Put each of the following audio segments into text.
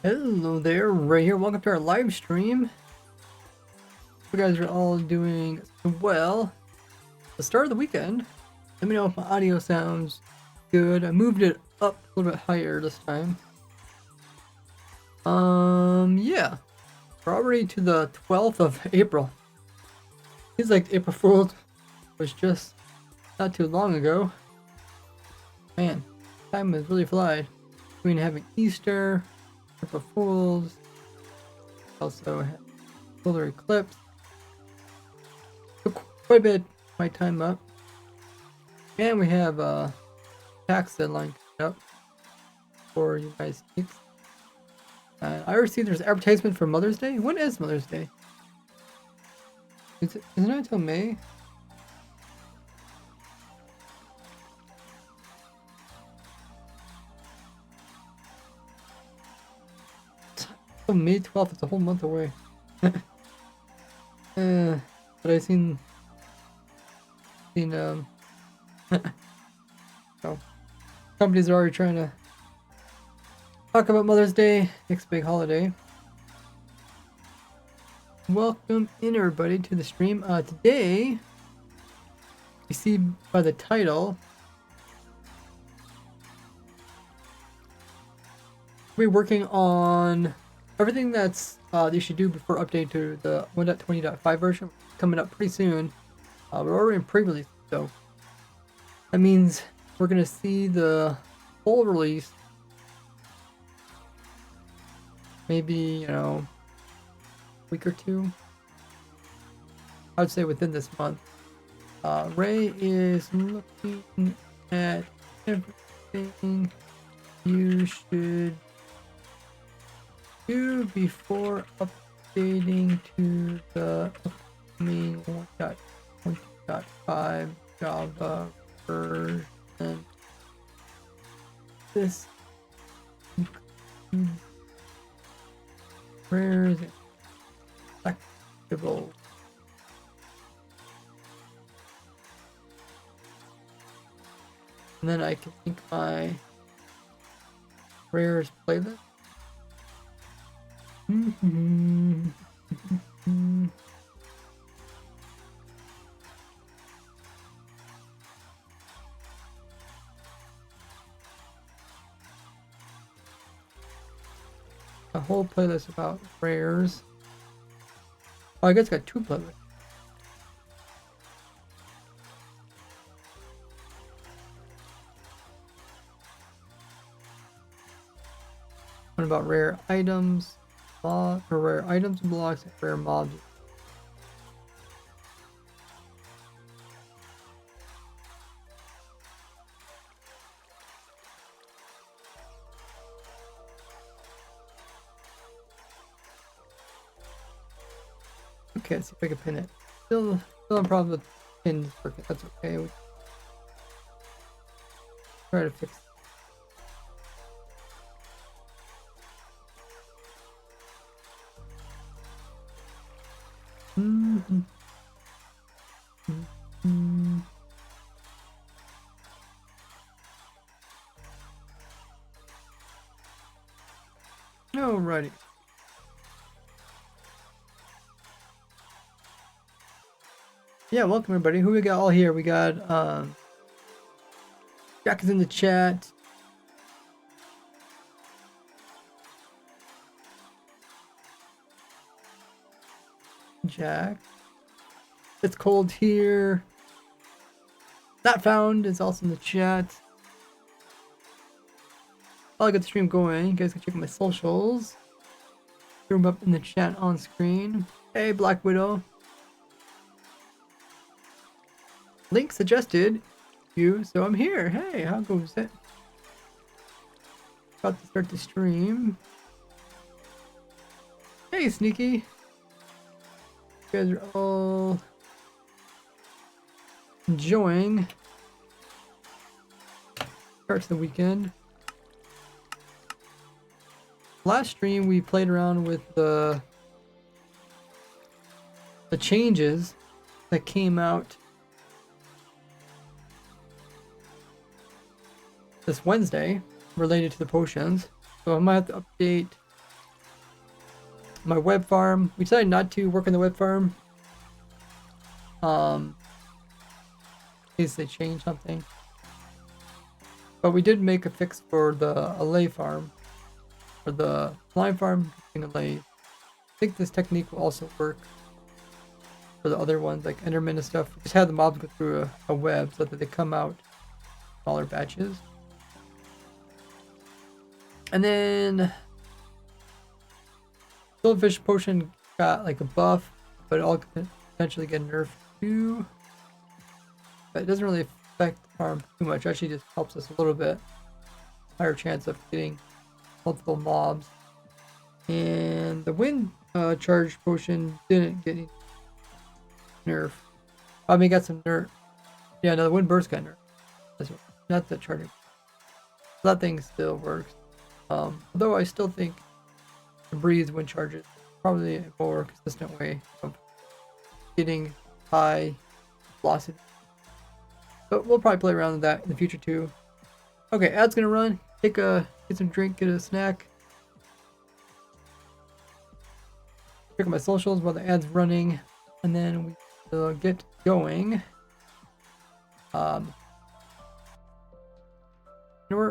Hello there, Ray here. Welcome to our live stream. You guys are all doing well. The start of the weekend. Let me know if my audio sounds good. I moved it up a little bit higher this time. Yeah. We're already to the 12th of April. Seems like April Fool's was just not too long ago. Man, time has really flied. Between having Easter, April Fools, also solar eclipse. Took quite a bit of my time up. And we have a tax deadline coming up for you guys. I already see there's advertisement for Mother's Day. When is Mother's Day? Isn't it until May? Oh, May 12th. It's a whole month away. But I seen so companies are already trying to talk about Mother's Day, next big holiday. Welcome in, everybody, to the stream. Today, you see by the title, we're working on everything that's you should do before update to the 1.20.5 version coming up pretty soon. We're already in pre-release, so that means we're gonna see the full release maybe a week or two. I would say within this month. Ray is looking at everything you should do before updating to the upcoming 1.5 Java version. This includes prayers and collectibles. And then I can link my rares playlist. A whole playlist about rares. Oh, I guess I got two playlists. One about rare items, or rare items and blocks, and rare mobs. Okay, let's see if I can pin it. Still a problem with pins working. That's okay. We'll try to fix it. Alrighty. Yeah, welcome everybody. Who we got all here? We got Jack is in the chat. Jack. It's cold here. Not found is also in the chat. I'll get the stream going. You guys can check out my socials. Throw them up in the chat on screen. Hey, Black Widow. Link suggested you, so I'm here. Hey, how goes it? About to start the stream. Hey, Sneaky. You guys are all enjoying starts the weekend. Last stream we played around with the changes that came out this Wednesday related to the potions. So I might have to update my web farm. We decided not to work on the web farm. In case they change something. But we did make a fix for the allay farm. For the slime farm, using allay. I think this technique will also work for the other ones, like Enderman and stuff. Just have the mobs go through a web so that they come out in smaller batches. And then Silverfish Potion got like a buff, but it all could potentially get nerfed too. But it doesn't really affect the farm too much. It actually just helps us a little bit. Higher chance of getting multiple mobs. And the wind charge potion didn't get any nerf. I mean, got some nerf. Yeah, no, the wind burst got nerf. That's what, not the charging. That thing still works. Although I still think the breeze wind charges probably a more consistent way of getting high velocity. But we'll probably play around with that in the future too. Okay, ad's gonna run. Get some drink, get a snack. Check my socials while the ad's running, and then we will get going.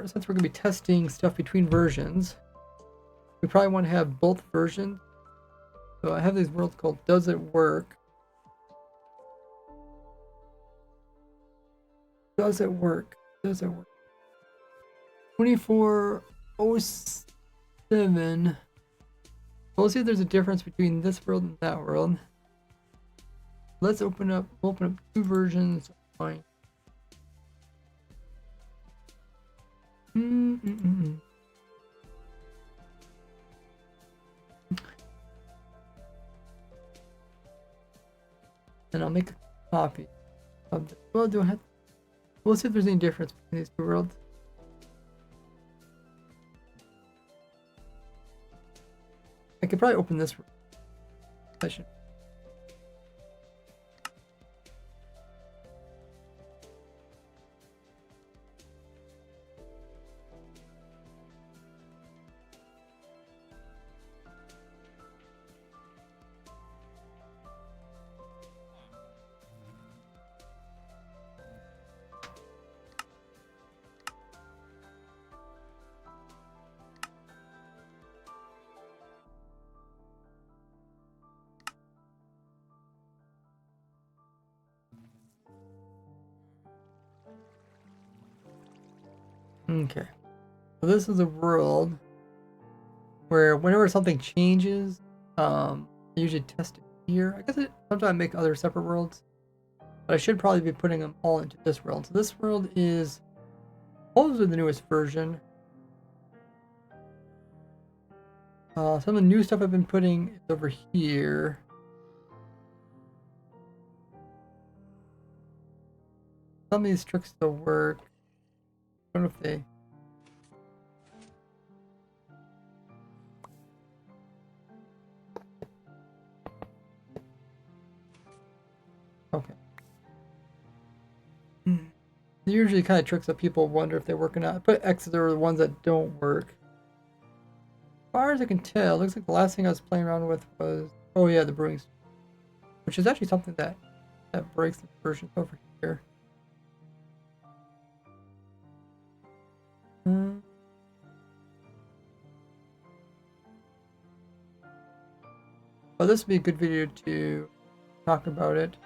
Since we're gonna be testing stuff between versions, we probably want to have both versions. So I have these worlds called Does It Work? Does it work? Does it work? 2407. We'll see if there's a difference between this world and that world. Let's open up two versions of mine. And I'll make a copy of this. Well, do I have? We'll see if there's any difference between these two worlds. I could probably open this session. Okay, so this is a world where whenever something changes, I usually test it here. I guess sometimes I make other separate worlds, but I should probably be putting them all into this world. So this world is supposedly the newest version. Some of the new stuff I've been putting is over here. Some of these tricks still work. I don't know if they... Okay. They usually kind of tricks that people wonder if they work or not. I put X's are the ones that don't work. As far as I can tell, it looks like the last thing I was playing around with was... Oh yeah, the brewing. Which is actually something that breaks the version over here. Well, this would be a good video to talk about it.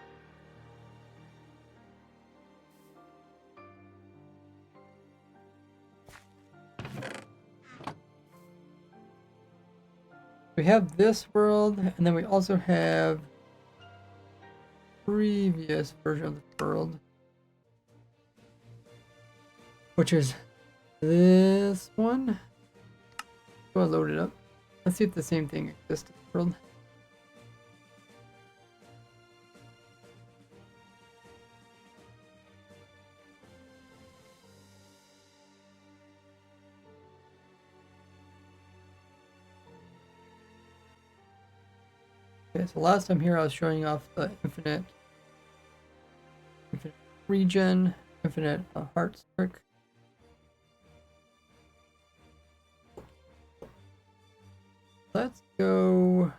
We have this world, and then we also have previous version of the world, which is this one. Go and load it up. Let's see if the same thing exists in the world. Okay, so last time here I was showing off the infinite regen, infinite heart trick. Let's go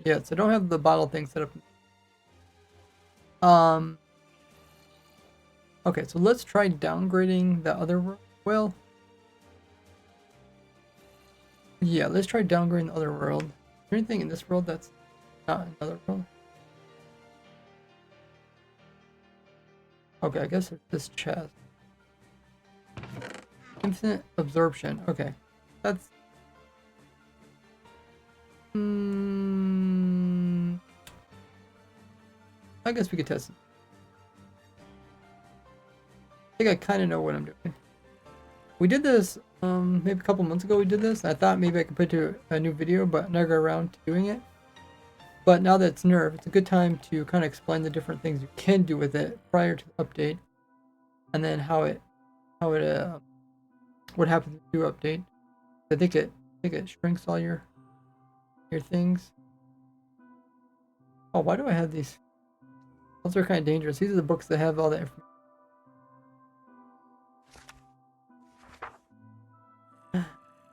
yet, so I don't have the bottle thing set up. Okay, so let's try downgrading the other world. Well, yeah, let's try downgrading the other world. Is there anything in this world that's not another world? Okay, I guess it's this chest. Infinite absorption. Okay, that's. I guess we could test it. I think I kind of know what I'm doing. We did this maybe a couple months ago. We did this. I thought maybe I could put to a new video, but never got around to doing it. But now that it's nerfed, it's a good time to kind of explain the different things you can do with it prior to the update, and then what happens to update. I think it shrinks all your things. Oh, why do I have these? Those are kind of dangerous. These are the books that have all that information.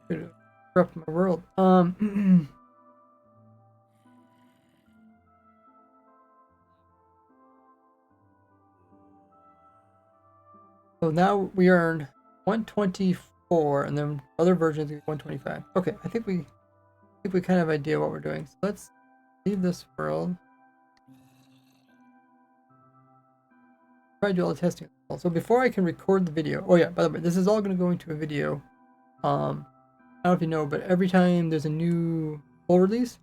Could corrupt my world. So now we earned 124, and then other versions get 125. Okay, I think we kind of idea what we're doing. So let's leave this world. Try to do all the testing. So before I can record the video, oh yeah, by the way, this is all going to go into a video. I don't know if you know, but every time there's a new full release,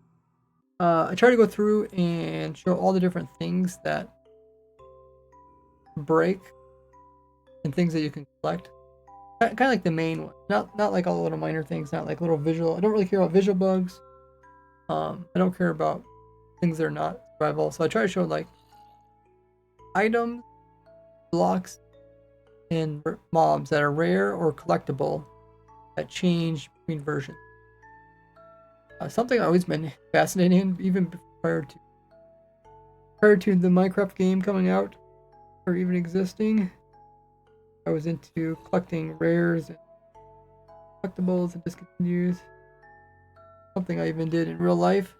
I try to go through and show all the different things that break and things that you can collect. Kind of like the main one, not like all the little minor things, not like little visual. I don't really care about visual bugs. I don't care about things that are not survival. So I try to show like items, blocks, and mobs that are rare or collectible that change between versions. Something I've always been fascinated in, even prior to the Minecraft game coming out or even existing. I was into collecting rares and collectibles and discontinues. Something I even did in real life.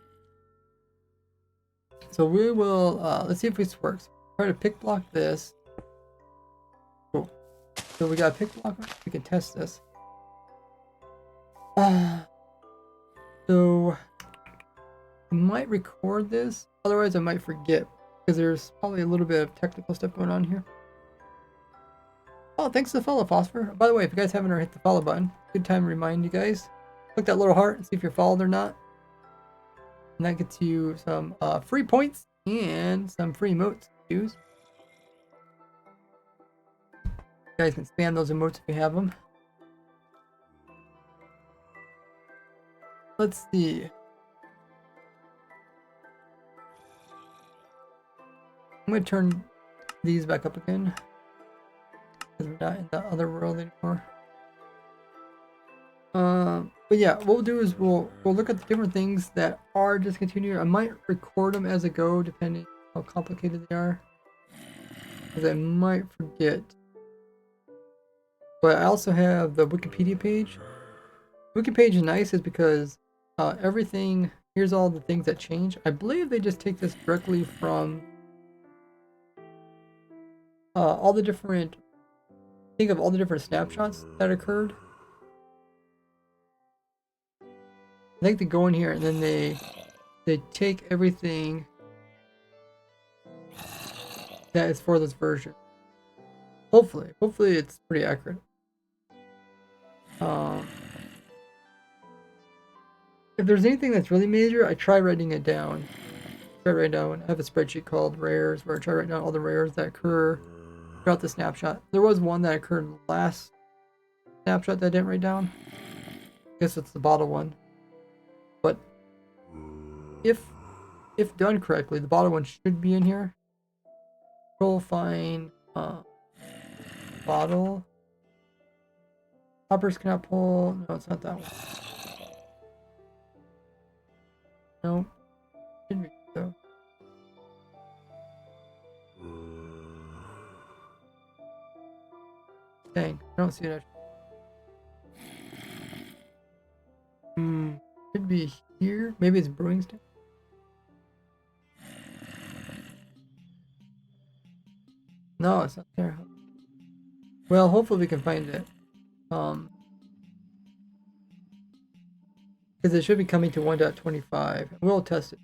So we will, let's see if this works. Try to pick block this. Cool. So we got a pick block. We can test this. So I might record this. Otherwise I might forget. Because there's probably a little bit of technical stuff going on here. Oh, thanks for the follow, Phosphor. By the way, if you guys haven't already hit the follow button, good time to remind you guys. Click that little heart and see if you're followed or not. And that gets you some free points and some free emotes to use. You guys can spam those emotes if you have them. Let's see. I'm going to turn these back up again. Because we're not in the other world anymore. But yeah, what we'll do is we'll look at the different things that are discontinued. I might record them as I go, depending how complicated they are, because I might forget. But I also have the Wikipedia page. The Wiki page is nice, is because everything. Here's all the things that change. I believe they just take this directly from all the different. Think of all the different snapshots that occurred. I think they go in here and then they take everything that is for this version. Hopefully it's pretty accurate. If there's anything that's really major, I try writing it down. I have a spreadsheet called rares where I try writing down all the rares that occur throughout the snapshot. There was one that occurred in the last snapshot that I didn't write down. I guess it's the bottle one. But if done correctly, the bottom one should be in here. Control find bottle. Hoppers cannot pull. No, it's not that one. No. Should be so. Dang, I don't see it. Should be here. Maybe it's brewing stand. No, it's not there. Well, hopefully we can find it. Because it should be coming to 1.25. We'll test it.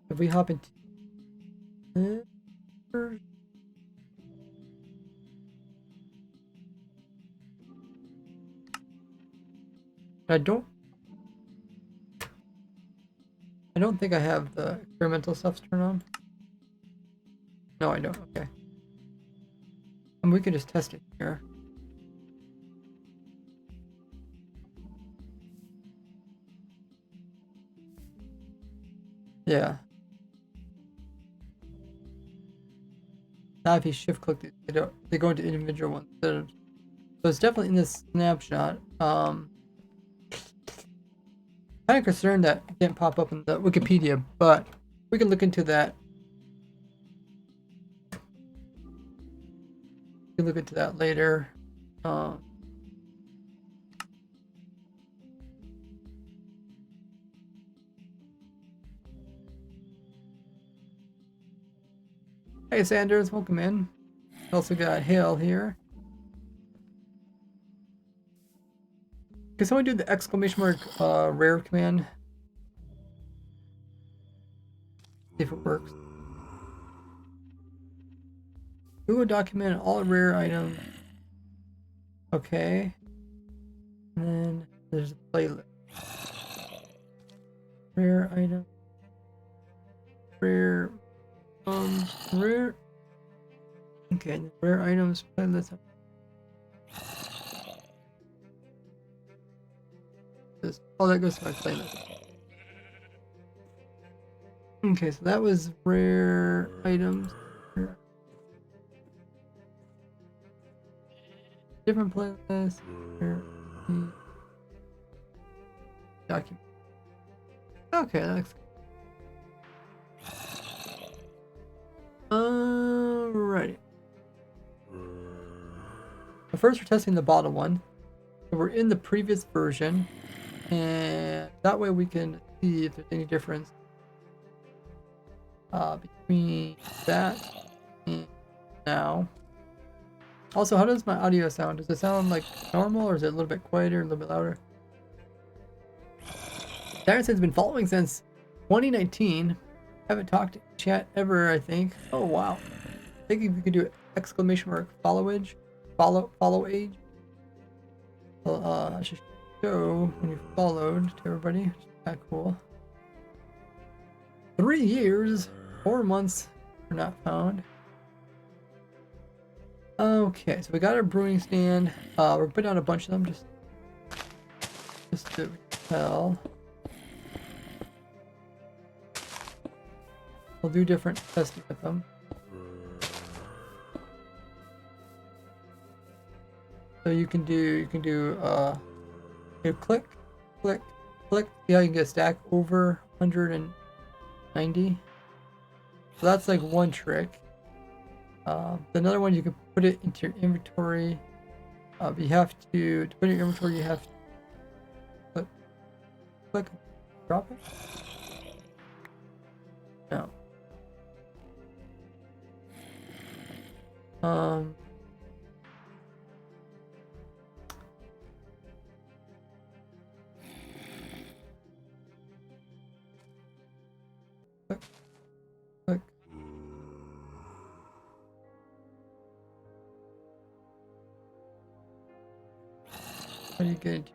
If we hop into I don't think I have the experimental stuff turned on. No, I don't. Okay. And we can just test it here. Yeah. Now if you shift click, they go into individual ones. So it's definitely in this snapshot. Kind of concerned that it didn't pop up in the Wikipedia, but we can look into that. We can look into that later. Hey Sanders, welcome in. Also got Hale here. Can someone do the exclamation mark rare command? See if it works. Google document all rare items. Okay. And then there's a playlist. Rare item. Rare. Rare. Okay, rare items playlist. Oh, that goes to my playlist. Okay, so that was rare items. Different playlist. Rare document. Okay, that's good. Alrighty. But first, we're testing the bottom one. So we're in the previous version, and that way we can see if there's any difference between that and now. Also, how does my audio sound? Does it sound like normal, or is it a little bit quieter, a little bit louder? Darren has been following since 2019. Haven't talked in chat ever, I think. Oh wow. I think if you could do exclamation mark follow age. Well, I should show when you followed to everybody. Kind of cool. 3 years, 4 months are not found. Okay, so we got our brewing stand. We're putting on a bunch of them just to tell. We'll do different testing with them. So you can do you click. See how you can get a stack over 190. So that's like one trick. Another one, you can put it into your inventory. You have to put it in your inventory. You have to click, drop it. No. Click. How do you get into?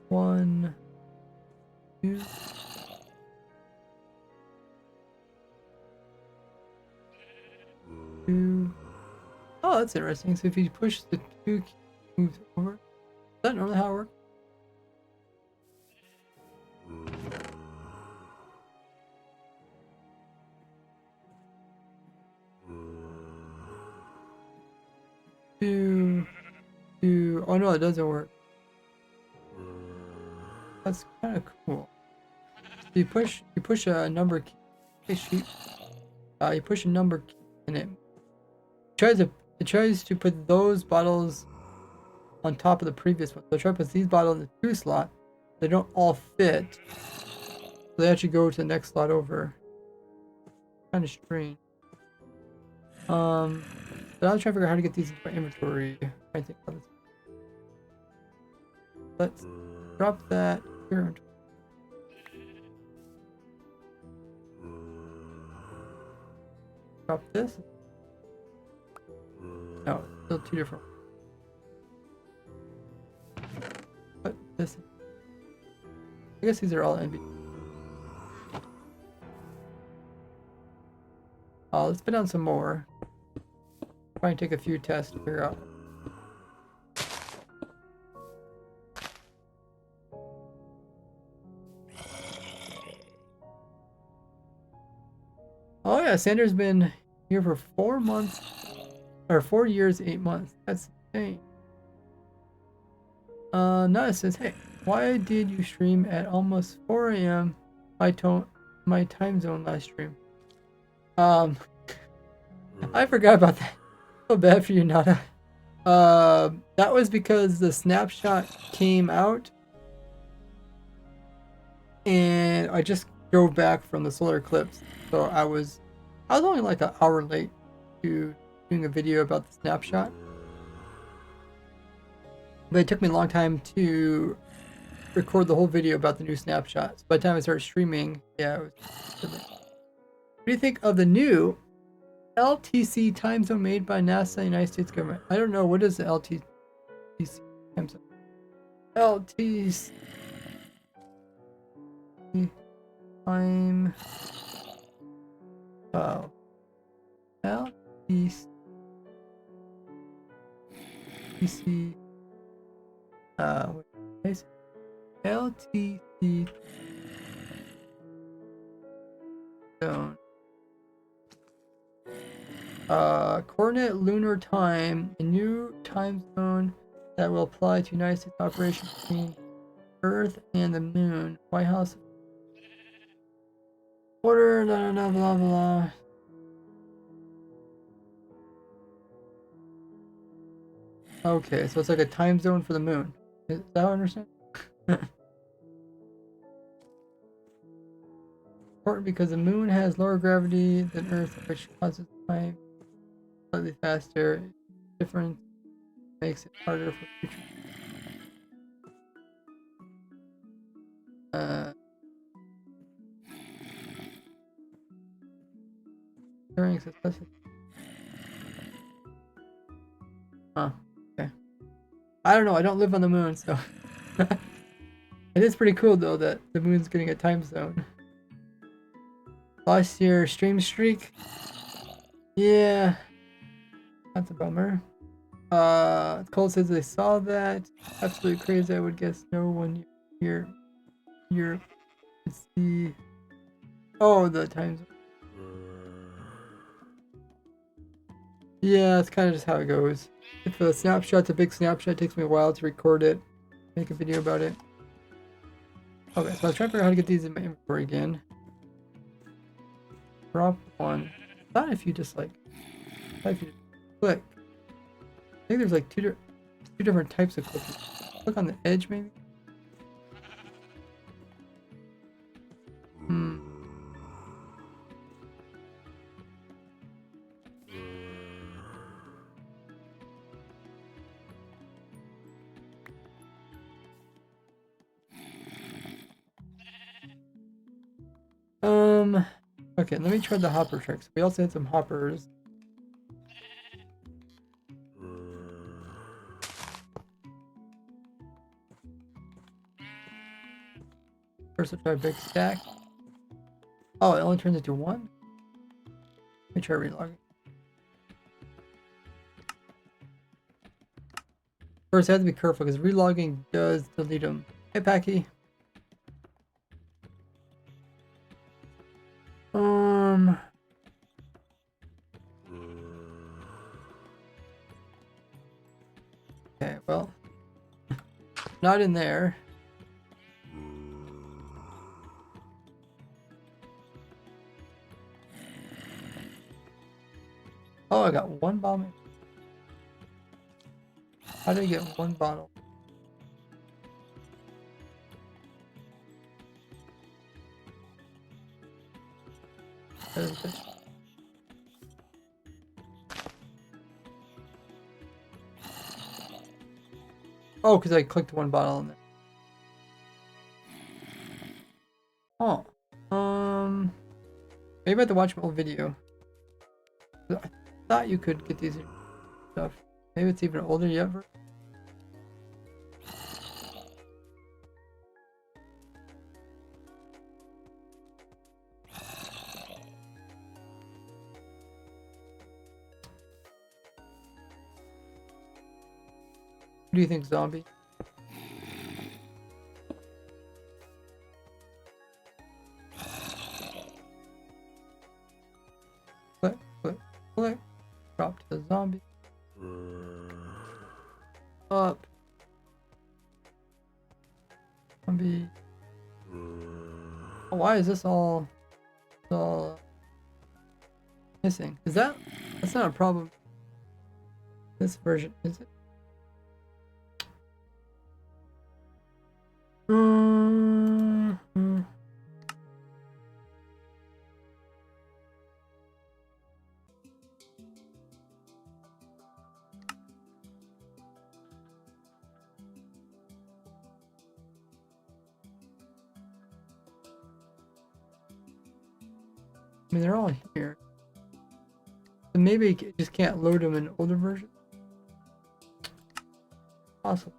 One, two. Two. Oh, that's interesting. So if you push the 2 key, moves over. Is that normally how it works? Two. Oh no, it doesn't work. That's kind of cool. So you push a number key. You push a number key and it tries to put those bottles on top of the previous one. So try to put these bottles in the 2 slot. They don't all fit. So they actually go to the next slot over. Kind of strange. But I'm trying to figure out how to get these into my inventory. I think let's drop that here. Drop this. No, still 2 different. But this. I guess these are all NB. Let's put down some more. Try and take a few tests to figure out. Oh yeah, Sandra's been here for 4 months, or 4 years, 8 months. That's insane. Nana says, hey, why did you stream at almost 4 a.m. my time zone last stream? I forgot about that. So bad for you, Nana. That was because the snapshot came out, and I just drove back from the solar eclipse, so I was only like an hour late to doing a video about the snapshot. But it took me a long time to record the whole video about the new snapshots. By the time I started streaming, yeah, it was different. What do you think of the new LTC time zone made by NASA, United States government? I don't know. What is the LTC time zone? LTC time. Oh. LTC. What is it? LTC zone. Coordinate lunar time, a new time zone that will apply to United States operations between Earth and the Moon. White House order, blah blah blah blah. Okay, so it's like a time zone for the Moon. Is that how I understand? Important because the Moon has lower gravity than Earth, which causes time slightly faster. Difference makes it harder for future. During successive. Huh. Okay. I don't know. I don't live on the Moon, so it is pretty cool though that the Moon's getting a time zone. Lost your stream streak. Yeah, that's a bummer. Cole says they saw that. Absolutely crazy. I would guess no one here could see. Oh, the time zone. Yeah, it's kind of just how it goes. If a snapshot's a big snapshot, it takes me a while to record it, make a video about it. Okay, so I was trying to figure out how to get these in my inventory again. Drop one. Not if you just like, if you click. I think there's like two different types of clicking. Click on the edge, maybe. Okay, let me try the hopper tricks. We also had some hoppers. First, I'll try big stack. Oh, it only turns into one? Let me try relogging. First, I have to be careful because relogging does delete them. Hey, Packy. Okay, well, not in there. I got one bottle. How did I get one bottle? That is good. Oh, because I clicked one bottle in there. Oh. Maybe I have to watch my old video. I thought you could get these stuff. Maybe it's even older yet. What do you think, zombie? Click, click, click. Drop to the zombie. Up. Zombie. Oh, why is this all missing? That's not a problem. This version, is it? I mean, they're all here. So maybe you just can't load them in older versions. Possible.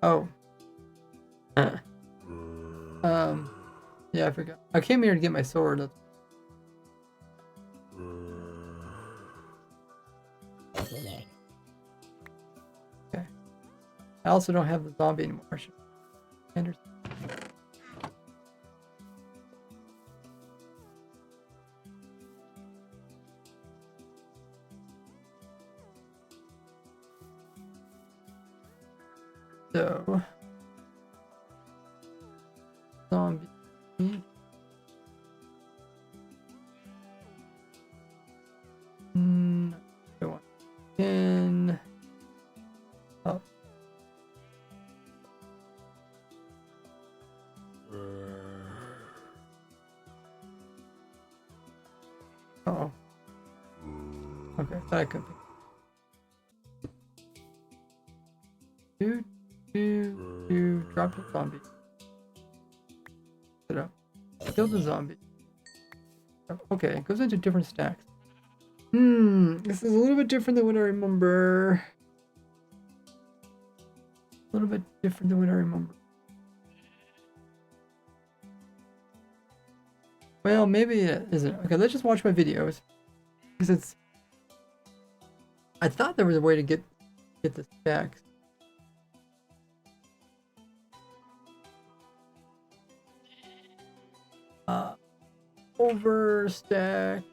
Oh. Yeah, I forgot. I came here to get my sword. Okay. I also don't have the zombie anymore. Anderson. So, zombie. Go on. In. Up. Uh-oh. Okay, thought I could be. Drop the zombie. Put it up. Kill the zombie. Okay, it goes into different stacks. This is a little bit different than what I remember. A little bit different than what I remember. Well, maybe it isn't. Okay, let's just watch my videos. Because it's... I thought there was a way to get the stacks. Overstack.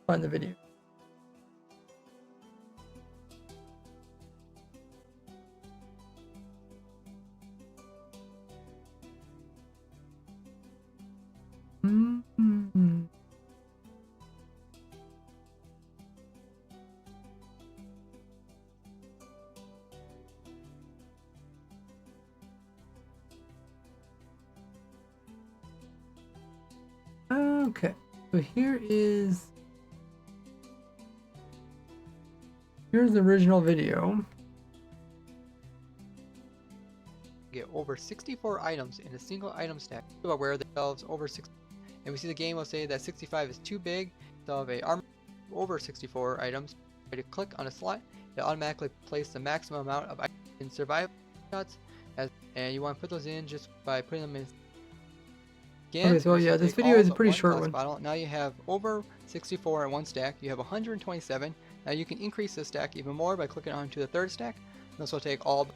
Find the video. Okay, so here's the original video. Get over 64 items in a single item stack. Aware themselves over 60, and we see the game will say that 65 is too big. So have a armor over 64 items. Try to click on a slot, it automatically places the maximum amount of items in survival shots, and you want to put those in just by putting them in. Again, Okay, so yeah, this video is a pretty short one. Bottle. Now you have over 64 in one stack. You have 127. Now you can increase this stack even more by clicking onto the third stack. This will take all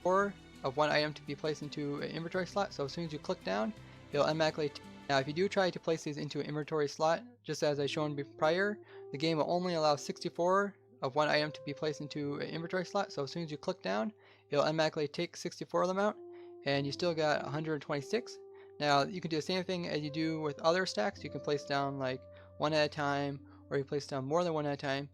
4 of one item to be placed into an inventory slot. So as soon as you click down, it'll automatically. Now if you do try to place these into an inventory slot, just as I shown prior, the game will only allow 64 of one item to be placed into an inventory slot. So as soon as you click down, it'll automatically take 64 of them out, and you still got 126. Now you can do the same thing as you do with other stacks. You can place down like one at a time, or you place down more than one at a time,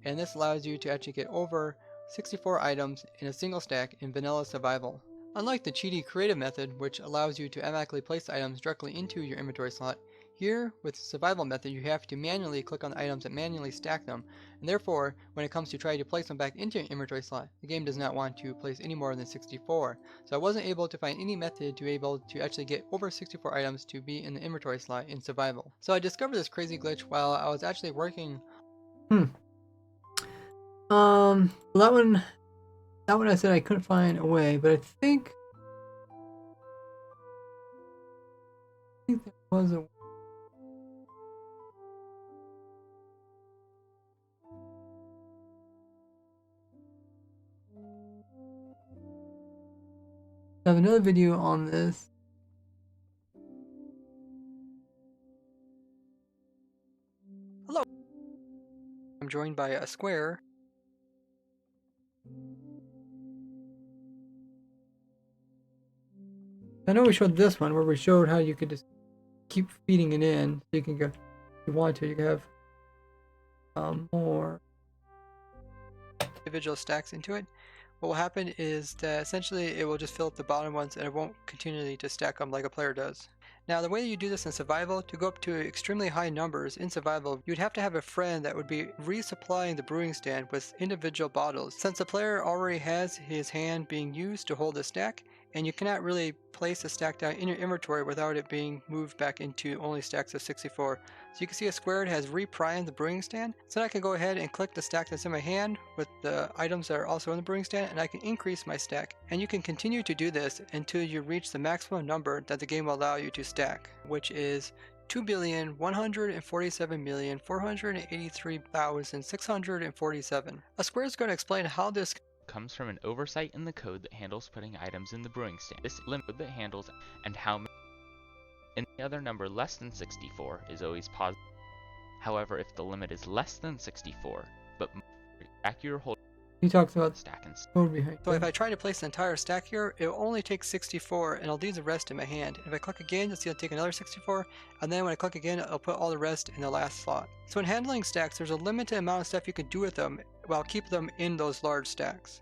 and this allows you to actually get over 64 items in a single stack in vanilla survival. Unlike the cheaty creative method, which allows you to automatically place items directly into your inventory slot, here with the survival method you have to manually click on the items and manually stack them, and therefore when it comes to trying to place them back into your inventory slot, the game does not want to place any more than 64. So I wasn't able to find any method to be able to actually get over 64 items to be in the inventory slot in survival. So I discovered this crazy glitch while I was actually working. Well, that one I said I couldn't find a way, but I think there was a. I have another video on this. Hello! I'm joined by a square. I know we showed this one where we showed how you could just keep feeding it in, so you can go. If you want to, you can have more individual stacks into it. What will happen is that essentially it will just fill up the bottom ones and it won't continually to stack them like a player does. Now the way you do this in survival, to go up to extremely high numbers in survival, you'd have to have a friend that would be resupplying the brewing stand with individual bottles. Since the player already has his hand being used to hold the stack, and you cannot really place a stack down in your inventory without it being moved back into only stacks of 64. So you can see a squared has reprimed the brewing stand. So I can go ahead and click the stack that's in my hand with the items that are also in the brewing stand, and I can increase my stack. And you can continue to do this until you reach the maximum number that the game will allow you to stack, which is 2,147,483,647. A square is going to explain how this comes from an oversight in the code that handles putting items in the brewing stand. This limit that handles and how many, and the other number less than 64 is always positive. However, if the limit is less than 64, but accurate hold, he talks about stack and code behind. So if I try to place the entire stack here, it will only take 64 and I'll leave the rest in my hand. If I click again, you'll see it'll take another 64, and then when I click again, I'll put all the rest in the last slot. So in handling stacks, there's a limited amount of stuff you can do with them while keep them in those large stacks.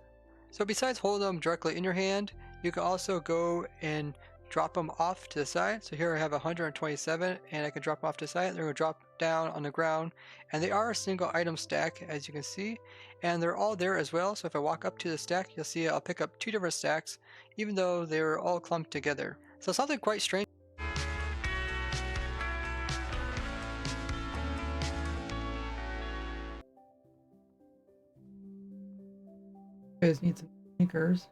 So besides holding them directly in your hand, you can also go and drop them off to the side. So here I have 127 and I can drop them off to the side. They're going to drop down on the ground, and they are a single item stack, as you can see, and they're all there as well. So if I walk up to the stack, you'll see I'll pick up 2 different stacks even though they're all clumped together. So something quite strange. You guys need some sneakers.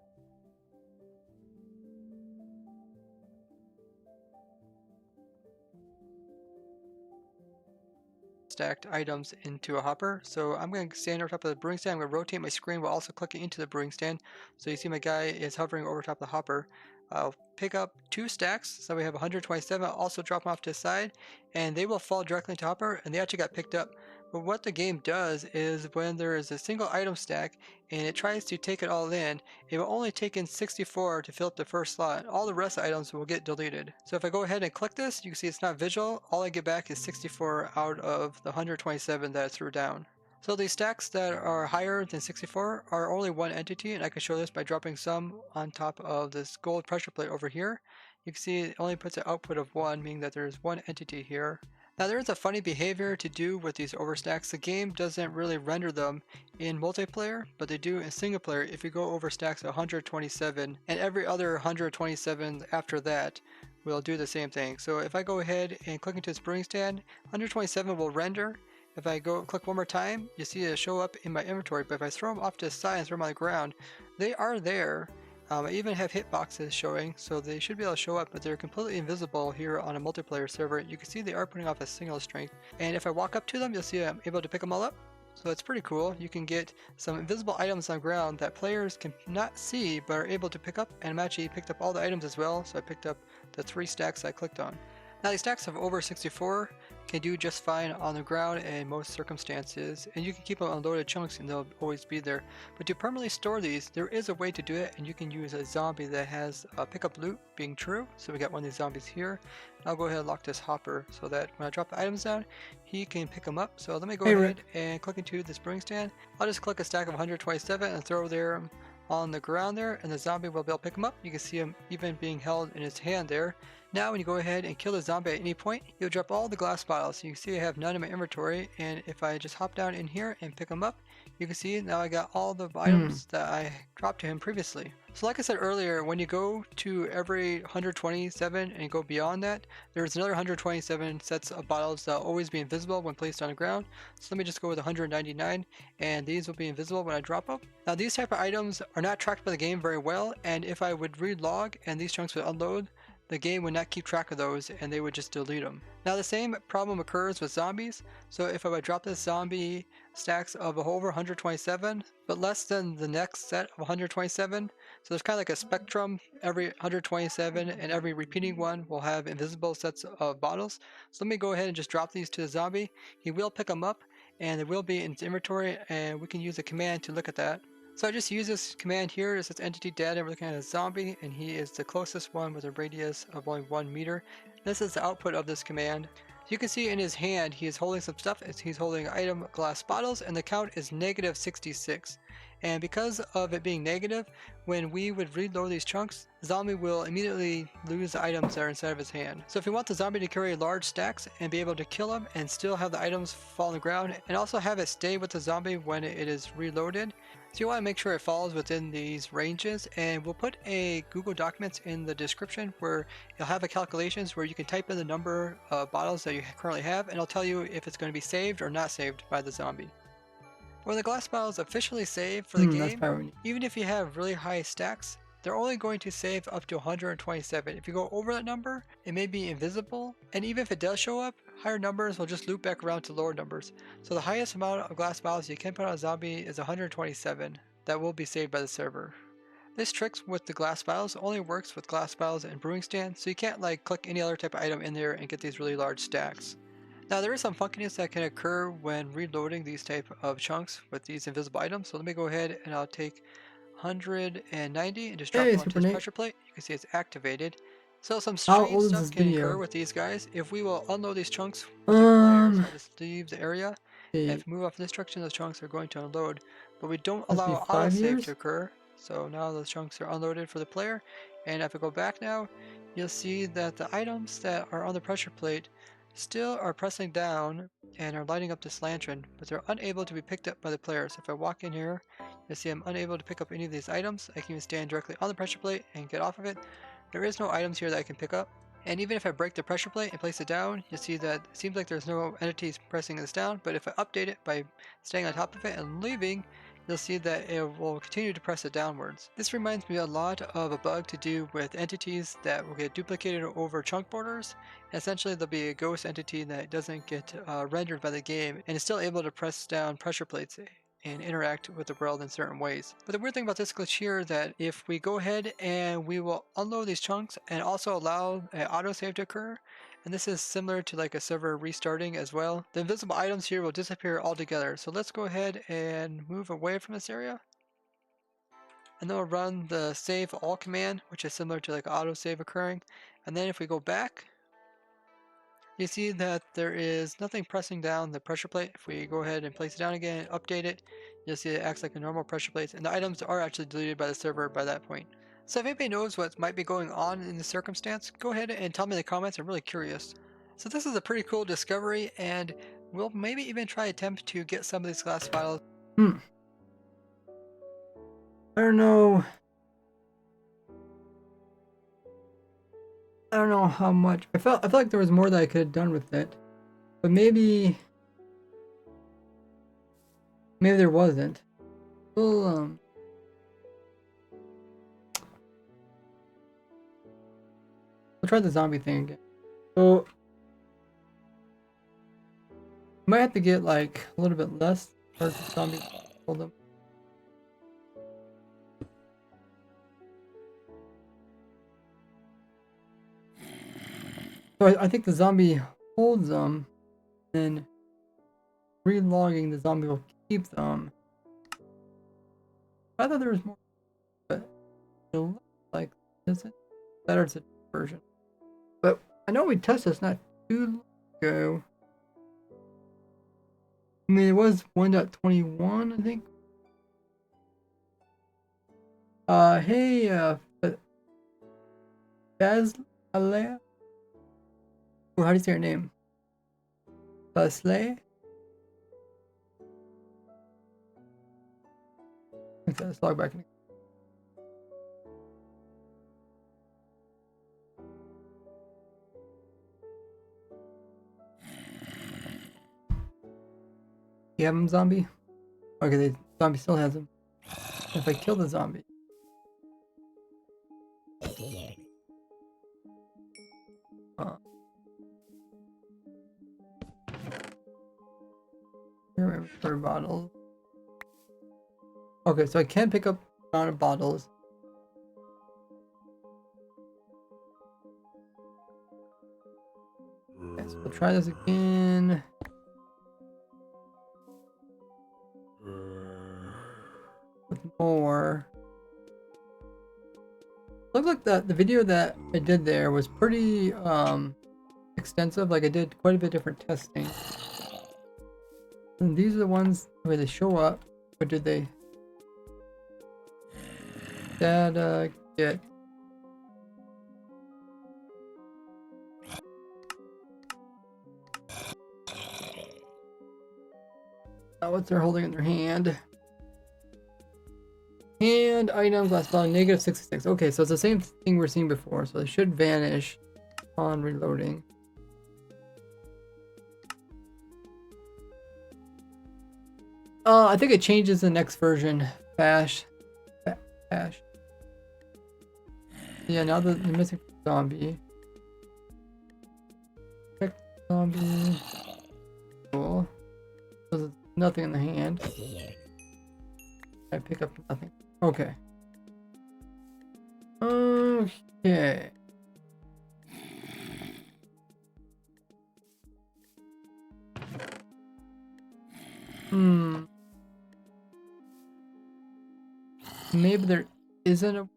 Stacked items into a hopper. So I'm going to stand over top of the brewing stand. I'm going to rotate my screen while also clicking into the brewing stand. So you see my guy is hovering over top of the hopper. I'll pick up 2 stacks, so we have 127. I'll also drop them off to the side, and they will fall directly into the hopper, and they actually got picked up. But what the game does is when there is a single item stack and it tries to take it all in, it will only take in 64 to fill up the first slot. All the rest of the items will get deleted. So if I go ahead and click this, you can see it's not visual. All I get back is 64 out of the 127 that I threw down. So these stacks that are higher than 64 are only one entity, and I can show this by dropping some on top of this gold pressure plate over here. You can see it only puts an output of 1, meaning that there's one entity here. Now there is a funny behavior to do with these overstacks. The game doesn't really render them in multiplayer, but they do in single player if you go over stacks of 127, and every other 127 after that will do the same thing. So if I go ahead and click into this brewing stand, 127 will render. If I go click one more time, you see it show up in my inventory, but if I throw them off to the side and throw them on the ground, they are there. I even have hitboxes showing, so they should be able to show up, but they're completely invisible here on a multiplayer server. You can see they are putting off a single strength, and if I walk up to them, you'll see I'm able to pick them all up. So it's pretty cool. You can get some invisible items on the ground that players can not see but are able to pick up, and I'm actually picked up all the items as well, so I picked up the 3 stacks I clicked on. Now these stacks of over 64 can do just fine on the ground in most circumstances, and you can keep them on loaded chunks and they'll always be there. But to permanently store these, there is a way to do it, and you can use a zombie that has pickup loot being true. So we got one of these zombies here. I'll go ahead and lock this hopper so that when I drop the items down, he can pick them up. So let me go Hey, ahead Rick. and click into this brewing stand. I'll just click a stack of 127 and throw there on the ground there, and the zombie will be able to pick him up. You can see him even being held in his hand there. Now when you go ahead and kill the zombie at any point, you'll drop all the glass bottles. So you can see I have none in my inventory, and if I just hop down in here and pick them up, you can see now I got all the items that I dropped to him previously. So like I said earlier, when you go to every 127 and go beyond that, there's another 127 sets of bottles that will always be invisible when placed on the ground. So let me just go with 199, and these will be invisible when I drop them. Now these type of items are not tracked by the game very well, and if I would read log and these chunks would unload, the game would not keep track of those and they would just delete them. Now the same problem occurs with zombies. So if I would drop this zombie stacks of over 127 but less than the next set of 127, so there's kind of like a spectrum. Every 127 and every repeating one will have invisible sets of bottles. So let me go ahead and just drop these to the zombie. He will pick them up and they will be in his inventory, and we can use a command to look at that. So I just use this command here. It says entity data, and we're looking at a zombie, and he is the closest one with a radius of only 1 meter. This is the output of this command. So you can see in his hand, he is holding some stuff. He's holding item glass bottles, and the count is negative 66. And because of it being negative, when we would reload these chunks, the zombie will immediately lose the items that are inside of his hand. So if you want the zombie to carry large stacks and be able to kill them and still have the items fall on the ground, and also have it stay with the zombie when it is reloaded, so you want to make sure it falls within these ranges, and we'll put a Google Documents in the description where you'll have a calculations where you can type in the number of bottles that you currently have, and it'll tell you if it's going to be saved or not saved by the zombie. When the glass bottle is officially saved for the That's game, probably even if you have really high stacks, they're only going to save up to 127. If you go over that number, it may be invisible, and even if it does show up, higher numbers will just loop back around to lower numbers. So the highest amount of glass bottles you can put on a zombie is 127. That will be saved by the server. This trick with the glass bottles only works with glass bottles and brewing stands, so you can't like click any other type of item in there and get these really large stacks. Now there is some funkiness that can occur when reloading these type of chunks with these invisible items. So let me go ahead and I'll take 190 and just drop Hey, them onto Super this Nate. pressure plate. You can see it's activated. So some How strange old is stuff this can occur video? with these guys. If we will unload these chunks with the players, I'll just leave the area. And It if we move off this direction, those chunks are going to unload. But we don't must be allow 5 autosave years. to occur. So now those chunks are unloaded for the player. And if I go back now, you'll see that the items that are on the pressure plate still are pressing down and are lighting up this lantern, but they're unable to be picked up by the player. So if I walk in here, you'll see I'm unable to pick up any of these items. I can even stand directly on the pressure plate and get off of it. There is no items here that I can pick up. And even if I break the pressure plate and place it down, you'll see that it seems like there's no entities pressing this down, but if I update it by staying on top of it and leaving, you'll see that it will continue to press it downwards. This reminds me a lot of a bug to do with entities that will get duplicated over chunk borders. Essentially, there'll be a ghost entity that doesn't get rendered by the game and is still able to press down pressure plates and interact with the world in certain ways. But the weird thing about this glitch here is that if we go ahead and we will unload these chunks and also allow an autosave to occur, and this is similar to like a server restarting as well, the invisible items here will disappear altogether. So let's go ahead and move away from this area. And then we'll run the save all command, which is similar to like autosave occurring. And then if we go back, you see that there is nothing pressing down the pressure plate. If we go ahead and place it down again and update it, you'll see it acts like a normal pressure plate, and the items are actually deleted by the server by that point. So if anybody knows what might be going on in this circumstance, go ahead and tell me in the comments. I'm really curious. So this is a pretty cool discovery, and we'll maybe even try attempt to get some of these glass bottles. I don't know. I don't know how much. I felt like there was more that I could have done with it, but maybe there wasn't. Well, we'll try the zombie thing again. So might have to get like a little bit less Or zombies hold them. So I think the zombie holds them, and relogging the zombie will keep them. I thought there was more, but it looks like this is better. It's a version. But I know we tested this not too long ago. I mean, it was 1.21, I think. Hey, Bazalea? Or how do you say her name? Basley? Okay, let's log back in. You have him, zombie? Okay, the zombie still has him. If I kill the zombie. For bottles. Okay, so I can pick up a amount of bottles. Okay, so we'll try this again. With more. Looks like the video that I did there was pretty extensive. Like I did quite a bit of different testing. And these are the ones where they show up. What did they? Data get. What they're holding in their hand. And items last value negative 66. Okay, so it's the same thing we're seeing before. So they should vanish on reloading. I think it changes the next version. Bash. Yeah, now they're missing zombie. Check zombie. Cool. So there's nothing in the hand. I pick up nothing. Okay. Okay. Maybe there isn't a.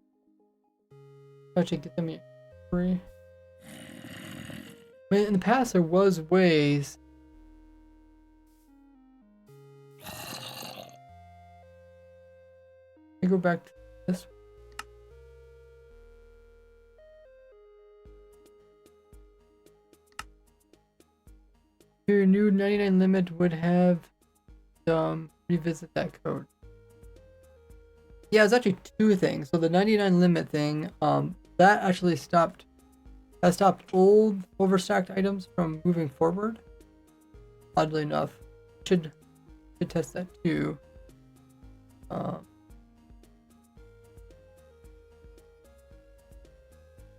Actually, get them free. I mean, in the past, there was ways. Let me go back to this. Your new 99 limit would have revisit that code. Yeah, it's actually two things. So the 99 limit thing, that actually stopped old overstacked items from moving forward. Oddly enough, should test that too. I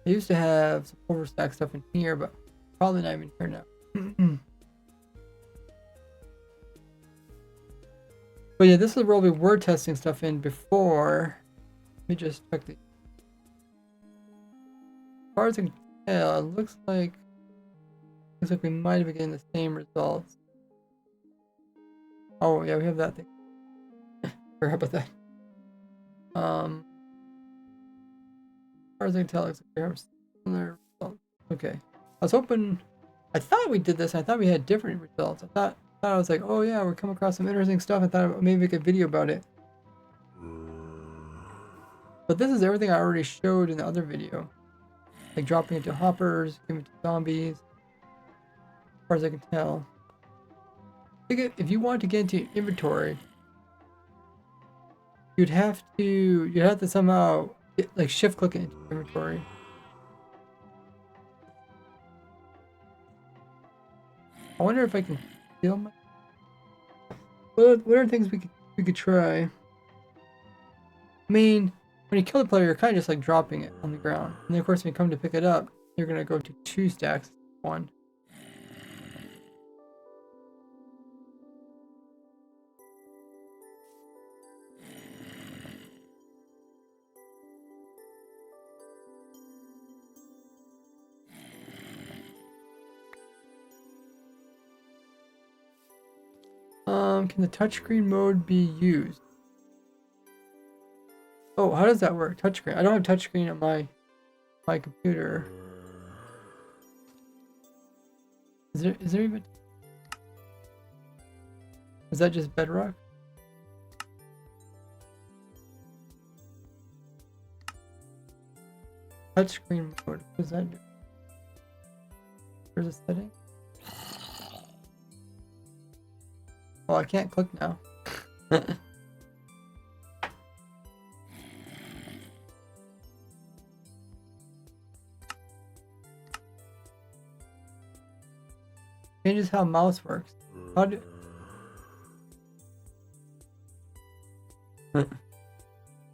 used to have some overstacked stuff in here, but probably not even here now. But yeah, this is where we were testing stuff in before. Let me just check the. As far as I can tell, it looks like we might have been getting the same results. Oh yeah, we have that thing. Forgot about that. As far as I can tell, it looks like we have similar results. Okay. I was hoping. I thought we did this. I thought we had different results. I was like, oh yeah, we're coming across some interesting stuff. I thought maybe make a video about it. But this is everything I already showed in the other video. Like dropping into hoppers, giving it to zombies. As far as I can tell. If you want to get into inventory, you'd have to somehow like shift click it into inventory. I wonder if I can steal my. What are things we could try? I mean, when you kill the player, you're kind of just like dropping it on the ground, and then of course when you come to pick it up, you're gonna go to 2 stacks, 1. Can the touchscreen mode be used? Oh, how does that work? Touchscreen. I don't have touchscreen on my computer. Is there even? Is that just Bedrock? Touchscreen mode. What does that do? There's a setting. Oh, I can't click now. Changes how mouse works. How do?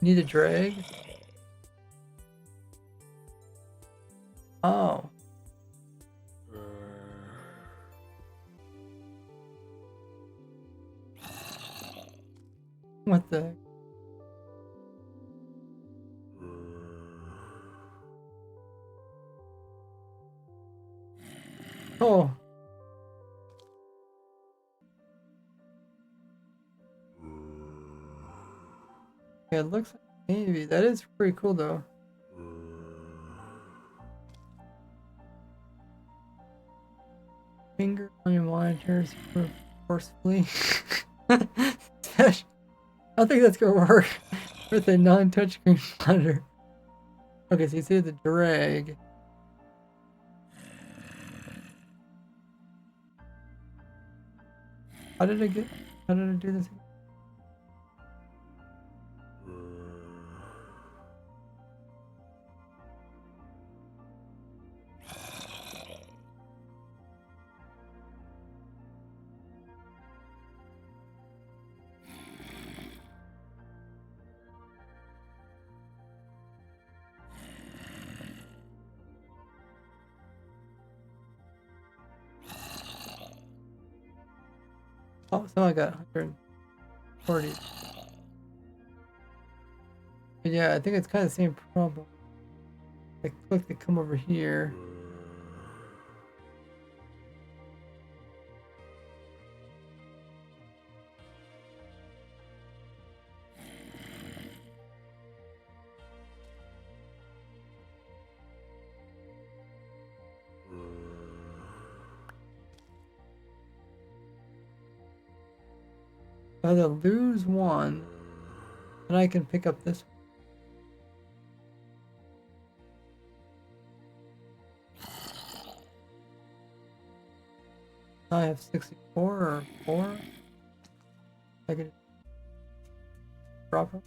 Need a drag? Oh. What the? Oh. Yeah, it looks like maybe. That is pretty cool though. Finger on your monitors forcefully. I don't think that's gonna work with a non-touchscreen monitor. Okay, so you see the drag. How did I do this again? Oh, someone got 140. But yeah, I think it's kind of the same problem. I click to come over here. I have to lose one, and I can pick up this one. I have 64 or 4. I could drop it.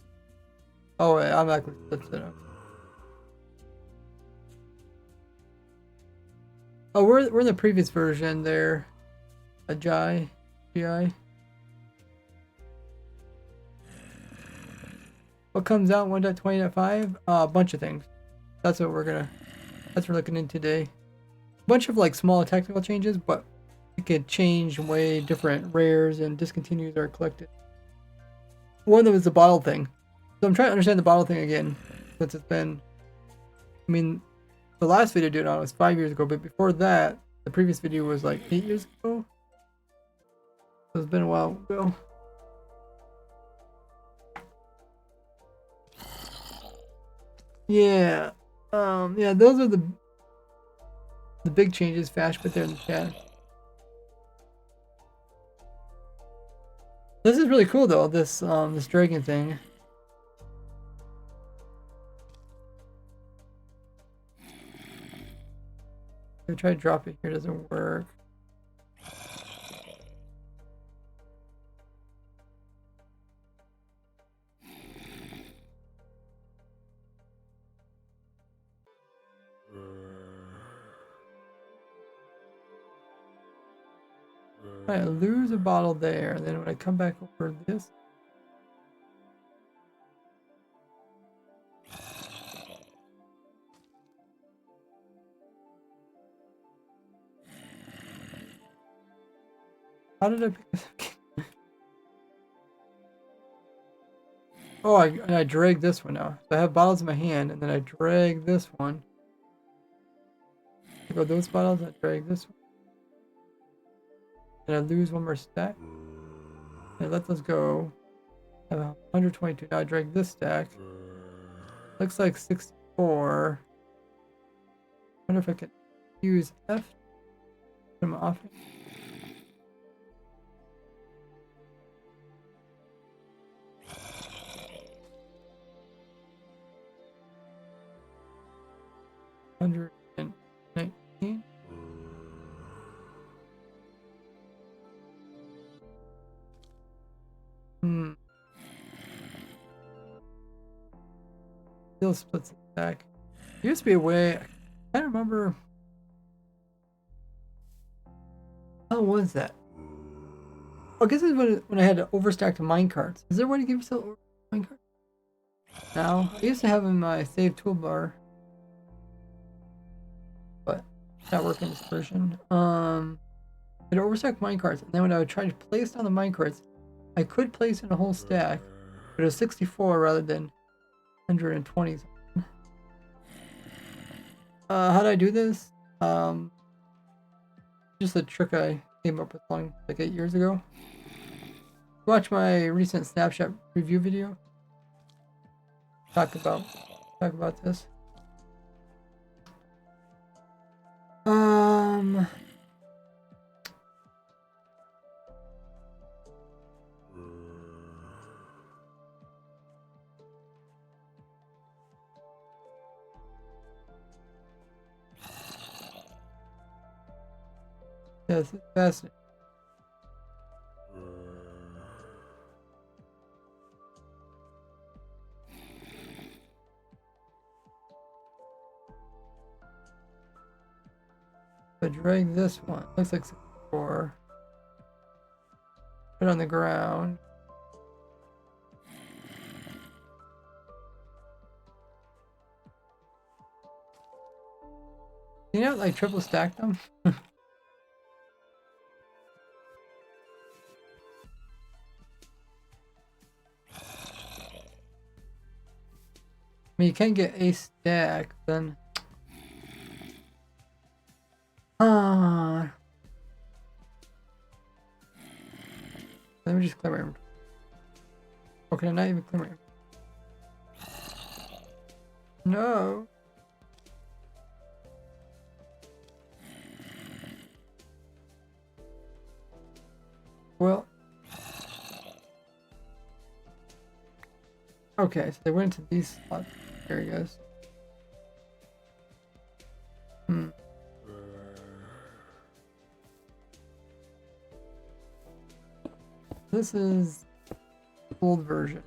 Oh, wait, I'm actually flips it up. Oh, we're in the previous version there. A GI. What comes out 1.20.5? A bunch of things. That's what we're looking into today. A bunch of like small technical changes, but it could change the way different rares and discontinues are collected. One of them is the bottle thing. So I'm trying to understand the bottle thing again, since it's been, I mean, the last video I did on it was 5 years ago, but before that, the previous video was like 8 years ago. So it's been a while ago. Yeah. Yeah, those are the big changes. Fash put there in the chat. This is really cool though, this this dragon thing. I try to drop it here, it doesn't work. I lose a bottle there, and then when I come back over this, how did I pick this up? Oh, I drag this one now. So I have bottles in my hand, and then I drag this one. I go those bottles, I drag this one. And I lose one more stack. Okay, let those go. I have 122. Now I drag this stack. Looks like 64. Wonder if I could use F. Put them off. $119. Still splits the stack. There used to be a way. I can't remember. How was that? Oh, I guess it's when I had to overstack the minecarts. Is there a way to give yourself minecart? Now, I used to have in my save toolbar, but it's not working this version. I'd overstack minecarts, and then when I would try to place down the minecarts, I could place in a whole stack, but it was 64 rather than 120. How did I do this? Just a trick I came up with like 8 years ago. Watch my recent snapshot review video. Talk about this. Yes, it's fascinating. But drag this one. Looks like 64. Put it on the ground. You know, like triple stack them. I mean, you can get a stack, then. Let me just clear my inventory. Oh, can I not even clear my inventory? No. Well. Okay, so they went into these spots. Areas. This is the old version.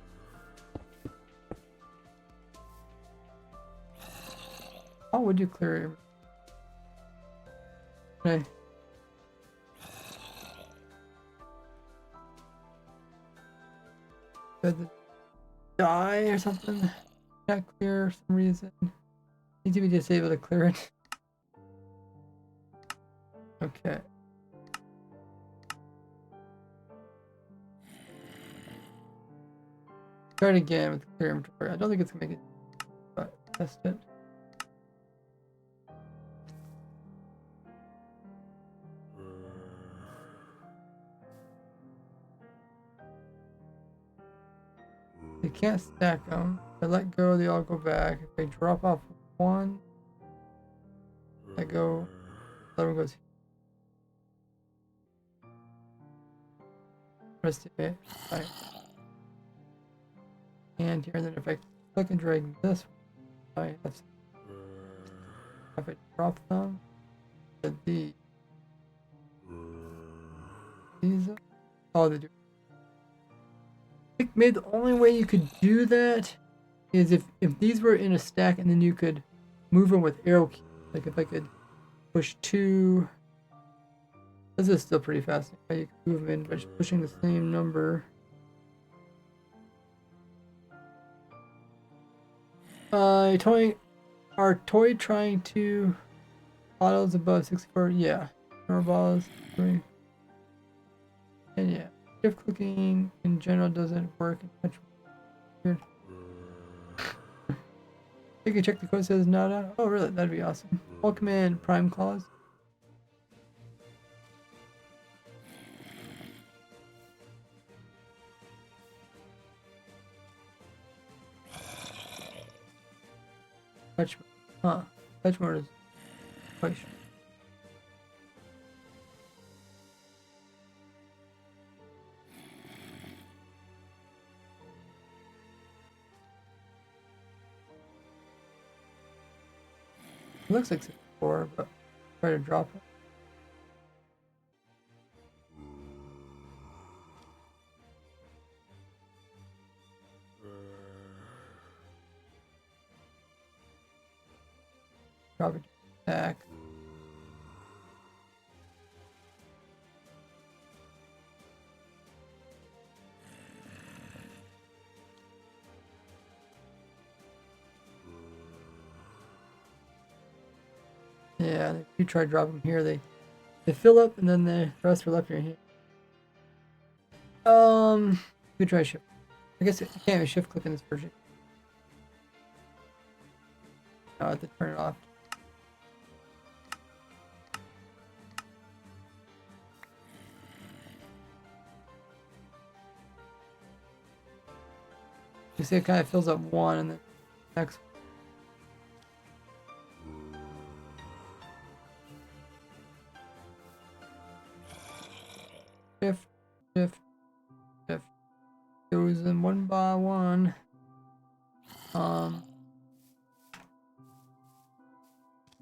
How would you clear it? Okay. Did it die or something? Not clear for some reason. Need to be disabled to clear it. Okay. Try it again with clear inventory. I don't think it's gonna make it, but test it. You can't stack them. If I let go, they all go back. If they drop off one, let go, other one goes here. Rest of it. Right. And here, then if I click and drag this one, right, that's if I drop them, these oh, they do. I think maybe the only way you could do that is if these were in a stack and then you could move them with arrow keys. Like if I could push 2. This is still pretty fast. You can move them in by just pushing the same number. Are toy trying to bottles above 64? Yeah. More bottles. And yeah. Shift clicking in general doesn't work much weird. You can check the code says not out. Oh really? That'd be awesome. All command prime clause. touch mode. Huh. Touch mode is quite sure. It looks like 64, but try to drop it. Drop it back. Yeah, if you try dropping here, they fill up and then the rest are left here. You could try shift. I guess you can't even shift click in this version. I have to turn it off. You see it kind of fills up one and then next. Shift, shift, shift. Goes in one by one.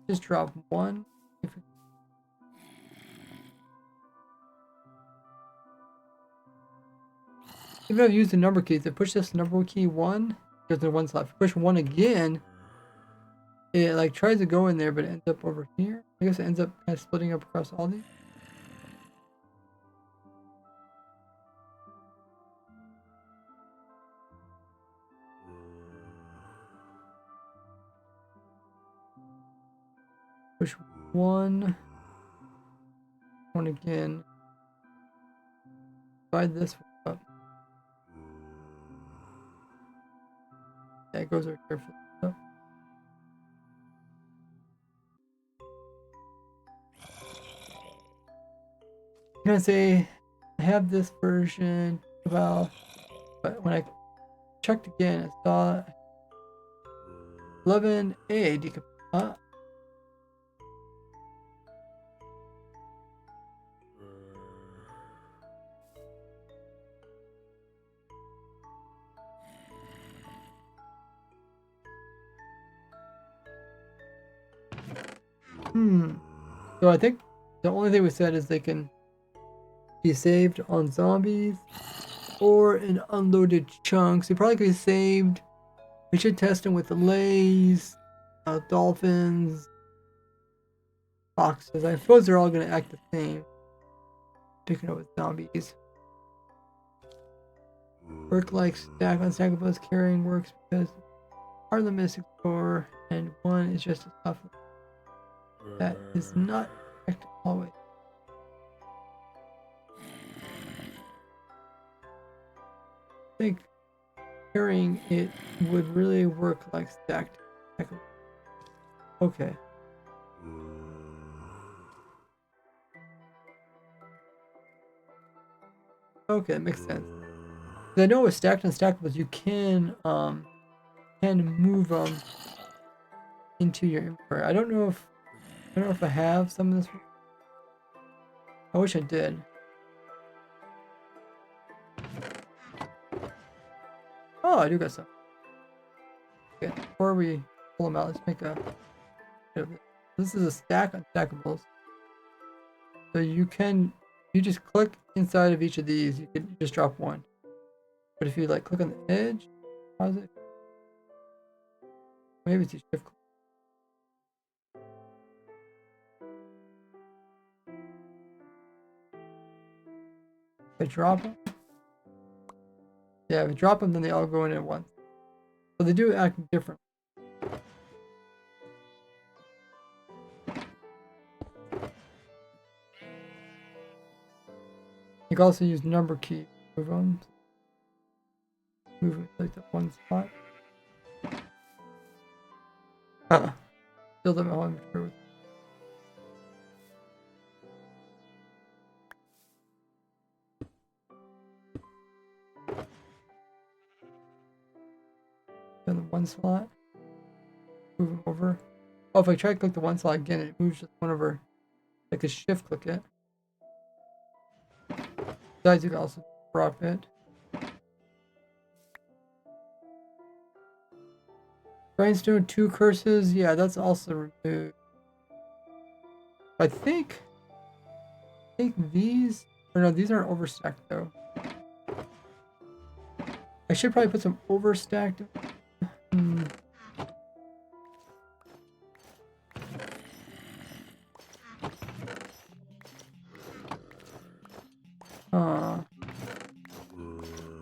Just drop one. Even if I use the number keys, if I push this number key one, there's no one slot. If I push one again, it like tries to go in there, but it ends up over here. I guess it ends up kind of splitting up across all these. Push one again. Divide this one up. Yeah, it goes over here for the stuff. I'm gonna say I have this version about, but when I checked again, I saw 11A decomp. So I think the only thing we said is they can be saved on zombies or in unloaded chunks. They probably could be saved. We should test them with the lays, dolphins, foxes. I suppose they're all going to act the same. Picking up with zombies. Work like stack on stackables carrying works because our limit is 64 and one is just as tough. That is not correct always. I think carrying it would really work like stacked. Okay. Okay, that makes sense. I know with stacked and stackables, you can move them into your inventory. I don't know if I have some of this. I wish I did. Oh, I do got some. Okay, before we pull them out, let's make a. This is a stack on stackables. So you just click inside of each of these. You can just drop one. But if you like click on the edge, pause it. Maybe it's a shift click. If I drop them, yeah, if I drop them, then they all go in at once. So they do act different. You can also use number key. Move them. Move it like that one spot. Fill them all in with. In the one slot. move them over. Oh, if I try to click the one slot again, it moves just one over. I could shift click it. Besides, you can also drop it. Grindstone 2 curses, yeah, that's also removed. I think these, or no, these aren't overstacked though. I should probably put some overstacked.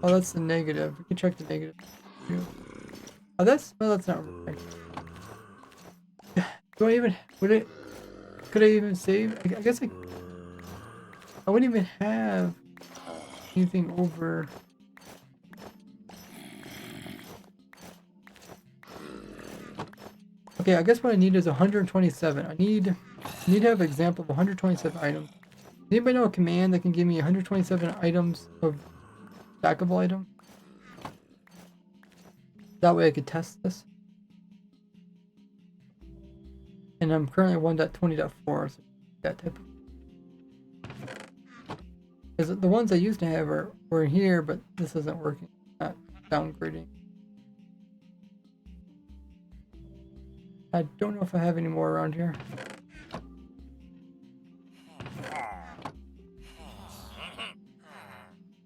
Oh, that's the negative. We can check the negative too. Oh, that's not right. Do I even could I even save? I guess I wouldn't even have anything over. Okay, I guess what I need is 127. I need to have an example of 127 items. Does anybody know a command that can give me 127 items of stackable item? That way I could test this. And I'm currently 1.20.4, so that type of. Because the ones I used to have were here, but this isn't working. Not downgrading. I don't know if I have any more around here.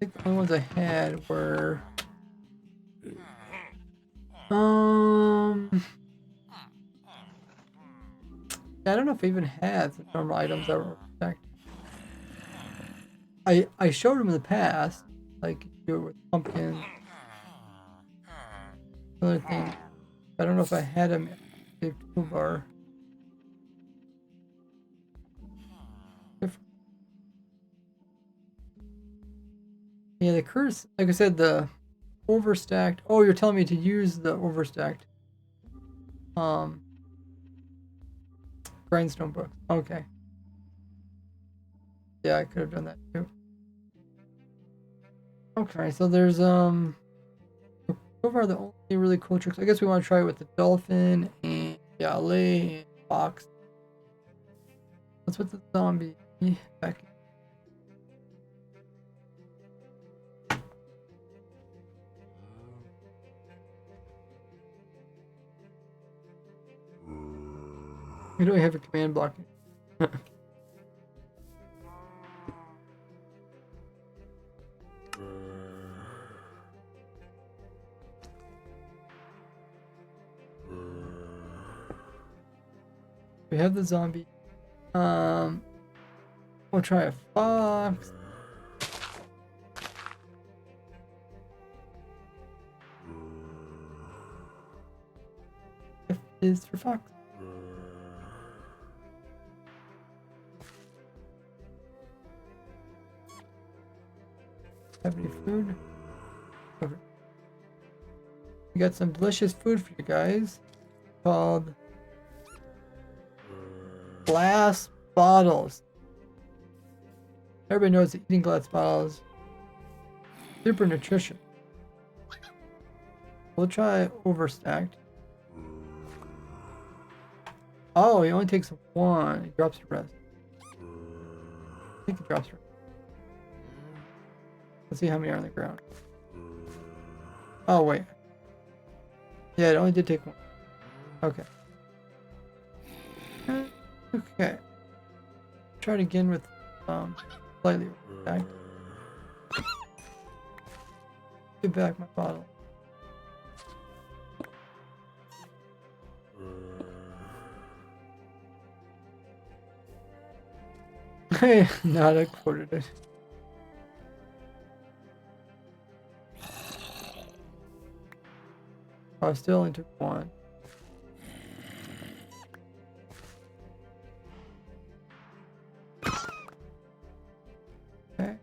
I think the only ones I had were I don't know if I even had some normal items that were stacked. I showed them in the past, like do it with pumpkins, other thing. I don't know if I had them in the toolbar. Yeah, the curse, like I said, the overstacked. Oh, you're telling me to use the overstacked grindstone book. Okay. Yeah, I could have done that too. Okay, so there's so far the only really cool tricks. I guess we want to try it with the dolphin and Yale and fox. Let's put the zombie back. We don't have a command block. We have the zombie. We'll try a fox. F is for fox. Have any food? Okay. We got some delicious food for you guys called glass bottles. Everybody knows that eating glass bottles super nutritious. We'll try overstacked. Oh, he only takes one. He drops the rest. I think he drops the rest. Let's see how many are on the ground. Oh, wait. Yeah, it only did take one. Okay. Okay. Try it again with slightly back. Get back my bottle. Hey, not I quoted it. I still only took one. Okay.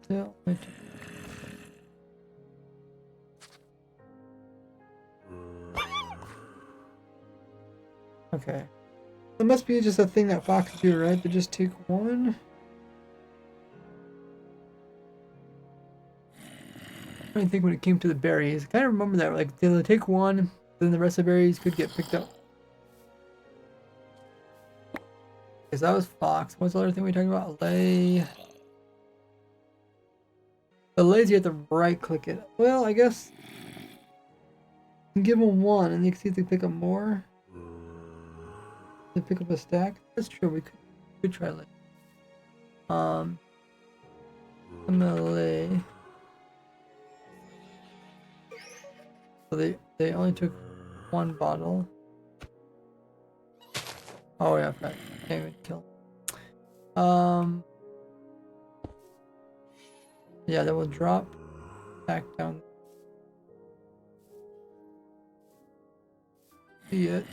Still only took. Okay. It must be just a thing that foxes do, right? They just take one. I don't think when it came to the berries. I kind of remember that. Like, they take one, then the rest of the berries could get picked up. Because that was fox. What's the other thing we talking about? Lay. The lays you have to right click it. Well, I guess you can give them one and you can see if they pick up more. They pick up a stack. That's true. We could try lay. I'm gonna lay. So they only took one bottle. Oh yeah, I can't even kill. Yeah, that will drop back down. See it.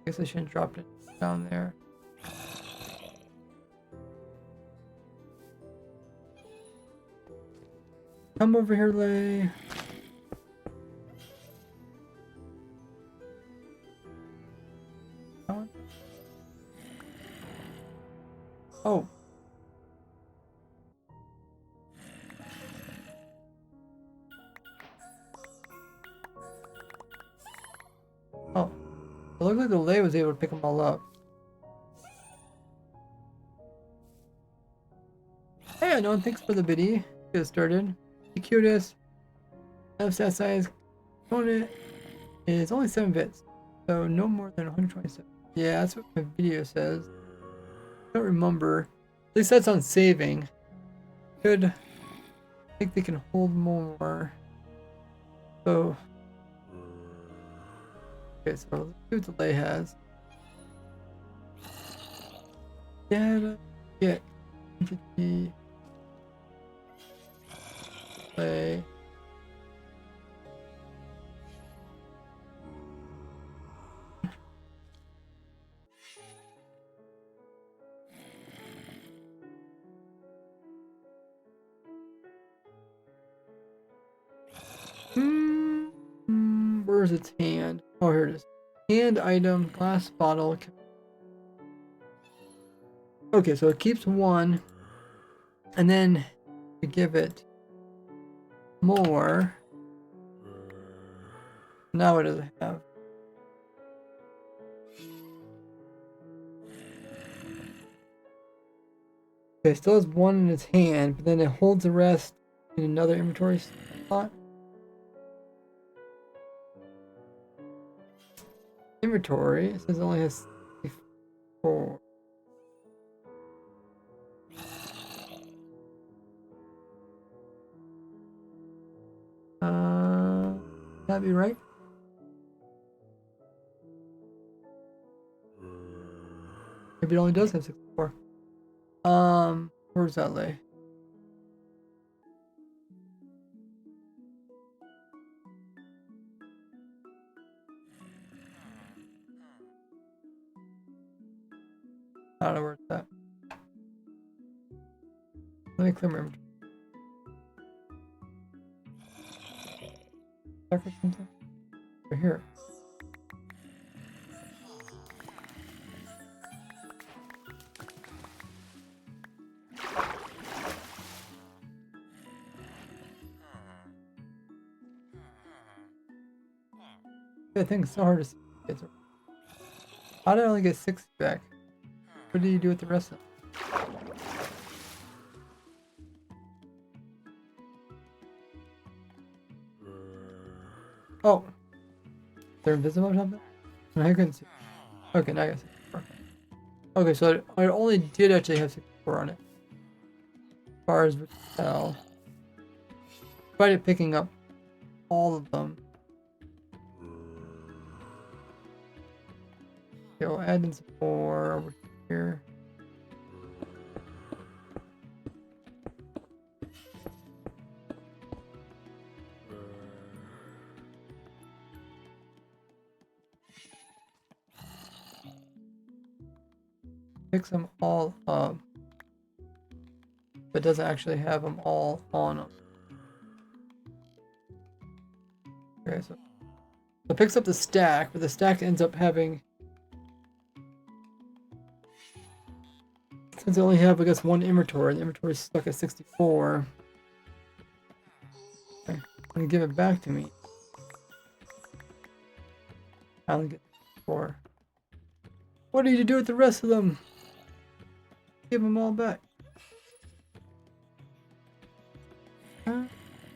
Guess I shouldn't drop it down there. Come over here, Lay. That one? Oh. Oh. It looked like the Lay was able to pick them all up. Hey, no one thanks for the biddy. Get started. The cutest. That size component is only 7 bits. So no more than 127. Yeah, that's what my video says. I don't remember. At least that's on saving. I think they can hold more. So. Okay, so let's see what the Lay has. Get entity. Lay. Where's its hand? Oh, here it is. Hand item, glass bottle. Okay, so it keeps one, and then you give it more. Now what does it have? Okay, it still has one in its hand, but then it holds the rest in another inventory slot. Inventory, it says it only has 64. That'd be right. Maybe it only does have 64. Where's that Lay? I don't know where it's at. Let me clear my inventory. Back or something? Over here. I think it's so hard to see. How did I only get 60 back? What do you do with the rest of them? Oh! They're invisible or something? I couldn't see. Okay, now I got 64. Okay, so it only did actually have 64 on it. As far as we can tell. Tried it picking up all of them. Okay, we'll add in some more over here. Picks them all up. but doesn't actually have them all on them. Okay, so it picks up the stack, but the stack ends up having, since I only have, I guess, one inventory, the inventory is stuck at 64. Okay, I'm gonna give it back to me. I only get 4. What did you do with the rest of them? Give them all back.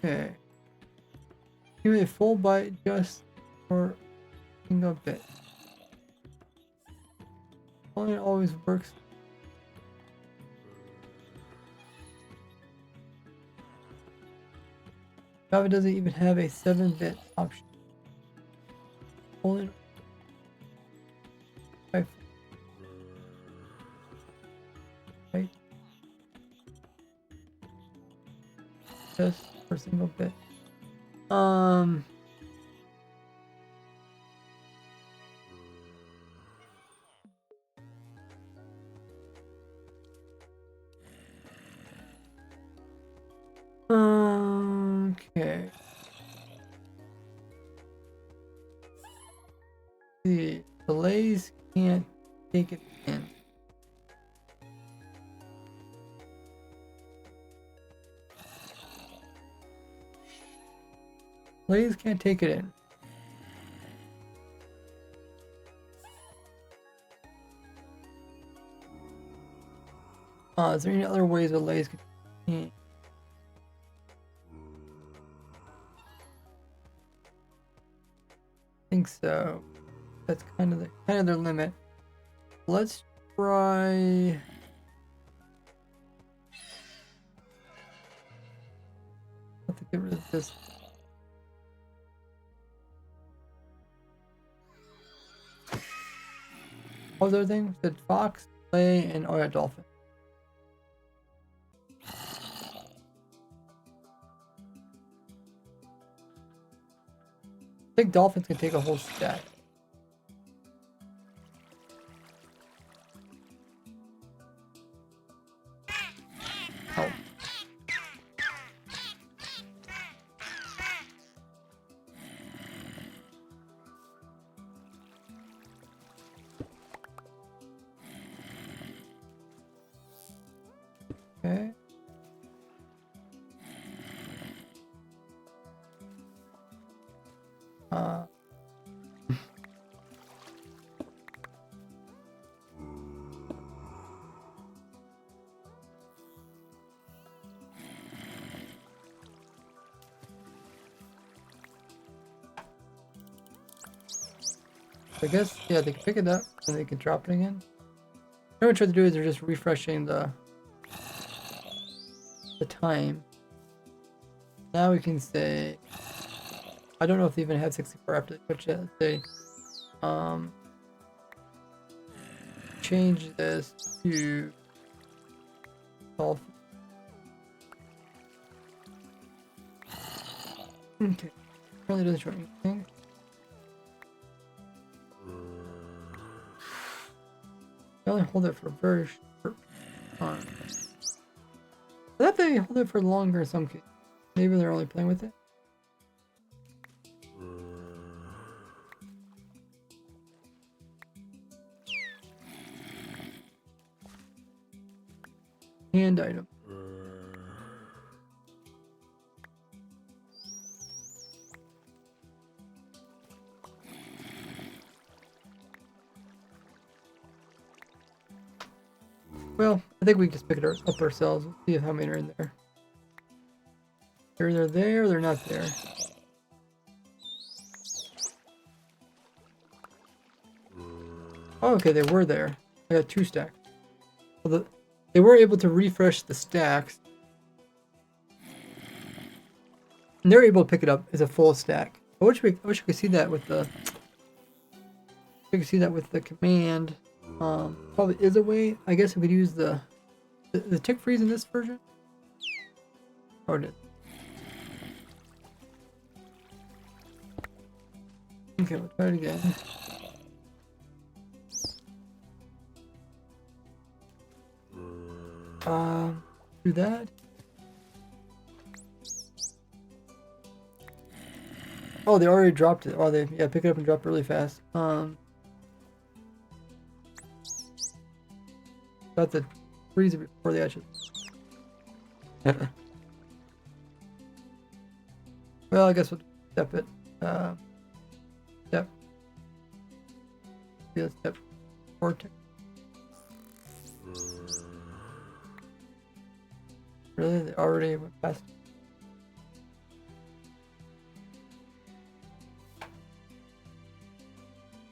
Okay. Give me a full bite just for a single bit. Only always works. Java doesn't even have a 7-bit option. Only 5. Right? Just for a single bit. Okay. The delays can't take it in. Delays can't take it in. Is there any other ways delays can? I think so. That's kind of their limit. Let's try. Have to get rid of this. What was the other thing? Said fox, play, and oh yeah, dolphin. I think dolphins can take a whole stack. Oh. Okay. I guess, yeah, they can pick it up and they can drop it again. What I'm trying to do is they're just refreshing the time. Now we can say, I don't know if they even have 64 after they switch it. Let's say, change this to dolphin. Okay, currently doesn't show anything. They only hold it for a very short time. I thought they hold it for longer in some cases. Maybe they're only playing with it. Hand item. Well, I think we can just pick it up ourselves. See how many are in there. They're there, they're not there. Oh, okay, they were there. I got 2 stacks. Well, they were able to refresh the stacks. And they're able to pick it up as a full stack. I wish we could see that with the. We could see that with the command. Probably is a way. I guess we could use the tick freeze in this version. Oh, it is. Okay, we'll try it again. do that. Oh, they already dropped it. Oh, they pick it up and drop it really fast. Got to freeze it before the actually. Well, I guess we'll step it. Step. Yeah, step. Vortex. Really? They already went past.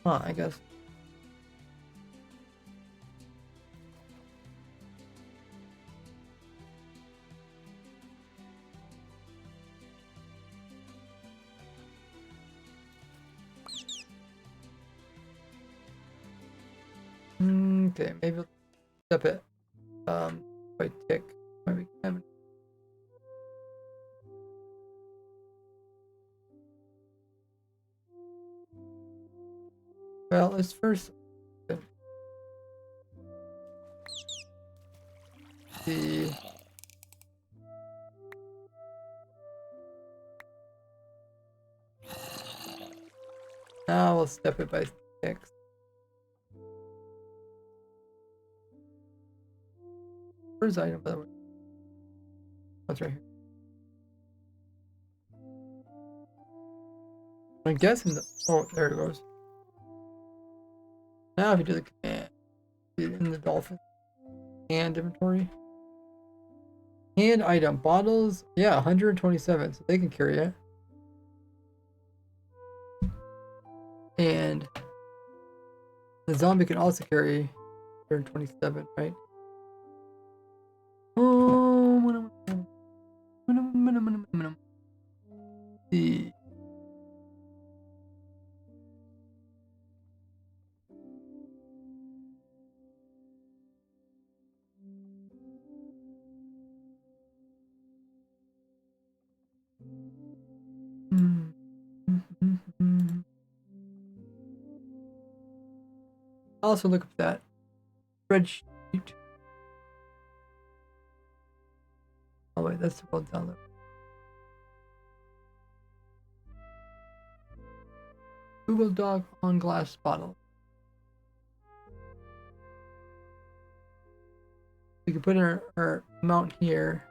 Huh, I guess. Okay, maybe we'll step it. By tick. Maybe can. Well, let's first see. Now we'll step it by ticks. Where's the item, by the way? What's right here? I'm guessing the. Oh, there it goes. Now, if you do the command in the dolphin hand inventory, hand item bottles, yeah, 127, so they can carry it. And the zombie can also carry 127, right? Oh, the I'll also look up that spreadsheet. Oh wait, that's the world download. Google Doc on glass bottle. We can put our amount here.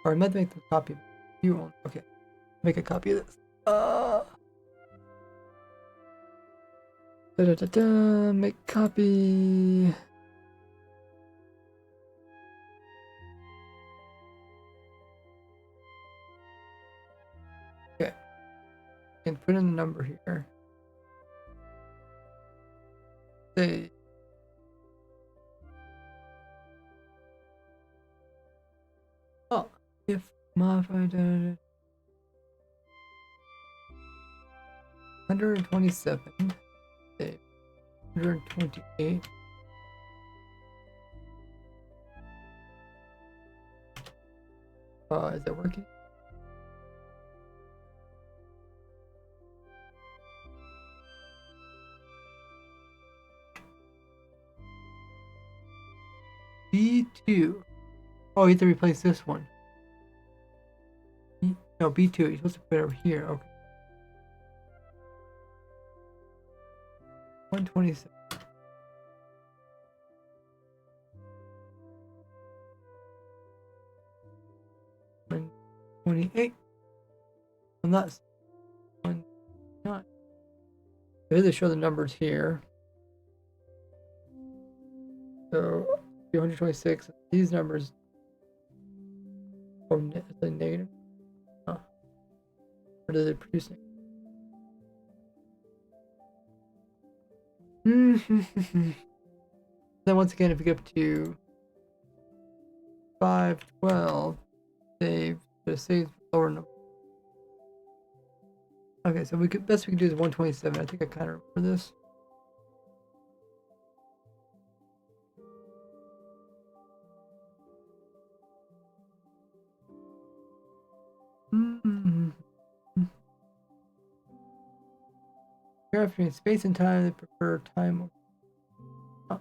Or I meant to make the copy. You won't. Okay. Make a copy of this. Make copy. Okay. And put in the number here. Say. Oh, if modified. 127. Save. 128. Is that working? B2. Oh, you have to replace this one. No, B2. You're supposed to put it over here. Okay. 127. 128. I'm not. 129. They show the numbers here. So 226. These numbers. Oh, it's a negative. Huh. What are they producing? Then once again, if we get up to 512, save. Just save lower number. Okay, so best we can do is 127. I think I kind of remember this. Between space and time, they prefer time. Oh.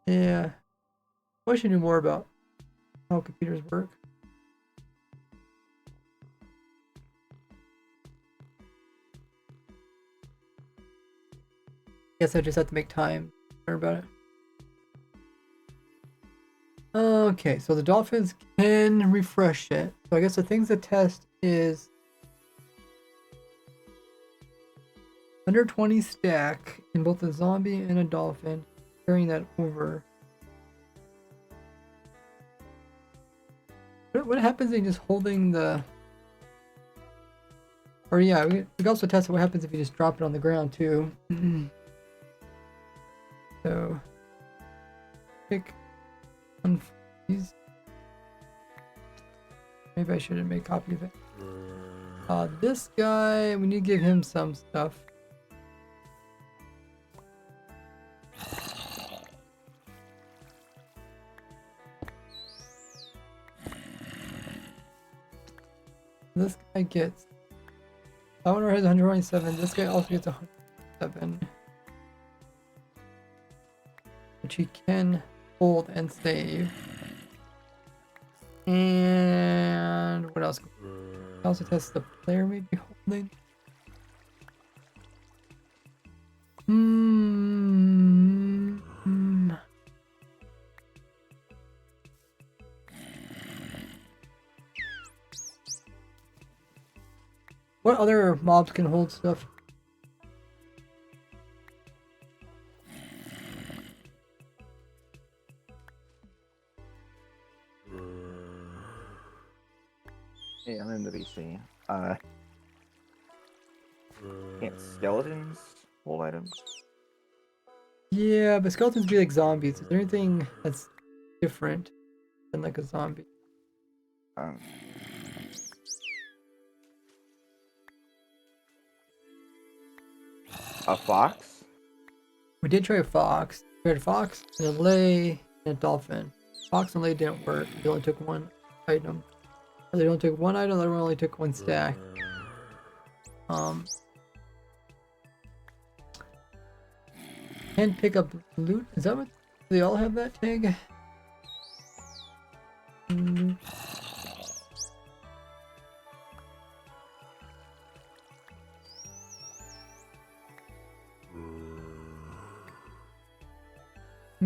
Yeah. I should know more about how computers work. Guess I just have to make time to learn about it. Okay, so the dolphins can refresh it. So I guess the things to test is under 20 stack in both a zombie and a dolphin, carrying that over. What happens in just holding the... Or yeah, we can also test what happens if you just drop it on the ground too. So, pick unfreeze. Maybe I shouldn't make a copy of it. This guy, we need to give him some stuff. This guy gets... That one has 127. This guy also gets 107. Which he can hold and save. And what else? Also test the player may be holding. What other mobs can hold stuff? Yeah, I'm in the BC. Can't skeletons hold items? Yeah, but skeletons be like zombies. Is there anything that's different than like a zombie? Um, a fox? We did try a fox. We had a fox and a lay and a dolphin. Fox and lay didn't work. They only took one item. Or they only took one item, the other one only took one stack. Can pick up loot. Is that what? Do they all have that tag? Let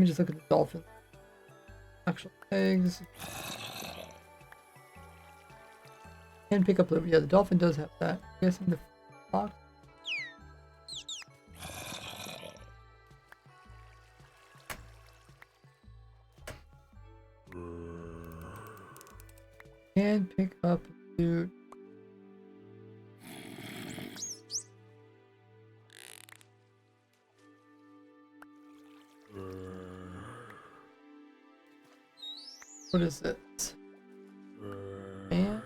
me just look at the dolphin. Actual tags. Can pick up loot. Yeah, the dolphin does have that. I'm guessing the fox. Can pick up loot. What is it? And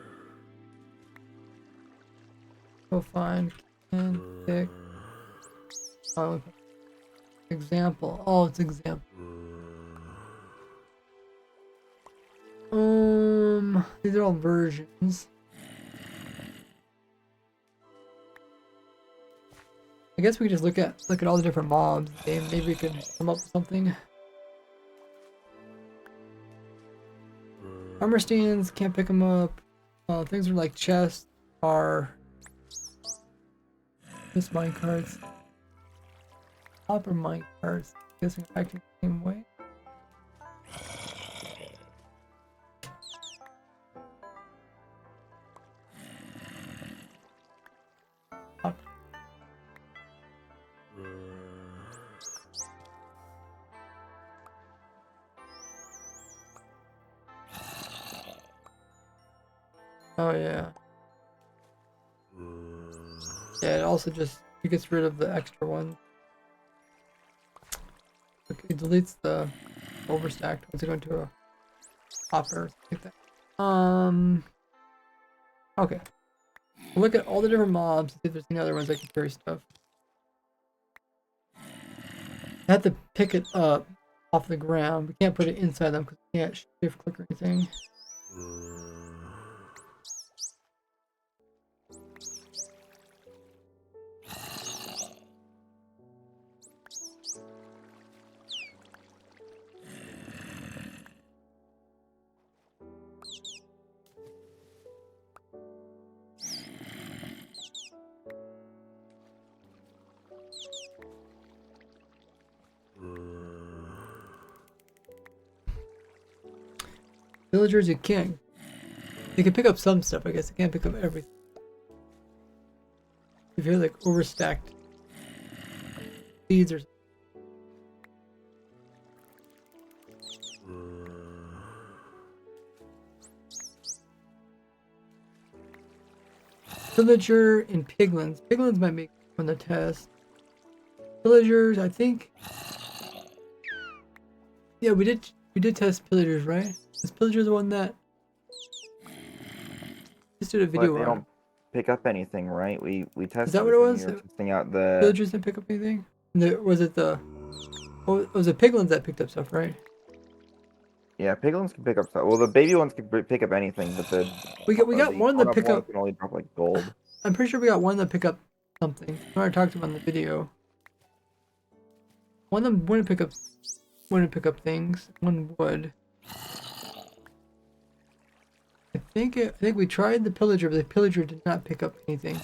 go find can pick. Oh, example. Oh, it's example. These are all versions. I guess we could just look at all the different mobs. And maybe we could come up with something. Armor stands, can't pick them up. Things are like chests are just mine cards. Hopper mine cards. Guessing acting the same way. Oh yeah. Yeah, it also just it gets rid of the extra one. Okay, it deletes the overstacked once you go into a hopper like that. Okay. We'll look at all the different mobs, see if there's any other ones that can carry stuff. I have to pick it up off the ground. We can't put it inside them because we can't shift click or anything. Villagers, you can't. You can pick up some stuff, I guess. You can't pick up everything. If you're like overstacked seeds or villager and piglins. Piglins might make on the test. Villagers, I think. Yeah, we did test pillagers, right? Is pillager the one that just did a But video they on? don't pick up anything, right? We tested that what this it when was? we were testing out the. Villagers didn't pick up anything? Was it the... Oh, it was the piglins that picked up stuff, right? Yeah, piglins can pick up stuff. Well, the baby ones can pick up anything, but the We got one that grown-up pick ones up... can only drop like gold. I'm pretty sure we got one that pick up something. I already talked about in the video. One of them wouldn't pick up things. One would. I think we tried the pillager, but the pillager did not pick up anything.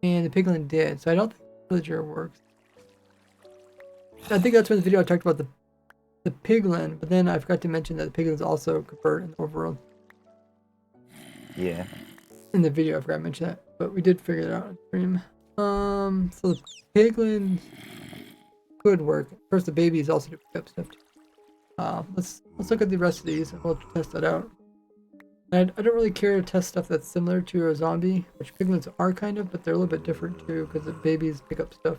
And the piglin did, so I don't think the pillager works. I think that's when the video I talked about the piglin, but then I forgot to mention that the piglins also convert in the overworld. Yeah. In the video I forgot to mention that, but we did figure it out on stream. So the piglins could work. Of course, the babies also do pick up stuff too. Let's look at the rest of these and we'll test that out. I don't really care to test stuff that's similar to a zombie, which piglins are kind of, but they're a little bit different too because the babies pick up stuff.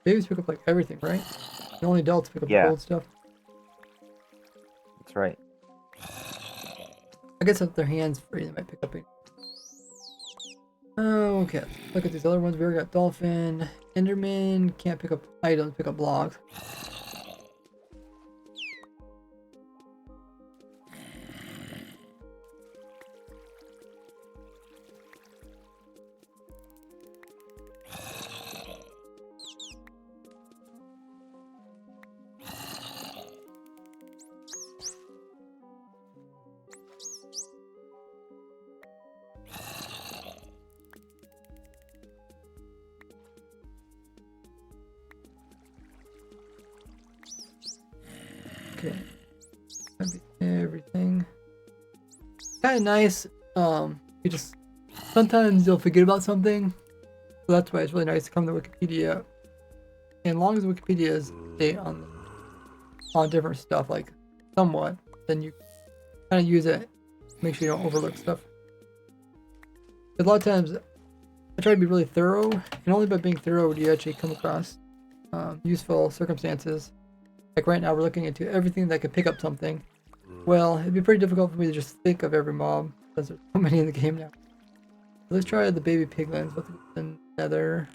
Babies pick up like everything, right? And only adults pick up the gold stuff. That's right. I guess if their hands free, they might pick up it. Oh, okay. Look at these other ones. We already got dolphin, enderman. Can't pick up items, pick up blocks. Okay. That'd be everything. Kind of nice. You just sometimes you'll forget about something, so that's why it's really nice to come to Wikipedia. And as long as Wikipedia is update on different stuff, like somewhat, then you kind of use it. Make sure you don't overlook stuff. A lot of times, I try to be really thorough, and only by being thorough would you actually come across useful circumstances. Like right now, we're looking into everything that could pick up something. Well, it'd be pretty difficult for me to just think of every mob, because there's so many in the game now. Let's try the baby piglins with the nether.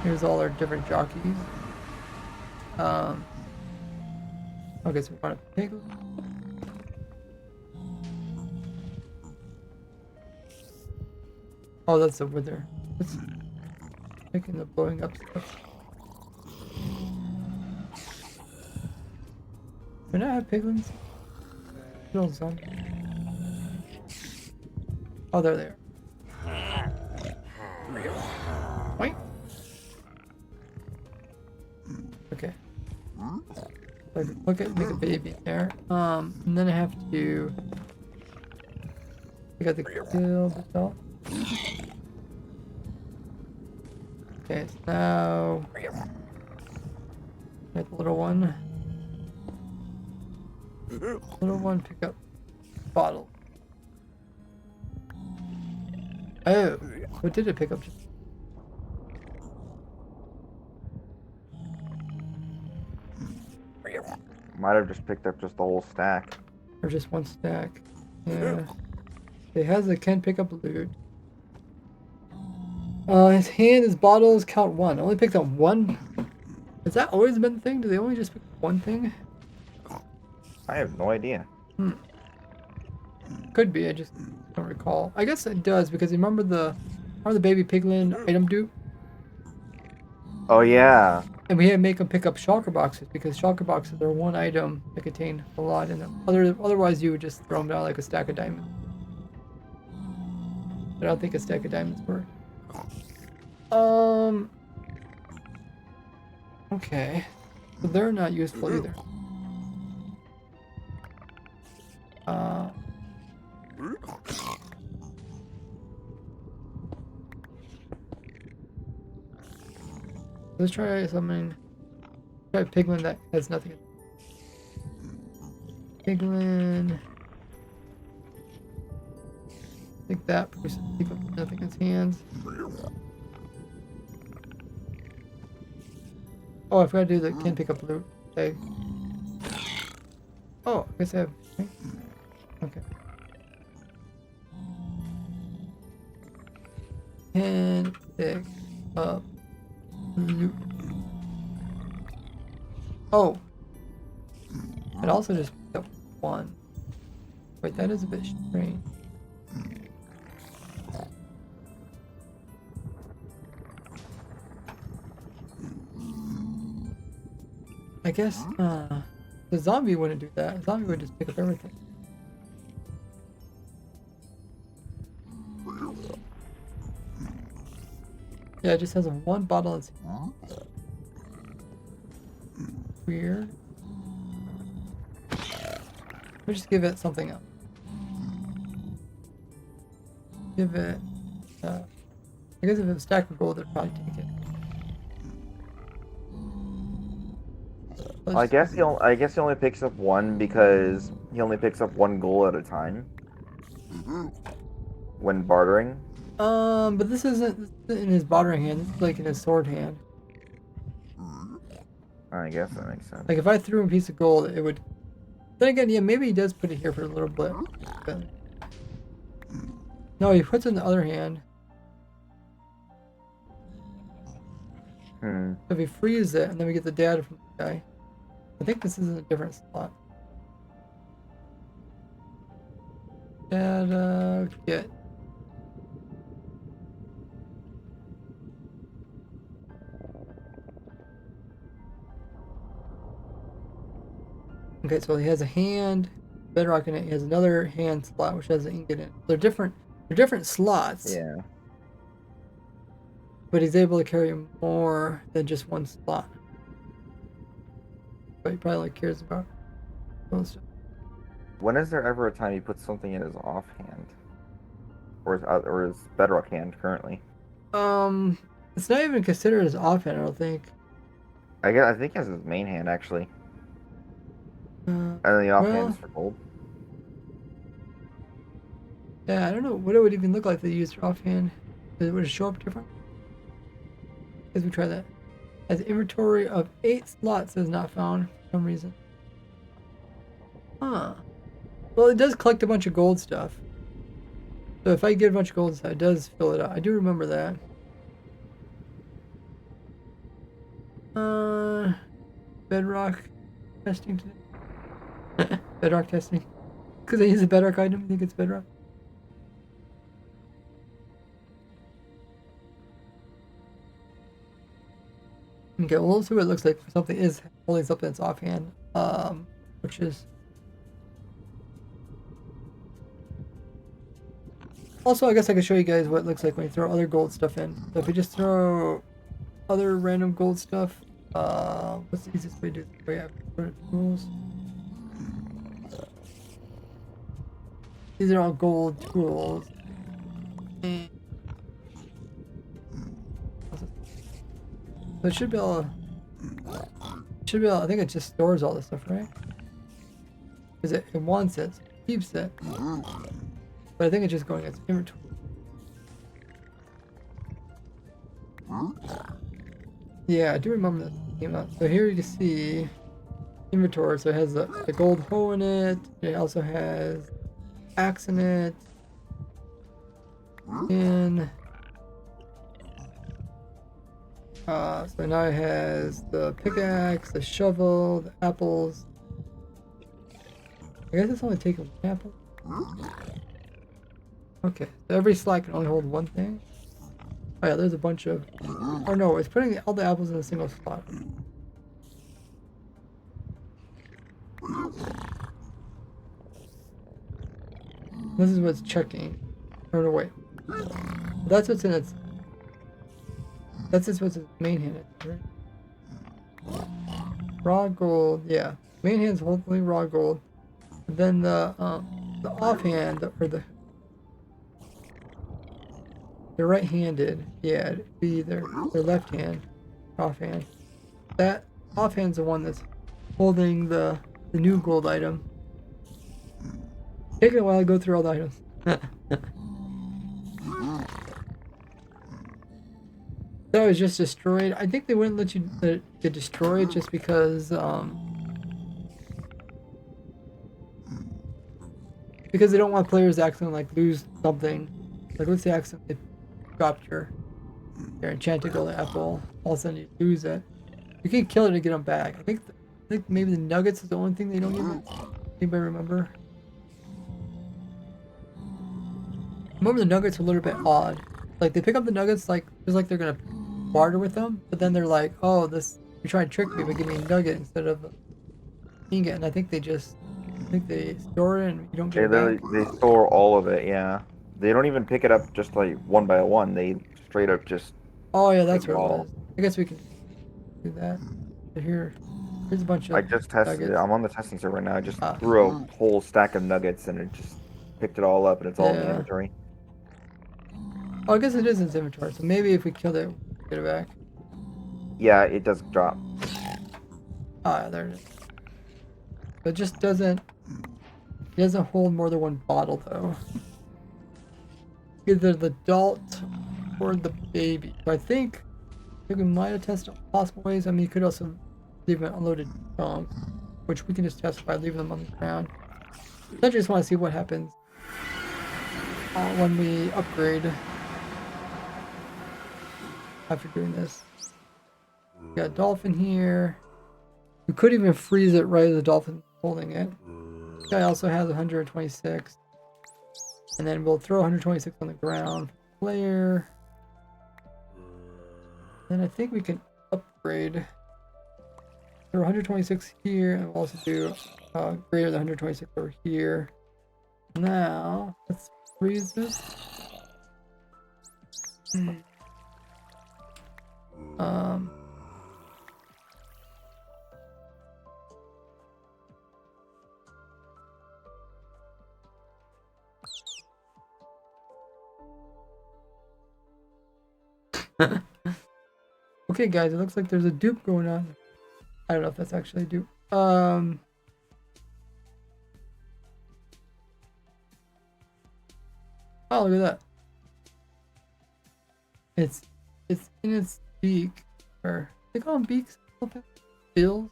Here's all our different jockeys. Okay, so we want a piglin. Oh, that's the wither. It's making the blowing up stuff. Do I have piglins? Little zombie. Oh, there they are. Wait. Okay. Look at make a baby there. And then I have to. I got the kill the dog. Okay, so now get the little one. Little one, pick up bottle. Oh, what did it pick up? Might have just picked up just the whole stack. Or just one stack. Yeah. It has a can pick up loot. His hand, his bottles count one. Only picked up one. Has that always been the thing? Do they only just pick up one thing? I have no idea. Could be. I just don't recall. I guess it does because you remember the baby piglin item dupe, Oh yeah. and we had to make them pick up shulker boxes because shulker boxes are one item that contain a lot in them. Otherwise, you would just throw them down like a stack of diamonds. I don't think a stack of diamonds work. Okay. So they're not useful either. Let's try something. Try Piglin that has nothing. Piglin. Like that produces nothing in his hands. Oh, I forgot to do the can't pick up loot tag. Oh, I guess I have. Okay. Can pick up loot. Oh. It also just picked up one. Wait, that is a bit strange. I guess the zombie wouldn't do that. The zombie would just pick up everything. Yeah, it just has one bottle. It's weird. We'll just give it something else. Give it. I guess if it was stacked with gold, it'd probably take it. I guess he only picks up one because he only picks up one goal at a time when bartering. But this isn't in his bartering hand. This is like in his sword hand. I guess that makes sense. Like if I threw him a piece of gold, it would. Then again, yeah, maybe he does put it here for a little bit. But... No, he puts it in the other hand. So if he frees it, and then we get the data from the guy. I think this is in a different slot. Data get. Okay, so he has a hand, bedrock in it. He has another hand slot which has an ingot in it. They're different. They're different slots. Yeah. But he's able to carry more than just one slot. But he probably like cares about those stuff. When is there ever a time he puts something in his offhand, or his bedrock hand currently? It's not even considered as offhand, I don't think. I think he has his main hand actually. And then the offhand is for gold. Yeah, I don't know what it would even look like if they used offhand. Would it show up different? As we try that. As inventory of 8 slots is not found for some reason. Huh. Well, it does collect a bunch of gold stuff. So if I get a bunch of gold stuff, it does fill it out. I do remember that. Bedrock testing today. Bedrock testing. Because I use a bedrock item, I think it's bedrock. Okay, well, let's see what it looks like. Something is holding something that's offhand, which is also, I guess I could show you guys what it looks like when you throw other gold stuff in. So if you just throw other random gold stuff, what's the easiest way to do this? We have tools. These are all gold tools. And so it should be able to, I think it just stores all this stuff, right? Because it wants it, so it keeps it. But I think it's just going as inventory. Yeah, I do remember that came out. So here you can see inventory. So it has the gold hoe in it. It also has axe in it. And so now it has the pickaxe, the shovel, the apples. I guess it's only taking one apple. Okay, so every slot can only hold one thing. Oh yeah, there's a bunch of... Or no, it's putting all the apples in a single slot. This is what's checking. Oh no, wait. That's what's in its That's just what's his main hand is, right? Raw gold, yeah. Main hand's hopefully raw gold. And then the offhand, or the right-handed, yeah, it'd be their left hand, offhand. That offhand's the one that's holding the new gold item. Taking a while to go through all the items. That was just destroyed. I think they wouldn't let you get destroyed just because they don't want players to accidentally like lose something. Like let's say accidentally dropped your enchanted gold apple, all of a sudden you lose it. You can kill it to get them back. I think maybe the nuggets is the only thing they don't give it. Anybody remember? Remember the nuggets are a little bit odd. Like they pick up the nuggets like just like they're gonna barter with them, but then they're like, oh, this you're trying to trick me by giving me a nugget instead of a ingot, and I think they store it and you don't get it back. They store all of it. Yeah, they don't even pick it up just like one by one. They straight up just. Oh yeah, that's take what it it all. was. I guess we can do that. So here's a bunch of I just tested it. nuggets. I'm on the testing server now. I just threw a whole stack of nuggets and it just picked it all up and it's all in the Yeah. inventory. Oh, I guess it is in its inventory, so maybe if we killed it, we'll get it back. Yeah, it does drop. Ah, there it is. But it just doesn't hold more than one bottle though. Either the adult or the baby. So I think we might have tested possible ways. I mean, you could also leave an unloaded chunk, which we can just test by leaving them on the ground. I just want to see what happens when we upgrade after doing this. We got a dolphin here. We could even freeze it right as the dolphin holding it. This guy also has 126. And then we'll throw 126 on the ground. Player. Then I think we can upgrade. Throw 126 here, and we'll also do greater than 126 over here. Now, let's freeze this. Okay, guys, it looks like there's a dupe going on. I don't know if that's actually a dupe. Oh, look at that. It's in its beak, or they call them beaks. Bills.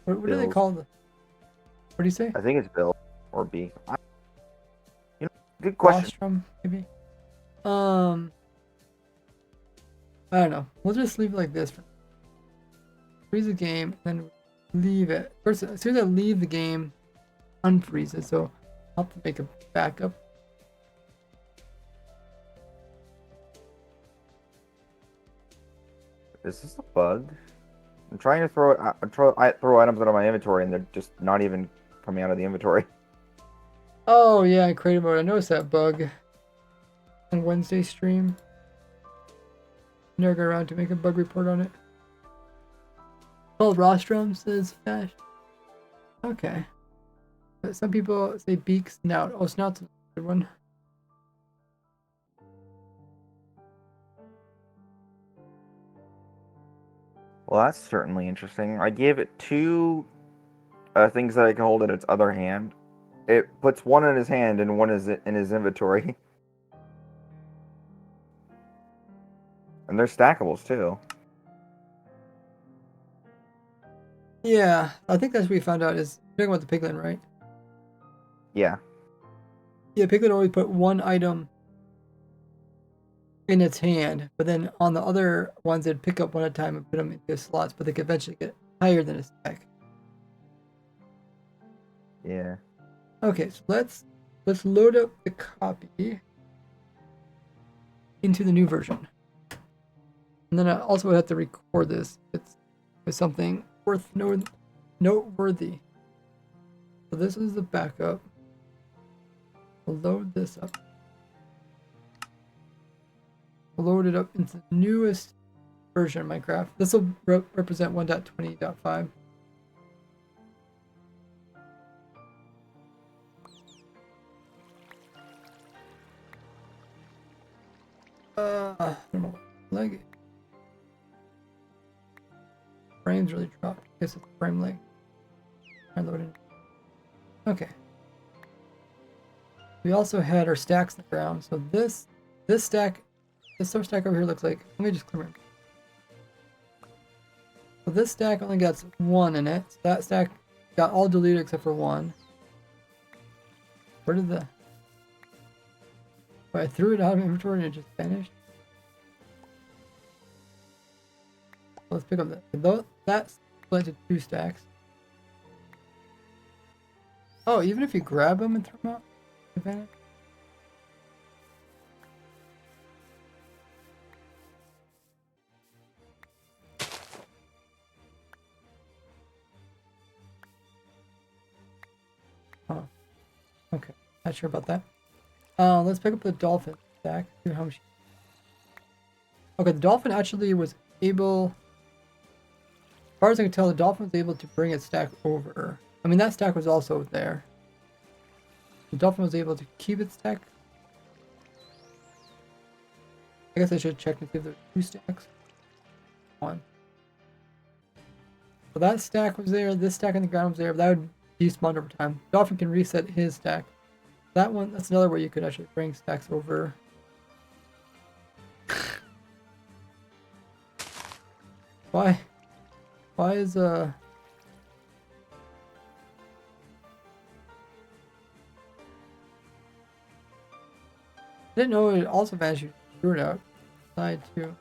What do they Bills. call them? What do you say? I think it's Bill or B. Good question. Rostrum, maybe. I don't know. We'll just leave it like this. Freeze the game, and then leave it. First, as soon as I leave the game, unfreeze it. So I'll have to make a backup. Is this a bug? I'm trying to throw items out of my inventory and they're just not even coming out of the inventory. Oh yeah, in creative mode. I noticed that bug on Wednesday stream. Never got around to make a bug report on it. Oh, rostrum says Fash. Okay. But some people say beak, snout. Oh, snout's a good one. Well, that's certainly interesting. I gave it two things that I can hold in its other hand. It puts one in his hand and one is in his inventory. And they're stackables too. Yeah, I think that's what we found out is you're talking about the piglin, right? Yeah. Yeah, piglin always put one item in its hand, but then on the other ones it'd pick up one at a time and put them into slots, but they could eventually get higher than a stack. Yeah. Okay, so let's load up the copy into the new version. And then I also would have to record this. It's something noteworthy. So this is the backup. We'll load this up. load it up into the newest version of Minecraft. This will represent 1.20.5. I don't know. Leg. Frames really dropped. I guess it's frame lag. Try loading. Okay. We also had our stacks in the ground. So this stack, this sub stack over here looks like. Let me just clear it. So this stack only got 1 in it. So that stack got all deleted except for 1. Where did the? I threw it out of inventory and it just vanished. Let's pick up that. That's split into 2 stacks. Oh, even if you grab them and throw them out, they vanish. Oh, okay. Not sure about that. Let's pick up the dolphin stack. See how much. Okay, the dolphin actually was able. As far as I can tell, the dolphin was able to bring its stack over. I mean, that stack was also there. The dolphin was able to keep its stack. I guess I should check and see if there's 2 stacks. 1. So that stack was there. This stack on the ground was there. But that would despawn over time. Dolphin can reset his stack. That one, that's another way you could actually bring stacks over. Why? Why is I didn't know it also vanished. You threw it out. Side too.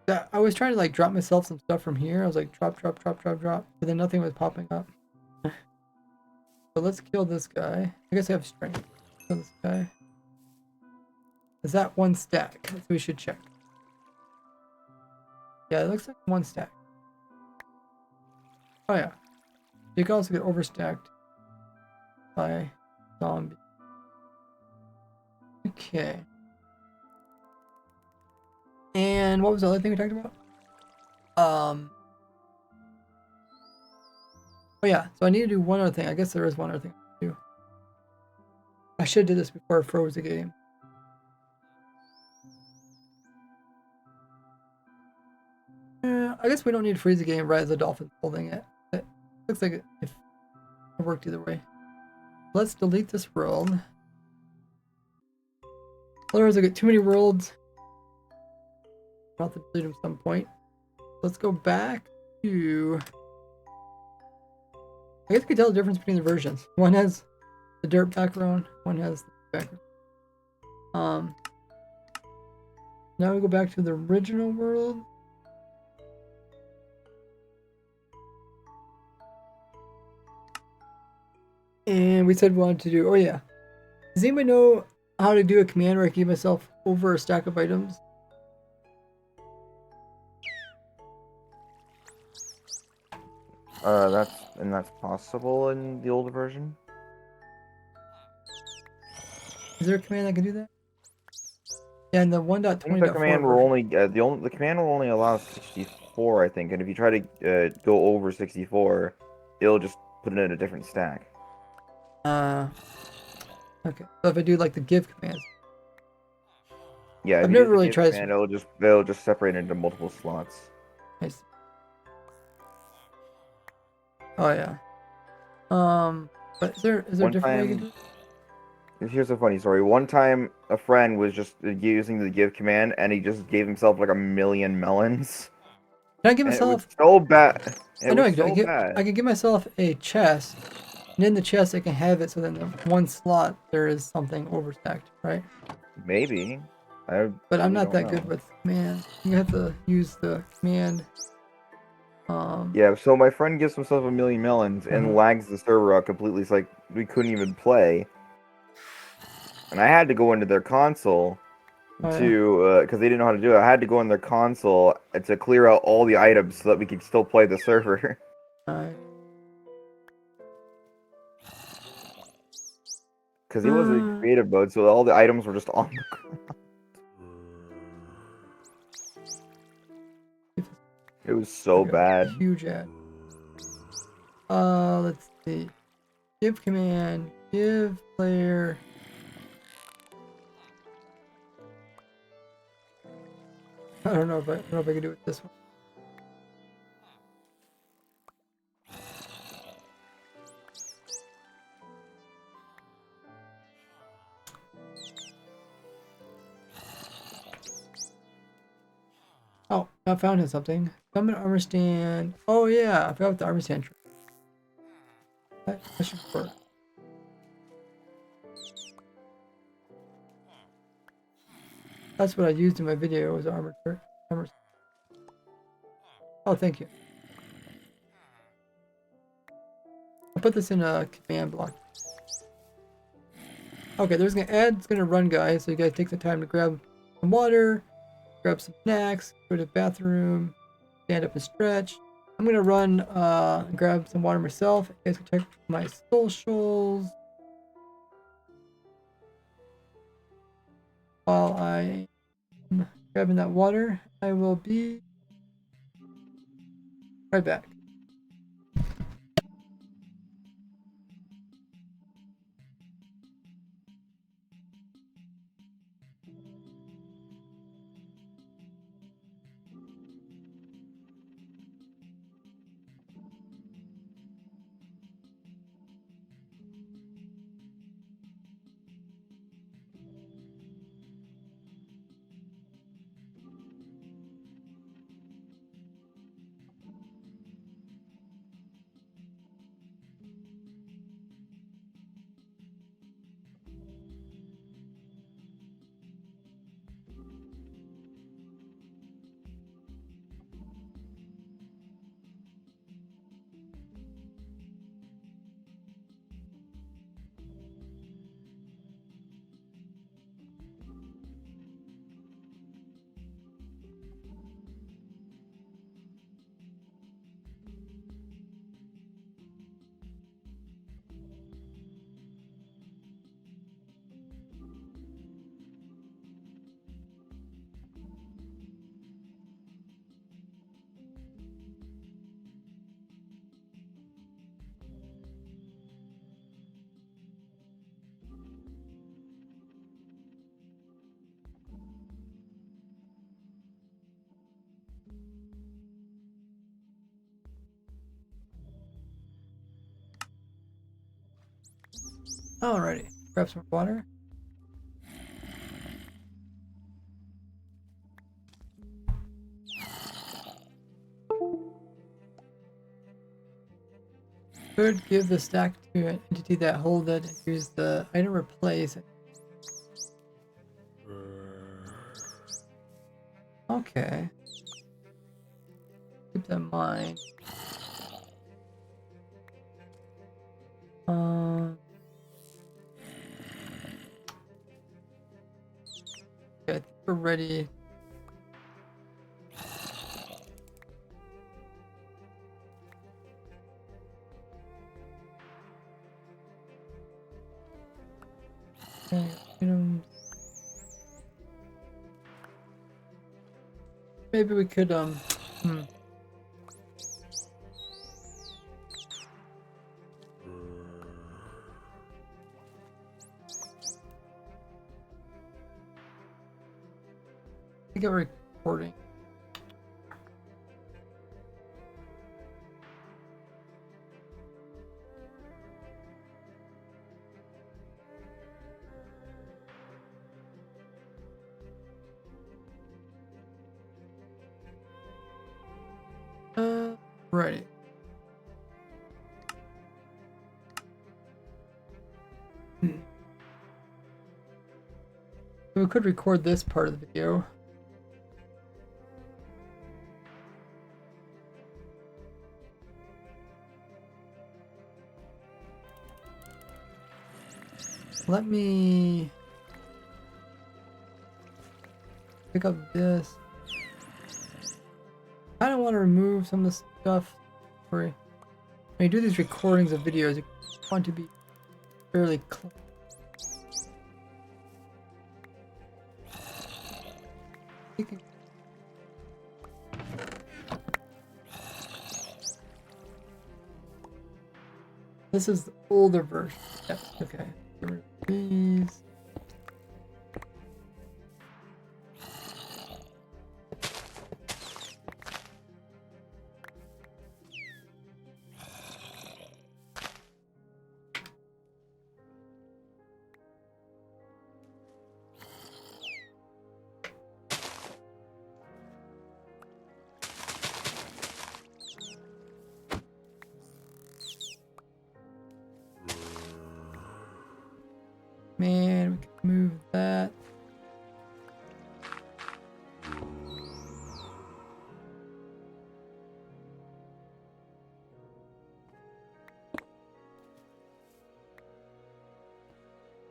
Yeah, I was trying to like drop myself some stuff from here. I was like drop, but then nothing was popping up. So let's kill this guy. I guess I have strength. Kill this guy. Is that 1 stack? That's what we should check. Yeah, it looks like 1 stack. Oh yeah. You can also get overstacked by zombie. Okay. And what was the other thing we talked about? Oh yeah, so I need to do one other thing. I guess there is one other thing to do. I should have did this before I froze the game. I guess we don't need to freeze the game right as the dolphin's holding it. It looks like it worked either way. Let's delete this world. Otherwise I get too many worlds. I'll have to delete them at some point. Let's go back to... I guess you can tell the difference between the versions. One has the dirt background, one has the background. Now we go back to the original world. And we said we wanted to do, oh yeah. Does anybody know how to do a command where I can give myself over a stack of items? That's possible in the older version. Is there a command that can do that? Yeah, in the 1.20.4 I think the command will only the command will only allow 64, I think, and if you try to go over 64, it'll just put it in a different stack. Okay. So if I do like the give command. Yeah, I've never really tried this. They'll just separate it into multiple slots. Nice. Oh yeah. But is there a different way you can do it? Here's a funny story. One time, a friend was just using the give command, and he just gave himself like 1,000,000 melons. Can I give And myself? it was so bad. I know I can give myself a chest, and in the chest I can have it so then in one slot there is something overstacked, right? Maybe. But I'm not that good with command. You have to use the command. Yeah, so my friend gives himself 1,000,000 melons and lags the server out completely. It's like we couldn't even play. And I had to go into their console because they didn't know how to do it. I had to go in their console to clear out all the items so that we could still play the server. Because he was in creative mode, so all the items were just on the ground. It was so Like a bad. huge ad. Let's see. Give command. Give player. I don't know if I can do it this one. Oh, I found him something. Summon armor stand. Oh yeah, I forgot about the armor stand. That should work. That's what I used in my video. Was armor. Oh, thank you. I'll put this in a command block. Okay, there's gonna add. It's gonna run, guys. So you guys take the time to grab some water, grab some snacks, go to the bathroom, stand up and stretch. I'm gonna run, grab some water myself. You guys can check my socials while I am grabbing that water. I will be right back. Alrighty, grab some water. Could give the stack to an entity that hold it and use the item replace. Okay. Keep that in mind. Okay, I think we're ready. Okay, items. Maybe we could I think I'm recording. Right. So we could record this part of the video. Let me pick up this. I don't want to remove some of the stuff. When you do these recordings of videos, you want to be fairly clean. This is the older version. Yes, okay. Get rid of these. Man, we can move that.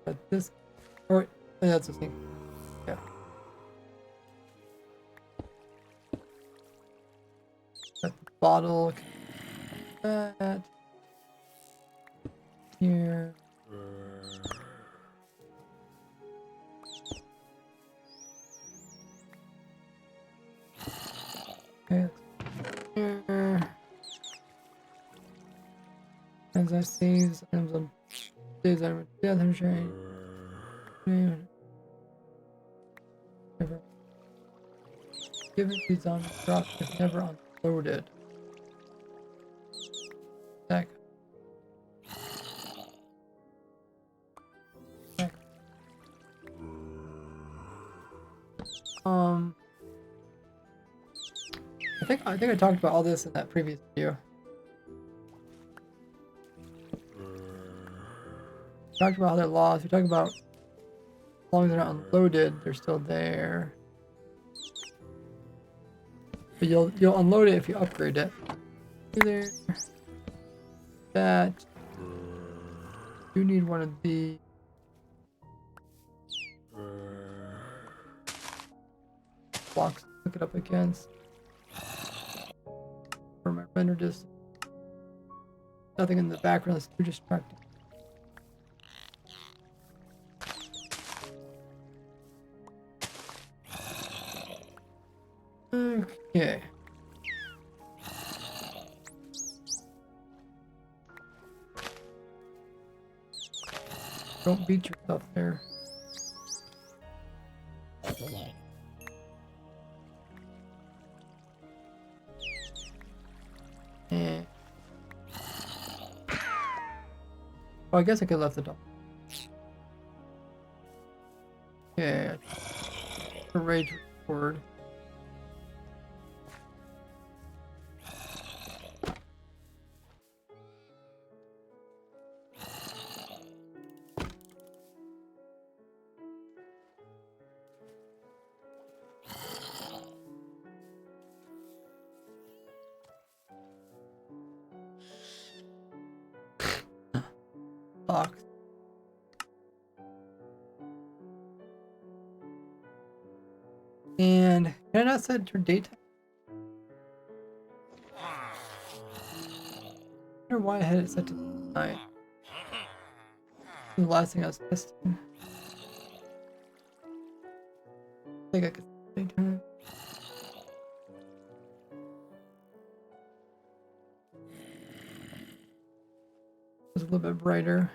But this, or that's the thing. Yeah. Got the bottle. That here. Okay. Here. As I saves items on saves item death and sharing. Never given these on drop if never unloaded. Stack. Stack. I think I talked about all this in that previous video. We talked about how they're lost. We talked about as long as they're not unloaded, they're still there. But you'll unload it if you upgrade it. Either that. You need one of the blocks to look it up against. For my render distance. Nothing in the background that's too distracting. Okay. Don't beat yourself there. And well, I guess I could have left it up. Yeah. Rage record. Box. And can I not set your daytime? I wonder why I had it set to night. The last thing I was testing. I think I could set daytime. It's a little bit brighter.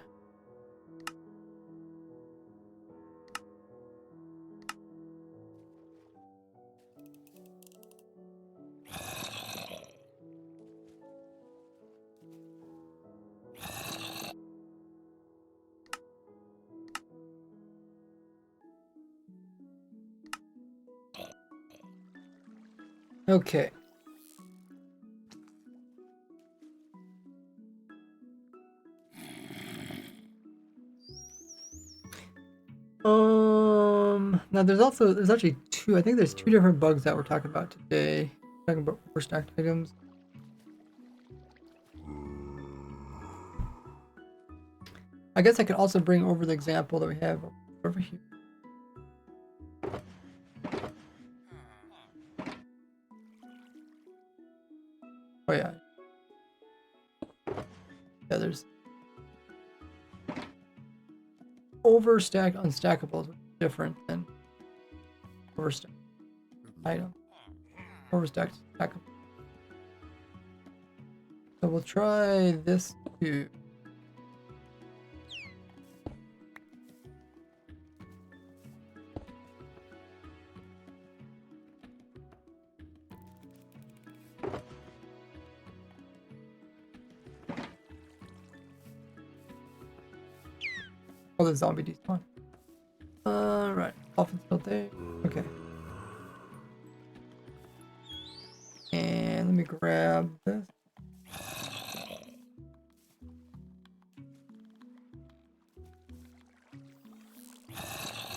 Okay. Now there's actually two. I think there's two different bugs that we're talking about today. We're talking about overstacked items. I guess I could also bring over the example that we have over here. Oh yeah. Yeah, there's overstacked unstackables, which is different than overstacked item. Overstacked stackable. So we'll try this too. Oh, the zombie despawn. Right. Dolphin's still there. Okay. And let me grab this.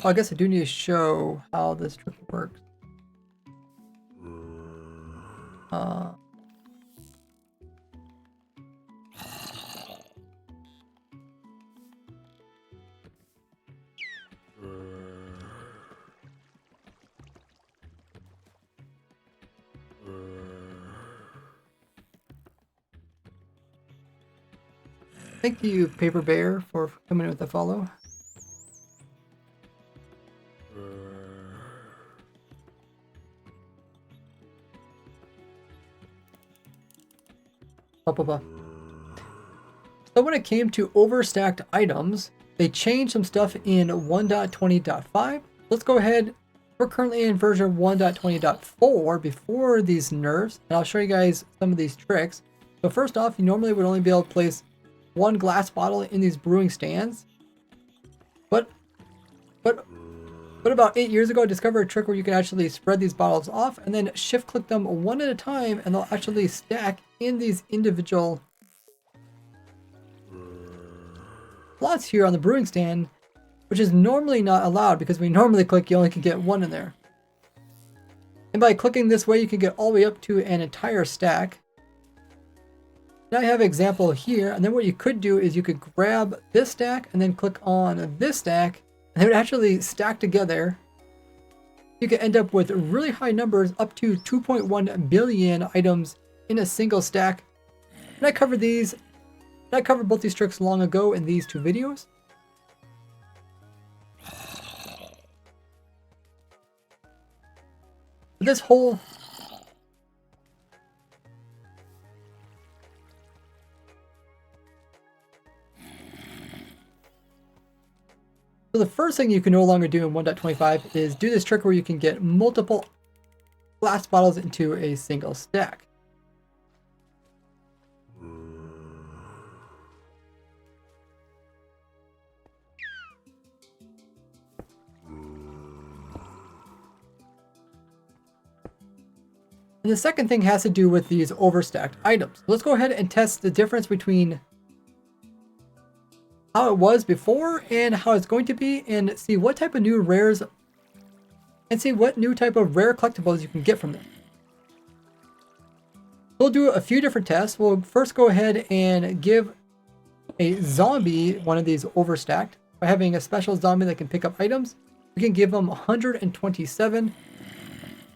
Oh, I guess I do need to show how this trick works. Thank you, Paper Bear, for coming in with the follow. So when it came to overstacked items, they changed some stuff in 1.20.5. Let's go ahead. We're currently in version 1.20.4 before these nerfs, and I'll show you guys some of these tricks. So first off, you normally would only be able to place one glass bottle in these brewing stands. But about 8 years ago, I discovered a trick where you can actually spread these bottles off and then shift click them one at a time, and they'll actually stack in these individual slots here on the brewing stand, which is normally not allowed because we normally click you only can get one in there. And by clicking this way, you can get all the way up to an entire stack. Now I have an example here, and then what you could do is you could grab this stack and then click on this stack, and they would actually stack together. You could end up with really high numbers, up to 2.1 billion items in a single stack. And I covered both these tricks long ago in these two videos. This whole So the first thing you can no longer do in 1.25 is do this trick where you can get multiple glass bottles into a single stack. And the second thing has to do with these overstacked items. Let's go ahead and test the difference between how it was before and how it's going to be, and see what type of new rares and see what new type of rare collectibles you can get from them. We'll do a few different tests. We'll first go ahead and give a zombie one of these overstacked by having a special zombie that can pick up items. We can give them 127.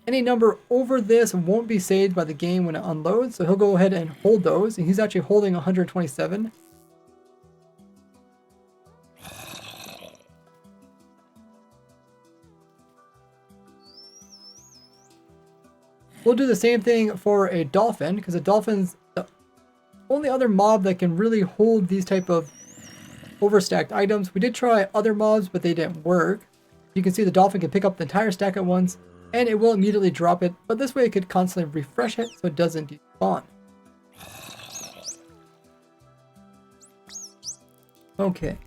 Any number over this won't be saved by the game when it unloads, so he'll go ahead and hold those, and he's actually holding 127. We'll do the same thing for a dolphin, because a dolphin's the only other mob that can really hold these type of overstacked items. We did try other mobs, but they didn't work. You can see the dolphin can pick up the entire stack at once, and it will immediately drop it, but this way it could constantly refresh it so it doesn't despawn. Okay.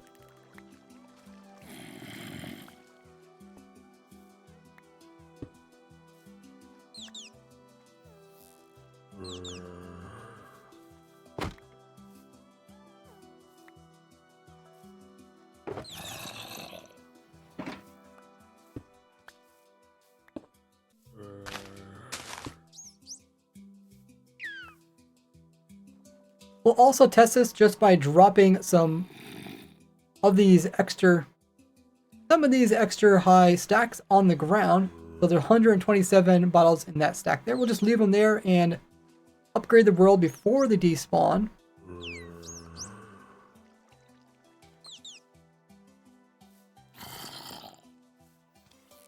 We'll also test this just by dropping some of these extra high stacks on the ground. So there are 127 bottles in that stack there. We'll just leave them there and upgrade the world before they despawn.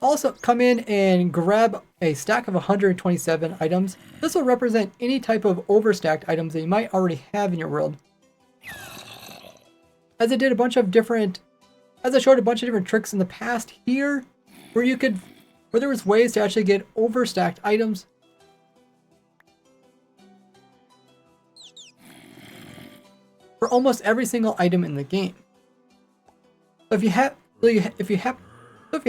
Also, come in and grab a stack of 127 items. This will represent any type of overstacked items that you might already have in your world. As I showed a bunch of different tricks in the past here, where there was ways to actually get overstacked items. For almost every single item in the game. if you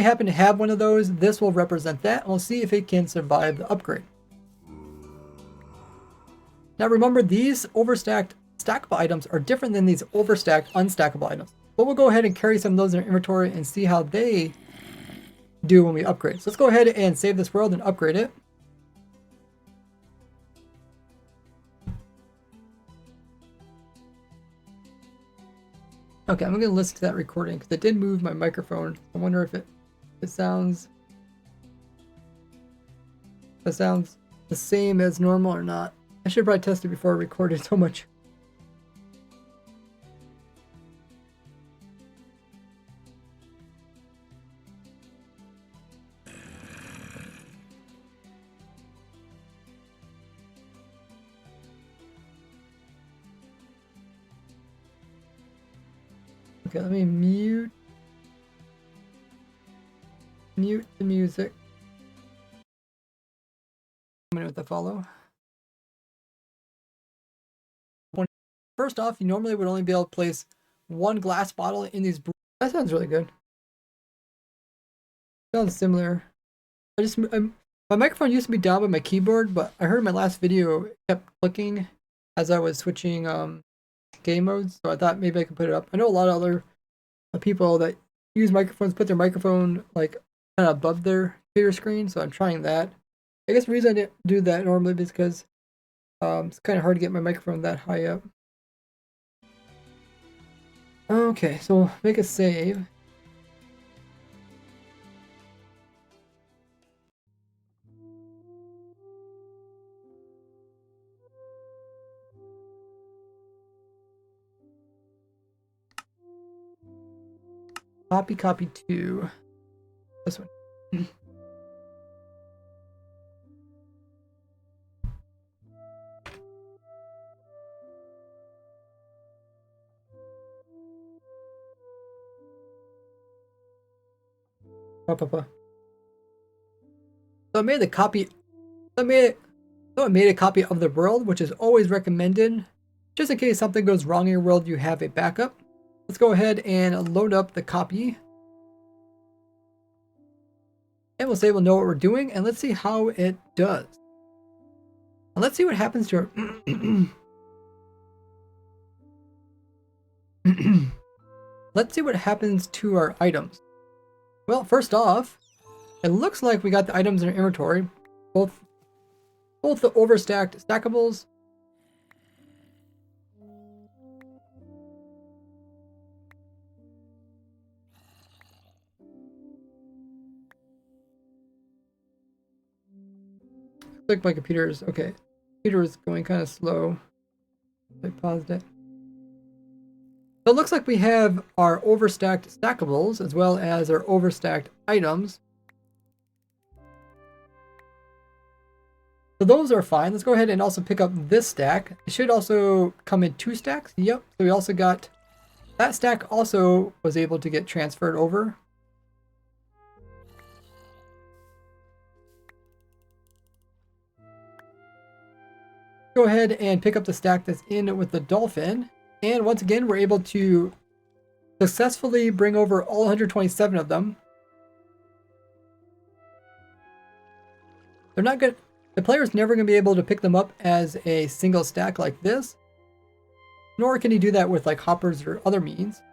happen to have one of those, this will represent that, and we'll see if it can survive the upgrade. Now remember, these overstacked stackable items are different than these overstacked unstackable items. But we'll go ahead and carry some of those in our inventory and see how they do when we upgrade. So let's go ahead and save this world and upgrade it. Okay, I'm going to listen to that recording because it did move my microphone. I wonder if it sounds the same as normal or not. I should probably test it before I recorded so much. Okay, let me mute the music. I'm going with the follow. First off, you normally would only be able to place one glass bottle in these. That sounds really good. Sounds similar. My microphone used to be down by my keyboard, but I heard in my last video it kept clicking as I was switching game modes, so I thought maybe I could put it up. I know a lot of other people that use microphones put their microphone like kind of above their computer screen, so I'm trying that. I guess the reason I didn't do that normally is because it's kind of hard to get my microphone that high up. Okay, so we'll make a save. Copy to this one. So I made a copy. I made a copy of the world, which is always recommended. Just in case something goes wrong in your world, you have a backup. Let's go ahead and load up the copy. And we'll say we'll know what we're doing, and let's see how it does. And let's see what happens to our let's see what happens to our items. Well, first off, it looks like we got the items in our inventory, both the overstacked stackables like my computer is okay. Computer is going kind of slow. I paused it. So it looks like we have our overstacked stackables as well as our overstacked items. So those are fine. Let's go ahead and also pick up this stack. It should also come in 2 stacks. Yep. So we also got that stack also was able to get transferred over. Go ahead and pick up the stack that's in with the dolphin. And once again, we're able to successfully bring over all 127 of them. They're not good. The player's never going to be able to pick them up as a single stack like this. Nor can he do that with like hoppers or other means.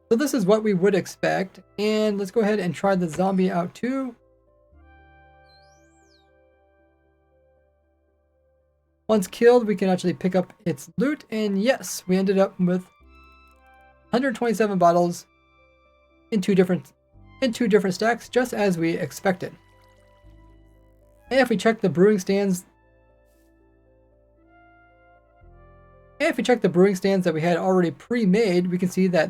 So this is what we would expect. And let's go ahead and try the zombie out too. Once killed, we can actually pick up its loot, and yes, we ended up with 127 bottles in two different stacks, just as we expected. And if we check the brewing stands, that we had already pre-made, we can see that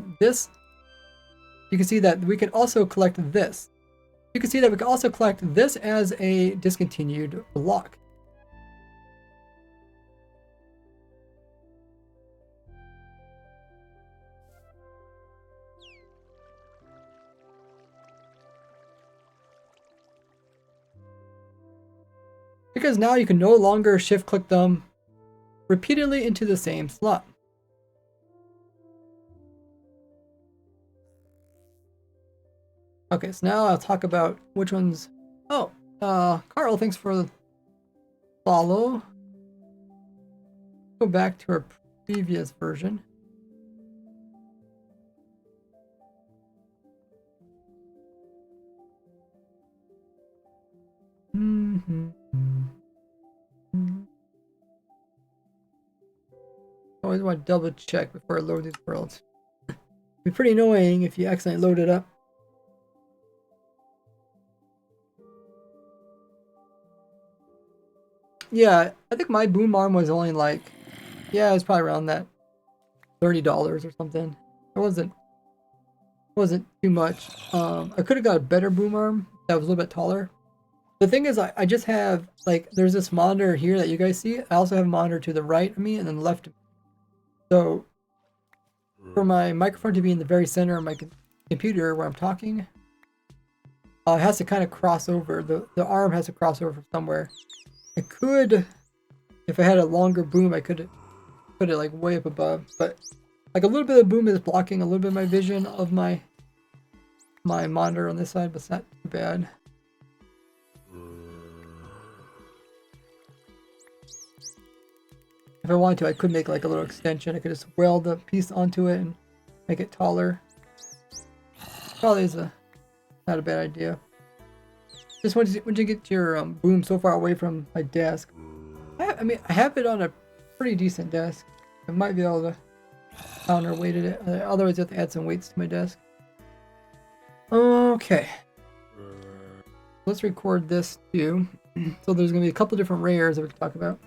we can also collect this. You can see that we can also collect this as a discontinued block. Because now you can no longer shift click them repeatedly into the same slot. Okay, so now I'll talk about which ones. Oh, Carl, thanks for the follow. Go back to our previous version. Always want to double check before I load these worlds. It'd be pretty annoying if you accidentally load it up. Yeah, I think my boom arm was only like, yeah, it was probably around that $30 or something. It wasn't too much. I could have got a better boom arm that was a little bit taller. The thing is, I just have, like, there's this monitor here that you guys see. I also have a monitor to the right of me and then the left of me. So, for my microphone to be in the very center of my computer where I'm talking, it has to kind of cross over. The arm has to cross over from somewhere. I could, if I had a longer boom, I could put it like way up above. But like a little bit of boom is blocking a little bit of my vision of my monitor on this side, but it's not too bad. If I wanted to, I could make like a little extension. I could just weld a piece onto it and make it taller. Probably is not a bad idea. Just once you get your boom so far away from my desk, I mean, I have it on a pretty decent desk. I might be able to counterweight it. Otherwise, I have to add some weights to my desk. Okay. Let's record this too. So there's going to be a couple different rares that we can talk about.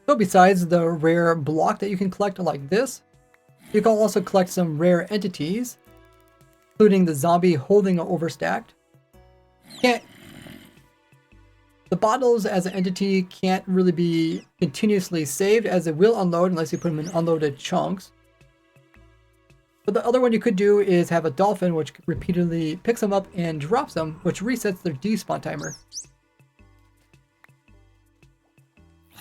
So besides the rare block that you can collect like this, you can also collect some rare entities, including the zombie holding an overstacked. The bottles as an entity can't really be continuously saved, as it will unload unless you put them in unloaded chunks. But the other one you could do is have a dolphin which repeatedly picks them up and drops them, which resets their despawn timer.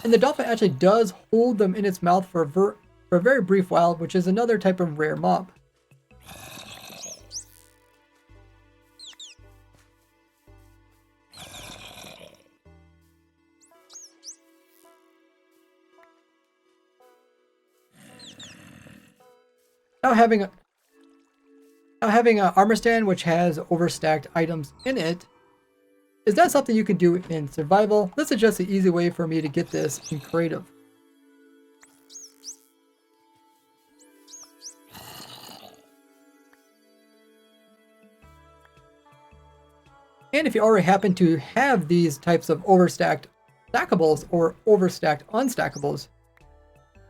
And the dolphin actually does hold them in its mouth for a very brief while, which is another type of rare mob. Now having an armor stand which has overstacked items in it, is that something you can do in survival? This is just the easy way for me to get this in creative. And if you already happen to have these types of overstacked stackables or overstacked unstackables,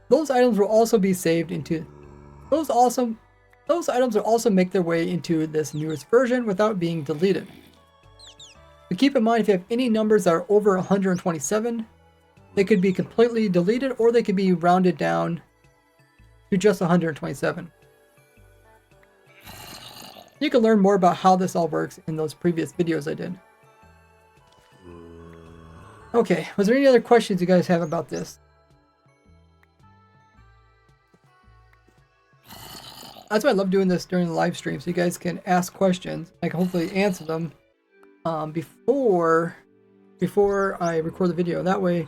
those items will also be saved into those items will also make their way into this newest version without being deleted. But keep in mind, if you have any numbers that are over 127, they could be completely deleted or they could be rounded down to just 127. You can learn more about how this all works in those previous videos I did. Okay, was there any other questions you guys have about this? That's why I love doing this during the live stream, so you guys can ask questions. I can hopefully answer them before I record the video. That way,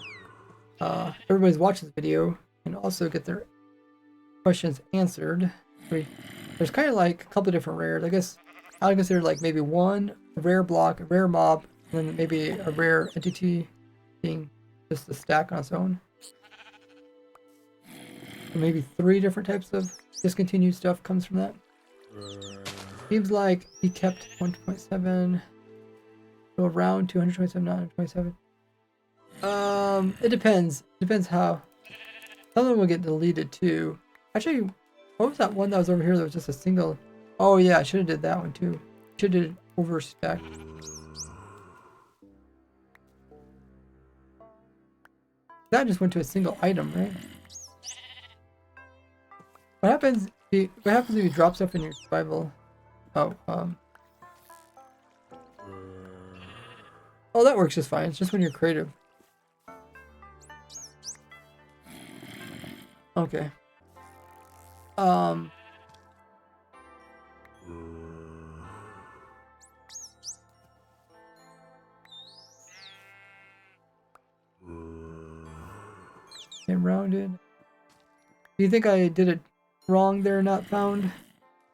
everybody's watching the video and also get their questions answered. There's kind of like a couple of different rares. I guess I would consider like maybe one rare block, a rare mob, and then maybe a rare entity being just a stack on its own. Or maybe 3 different types of discontinued stuff comes from that. Seems like he kept 127. So around 227, not 127. It depends. Depends how. Some of them will get deleted too. Actually, what was that one that was over here that was just a single? Oh yeah, I should have did that one too. Should have did overstack. That just went to a single item, right? What happens if you drop stuff in your survival? Oh, Oh, that works just fine. It's just when you're creative. Okay. And rounded. Do you think I did it wrong there, not found?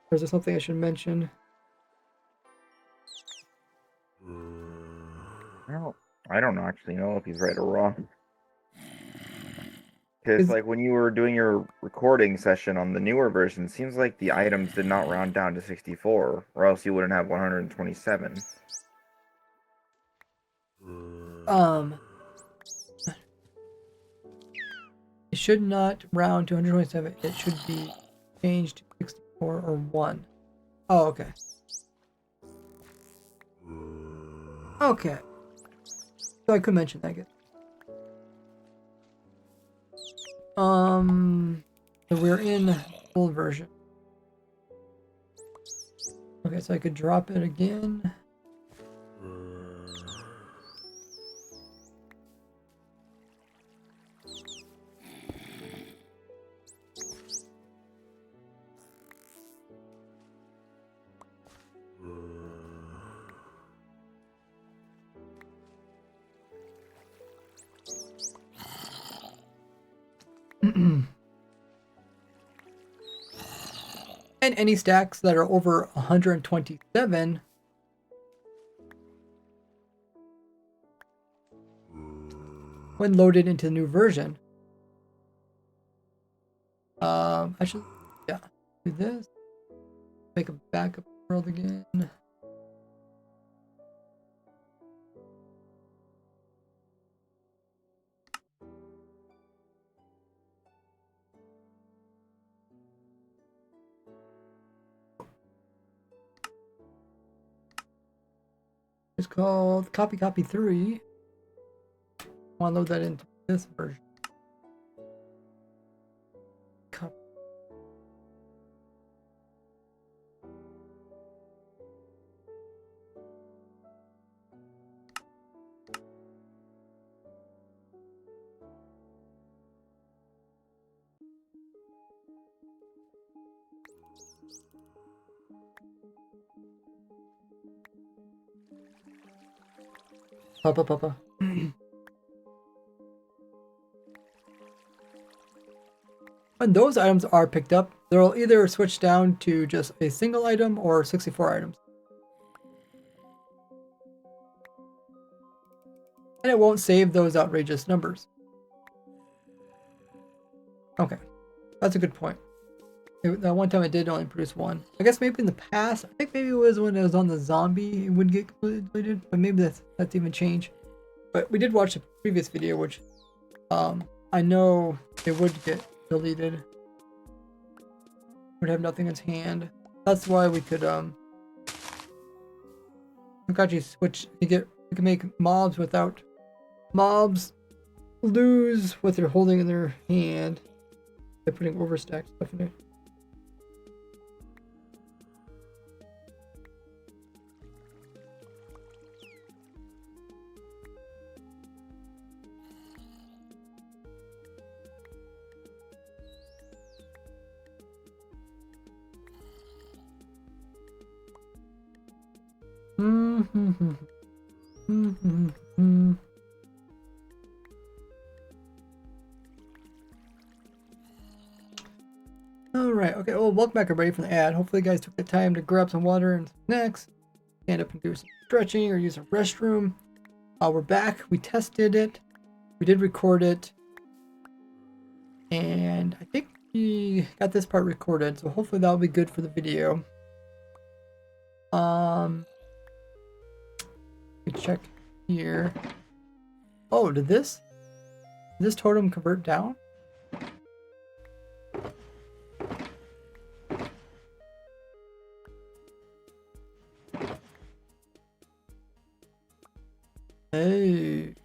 Or is there something I should mention? Well, I don't actually know if he's right or wrong. Because, like, when you were doing your recording session on the newer version, it seems like the items did not round down to 64, or else you wouldn't have 127. It should not round to 127. It should be changed to 64 or 1. Oh, okay. Okay. So I could mention that again. So we're in full version. Okay, so I could drop it again. And any stacks that are over 127 when loaded into the new version. I should, yeah, do this. Make a backup world again. It's called copy 3. I want to load that into this version. Copy. Papa. When those items are picked up, they'll either switch down to just a single item or 64 items. And it won't save those outrageous numbers. Okay, that's a good point. That one time I did only produce 1. I guess maybe in the past, I think maybe it was when it was on the zombie, it would get completely deleted, but maybe that's even changed. But we did watch the previous video, which I know it would get deleted. Would have nothing in its hand. That's why we could actually switch. We can make mobs without mobs lose what they're holding in their hand by putting overstacked stuff in it. Alright, okay, well, welcome back everybody from the ad. Hopefully you guys took the time to grab some water and snacks, stand up and do some stretching or use a restroom. We're back. We tested it. We did record it. And I think we got this part recorded, so hopefully that'll be good for the video. We check here. Oh, did this totem convert down? Hey.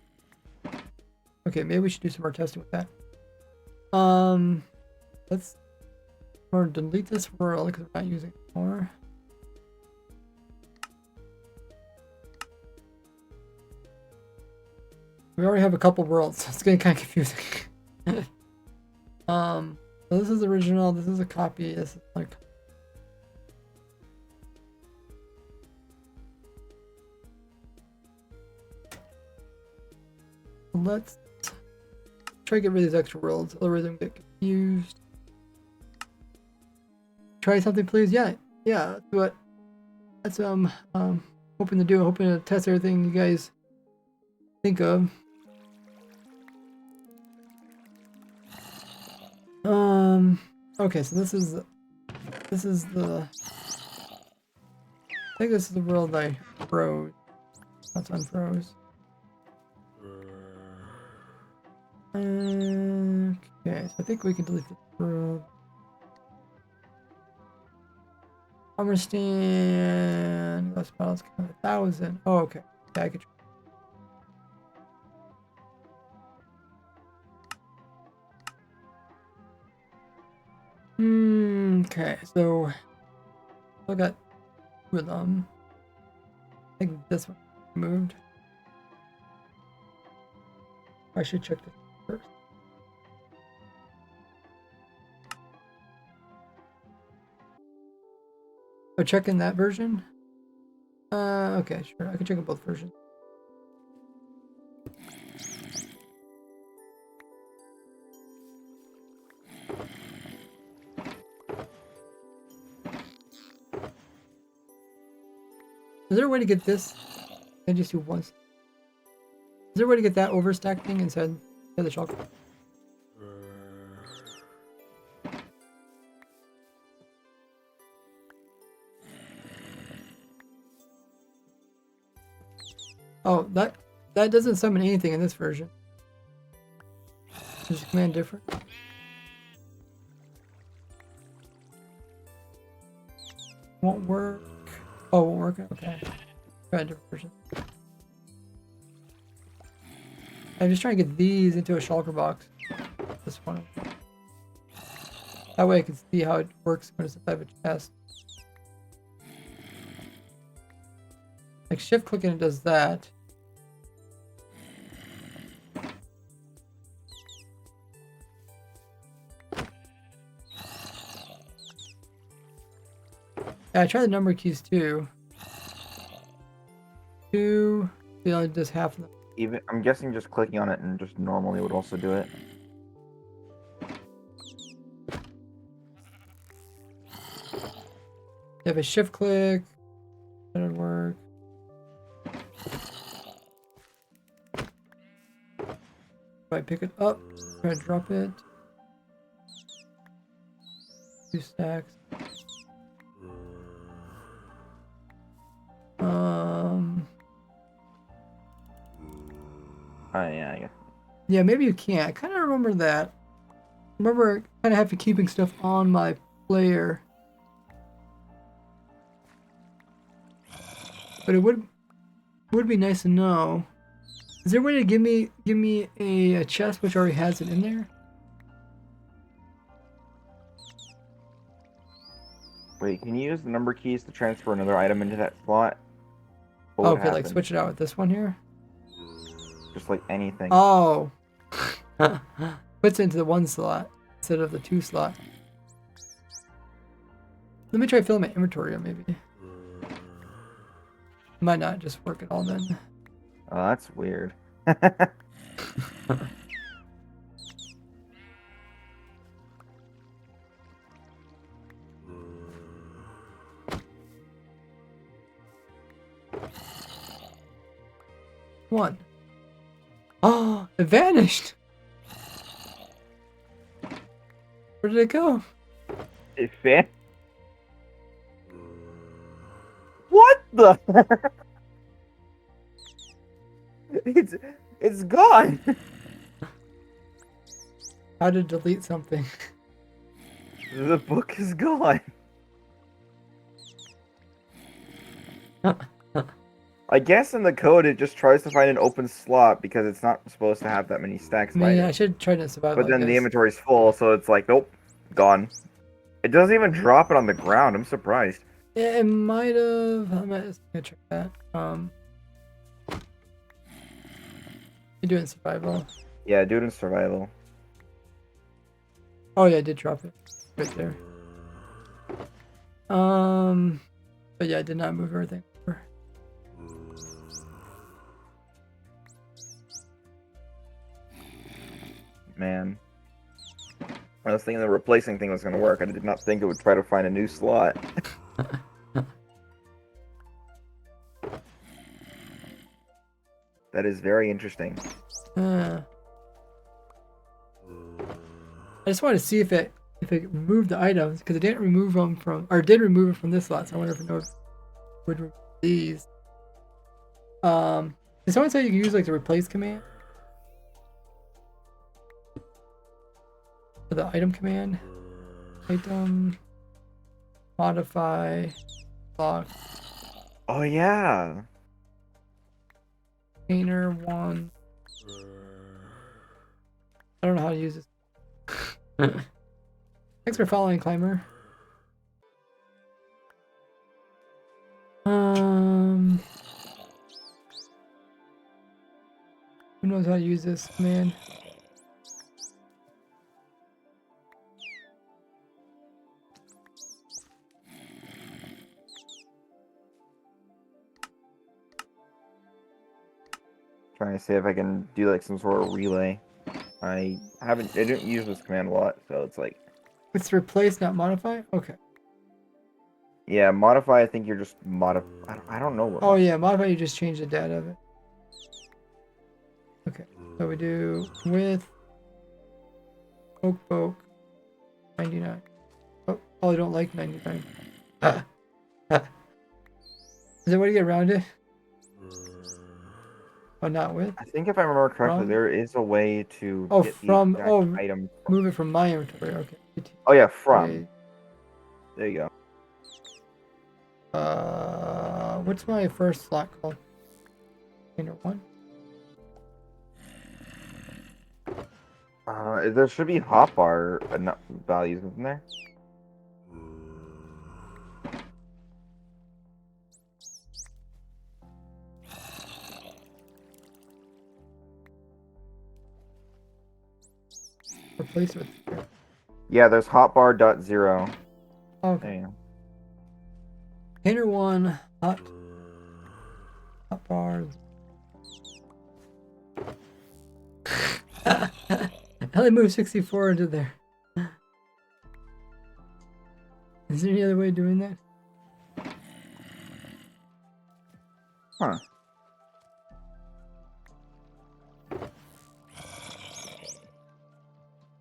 Okay, maybe we should do some more testing with that. Let's delete this world because we're not using it anymore. We already have a couple worlds. It's getting kind of confusing. So this is original. This is a copy. This is like. Let's try to get rid of these extra worlds. Otherwise, I'm get confused. Try something, please. Yeah, that's what. That's what I'm hoping to do. Hoping to test everything you guys think of. Okay, so this is the. I think this is the world I froze. That's unfroze. Okay, so I think we can delete the world. Armor stand. Less battles count 1,000. Oh, okay. Yeah, I could. Okay, so I got two of them. I think this one moved. I should check this first. Oh, check in that version? Okay, sure. I can check in both versions. Is there a way to get this? I just do once. Is there a way to get that overstack thing inside the chocolate? Oh, that doesn't summon anything in this version. Is the command different? Won't work. Oh, won't work. Okay. Try a different version. I'm just trying to get these into a shulker box. This one. That way I can see how it works when it's inside of a chest. Like shift clicking it does that. Yeah, I tried the number keys too. 2. It only does half of them. Even I'm guessing just clicking on it and just normally would also do it. You have a shift click. That would work. If I pick it up, try to drop it. 2 stacks. Oh yeah, I guess. Yeah, maybe you can't. I kind of remember that. I remember kind of having keeping stuff on my player. But it would be nice to know. Is there a way to give me a chest which already has it in there? Wait, can you use the number keys to transfer another item into that slot? What Oh, would okay, like happen? switch it out with this one here. Just like anything. Oh, puts it into the 1 slot instead of the 2 slot. Let me try filling my inventory up, maybe. Might not just work at all then. Oh, that's weird. One. Oh, it vanished. Where did it go? It fan. What the? It's gone. How to delete something? The book is gone. I guess in the code it just tries to find an open slot because it's not supposed to have that many stacks. Man, I should try to survive. But then the inventory's full, so it's like, nope, gone. It doesn't even drop it on the ground. I'm surprised. Yeah, it might have. I'm gonna check that. You do it in survival. Yeah, do it in survival. Oh yeah, I did drop it right there. But yeah, I did not move everything over. Man. I was thinking the replacing thing was going to work. I did not think it would try to find a new slot. That is very interesting. I just wanted to see if it moved the items because it didn't remove them from, or it did remove it from this slot. So I wonder if it would remove these. Did someone say you can use like the replace command? For the item command? Item, modify, lock, Oh, yeah. container one. I don't know how to use this. Thanks for following, Climber. Who knows how to use this command? Trying to see if I can do like some sort of relay. I didn't use this command a lot, so it's like... It's replace, not modify? Okay. Yeah, modify, I think you're just I don't know what... Oh yeah, modify, you just change the data of it. Okay, so we do with poke 99. Oh, I don't like 99. Is that way to get around it? Oh, not with? I think if I remember correctly, From? there is a way to Oh, get the from, exact oh, item. move it from my inventory, okay. Oh yeah, from. Okay. There you go. What's my first slot called? Container 1? There should be hotbar values, isn't there? Replace with. Yeah, there's hotbar dot zero. Okay. There you go. Container 1, hot bars. How they move 64 into there? Is there any other way of doing that? Huh.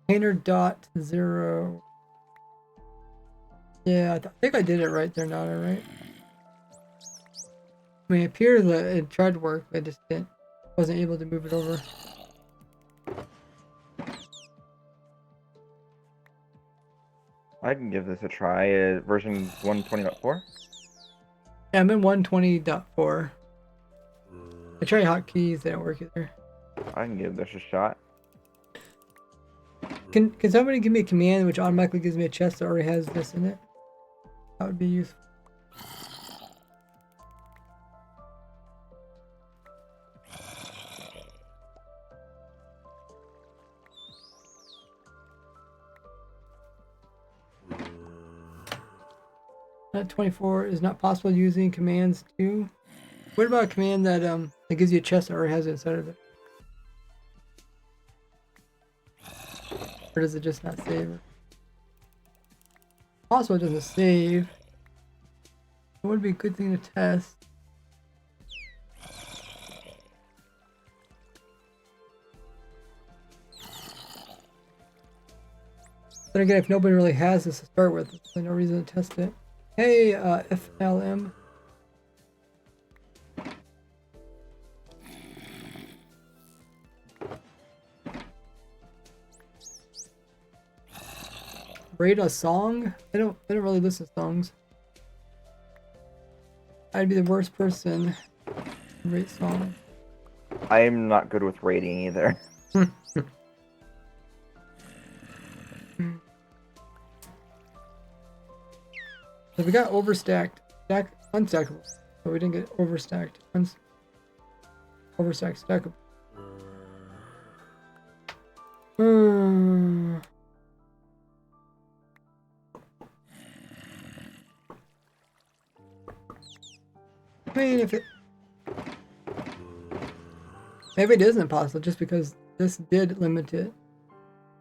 Container dot 0. Yeah, I think I did it right there, not right. I mean, it appears that it tried to work, but I just wasn't able to move it over. I can give this a try. Version 120.4? Yeah, I'm in 120.4. I tried hotkeys, they don't work either. I can give this a shot. Can somebody give me a command which automatically gives me a chest that already has this in it? That would be useful. Not 24 is not possible using commands too. What about a command that that gives you a chest that already has it inside of it? Or does it just not save it? Also, it doesn't save. It would be a good thing to test. Then again, if nobody really has this to start with, there's no reason to test it. Hey, FLM. Rate a song? I don't really listen to songs. I'd be the worst person to rate songs. I'm not good with rating either. So we got overstacked, unstackable. So we didn't get overstacked, overstacked, stackable. I mean, if it... Maybe it isn't impossible just because this did limit it.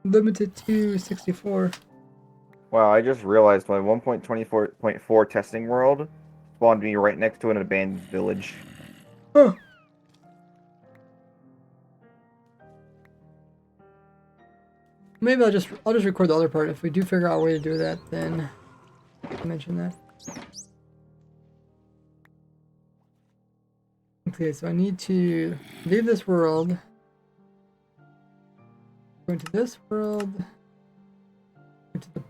Limit it to 64. Wow, I just realized my 1.24.4 testing world spawned me right next to an abandoned village. Huh. Maybe I'll just record the other part. If we do figure out a way to do that, then I'll mention that. Okay, so I need to leave this world. Go into this world. Go to the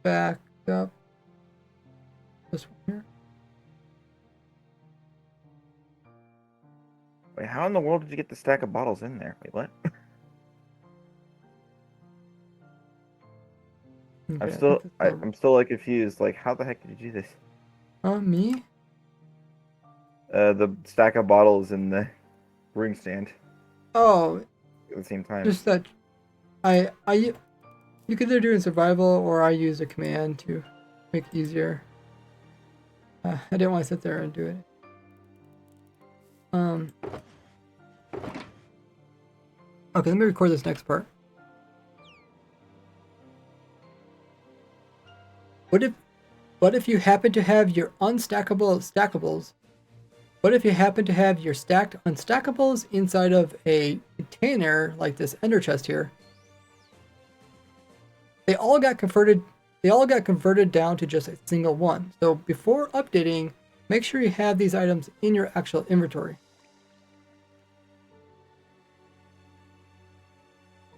back up. This one here. Wait, how in the world did you get the stack of bottles in there? Wait, what? Okay, I'm still like confused. Like, how the heck did you do this? Me? The stack of bottles in the brewing stand Oh, at the same time. just that you could either do it in survival or I use a command to make it easier. I didn't want to sit there and do it. Okay, let me record this next part. What if you happen to have your unstackable stackables? What if you happen to have your stacked unstackables inside of a container like this ender chest here? They all got converted down to just a single one. So before updating, make sure you have these items in your actual inventory.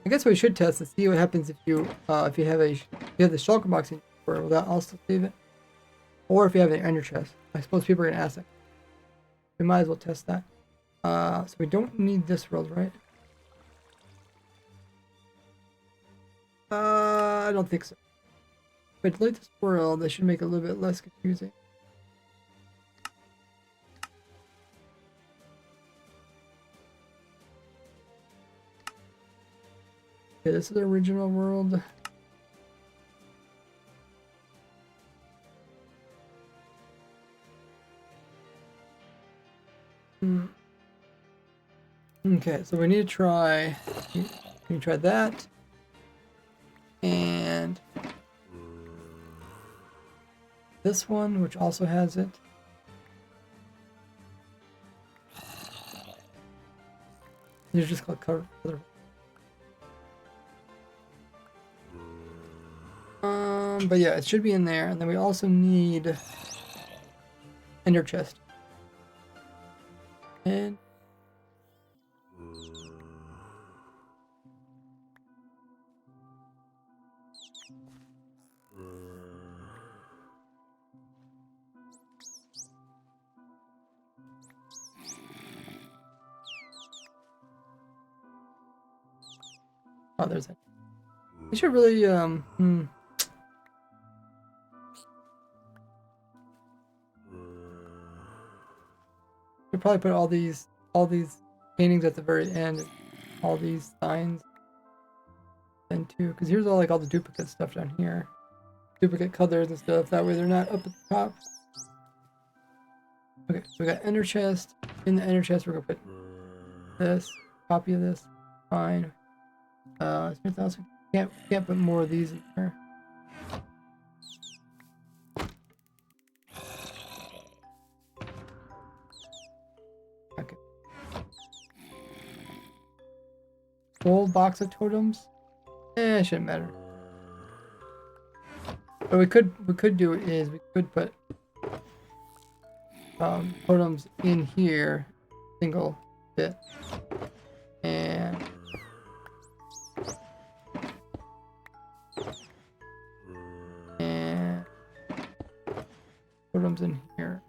I guess we should test and see what happens if you have the shulker box in your, will that also save it? Or if you have an ender chest. I suppose people are gonna ask that. We might as well test that. So we don't need this world, right? I don't think so. But delete this world, that should make it a little bit less confusing. Okay, this is the original world. Okay, so we need to try. We try that, and this one, which also has it. You just click cover. But yeah, it should be in there, and then we also need ender chest. And oh, there's it. We should really Should probably put all these paintings at the very end, and all these signs, and too, because here's all the duplicate stuff down here, duplicate colors and stuff. That way they're not up at the top. Okay, so we got ender chest. In the ender chest, we're gonna put this copy of this. Fine. Smith also can't put more of these in there. Okay. Full box of totems. It shouldn't matter. What we could do is we could put totems in here, single bit, and totems in here.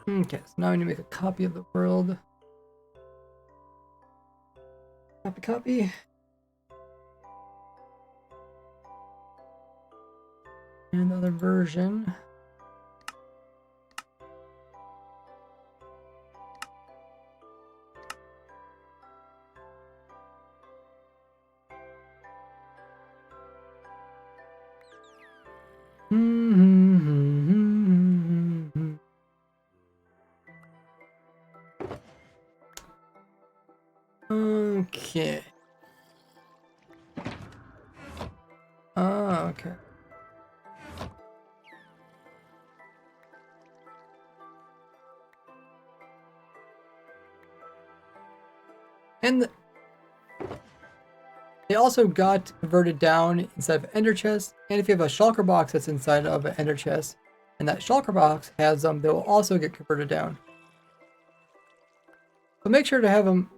Okay, so now we need to make a copy of the world. Copy. Another version. Okay. Oh, okay. And they also got converted down inside of Ender chest. And if you have a shulker box that's inside of an Ender chest, and that shulker box has them, they will also get converted down. So make sure to have them.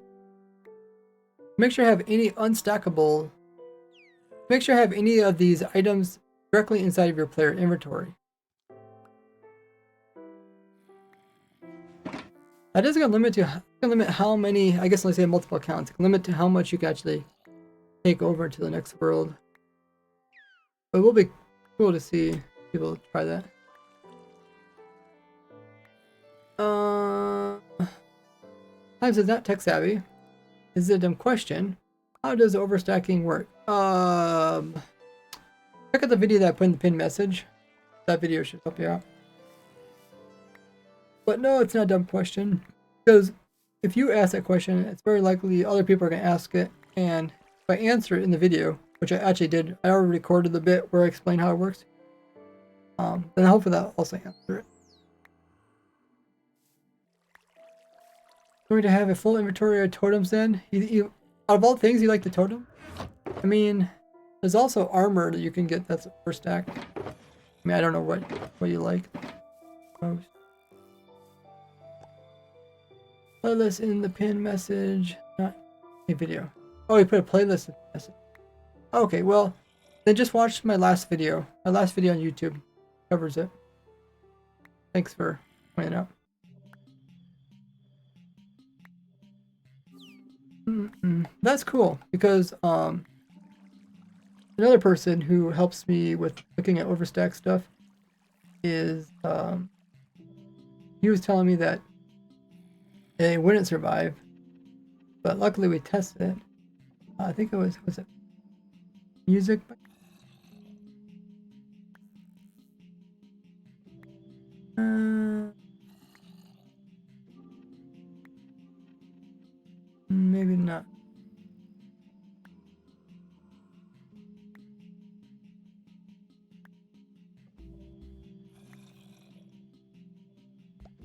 Make sure to have any unstackable. Make sure to have any of these items directly inside of your player inventory. That is going to limit how many. I guess let's say multiple accounts. Limit to how much you can actually take over to the next world. But it will be cool to see people try that. Times is not tech savvy. Is it a dumb question? How does overstacking work? Check out the video that I put in the pinned message. That video should help you out. But no, it's not a dumb question. Because if you ask that question, it's very likely other people are going to ask it. And if I answer it in the video, which I actually did, I already recorded the bit where I explain how it works. Then hopefully that'll also answer it. Going to have a full inventory of totems then? Out of all things, you like the totem? I mean, there's also armor that you can get that's overstacked. I mean, I don't know what you like most. Playlist in the pin message, not a video. Oh, you put a playlist in the message. Okay, well, then just watch my last video. My last video on YouTube covers it. Thanks for pointing it out. That's cool because another person who helps me with looking at overstack stuff is he was telling me that they wouldn't survive, but luckily we tested it. I think it was it music? Maybe not.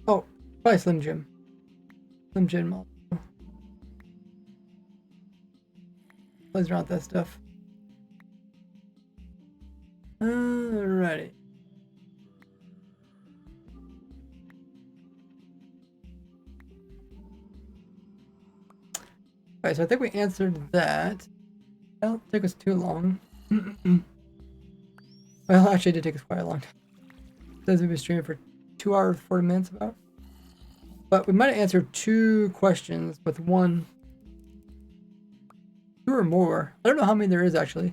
Oh, probably Slim Jim. Slim Jim. Plays around with that stuff. Alrighty. Alright, so I think we answered that. That didn't take us too long. Well, actually, it did take us quite a long time. It says we've been streaming for 2 hours, 40 minutes about. But we might have answered 2 questions with 1. 2 or more. I don't know how many there is actually.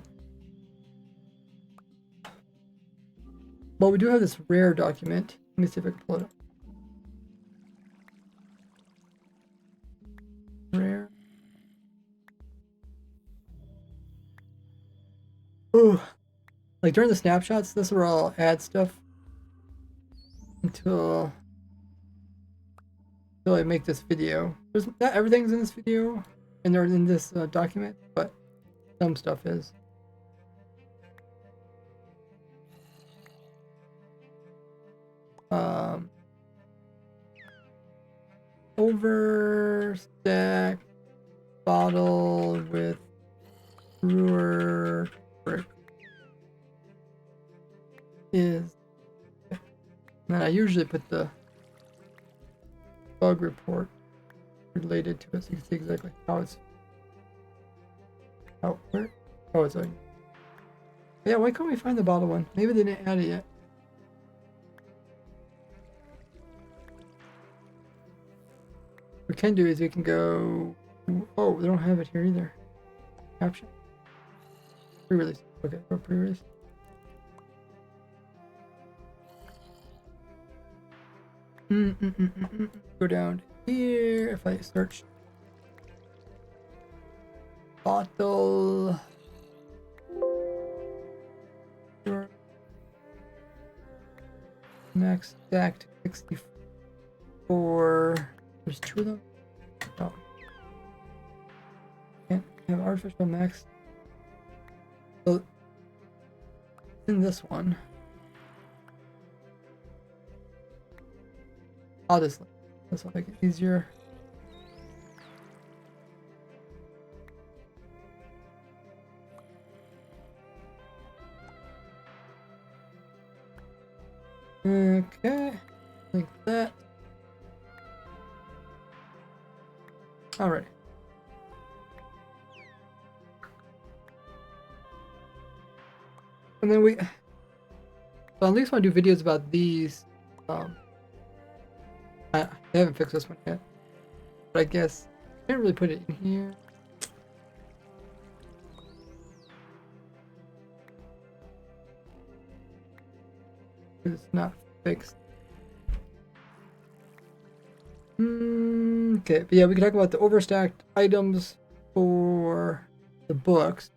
But we do have this rare document. Let me see if I can pull it up. Rare. Ooh. Like during the snapshots, this is where I'll add stuff until I make this video. There's not everything's in this video and they're in this document, but some stuff is. Overstack bottle with brewer brick is, and I usually put the bug report related to it so you can see exactly how it's where. Oh, it's like, yeah, why can't we find the bottle one? Maybe they didn't add it yet. What we can do is we can go, oh, they don't have it here either. Caption. Pre-release. Okay, go pre-release. Go down here. If I search bottle, Max stack to 64. There's two of them. Oh. Can't have artificial max. So in this one, I'll just this will make it easier. Okay, like that. Alright. And then we, well, at least want to do videos about these. I haven't fixed this one yet, but I guess I can't really put it in here. It's not fixed. Okay, but yeah, we can talk about the overstacked items for the books.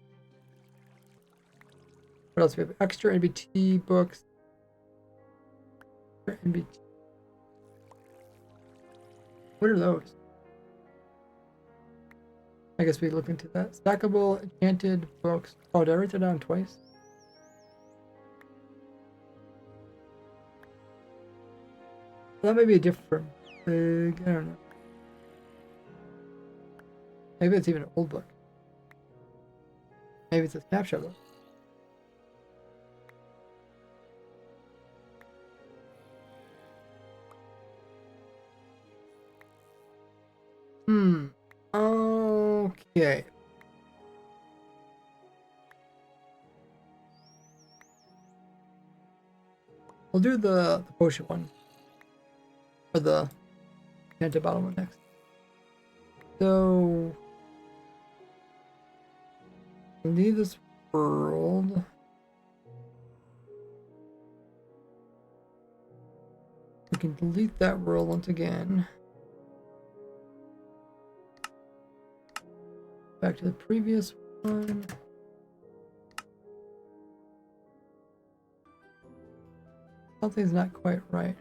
What else? We have extra NBT books. Extra NBT. What are those? I guess we look into that. Stackable enchanted books. Oh, did I write that down twice? That may be a different big. I don't know. Maybe it's even an old book. Maybe it's a snapshot book. Okay. We'll do the potion one. Or the antibottle one next. So leave this world. We can delete that world once again. Back to the previous one. Something's not quite right.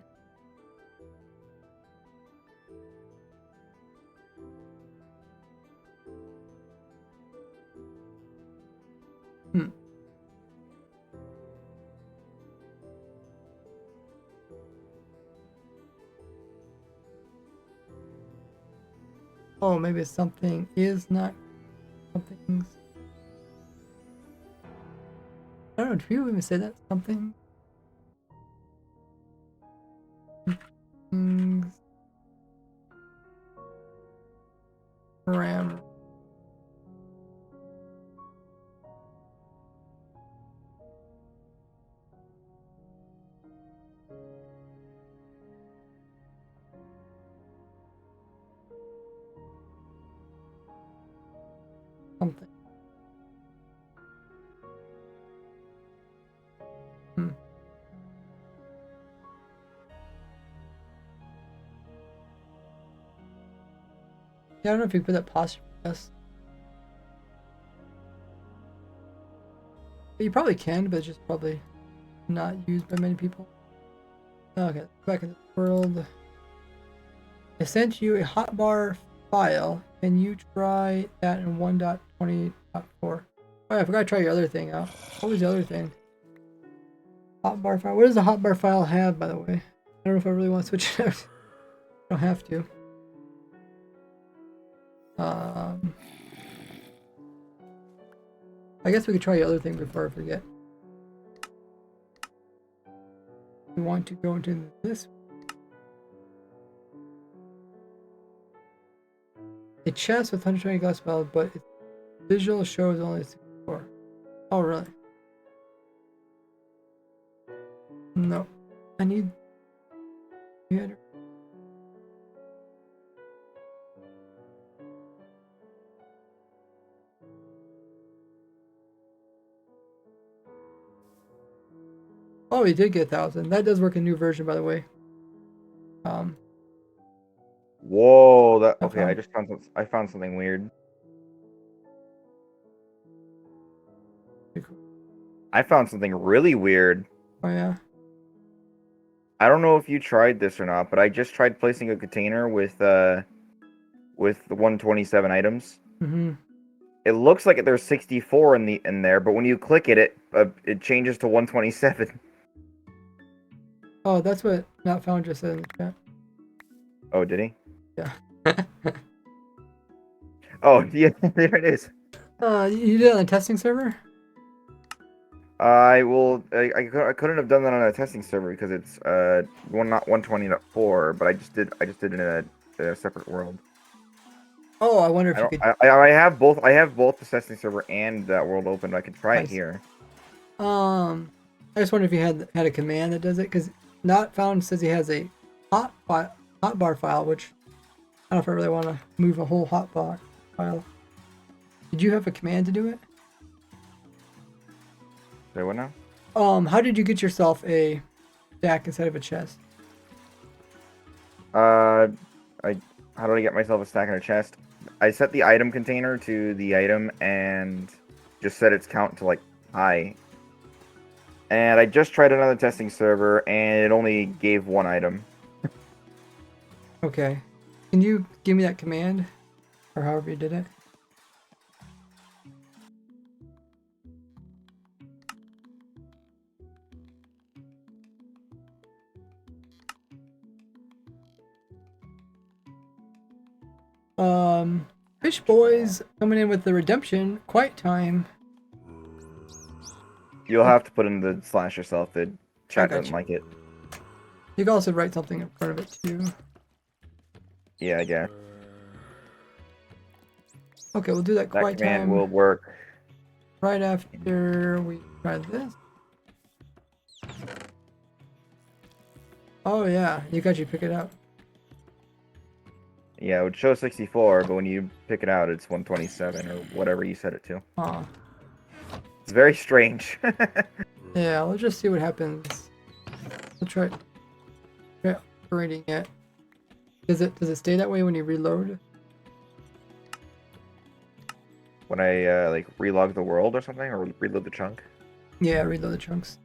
Oh, maybe something is not. Something's. I don't know. Do you even say that? Something. Things. Parameter. Something. Yeah, I don't know if you put that posture. Yes. You probably can, but it's just probably not used by many people. Okay, back in the world. I sent you a hotbar file. Can you try that in 1.20.4? Oh yeah, I forgot to try your other thing out. What was the other thing? Hotbar file. What does the hotbar file have, by the way? I don't know if I really want to switch it out. I don't have to. I guess we could try the other thing before I forget. We want to go into this. A chest with 120 glass spell, but its visual shows only 64. Oh, really? No. I need... Yeah. Oh, he did get 1,000. That does work in new version, by the way. Whoa, that okay, I found something weird. Pretty cool. I found something really weird. Oh yeah. I don't know if you tried this or not, but I just tried placing a container with the 127 items. Mm-hmm. It looks like there's 64 in there, but when you click it, it changes to 127. Oh, that's what Not Found just said in the chat. Oh, did he? Yeah. Oh, yeah, there it is. You did it on a testing server? I couldn't have done that on a testing server because it's not 120.4, but I just did it in a separate world. Oh, I wonder if I you don't. could. I have both. I have both the testing server and that world open. I could try it Nice. here. I just wonder if you had a command that does it, because Not Found says he has a hotbar file, which I don't know if I really want to move a whole hotbar file. Did you have a command to do it? Say what now? How did you get yourself a stack instead of a chest? How do I get myself a stack in a chest? I set the item container to the item and just set its count to like high. And I just tried another testing server and it only gave one item. Okay. Can you give me that command? Or however you did it? Fish Boys coming in with the redemption. Quiet time. You'll have to put in the slash yourself. The chat doesn't you. like it. You can also write something in front of it too. Yeah, I guess. Okay, we'll do that That quiet command time will work. right after we try this. Oh yeah, you got you pick it up. Yeah, it would show 64, but when you pick it out, it's 127 or whatever you set it to. Aw. It's very strange. Yeah, let's just see what happens. We'll try upgrading it. Does it stay that way when you reload? When I like relog the world or something, or reload the chunk. Yeah, reload the chunks.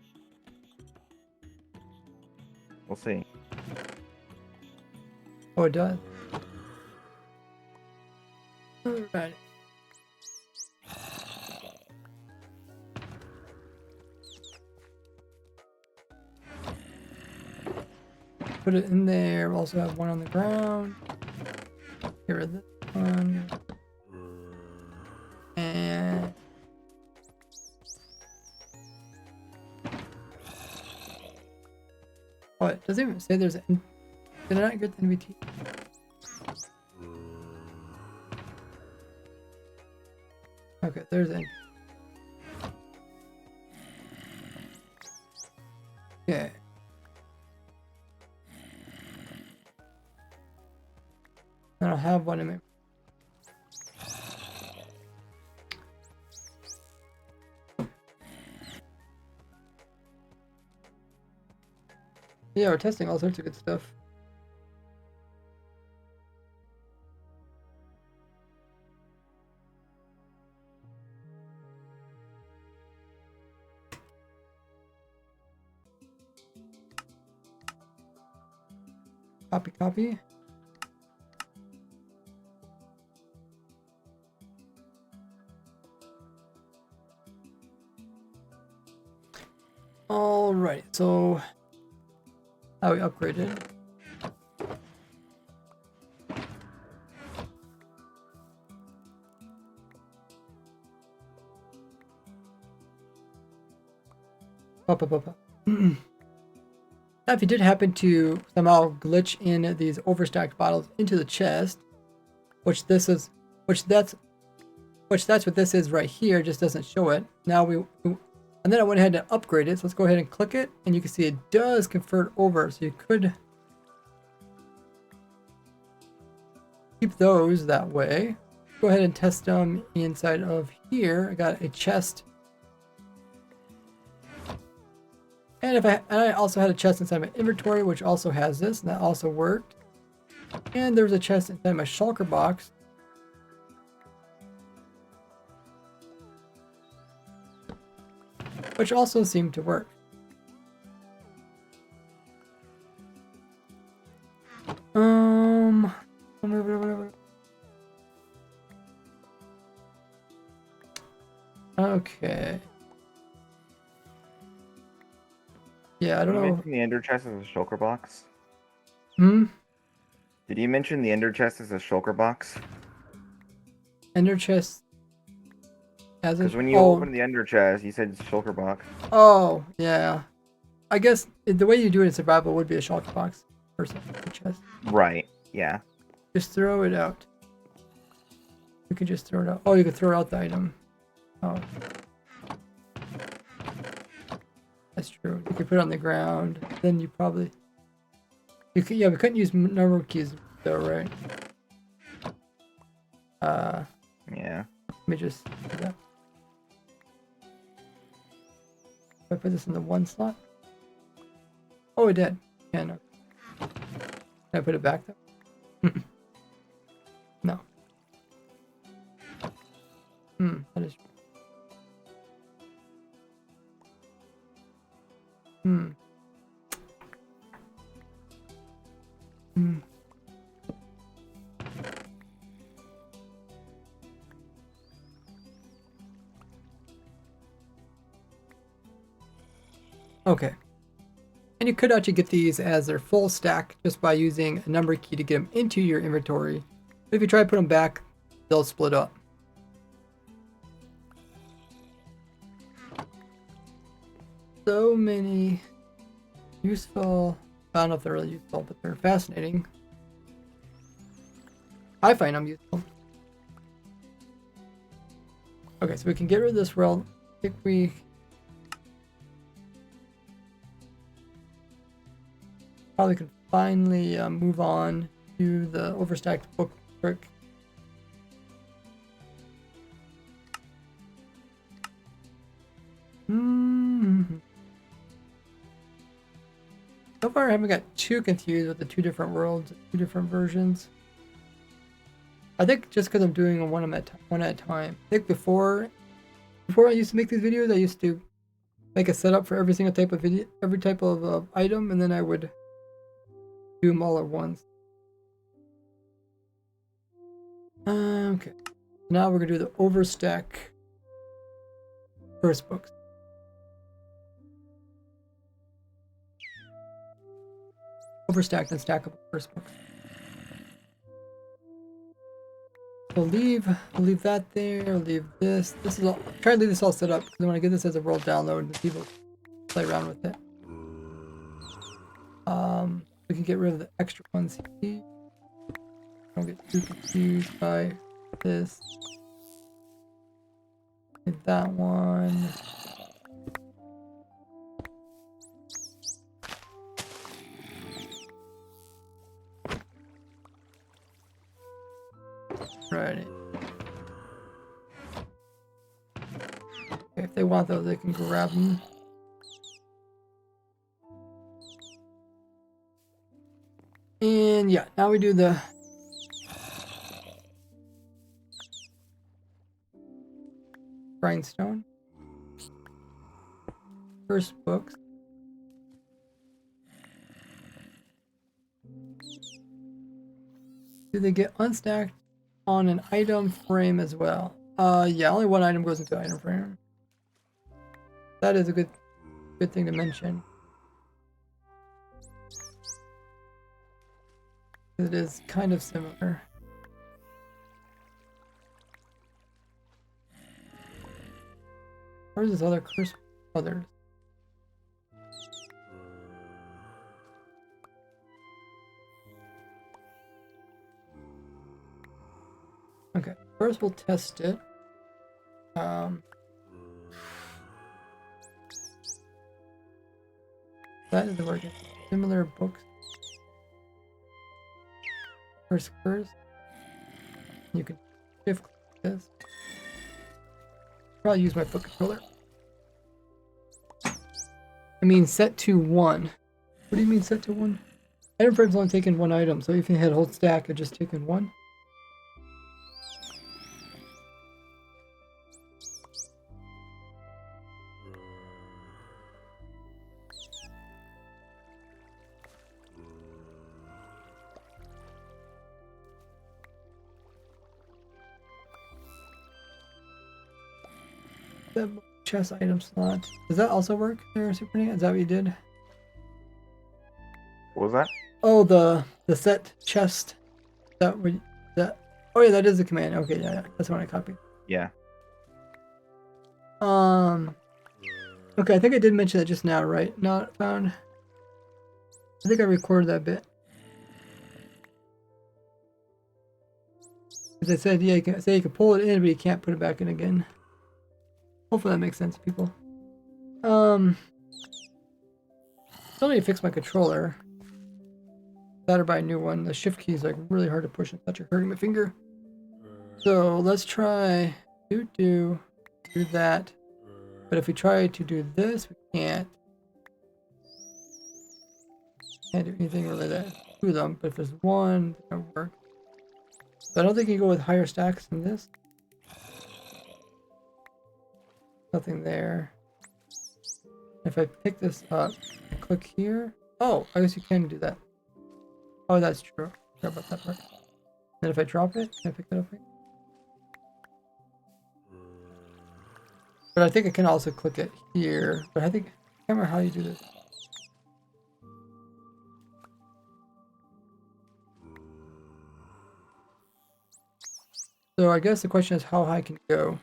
We'll see. Oh, it does. Alright. Put it in there. We'll also have one on the ground. Get rid of this one. And oh, it doesn't even say there's an. Did I not get the NVT? Okay, there's an. Okay. I don't have one in my. Yeah, we're testing all sorts of good stuff. Copy. Alright, so how we upgraded. Up. Now, if you did happen to somehow glitch in these overstacked bottles into the chest, which that's what this is right here, just doesn't show it. Now and then I went ahead and upgraded it. So let's go ahead and click it, and you can see it does convert over. So you could keep those that way. Go ahead and test them inside of here. I got a chest. And I also had a chest inside my inventory, which also has this, and that also worked. And there was a chest inside my shulker box, which also seemed to work. Okay. Yeah, I Did don't you know. mention the ender chest as a shulker box? Hmm? Did you mention the ender chest as a shulker box? Ender chest as a... Because when you Oh, opened the ender chest, you said shulker box. oh, yeah. I guess the way you do it in survival would be a shulker box. Person chest. Right. Yeah. Just throw it out. You can just throw it out. Oh, you can throw out the item. Oh. That's true. You could put it on the ground. Then you probably... You could, yeah, we couldn't use number keys though, right? Yeah. Let me just do that. If I put this in the one slot? Oh, it did. Yeah, no. Can I put it back though? No. That is... Hmm. Okay. And you could actually get these as their full stack just by using a number key to get them into your inventory. But if you try to put them back, they'll split up. So many useful... I don't know if they're really useful, but they're fascinating. I find them useful. Okay, so we can get rid of this world. I think we... probably can finally move on to the overstacked book brick. So far I haven't got too confused with the two different worlds, two different versions. I think just because I'm doing them one at a time. I think before I used to make these videos, I used to make a setup for every single type of video, every type of item, and then I would do them all at once. Okay. Now we're gonna do the overstack first books. Overstacked and stackable first books. We'll leave that there. We'll leave this. This is all. Try to leave this all set up because I want to get this as a world download and people play around with it. We can get rid of the extra ones here. Don't get too confused by this. Get that one. Right. Okay, if they want those, they can grab them. And yeah, now we do the grindstone. First books. Do they get unstacked on an item frame as well? Yeah, only one item goes into item frame. That is a good thing to mention. It is kind of similar. Where's this other curse? Others. Okay, first we'll test it. That is working. Similar books. First curse. You can shift this. Probably use my foot controller. I mean set to 1. What do you mean set to 1? Item frame's only taking 1 item, so if you had hold stack, it's just taking 1. that chest item slot. Does that also work there, Super Nate? Is that what you did? What was that? Oh, the set chest. That would that. Oh yeah, that is a command. Okay, yeah, that's the one I copied. Yeah. Okay, I think I did mention that just now, right? Not found. I think I recorded that bit. As I said, yeah, you can pull it in, but you can't put it back in again. Hopefully that makes sense, people. Still need to fix my controller. That or buy a new one. The shift key is like really hard to push and touch. You're hurting my finger. So let's try do that. But if we try to do this, we can't. Can't do anything really to them. But if there's one, that'll work. So I don't think you go with higher stacks than this. Nothing there. If I pick this up and click here. Oh, I guess you can do that. Oh, that's true. Forgot about that part. Then if I drop it, can I pick it up? But I think I can also click it here. But I think I can't remember how you do this. So I guess the question is how high can it go?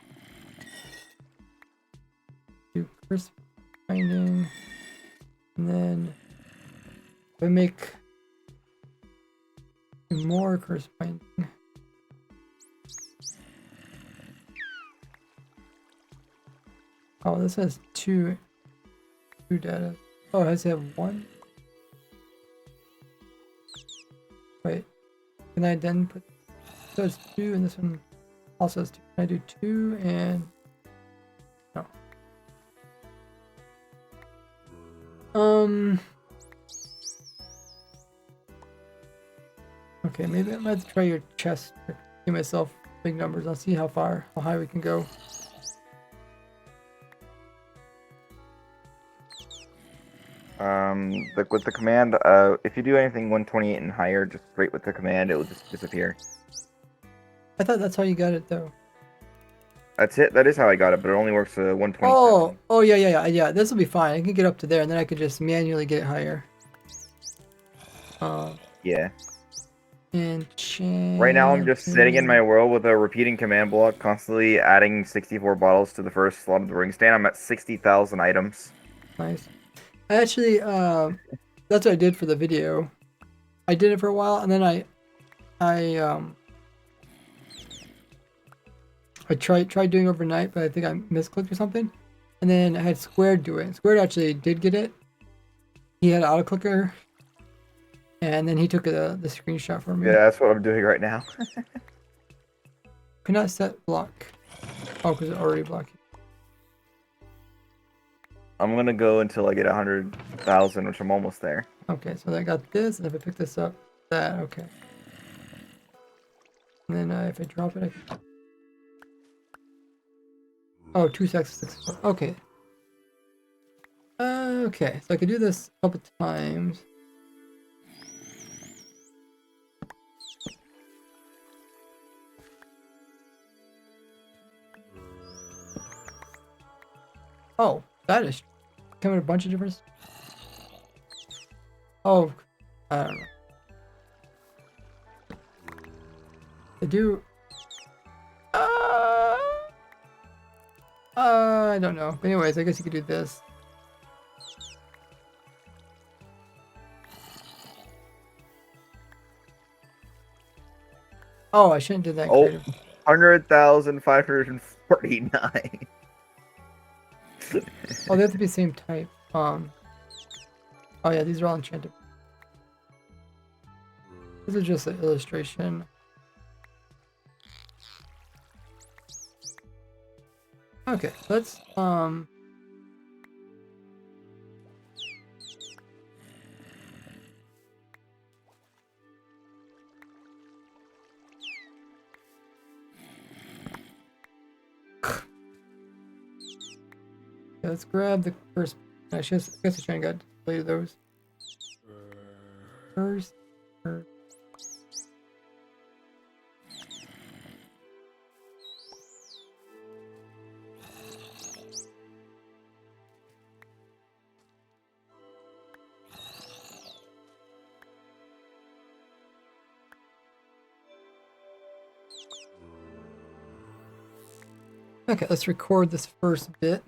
Do curse binding, and then if I make more curse binding. Oh, this has two data. Oh, it has to have one. Wait, can I then put? So it's 2, and this one also has 2. Can I do 2 and no? Okay, maybe I might have to try your chest. Give myself big numbers. I'll see how high we can go. With the command, if you do anything 128 and higher, just straight with the command, it will just disappear. I thought that's how you got it though. That's it. That is how I got it, but it only works 127. Oh, yeah. This will be fine. I can get up to there, and then I could just manually get it higher. Yeah. Enchant. Right now, I'm just sitting in my world with a repeating command block, constantly adding 64 bottles to the first slot of the ring stand. I'm at 60,000 items. Nice. I actually, that's what I did for the video. I did it for a while, and then I tried doing overnight, but I think I misclicked or something. And then I had Squared do it. Squared actually did get it. He had an auto clicker, and then he took the screenshot for me. Yeah, that's what I'm doing right now. Could not set block. Oh, because it already blocked. I'm gonna go until I get 100,000, which I'm almost there. Okay, so I got this, and if I pick this up, that, okay. And then if I drop it, I can... Oh, 2 seconds. Okay. Okay, so I could do this a couple times. Oh, that is coming a bunch of different. Oh, I don't know. I do. I don't know. But anyways, I guess you could do this. Oh, I shouldn't do that. Oh, creative. 100,549. Oh, they have to be the same type. Oh yeah, these are all enchanted. This is just an illustration. Okay, let's yeah, let's grab the first. I guess I should have deleted those. First. Okay, let's record this first bit.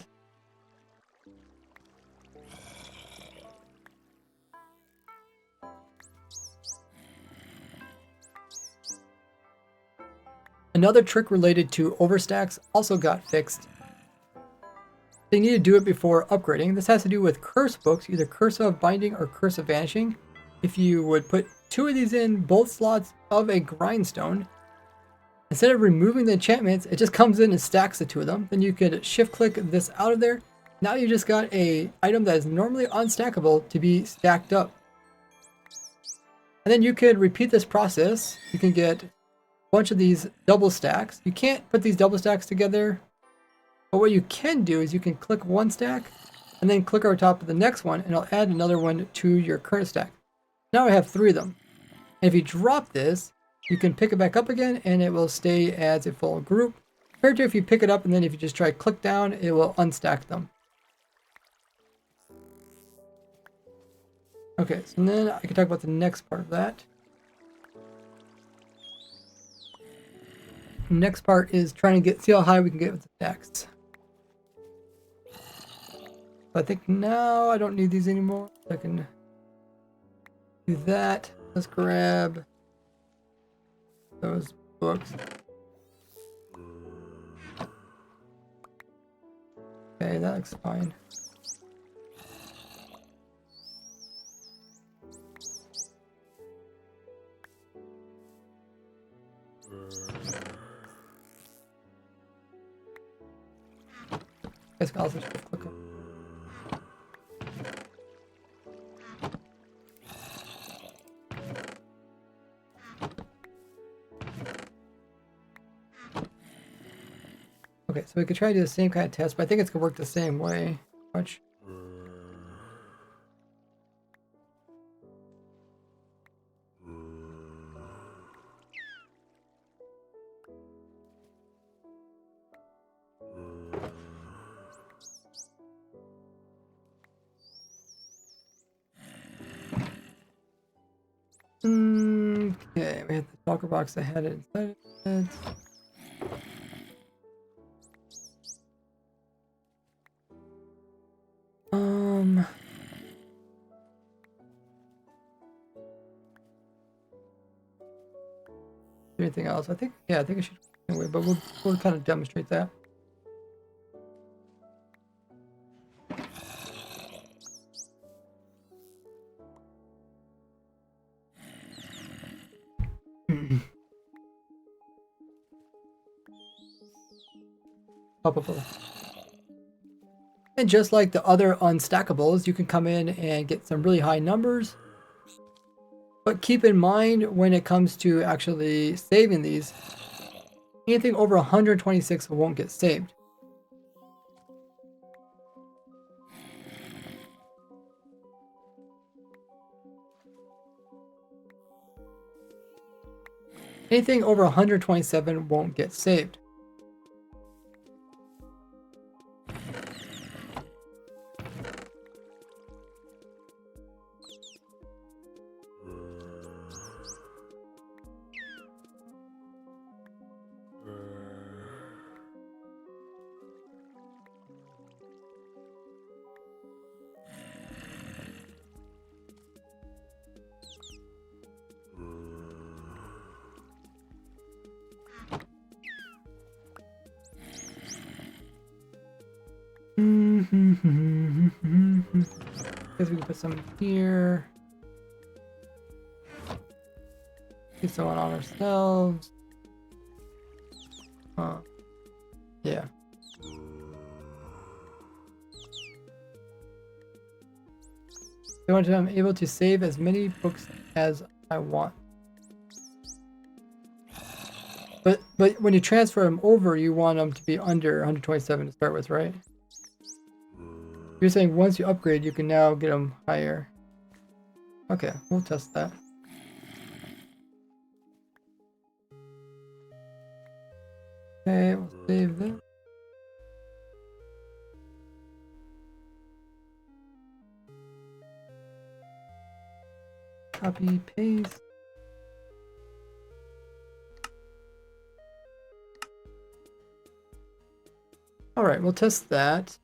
Another trick related to overstacks also got fixed. You need to do it before upgrading. This has to do with curse books, either Curse of Binding or Curse of Vanishing. If you would put 2 of these in both slots of a grindstone, instead of removing the enchantments, it just comes in and stacks the 2 of them. Then you could shift click this out of there. Now you just got a item that is normally unstackable to be stacked up. And then you could repeat this process. You can get a bunch of these double stacks. You can't put these double stacks together, but what you can do is you can click one stack and then click over top of the next one, and it'll add another one to your current stack. Now I have 3 of them. And if you drop this, you can pick it back up again and it will stay as a full group. Compared to if you pick it up and then if you just try click down, it will unstack them. Okay, so then I can talk about the next part of that. Next part is trying to see how high we can get with the stacks. I think now I don't need these anymore. I can do that. Let's grab those books. Okay, that looks fine. Guess I'll also shift click. Okay, so we could try to do the same kind of test, but I think it's gonna work the same way. Watch. Okay, we have the talker box that had it inside it. Anything else? I think I should anyway, but we'll kind of demonstrate that. And just like the other unstackables, you can come in and get some really high numbers. But keep in mind when it comes to actually saving these, anything over 126 won't get saved. Anything over 127 won't get saved. Guess we can put some here. Get someone on ourselves. Yeah. I'm able to save as many books as I want. But when you transfer them over, you want them to be under 127 to start with, right? You're saying once you upgrade, you can now get them higher. Okay, we'll test that. Okay, we'll save that. Copy, paste. Alright, we'll test that.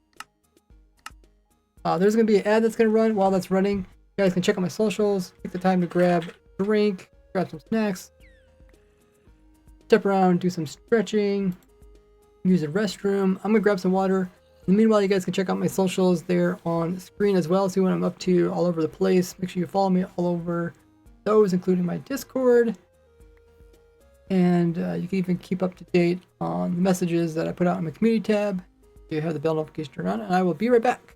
There's going to be an ad that's going to run. While that's running, you guys can check out my socials, take the time to grab a drink, grab some snacks, step around, do some stretching, use the restroom. I'm going to grab some water. And meanwhile, you guys can check out my socials there on screen as well. See what I'm up to all over the place. Make sure you follow me all over those, including my Discord. And you can even keep up to date on the messages that I put out in my community tab. You have the bell notification turned on, and I will be right back.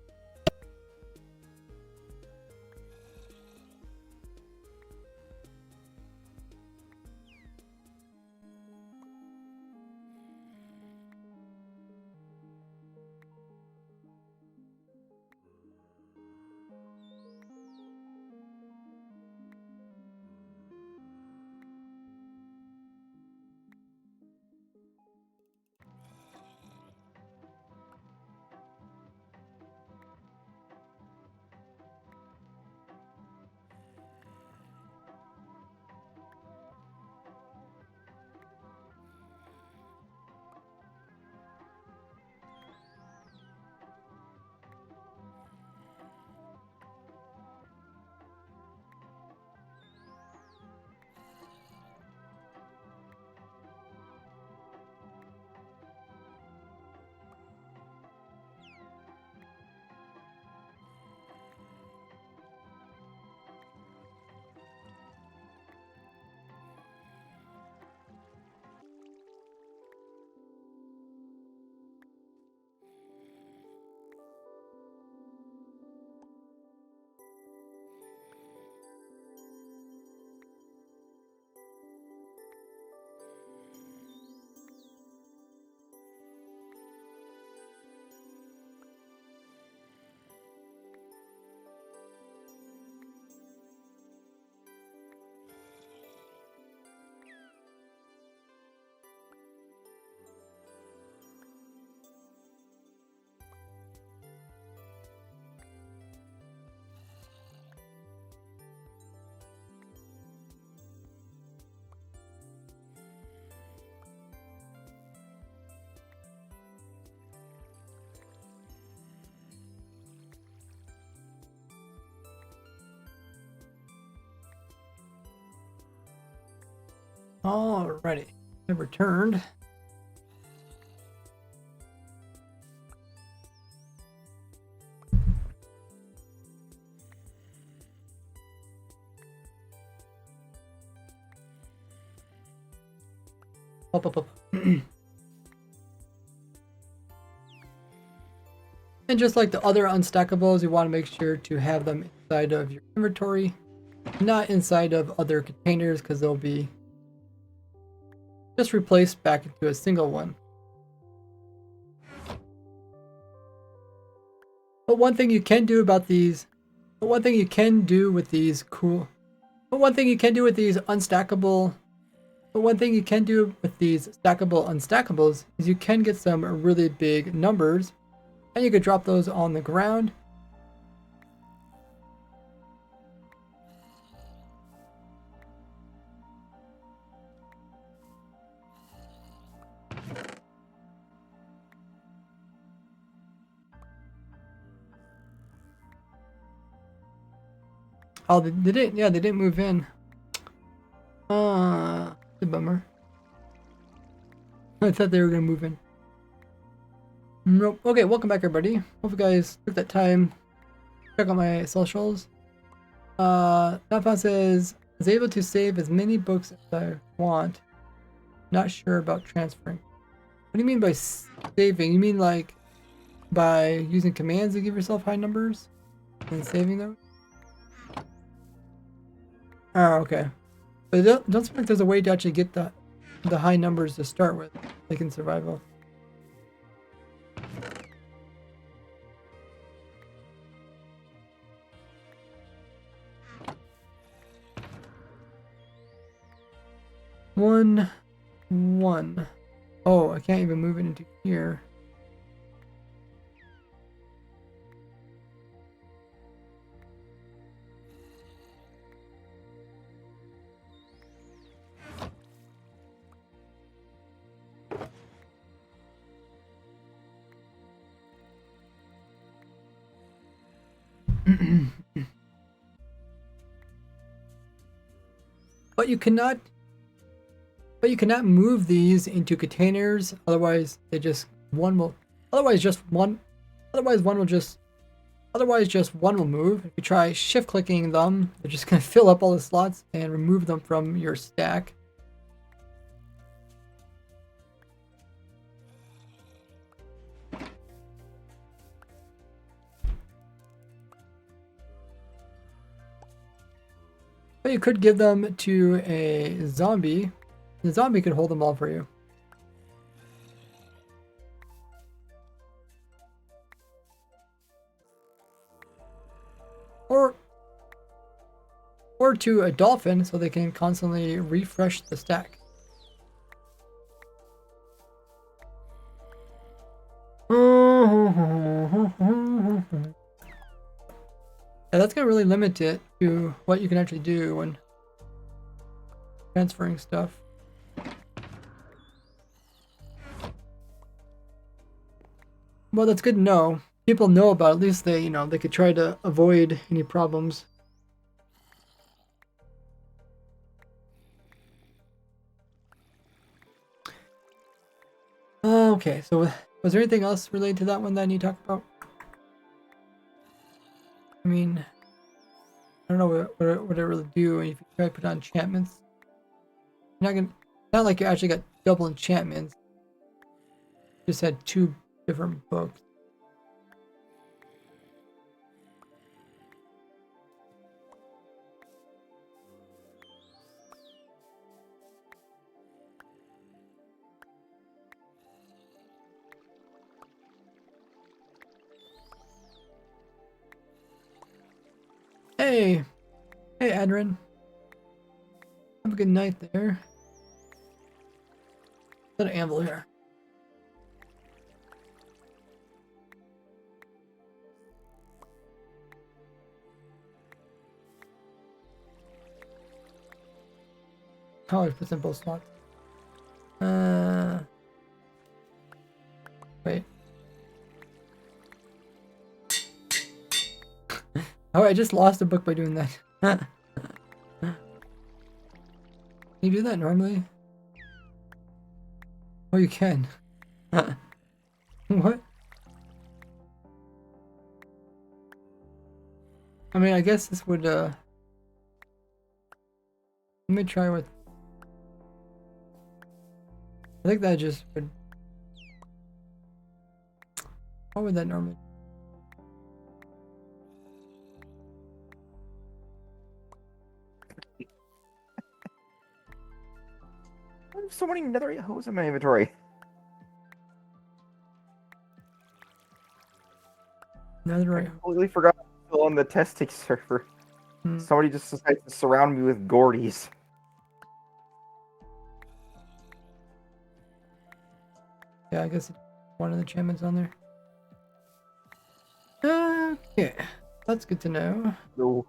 Alrighty, I've returned. Up. And just like the other unstackables, you want to make sure to have them inside of your inventory, not inside of other containers, because they'll be just replaced back into a single one. But one thing you can do with these unstackable, stackable unstackables is you can get some really big numbers, and you could drop those on the ground. Oh, they didn't. Yeah, they didn't move in. It's a bummer. I thought they were gonna move in. Nope. Okay, welcome back, everybody. Hope you guys took that time. Check out my socials. Nathan says, I was able to save as many books as I want. Not sure about transferring. What do you mean by saving? You mean like by using commands to give yourself high numbers and saving them? Oh, okay. But don't think there's a way to actually get the high numbers to start with, like in survival. One. Oh, I can't even move it into here. But you cannot move these into containers, otherwise just one will move. If you try shift clicking them, they're just gonna fill up all the slots and remove them from your stack. But you could give them to a zombie. The zombie could hold them all for you. Or to a dolphin so they can constantly refresh the stack. Yeah, that's gonna really limit it to what you can actually do when transferring stuff. Well, that's good to know. People know about it. At least they, they could try to avoid any problems. Okay, so was there anything else related to that one that I need to talk about? I mean, I don't know what it really do if you try to put on enchantments. Not like you actually got double enchantments. You just had 2 different books. Hey, Adrian. Have a good night there. Got an anvil here. Oh, I put in both slots. Wait. Oh, I just lost a book by doing that. Can you do that normally? Oh, you can. What? I mean, I guess this would, let me try with... I think that just would... What would that normally... I have so many netherite hose in my inventory. Netherite. I completely forgot I'm still on the testing server. Somebody just decided to surround me with Gordies. Yeah, I guess one of the enchantments on there. Okay, that's good to know. No.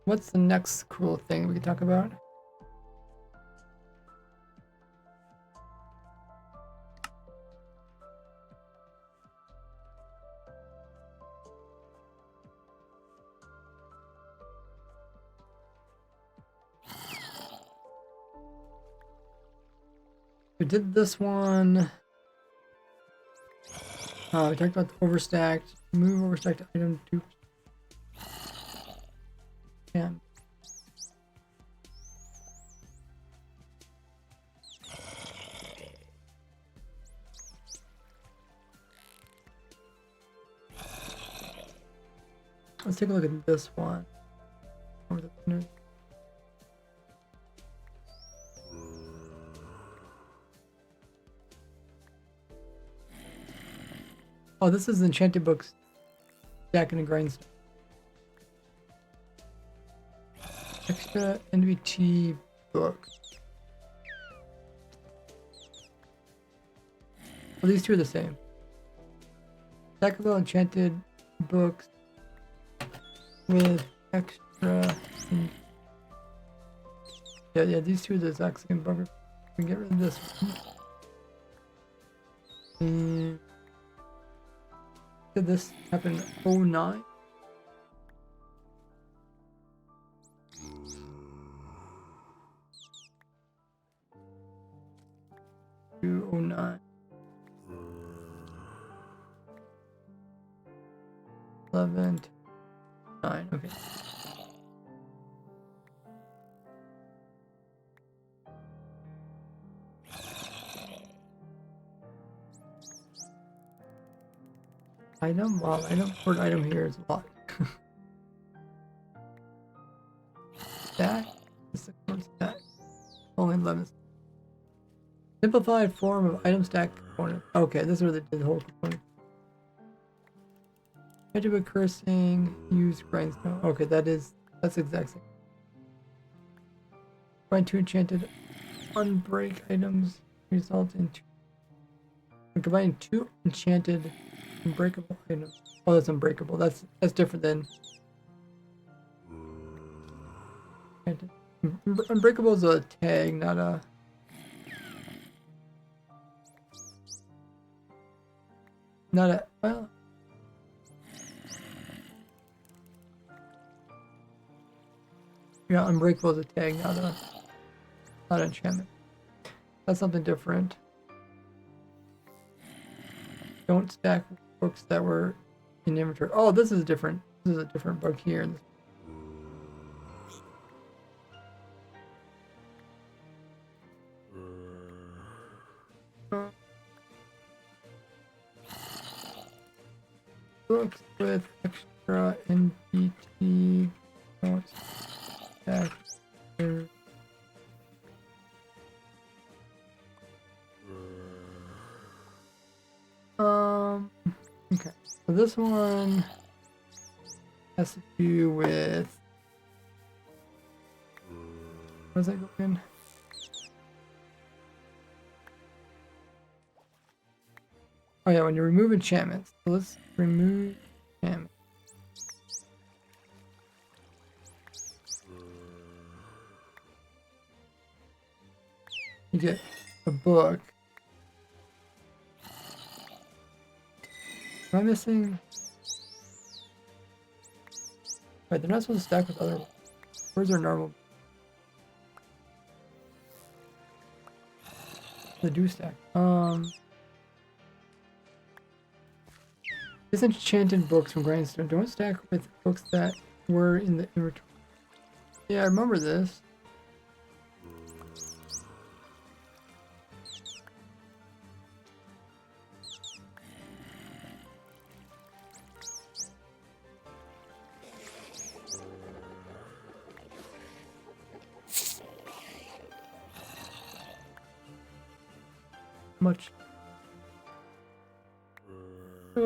What's the next cool thing we can talk about? We did this one. We talked about the overstacked. Move overstacked item to. Yeah. Let's take a look at this one. Oh, this is Enchanted Books. Stacking and grindstone. Extra NVT book. Well, these two are the same. Stackable enchanted books with extra. Yeah, these two are the exact same bugger. We can get rid of this one. And did this happen in 09? 209. 11, 9, okay. Item? Wow, word item here is a lot. Stack? This is a stack. Only 11. Simplified form of item stack component. Okay, this is where they did the whole component. Magic cursing, use grindstone. Okay, that's exact same. Find 2 enchanted unbreak items result in 2. Combining 2 enchanted unbreakable items. Oh, that's unbreakable. That's different than enchanted. Unbreakable is a tag, not a. Well. Yeah, unbreakable is a tag, not an enchantment. That's something different. Don't stack books that were in inventory. Oh, this is different. This is a different bug here. Books with extra NPT. Don't stack. Okay. So this one has to do with. What does that go in? Oh yeah, when you remove enchantments. So let's remove enchantments. You get a book. Am I missing? Right, they're not supposed to stack with other. Where's their normal? They do stack. Disenchanted books from grindstone don't stack with books that were in the inventory. Yeah, I remember this. Much. I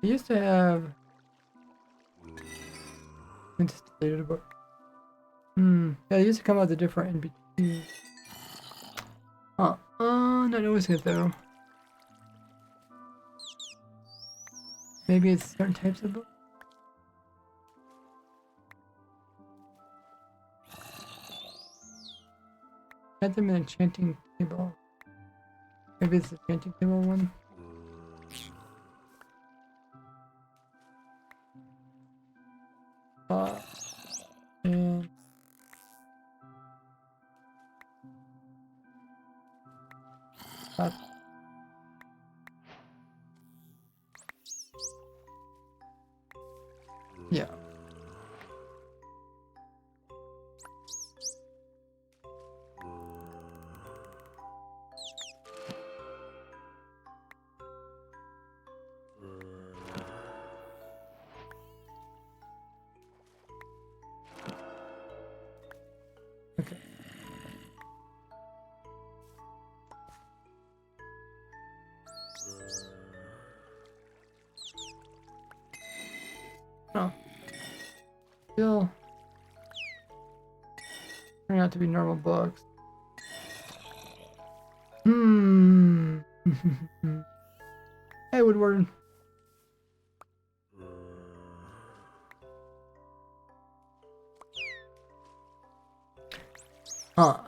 used to have. I just deleted a book. Yeah, they used to come out the different NPTs. Not noticing it though. Maybe it's certain types of books. Had them in enchanting table. Maybe it's the enchanting table one. And yeah. Okay. Oh. Still. turn out to be normal books. Hmm. Hey, Woodward.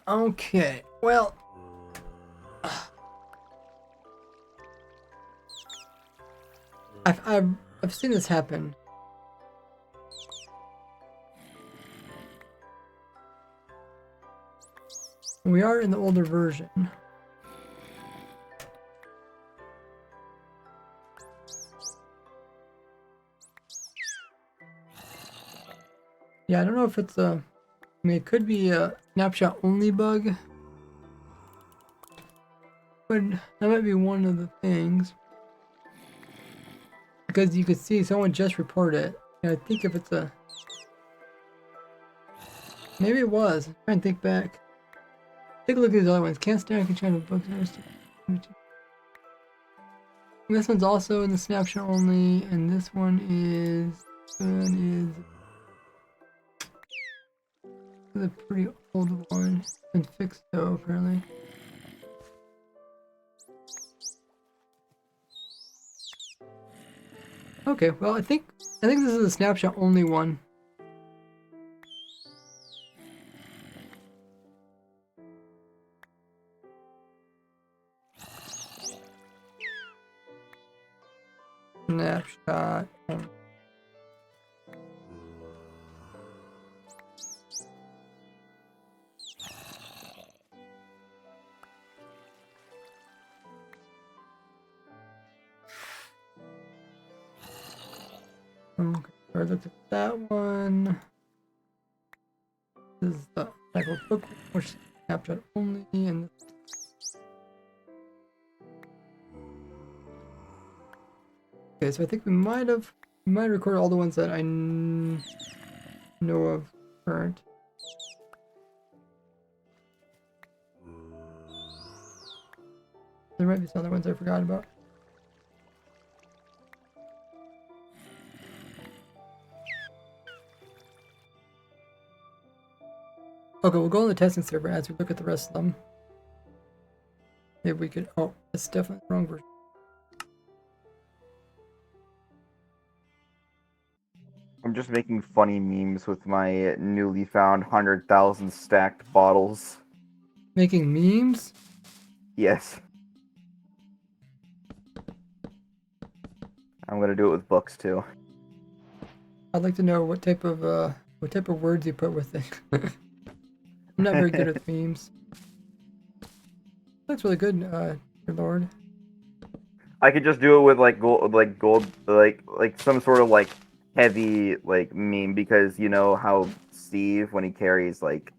Okay. Well. I've seen this happen. We are in the older version. Yeah, I don't know if it's a... I mean, it could be a snapshot only bug. But that might be one of the things. Because you could see someone just reported it. And I think if it's a... Maybe it was. I'm trying to think back. Take a look at these other ones. Can't stand control of books. This one's also in the snapshot only, and this one is a pretty old one. It's been fixed though, apparently. Okay, well I think this is a snapshot only one. Snapshot. Okay, I looked at that one. This is the actual book, which is snapshot only, and okay, so I think we might record all the ones that I know of current. There might be some other ones I forgot about. Okay, we'll go on the testing server as we look at the rest of them. Maybe we could... Oh, that's definitely the wrong version. I'm just making funny memes with my newly found 100,000 stacked bottles. Making memes? Yes. I'm gonna do it with books too. I'd like to know what type of words you put with it. I'm not very good at memes. Looks really good, dear Lord. I could just do it with like gold, like some sort of like heavy like meme, because you know how Steve, when he carries like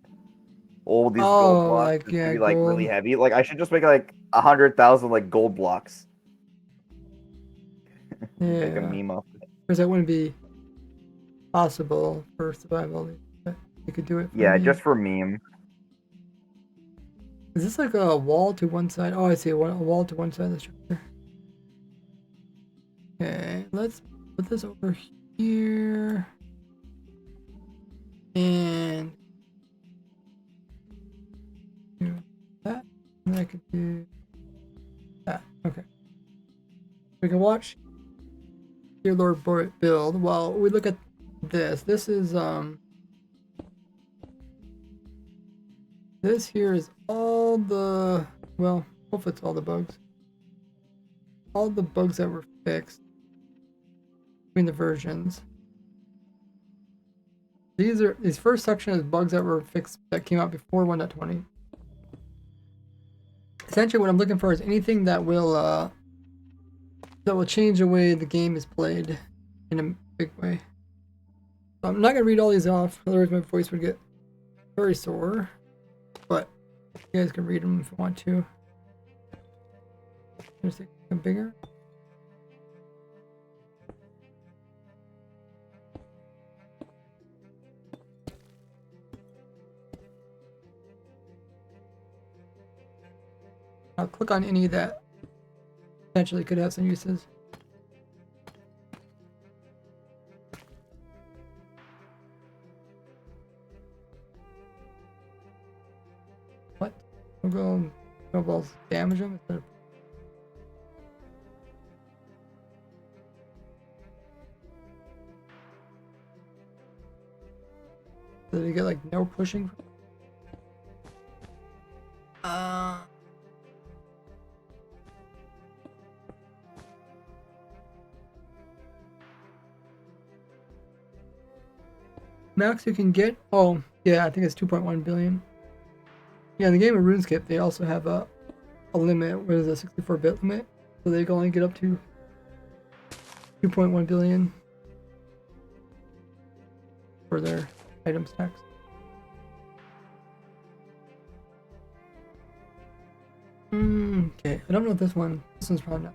all these gold Oh, blocks, like, it's yeah, gonna be like gold. really heavy. Like I should just make like 100,000 like gold blocks. Make a Yeah. meme off. Because that wouldn't be possible for survival. You could do it for Yeah, me. just for meme. Is this like a wall to one side? Oh, I see. A wall to one side of the structure. Okay, let's put this over here. And do that. And then I could do that. Okay. We can watch Dear Lord build while we look at this. This is this here is all the, well, hopefully it's all the bugs. All the bugs that were fixed between the versions. These first section is bugs that were fixed that came out before 1.20. Essentially what I'm looking for is anything that will change the way the game is played in a big way. So I'm not gonna read all these off, otherwise my voice would get very sore. But you guys can read them if you want to. Just make them bigger. I'll click on any that potentially could have some uses. go snowballs damage them instead of. So they get like no pushing. Max you can get. Oh yeah, I think it's 2.1 billion. Yeah, in the game of RuneScape, they also have a limit. What is a 64-bit limit? So they can only get up to 2.1 billion for their item stacks. Okay, I don't know if this one's probably not.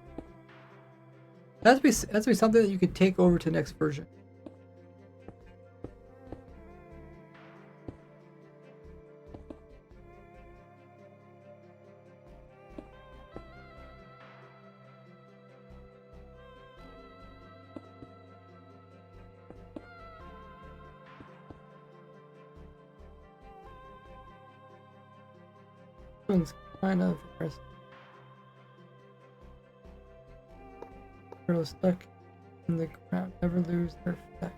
That has to be something that you could take over to the next version. This one's kind of interesting. Girl stuck in the ground, never lose their effect.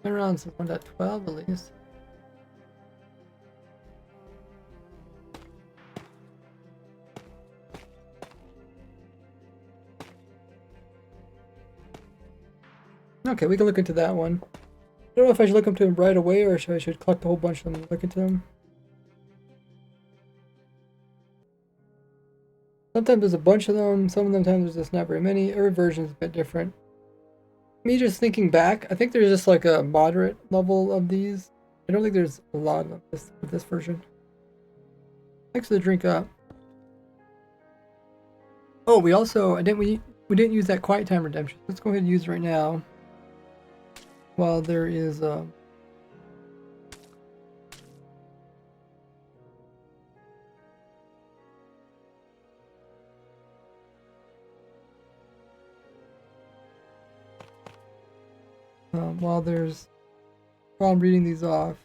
Been around since 1.12 at least. Okay, we can look into that one. I don't know if I should look into them right away or I should collect a whole bunch of them and look into them. Sometimes there's a bunch of them, sometimes there's just not very many. Every version is a bit different. Me just thinking back, I think there's just like a moderate level of these. I don't think there's a lot of this version. Thanks for the drink up. Oh, we didn't use that quiet time redemption. Let's go ahead and use it right now. While there is while I'm reading these off,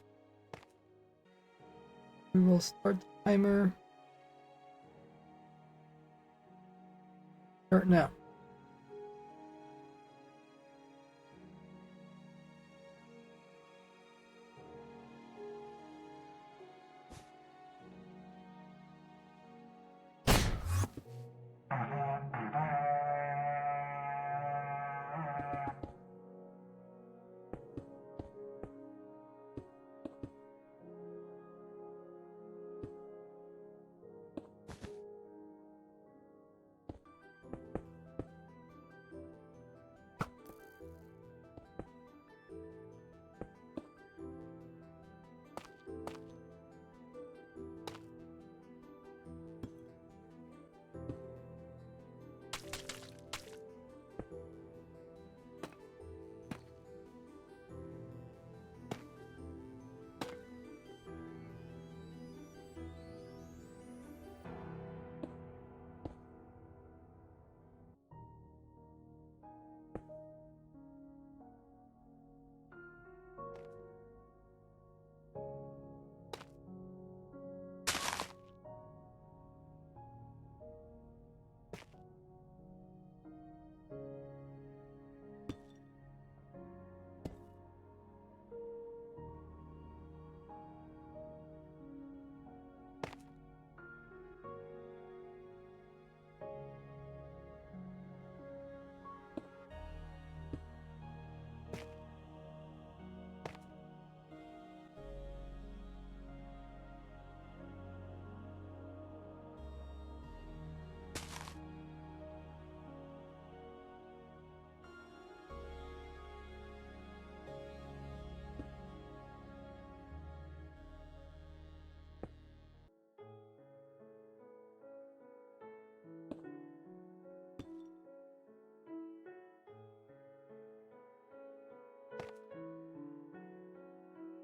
we will start the timer. Start now.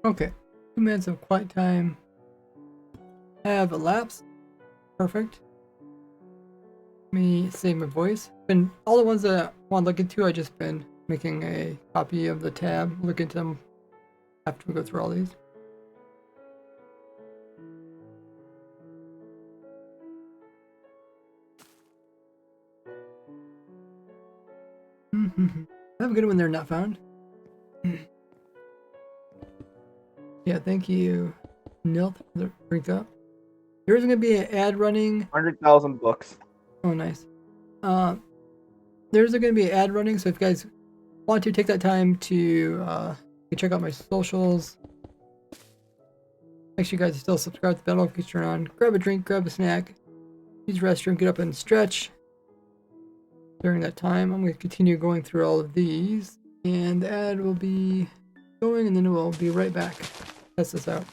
Okay, 2 minutes of quiet time have elapsed. Perfect. Let me save my voice. And all the ones that I want to look into, I just been making a copy of the tab. Look into them after we go through all these. Have a good one there, Not Found. Yeah, thank you, Nilt, for the drink up. There's going to be an ad running. 100,000 books. Oh, nice. There's going to be an ad running, so if you guys want to take that time to check out my socials, make sure you guys are still subscribed to the Battle Turn on. Grab a drink, grab a snack, use the restroom, get up and stretch. During that time, I'm going to continue going through all of these, and the ad will be going, and then we'll be right back. Test this out.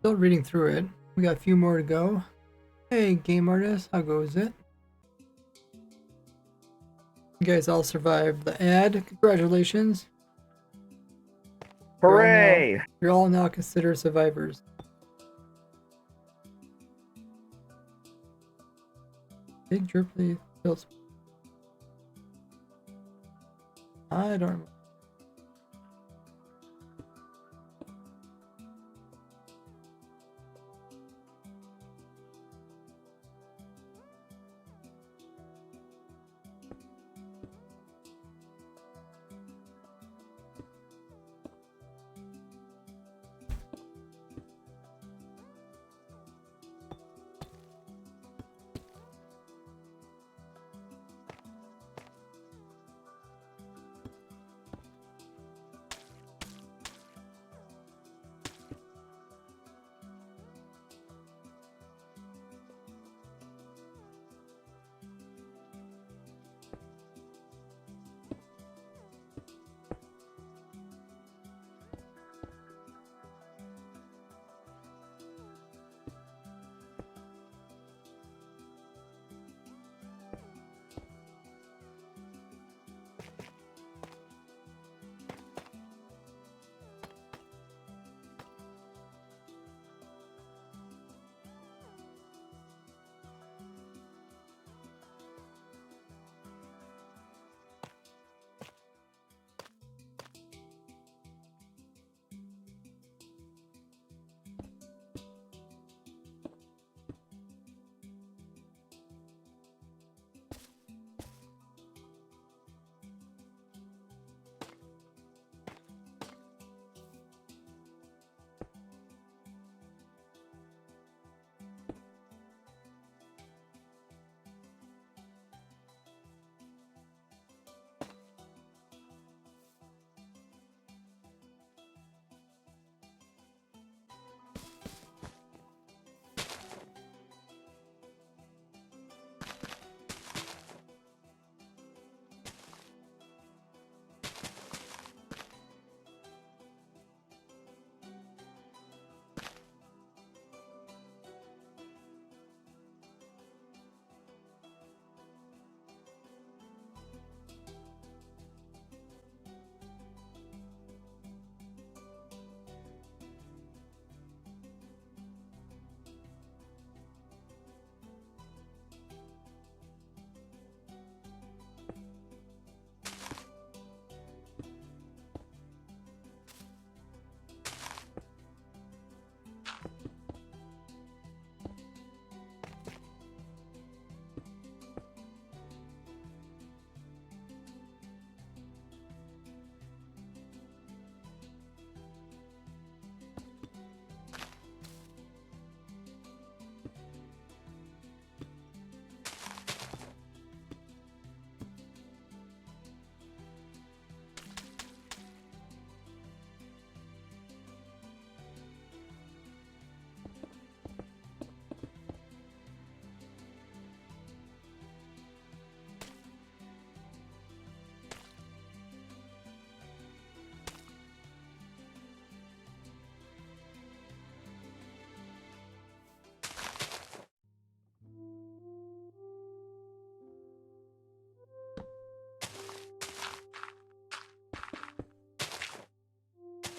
Still reading through it. We got a few more to go. Hey, game artist, how goes it? You guys all survived the ad. Congratulations. Hooray! You're all now considered survivors. Big Dripply Hills. I don't remember.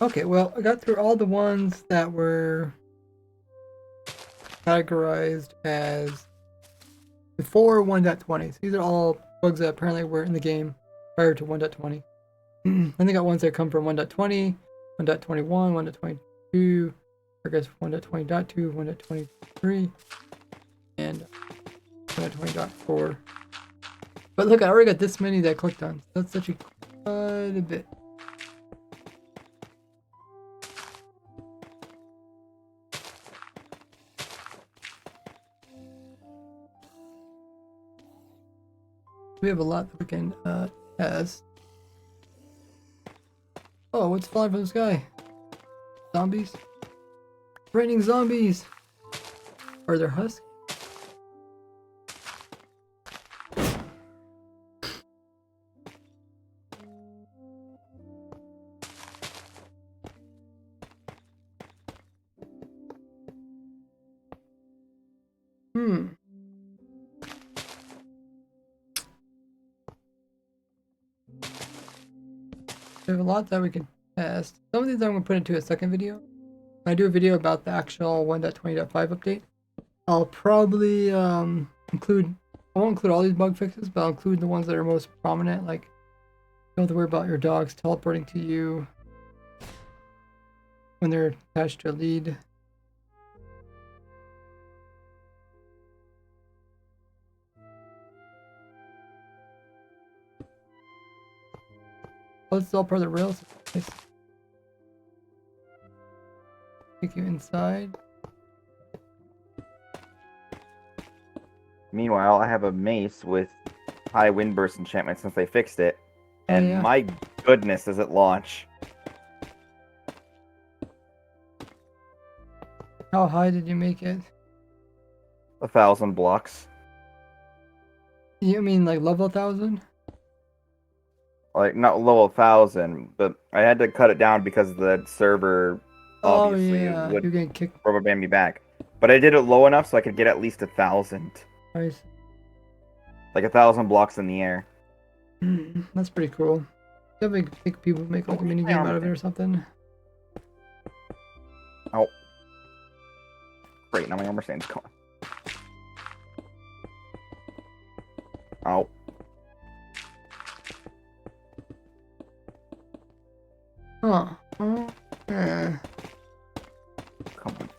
Okay, well, I got through all the ones that were categorized as before 1.20. So these are all bugs that apparently were in the game prior to 1.20. Then they got ones that come from 1.20, 1.21, 1.22, I guess 1.20.2, 1.23, and 1.20.4. But look, I already got this many that I clicked on. So that's actually quite a bit. We have a lot that we can test. Oh, what's flying from the sky? Zombies? Raining zombies! Are there husks? There's a lot that we can test. Some of these I'm going to put into a second video. When I do a video about the actual 1.20.5 update, I'll probably include, I won't include all these bug fixes, but I'll include the ones that are most prominent, like you don't have to worry about your dogs teleporting to you when they're attached to a lead. Oh, this is all part of the rails. Nice. Take you inside. Meanwhile, I have a mace with high wind burst enchantment since they fixed it. And yeah. my goodness, does it launch. How high did you make it? 1,000 blocks. You mean like level 1,000? Like, not level 1,000, but I had to cut it down because the server obviously yeah, would you're getting kicked. rubber band me back. But I did it low enough so I could get at least 1,000. Nice. Like 1,000 blocks in the air. That's pretty cool. Definitely think people make like a mini game out of it or something. Oh. Great, now my armor stand's gone. Oh. Huh. Yeah. Come on.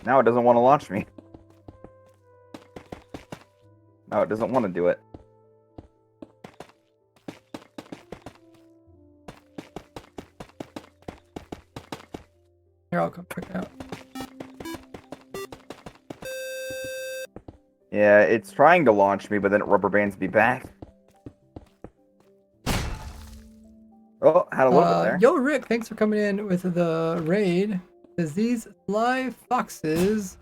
Now it doesn't want to launch me. No, it doesn't want to do it. Here, I'll come check it out. Yeah, it's trying to launch me, but then it rubber bands me back. Oh, had a little bit there. Yo, Rick, thanks for coming in with the raid. Says these fly foxes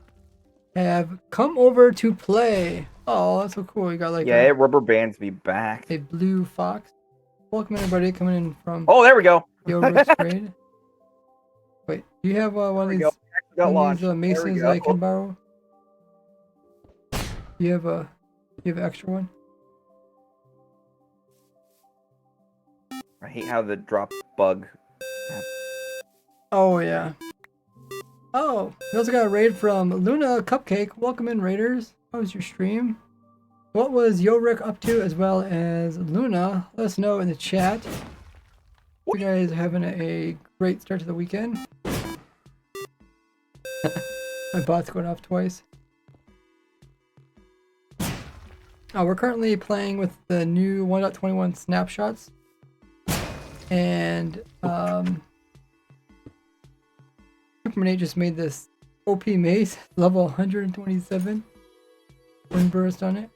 have come over to play. Oh, that's so cool. You got like yeah, it rubber bands me back. a blue fox. Welcome everybody coming in from Oh, there we go. Yo Rick's raid. Wait, do you have one of these, maces I can borrow? You have an extra one? I hate how the drop bug. Oh yeah. Oh, we also got a raid from Luna Cupcake. Welcome in, raiders. How was your stream? What was Yorik up to, as well as Luna? Let us know in the chat. You guys are having a great start to the weekend. My bot's going off twice. We're currently playing with the new 1.21 snapshots. And Superman 8 just made this OP mace, level 127. Wind burst on it.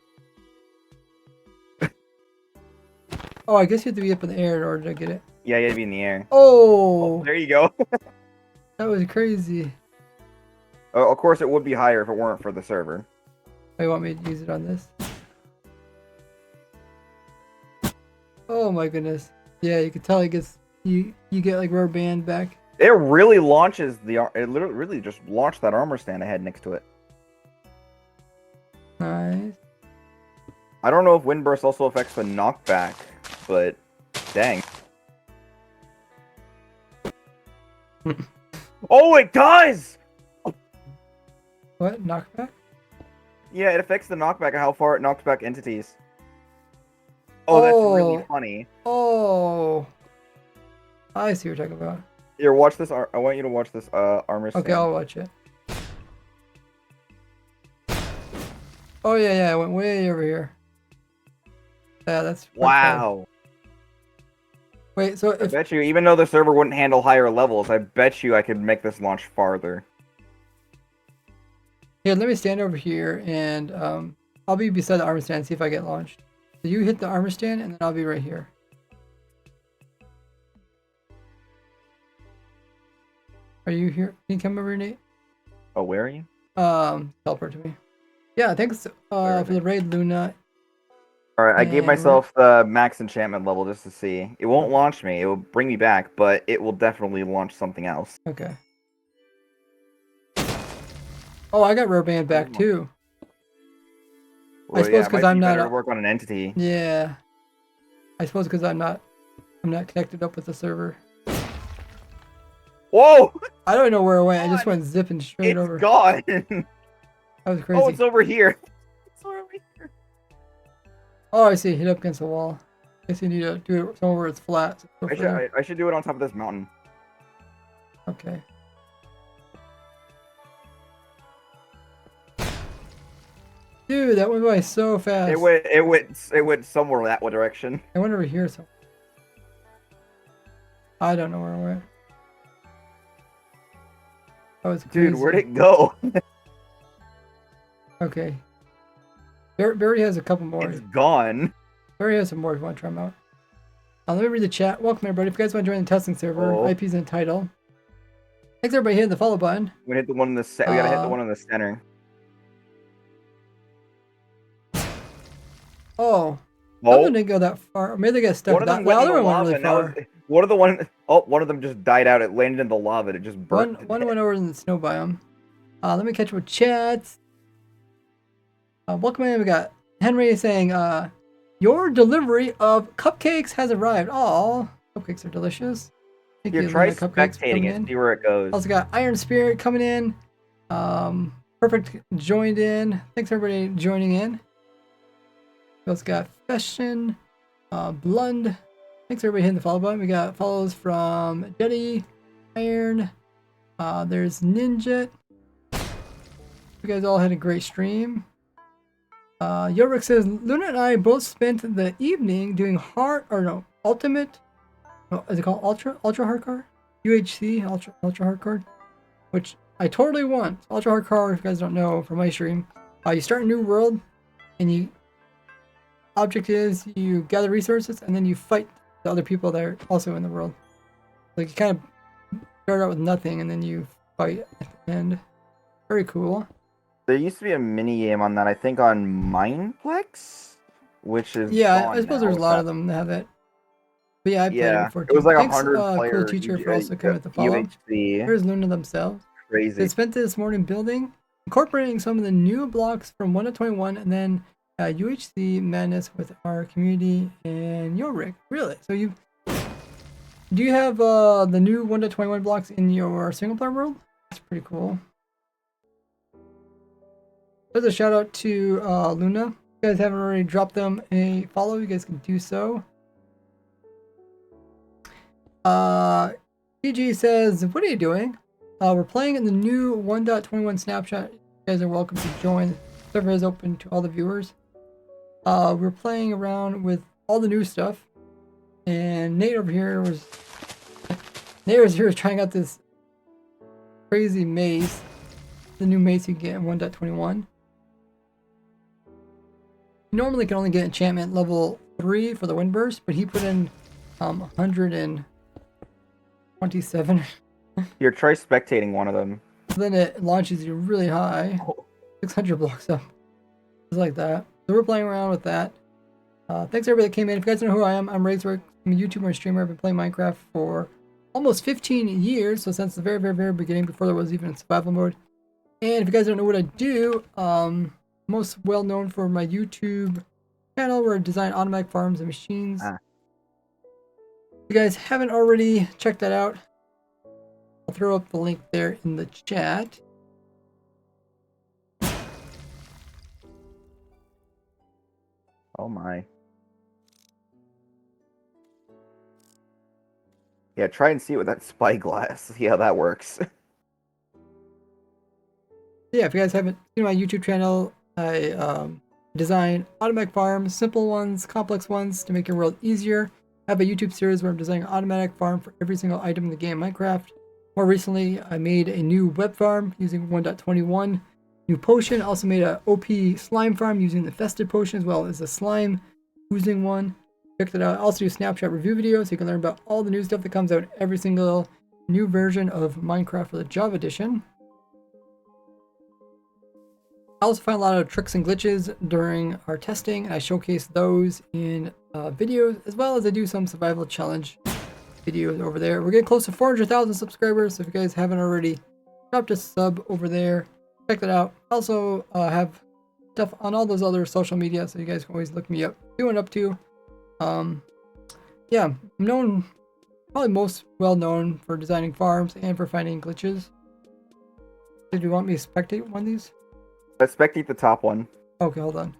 Oh, I guess you have to be up in the air in order to get it. Yeah, you have to be in the air. Oh, There you go. that was crazy. Oh, of course, it would be higher if it weren't for the server. Oh, you want me to use it on this? Oh my goodness. Yeah, you can tell it gets you get like rubber band back. It really launches it literally really just launched that armor stand I had next to it. Nice. I don't know if wind burst also affects the knockback, but Dang. Oh, it does! What? Knockback? Yeah, it affects the knockback and how far it knocks back entities. Oh, that's really funny. Oh. I see what you're talking about. Here, watch this. I want you to watch this armor stand. Okay, I'll watch it. Oh, yeah, I went way over here. Yeah, that's... Wow. Wait, so I bet you, even though the server wouldn't handle higher levels, I bet you I could make this launch farther. Here, let me stand over here, and I'll be beside the armor stand and see if I get launched. So you hit the armor stand, and then I'll be right here. Are you here? Can you come over, Nate? Oh, where are you? Teleport to me. Yeah, thanks for the raid, Luna. Alright, I gave myself the max enchantment level just to see. It won't launch me, it will bring me back, but it will definitely launch something else. Okay. Oh, I got rubber band back too. Well, I suppose because I'm not better to work on an entity. Yeah. I suppose because I'm not connected up with the server. Whoa! I don't know where it went. I just went zipping straight over. It's gone! That was crazy. Oh, it's over here. It's over here. Oh, I see. Hit up against the wall. I guess you need to do it somewhere where it's flat. So I should do it on top of this mountain. Okay. Dude, that went by so fast. It went somewhere that direction. I went over here somewhere. I don't know where it went. That was crazy. Dude, where'd it go? Okay. Barry has a couple more. It's gone. Barry has some more if you want to try them out. Let me read the chat. Welcome everybody. If you guys want to join the testing server, IP's in the title. Thanks everybody hitting the follow button. We hit the one in the we gotta hit the one in the center. Oh. That one didn't go that far. Maybe they got stuck. One of them the other one went really far. One of them just died out. It landed in the lava. It just burnt. One went over in the snow biome. Let me catch up with chat. Welcome in. We got Henry saying, your delivery of cupcakes has arrived. Oh, cupcakes are delicious. Thank you, try spectating it, see where it goes. Also got Iron Spirit coming in. Perfect joined in. Thanks everybody joining in. We also got Fashion, Blund. Thanks everybody hitting the follow button. We got follows from Jetty, Iron. There's Ninja. You guys all had a great stream. Yorick says Luna and I both spent the evening doing ultimate. Oh, is it called ultra hardcore? UHC ultra hardcore, which I totally want. Ultra hardcore, if you guys don't know from my stream, you start a new world, and object is you gather resources and then you fight the other people that are also in the world. Like you kind of start out with nothing and then you fight at the end. Very cool. There used to be a mini game on that, I think, on Mineplex, which is I suppose there's a lot of them that have it. But yeah, I played it before too. It was like Thanks, 100 players. Cool teacher for also coming with the follow. UHC. Here's Luna themselves. Crazy. They spent this morning building, incorporating some of the new blocks from 1 to 21, and then UHC madness with our community and Yorick. Really? So do you have the new 1 to 21 blocks in your single player world? That's pretty cool. There's a shout out to Luna. If you guys haven't already dropped them a follow, you guys can do so. PG says, what are you doing? We're playing in the new 1.21 snapshot. You guys are welcome to join. The server is open to all the viewers. We're playing around with all the new stuff. And Nate over here was trying out this crazy maze. The new maze you get in 1.21. You normally can only get enchantment level 3 for the wind burst, but he put in 127. Here, try spectating one of them. Then it launches you really high. 600 blocks up. Just like that. So we're playing around with that. Thanks everybody that came in. If you guys don't know who I am, I'm Razework. I'm a YouTuber and streamer. I've been playing Minecraft for almost 15 years. So since the very, very, very beginning, before there was even survival mode. And if you guys don't know what I do, most well known for my YouTube channel where I design automatic farms and machines. If you guys haven't already checked that out, I'll throw up the link there in the chat. Oh my. Yeah, try and see it with that spyglass. See how that works. Yeah, if you guys haven't seen my YouTube channel, I design automatic farms, simple ones, complex ones to make your world easier. I have a YouTube series where I'm designing an automatic farm for every single item in the game Minecraft. More recently, I made a new web farm using 1.21. New potion, also made a OP slime farm using the festive potion as well as a slime oozing one. Check that out. I also do snapshot review videos so you can learn about all the new stuff that comes out every single new version of Minecraft for the Java edition. I also find a lot of tricks and glitches during our testing, and I showcase those in videos, as well as I do some survival challenge videos over there. We're getting close to 400,000 subscribers, so if you guys haven't already, dropped a sub over there. Check that out. Also have stuff on all those other social media, so you guys can always look me up, see what I'm up to. Yeah, I'm known, probably most well known for designing farms and for finding glitches. Did you want me to spectate one of these? Let's spectate the top one. Okay, hold on.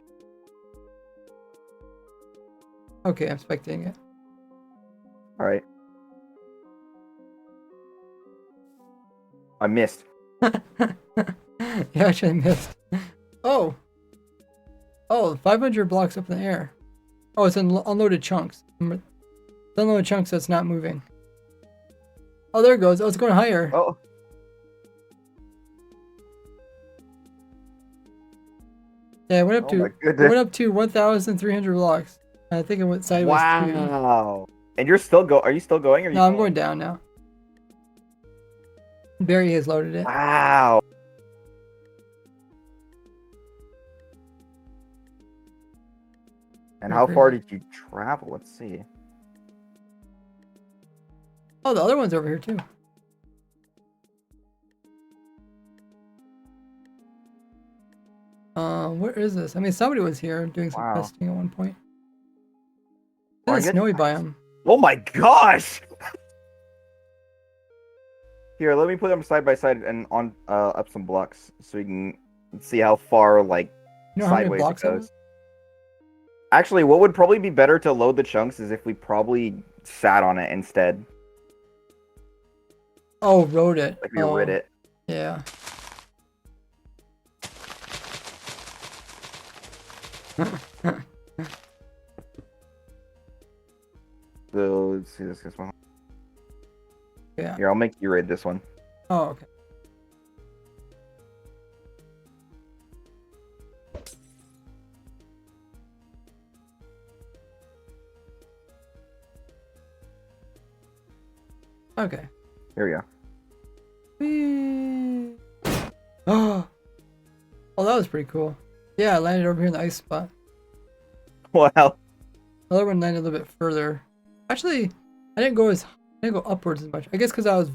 Okay, I'm spectating it. Alright. I missed. You actually missed. Oh! Oh, 500 blocks up in the air. Oh, it's in unloaded chunks. It's unloaded chunks that's not moving. Oh, there it goes. Oh, it's going higher. Oh. Yeah, it went up Oh to 1,300 blocks. I think it went sideways too. Wow. And you're still are you still going? Or are you No, I'm going down now. Barry has loaded it. Wow. And how far did you travel? Let's see. Oh, the other one's over here too. Where is this? I mean, somebody was here doing some testing at one point. It's a snowy biome. Oh my gosh! Here, let me put them side by side and on up some blocks so you can see how far like sideways it goes. Actually, what would probably be better to load the chunks is if we probably sat on it instead. Oh, rode it. Like we rid it. Yeah. So let's see this one. Yeah. Here, I'll make you raid this one. Oh, okay. Okay. Here we go. Whee! Oh, that was pretty cool. Yeah, I landed over here in the ice spot. Wow. The other one landed a little bit further. Actually, I didn't go upwards as much. I guess because I was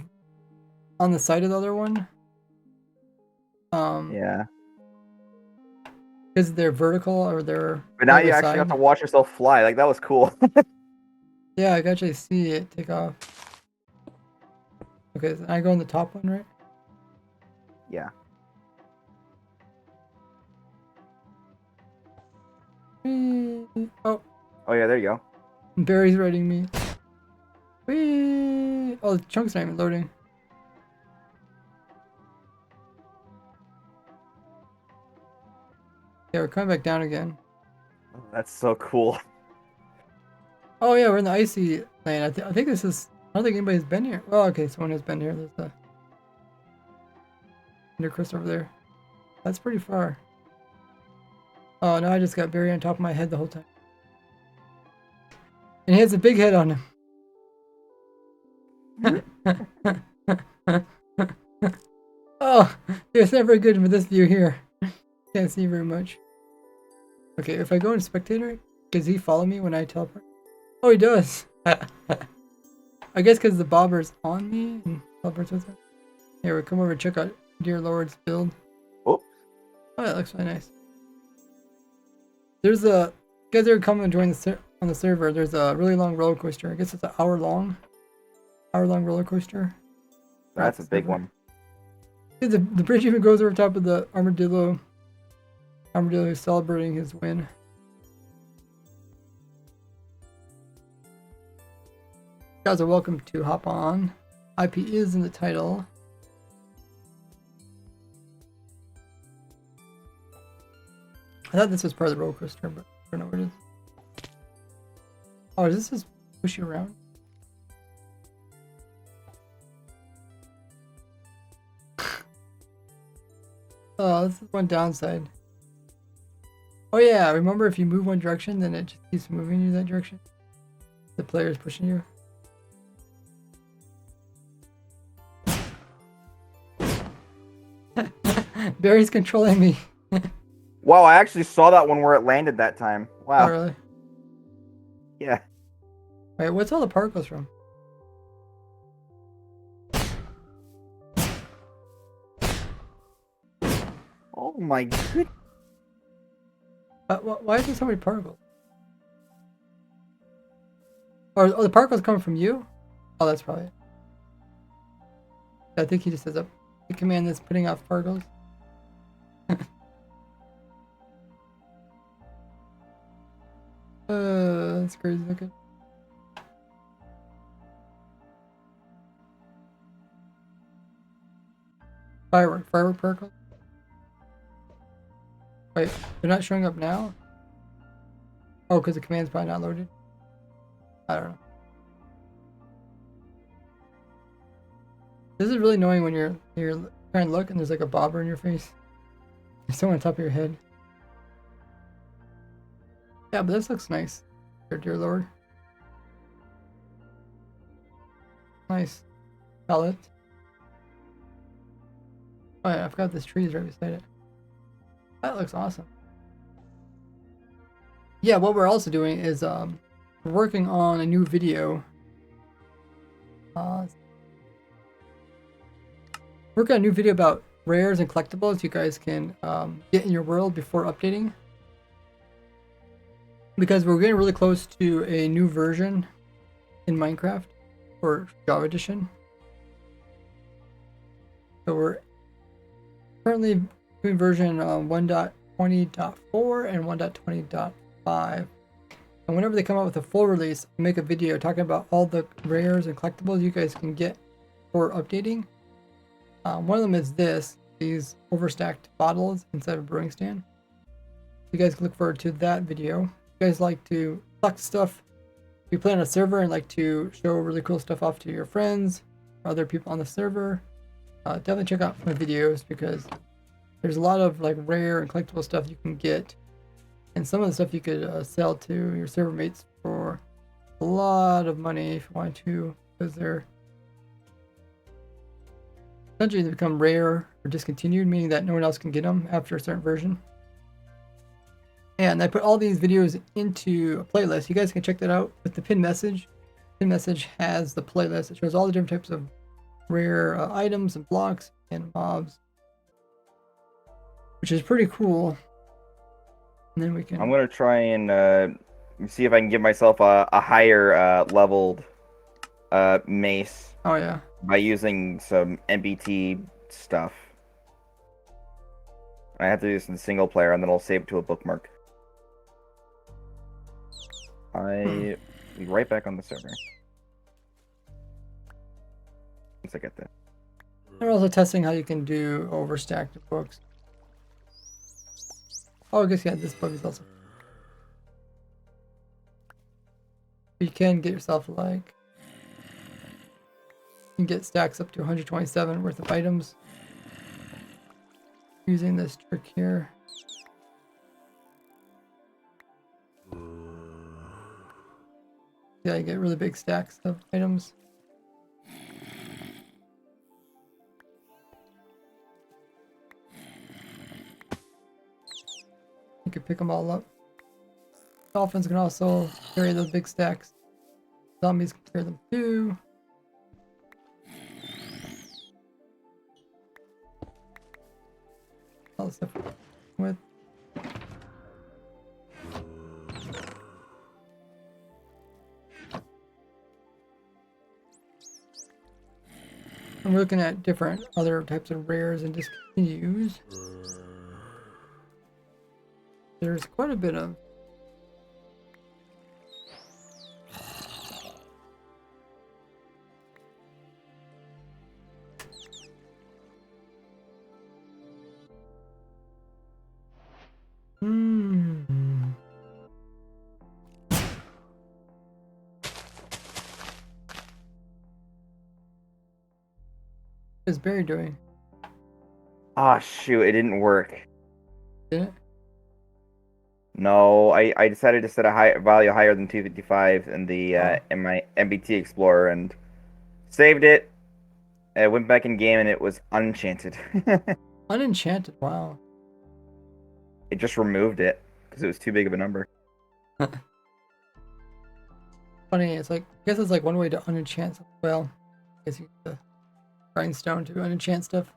on the side of the other one. Yeah. Because they're vertical or they're. But now you actually have to watch yourself fly. Like, that was cool. Yeah, I can actually see it take off. Okay, so I go in the top one, right? Yeah. Oh. Oh yeah, there you go. Barry's riding me. Whee! Oh, the chunk's not even loading. Yeah, we're coming back down again. Oh, that's so cool. Oh yeah, we're in the icy lane. I think this is. I don't think anybody's been here. Oh, okay, someone has been here. There's the Undercrust over there. That's pretty far. Oh no, I just got Barry on top of my head the whole time. And he has a big head on him. Oh, it's not very good with this view here. Can't see very much. Okay, if I go in spectator, does he follow me when I teleport? Oh, he does. I guess because the bobber's on me and teleports with him. Here, we come over and check out Dear Lord's build. Oh, that looks really nice. There's a... You guys are coming and join the on the server, there's a really long roller coaster. I guess it's an hour long roller coaster. That's a big one. Yeah, the bridge even goes over top of the armadillo. Armadillo is celebrating his win. You guys are welcome to hop on. IP is in the title. I thought this was part of the roller coaster, but I don't know what it is. Oh, is this just push you around? Oh, this is one downside. Oh yeah, remember if you move one direction, then it just keeps moving you that direction? The player is pushing you. Barry's controlling me. Wow, I actually saw that one where it landed that time. Wow. Oh, really? Yeah. Wait, what's all the particles from? Oh my good. Why is there so many particles? Or the particles coming from you? Oh, that's probably it. I think he just says a command that's putting off particles. That's crazy looking. Firework particles? Wait, they're not showing up now? Oh, because the command's probably not loaded? I don't know. This is really annoying when you're trying to look and there's like a bobber in your face. There's someone on top of your head. Yeah, but this looks nice. Dear Lord. Nice. Palette. Oh yeah, I forgot this tree is right beside it. That looks awesome. Yeah, what we're also doing is we're working on a new video. Working on a new video about rares and collectibles you guys can get in your world before updating. Because we're getting really close to a new version in Minecraft for Java Edition. So we're currently doing version 1.20.4 and 1.20.5. And whenever they come out with a full release, I'll make a video talking about all the rares and collectibles you guys can get for updating. One of them is these overstacked bottles inside of a brewing stand. You guys can look forward to that video. If you guys like to collect stuff, if you play on a server and like to show really cool stuff off to your friends or other people on the server, definitely check out my videos because there's a lot of like rare and collectible stuff you can get, and some of the stuff you could sell to your server mates for a lot of money if you want to, because they're essentially they become rare or discontinued, meaning that no one else can get them after a certain version. And I put all these videos into a playlist. You guys can check that out with the pin message. Pin message has the playlist. It shows all the different types of rare items and blocks and mobs, which is pretty cool. And then we can. I'm gonna try and see if I can give myself a higher leveled mace. Oh yeah. By using some MBT stuff. I have to do this in single player, and then I'll save it to a bookmark. I'll be right back on the server. Once I get that. We're also testing how you can do overstacked books. Oh, I guess yeah, this book is also. You can get yourself like. You can get stacks up to 127 worth of items using this trick here. Yeah, you get really big stacks of items. You can pick them all up. Dolphins can also carry those big stacks. Zombies can carry them too. All the stuff we're working with. I'm looking at different other types of rares and discontinues. There's quite a bit of What is Barry doing? Ah, shoot, it didn't work. Did it? No, I decided to set a high value higher than 255 in the in my MBT Explorer and saved it. I went back in game and it was unenchanted. Unenchanted, wow. It just removed it because it was too big of a number. Funny, it's like, I guess it's like one way to unenchant stuff. Well, I guess you get the grindstone to unenchant stuff.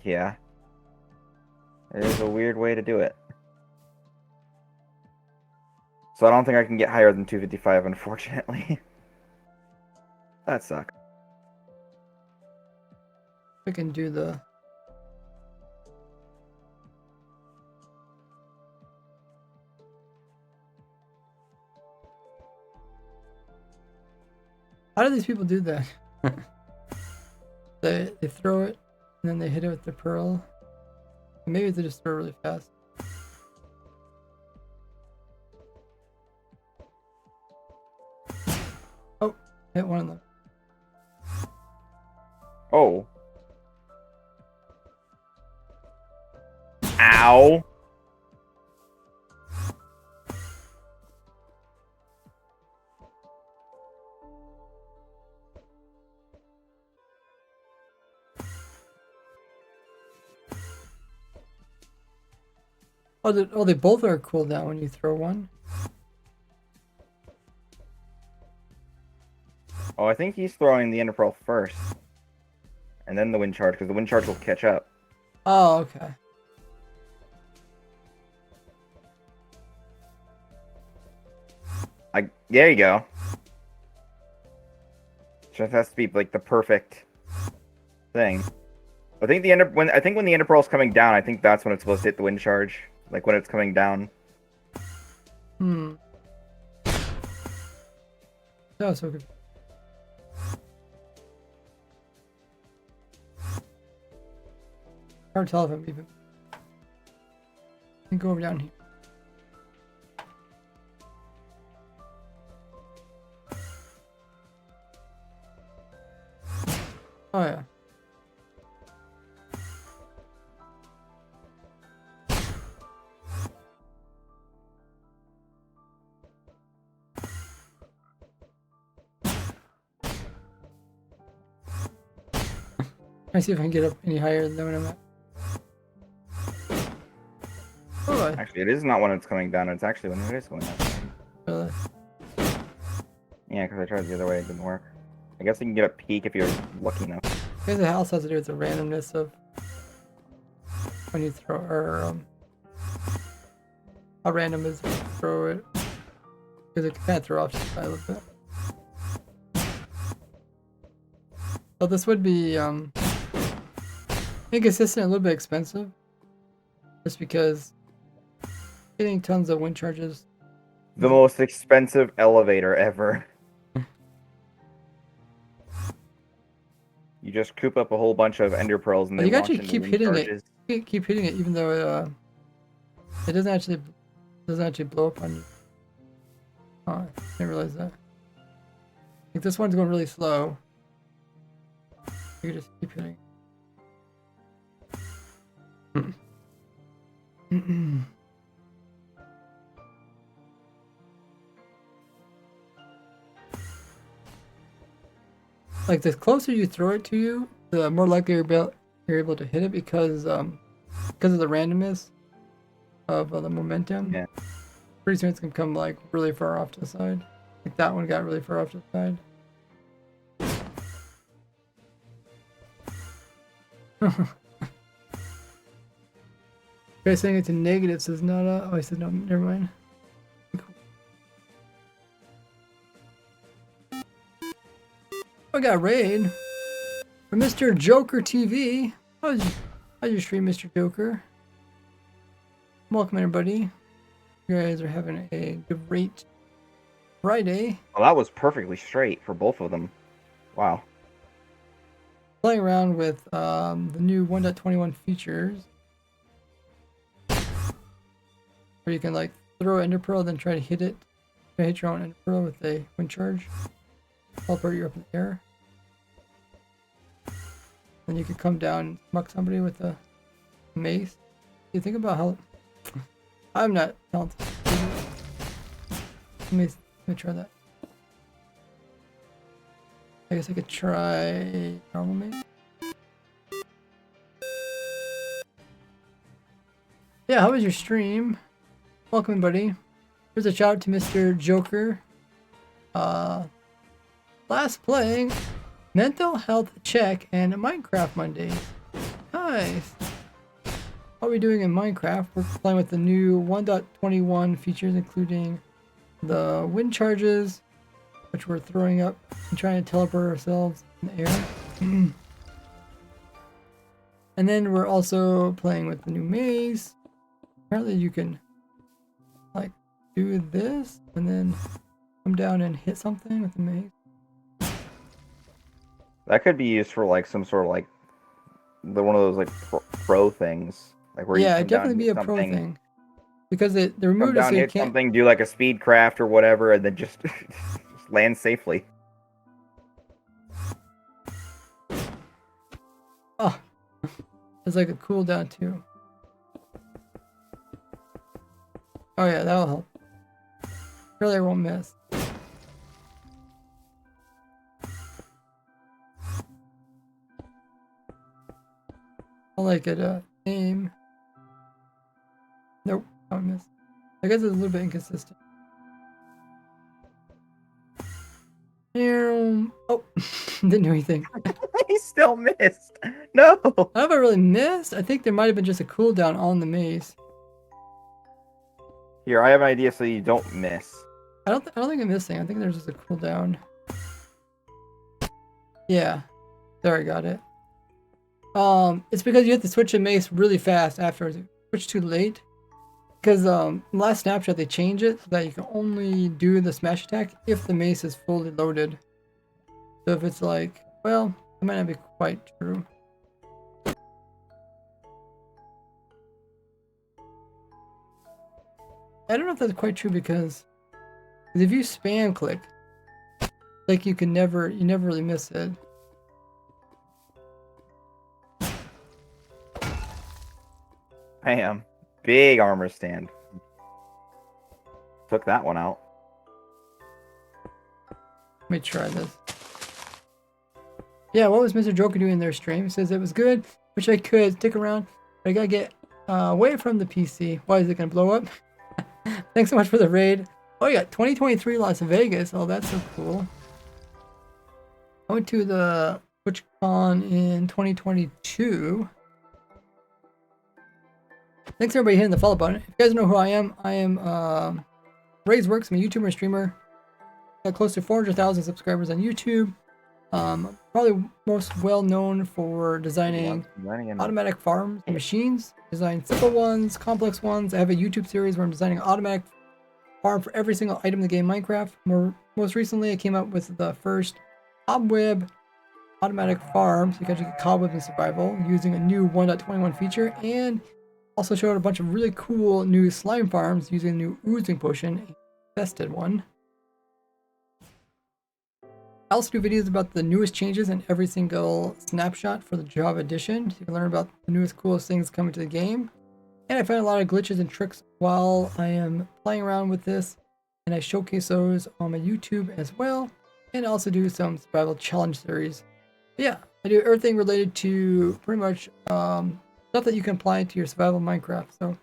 Yeah. It is a weird way to do it. So I don't think I can get higher than 255, unfortunately. That sucks. We can do the... How do these people do that? They throw it, and then they hit it with the pearl. Maybe they just throw it really fast. Oh, hit one of them. Oh. Ow. Oh, they both are cooldown when you throw one. Oh, I think he's throwing the Ender Pearl first. And then the Wind Charge, because the Wind Charge will catch up. Oh, okay. There you go. Just has to be like the perfect thing. I think when the Ender Pearl's coming down, I think that's when it's supposed to hit the Wind Charge. Like when it's coming down. Hmm. That was so good. Hard to tell if I'm even. I can go over down here. Oh yeah. Let's see if I can get up any higher than when I'm at. Oh, Actually, it is not when it's coming down. It's actually when it is going up. really? Yeah, because I tried the other way. It didn't work. I guess you can get a peek if you're lucky enough. I guess it also has to do with the randomness of when you throw, or how random is it to throw it? Because it can kind of throw off just by a little bit. So this would be inconsistent, a little bit expensive, just because getting tons of wind charges. The most expensive elevator ever. You just coop up a whole bunch of Ender Pearls and But they you launch actually into keep wind hitting charges. it. You keep hitting it, even though it doesn't actually blow up on you. Oh, I didn't realize that. Like this one's going really slow. You just keep hitting. Like the closer you throw it to you, the more likely you're able to hit it because of the randomness of the momentum. Yeah. Pretty soon it's gonna come like really far off to the side. Like that one got really far off to the side. Guys saying it's a negative says not a. Oh, I said no. Never mind. I got a raid. For Mr. Joker TV. How's your stream, Mr. Joker? Welcome, everybody. You guys are having a great Friday. Well, that was perfectly straight for both of them. Wow. Playing around with the new 1.21 features. Where you can like throw Ender Pearl, then try to hit it. Try to hit your own Ender Pearl with a wind charge. Teleport you up in the air. Then you could come down and smuck somebody with a mace. You think about how... I'm not talented. Let me try that. I guess I could try normal mace. Yeah, how was your stream? Welcome, everybody. Here's a shout out to Mr. Joker. Last playing Mental Health Check and Minecraft Mondays. Nice. What are we doing in Minecraft? We're playing with the new 1.21 features, including the wind charges, which we're throwing up and trying to teleport ourselves in the air. And then we're also playing with the new maze. Apparently you can like do this and then come down and hit something with the maze. That could be used for like some sort of like one of those like pro things, like where Yeah, you it'd definitely be a pro thing because they come removed it down, so you hit can't. something, do like a speed craft or whatever, and then just land safely. Oh, there's like a cooldown too. Oh yeah, that'll help. Surely I won't miss. I like it, aim. Nope, I missed. I guess it's a little bit inconsistent. Oh, didn't do anything. He still missed. No. I haven't really missed. I think there might have been just a cooldown on the maze. Here, I have an idea so you don't miss. I don't think I'm missing. I think there's just a cooldown. Yeah, there I got it. It's because you have to switch a mace really fast afterwards. If you switch too late. Because last snapshot they changed it so that you can only do the smash attack if the mace is fully loaded. So if it's like, well, it might not be quite true. I don't know if that's quite true because if you spam click, like you never really miss it. Bam. Big armor stand. Took that one out. Let me try this. Yeah, what was Mr. Joker doing in their stream? He says it was good. Wish I could stick around, but I gotta get away from the PC. Why is it gonna blow up? Thanks so much for the raid. Oh, you got 2023 Las Vegas. Oh, that's so cool. I went to the TwitchCon in 2022. Thanks everybody hitting the follow button. If you guys know who I am RaysWorks. I'm a YouTuber and streamer. Got close to 400,000 subscribers on YouTube. Probably most well known for designing automatic farms and machines. Design simple ones, complex ones. I have a YouTube series where I'm designing an automatic farm for every single item in the game Minecraft. Most recently, I came up with the first cobweb automatic farm, so you can actually get cobwebs in survival using a new 1.21 feature, and also showed a bunch of really cool new slime farms using a new oozing potion, a tested one. I also do videos about the newest changes in every single snapshot for the Java edition, so you can learn about the newest, coolest things coming to the game. And I find a lot of glitches and tricks while I am playing around with this, and I showcase those on my YouTube as well, and I also do some survival challenge series. But yeah, I do everything related to pretty much stuff that you can apply to your survival Minecraft. So if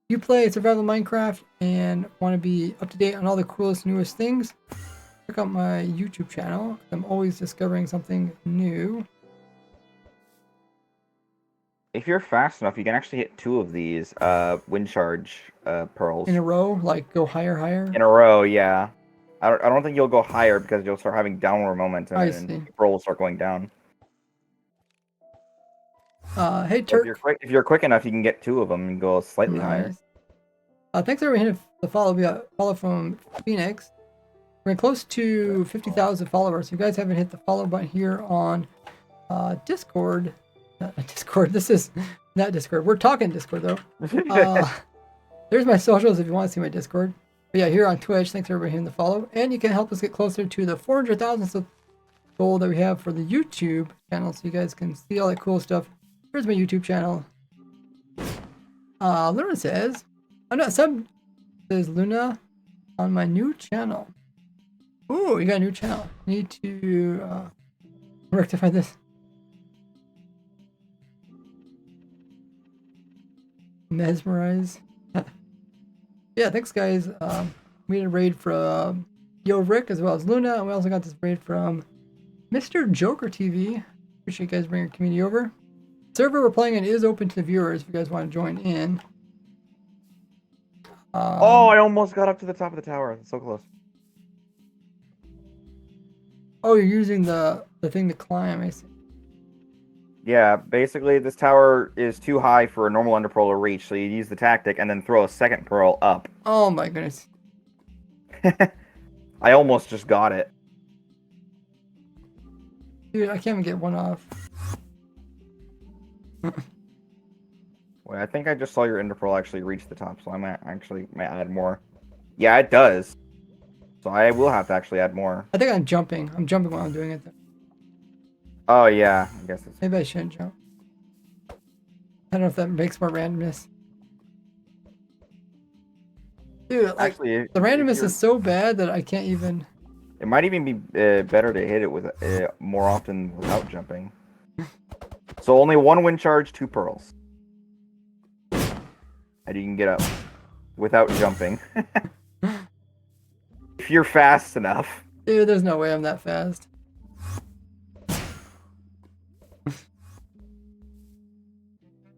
you play survival Minecraft and want to be up to date on all the coolest, newest things, check out my YouTube channel. I'm always discovering something new. If you're fast enough, you can actually hit 2 of these wind charge pearls In a row, like go higher. in a row. Yeah, I don't think you'll go higher because you'll start having downward momentum, I and see. the pearl will start going down. Hey Or Turk. if you're quick enough, you can get 2 of them and go slightly higher. Nice. Thanks everyone hitting the follow. We got follow from Phoenix. We're close to 50,000 followers. If you guys haven't hit the follow button here on Discord, Discord. This is not Discord. We're talking Discord though. There's my socials if you want to see my Discord. But yeah, here on Twitch, thanks everybody hitting the follow. And you can help us get closer to the 400,000 goal that we have for the YouTube channel so you guys can see all that cool stuff. Here's my YouTube channel. Luna says, I'm not sub, says Luna, on my new channel. Ooh, you got a new channel. Need to rectify this. Mesmerize. Yeah, thanks guys. We had a raid from Yo Rick as well as Luna, and we also got this raid from Mr. Joker TV. Appreciate you guys bringing your community over. Server we're playing in is open to the viewers if you guys want to join in. Oh, I almost got up to the top of the tower. So close. Oh, you're using the thing to climb, I see. Yeah, basically this tower is too high for a normal ender pearl to reach, so you use the tactic and then throw a second pearl up. Oh my goodness. I almost just got it. Dude, I can't even get one off. Wait, I think I just saw your ender pearl actually reach the top, so I might add more. Yeah, it does. So I will have to actually add more. I think I'm jumping. I'm jumping while I'm doing it. Oh yeah, I guess it's... Maybe I shouldn't jump. I don't know if that makes more randomness. Dude, like, actually, the randomness is so bad that I can't even... It might even be better to hit it with more often without jumping. So only 1 wind charge, 2 pearls. And you can get up without jumping. If you're fast enough. Dude, there's no way I'm that fast.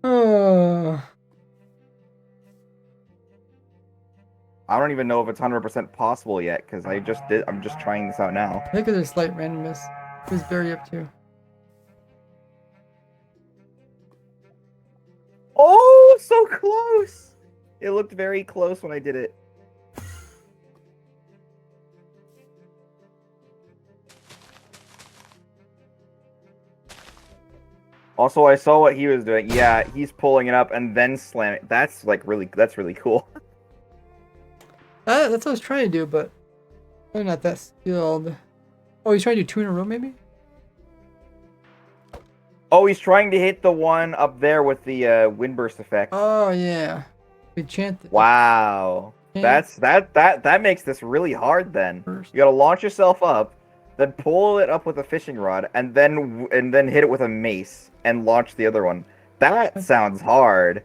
Oh. I don't even know if it's 100% possible yet, because I'm just trying this out now. I think there's slight randomness. It was very up to. Oh, so close! It looked very close when I did it. Also, I saw what he was doing. Yeah, he's pulling it up and then slamming. That's really cool. That's what I was trying to do, but I'm not that skilled. Oh, he's trying to do 2 in a row, maybe? Oh, he's trying to hit the one up there with the wind burst effect. Oh yeah, we chanted. Wow, that makes this really hard. Then you gotta launch yourself up, then pull it up with a fishing rod, and then hit it with a mace and launch the other one. That sounds hard.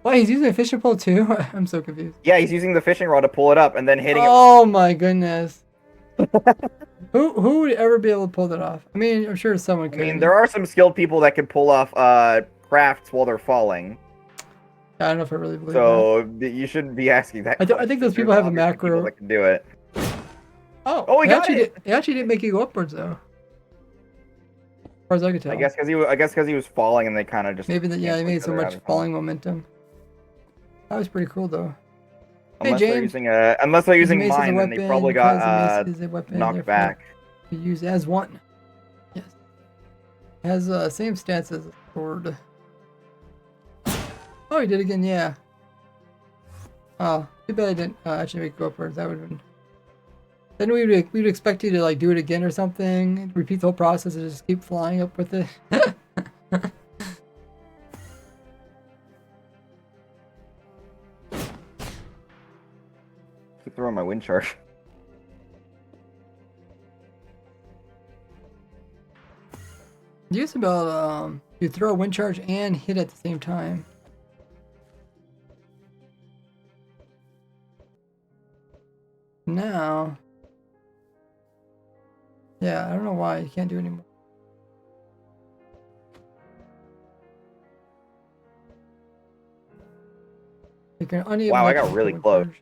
Why, he's using a fishing pole too? I'm so confused. Yeah, he's using the fishing rod to pull it up and then hitting it. Oh my goodness. Who would ever be able to pull that off? I mean, I'm sure someone could. I mean, there are some skilled people that can pull off crafts while they're falling. I don't know if I really believe that. You shouldn't be asking that. I think those people have a macro that can do it. Oh, he actually didn't make you go upwards though. As far as I could tell. I guess because he was falling and they kind of just maybe he made so much falling momentum. That was pretty cool though. Unless hey James, unless they're using mine, then they probably got knocked back. To use as one. Yes. Has same stats as a sword. Oh, he did again, yeah. Oh, too bad I didn't actually make it go upwards. That would have been. Then we'd expect you to like do it again or something, repeat the whole process, and just keep flying up with it. Throw my wind charge. Use about you throw a wind charge and hit at the same time. Now, yeah, I don't know why you can't do it anymore. You can unable. Wow, I got really close. Charge.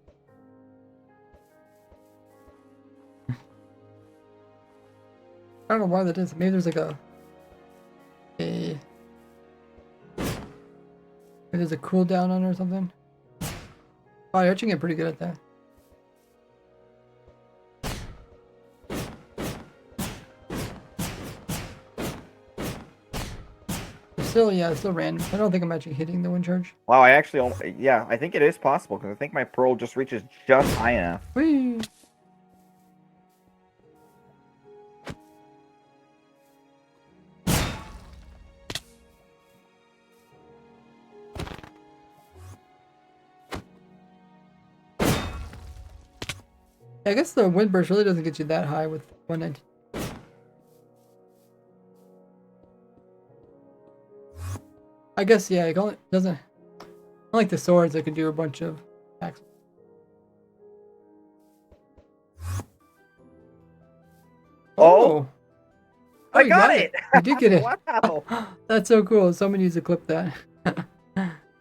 I don't know why that is. Maybe there's like a there's a cooldown on it or something. Oh, you're actually getting pretty good at that. Still, yeah, it's still random. I don't think I'm actually hitting the wind charge. Wow, I actually, yeah, I think it is possible because I think my pearl just reaches just high enough. Whee! I guess the wind burst really doesn't get you that high with one end. I guess, yeah, it only doesn't. Unlike the swords, that can do a bunch of attacks. Oh! I you got it! You did get it. Wow! That's so cool. Someone needs to clip that.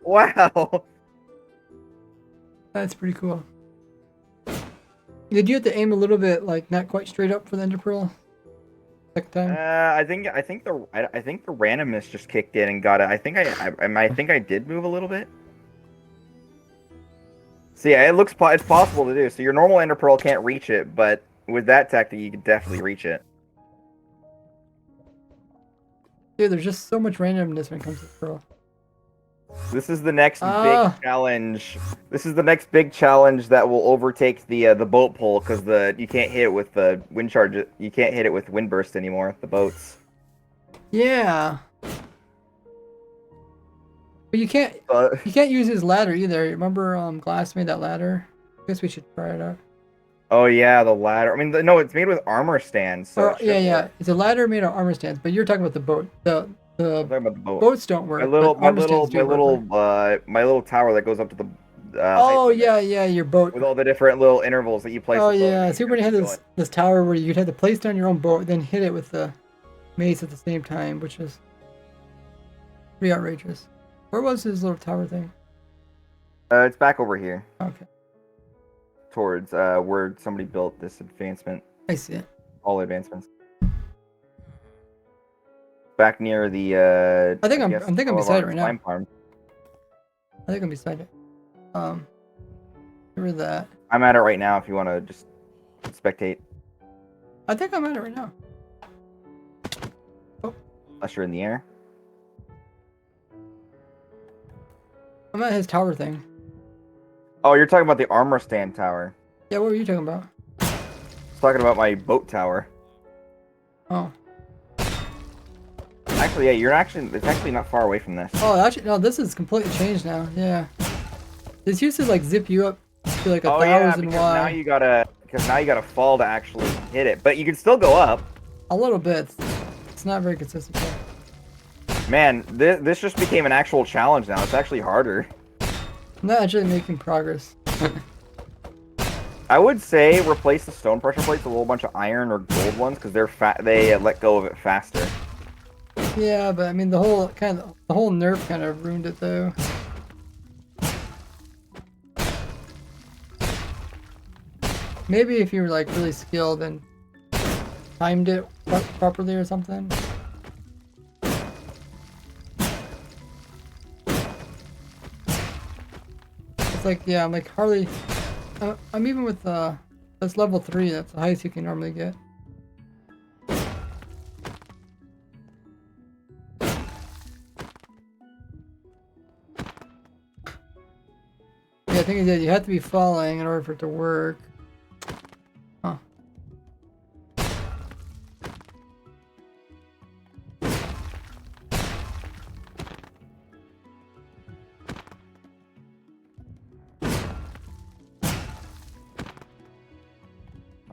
Wow! That's pretty cool. Did you have to aim a little bit, like, not quite straight up for the ender pearl? Second time? I think the randomness just kicked in and got it. I think I did move a little bit. So yeah, it's possible to do. So your normal ender pearl can't reach it, but with that tactic, you can definitely reach it. Dude, there's just so much randomness when it comes to pearl. This is the next big challenge. This is the next big challenge that will overtake the boat pull because you can't hit it with the wind charge. You can't hit it with wind burst anymore. The boats. Yeah. But you can't use his ladder either. Remember Glass made that ladder? I guess we should try it out. Oh yeah, the ladder. I mean, no, it's made with armor stands. So yeah. It's a ladder made of armor stands, but you're talking about the boat. The I'm talking about the boat. Boats don't work. My little tower that goes up to the. Oh yeah, your boat. With all the different little intervals that you place. Oh yeah, Superman had this tower where you'd have to place down your own boat, then hit it with the mace at the same time, which is pretty outrageous. Where was his little tower thing? It's back over here. Okay. Towards where somebody built this advancement. I see it. All advancements. Back near the. I think I'm beside it right now. Farm. I think I'm beside it. Remember that. I'm at it right now. If you want to just spectate. I think I'm at it right now. Oh. Unless you're in the air. I'm at his tower thing. Oh, you're talking about the armor stand tower. Yeah, what were you talking about? I was talking about my boat tower. Oh. Actually, yeah, it's actually not far away from this. Oh, actually, no, this is completely changed now. Yeah. This used to, like, zip you up to, like, 1,000 because wide. now you gotta fall to actually hit it. But you can still go up. A little bit. It's not very consistent, though. Man, this just became an actual challenge now. It's actually harder. I'm not actually making progress. I would say replace the stone pressure plates with a little bunch of iron or gold ones because they let go of it faster. Yeah, but I mean the whole nerf kind of ruined it though. Maybe if you were like really skilled and timed it properly or something. It's like, yeah, I'm like hardly. I'm even with that's level 3. That's the highest you can normally get. Yeah, I think you have to be falling in order for it to work. Huh.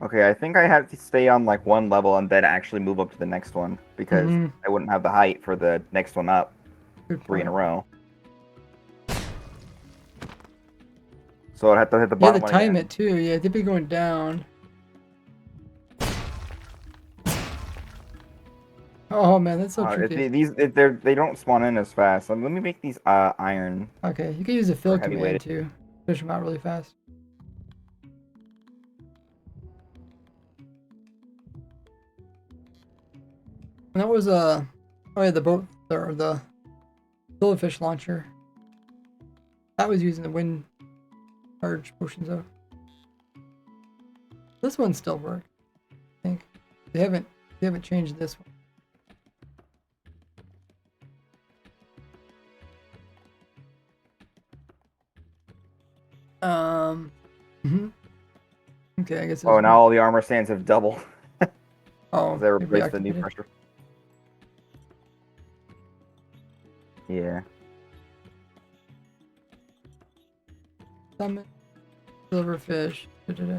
Okay, I think I have to stay on like one level and then actually move up to the next one because I wouldn't have the height for the next one up. Good 3 in a point. row. So I'd have to hit the bottom Yeah, one to time again. it too. Yeah, they'd be going down. Oh man, that's so tricky. They don't spawn in as fast. Let me make these iron. Okay, you can use a fill command heavyweight. too. Push them out really fast. And that was oh yeah, the boat or the silverfish launcher. That was using the wind charge potions though. This one still works, I think. They haven't changed this one. Okay, I guess. Oh, now all the armor stands have double. Oh, They replaced the new reactivated. pressure. Yeah. Summon silverfish. Da-da-da.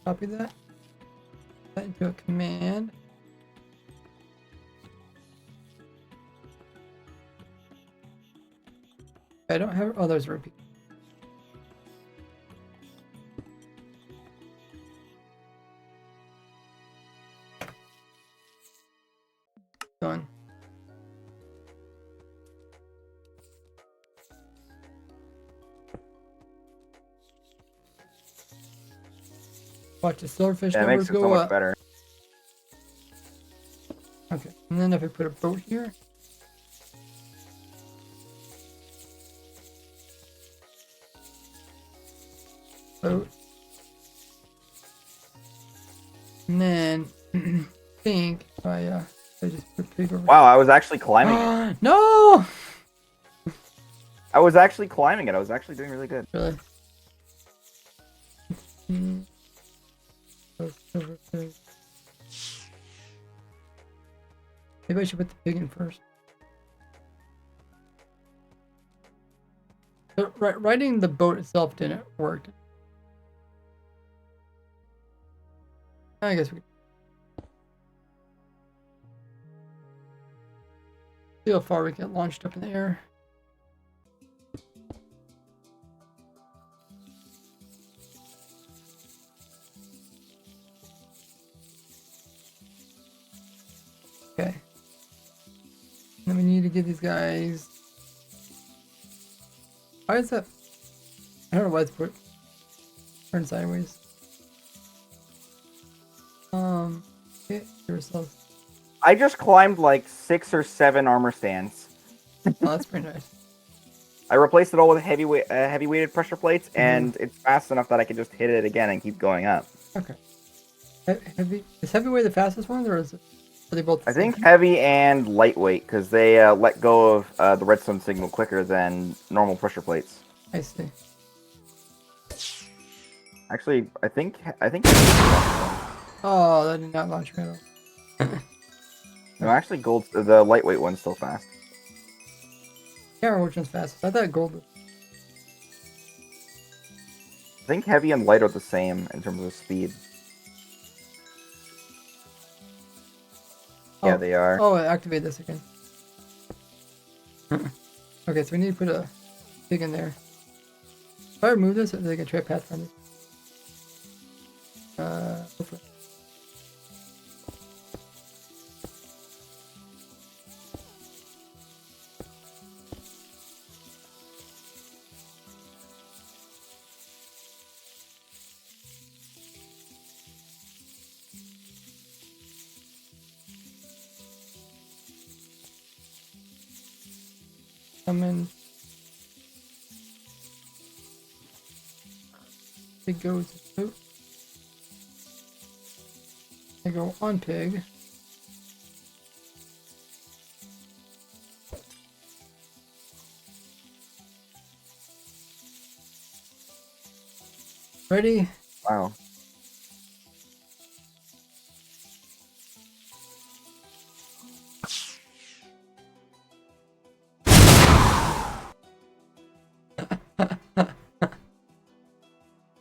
Copy that. That into a command. I don't have. Oh, there's a repeat. Done. Watch the silverfish Yeah, it numbers makes it go so much up. better. Okay, and then if I put a boat here. Boat. And then I think if I just put pig over. Wow, I was actually climbing it. No! I was actually climbing it. I was actually doing really good. Really? Maybe I should put the pig in first. But riding the boat itself didn't work. I guess we see how far we get launched up in the air. Okay. Then we need to get these guys. Why is that? I don't know why it's put turned sideways. Okay, yourself. I just climbed like 6 or 7 armor stands. Oh, that's pretty nice. I replaced it all with heavy-weighted pressure plates, and it's fast enough that I can just hit it again and keep going up. Okay. Is heavyweight the fastest one, or is it? Are they both? The I same? think heavy and lightweight, because they let go of the redstone signal quicker than normal pressure plates. I see. Actually, I think. Oh, that did not launch me at all. No, actually, the lightweight one's still fast. Can't remember which one's fastest. I thought gold was. I think heavy and light are the same in terms of speed. Yeah, Oh. they are. Oh, activate this again. Okay, so we need to put a pig in there. If I remove this, they can try Pathfinder. Hopefully. Come in. Pig goes out. I go on pig. Ready? Wow.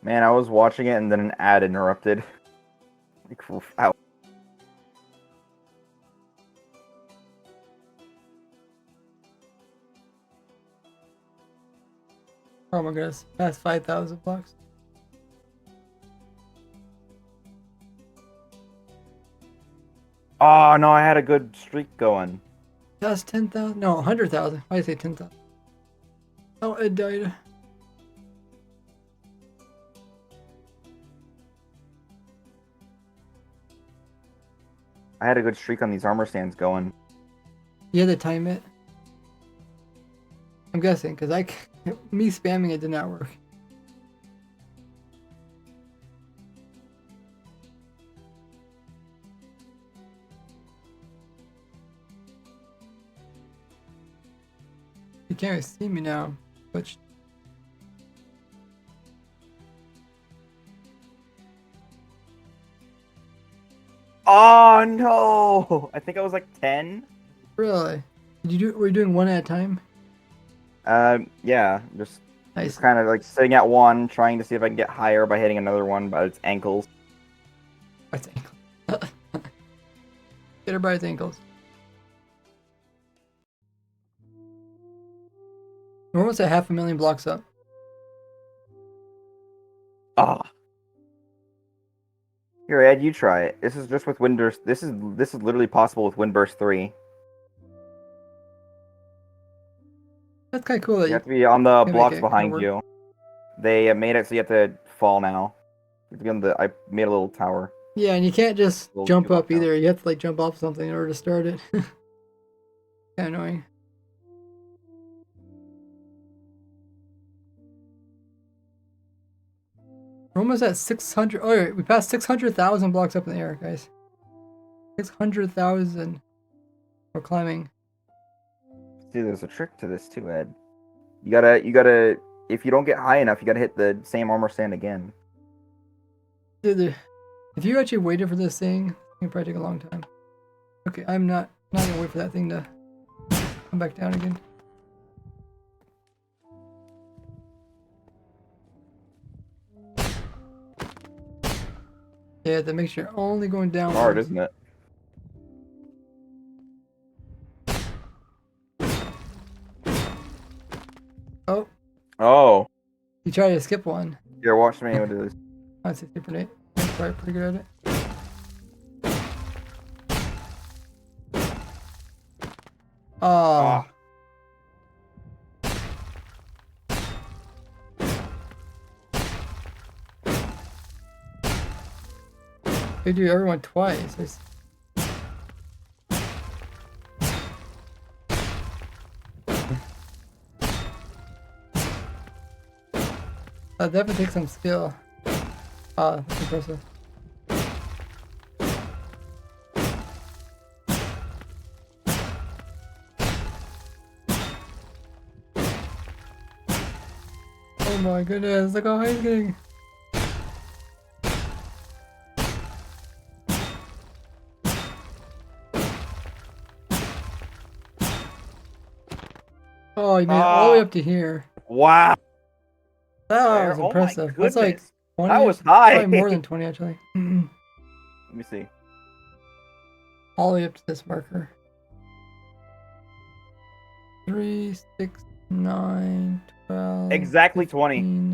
Man, I was watching it and then an ad interrupted. Like, ow. Oh my goodness, past 5,000 blocks. Oh no, I had a good streak going. Past 10,000? No, 100,000. Why did I say 10,000? Oh, it died. I had a good streak on these armor stands going. You had to time it. I'm guessing, because me spamming it did not work. You can't really see me now, but Oh no! I think I was like 10. really, were you doing one at a time? Yeah, just Nice. kind of like sitting at one, trying to see if I can get higher by hitting another one, but it's ankles. That's ankle. Get her by its ankles. We're almost at 500,000 blocks up. Ah. Here, Ed, you try it. This is just with Windburst. This is literally possible with Windburst 3. That's kind of cool that You have to be on the can make blocks it behind work. you. They made it so you have to fall now. You have to be on the. I made a little tower. Yeah, and you can't just Little jump two-block up either. You have to like jump off something in order to start it. Kind of annoying. We're almost at 600. Oh, wait, we passed 600,000 blocks up in the air, guys. 600,000. We're climbing. See, there's a trick to this too, Ed. You gotta. If you don't get high enough, you gotta hit the same armor stand again. Dude, if you actually waited for this thing, it would probably take a long time. Okay, I'm not gonna wait for that thing to come back down again. Yeah, that makes sure you're only going down. Hard, isn't it? Oh, Oh. you try to skip one. Here, watch me do this. That's 60%. I'm probably pretty good at it. Oh. Ah. They do everyone twice. It's... That definitely takes some skill. That's impressive. Oh my goodness, look how high he's getting. Oh, you made it all the way up to here. Wow. That was Oh my impressive. That's like goodness. 20. That was high. Probably more than 20, actually. Let me see. All the way up to this marker. 3, 6, 9, 12. Exactly 15, 20.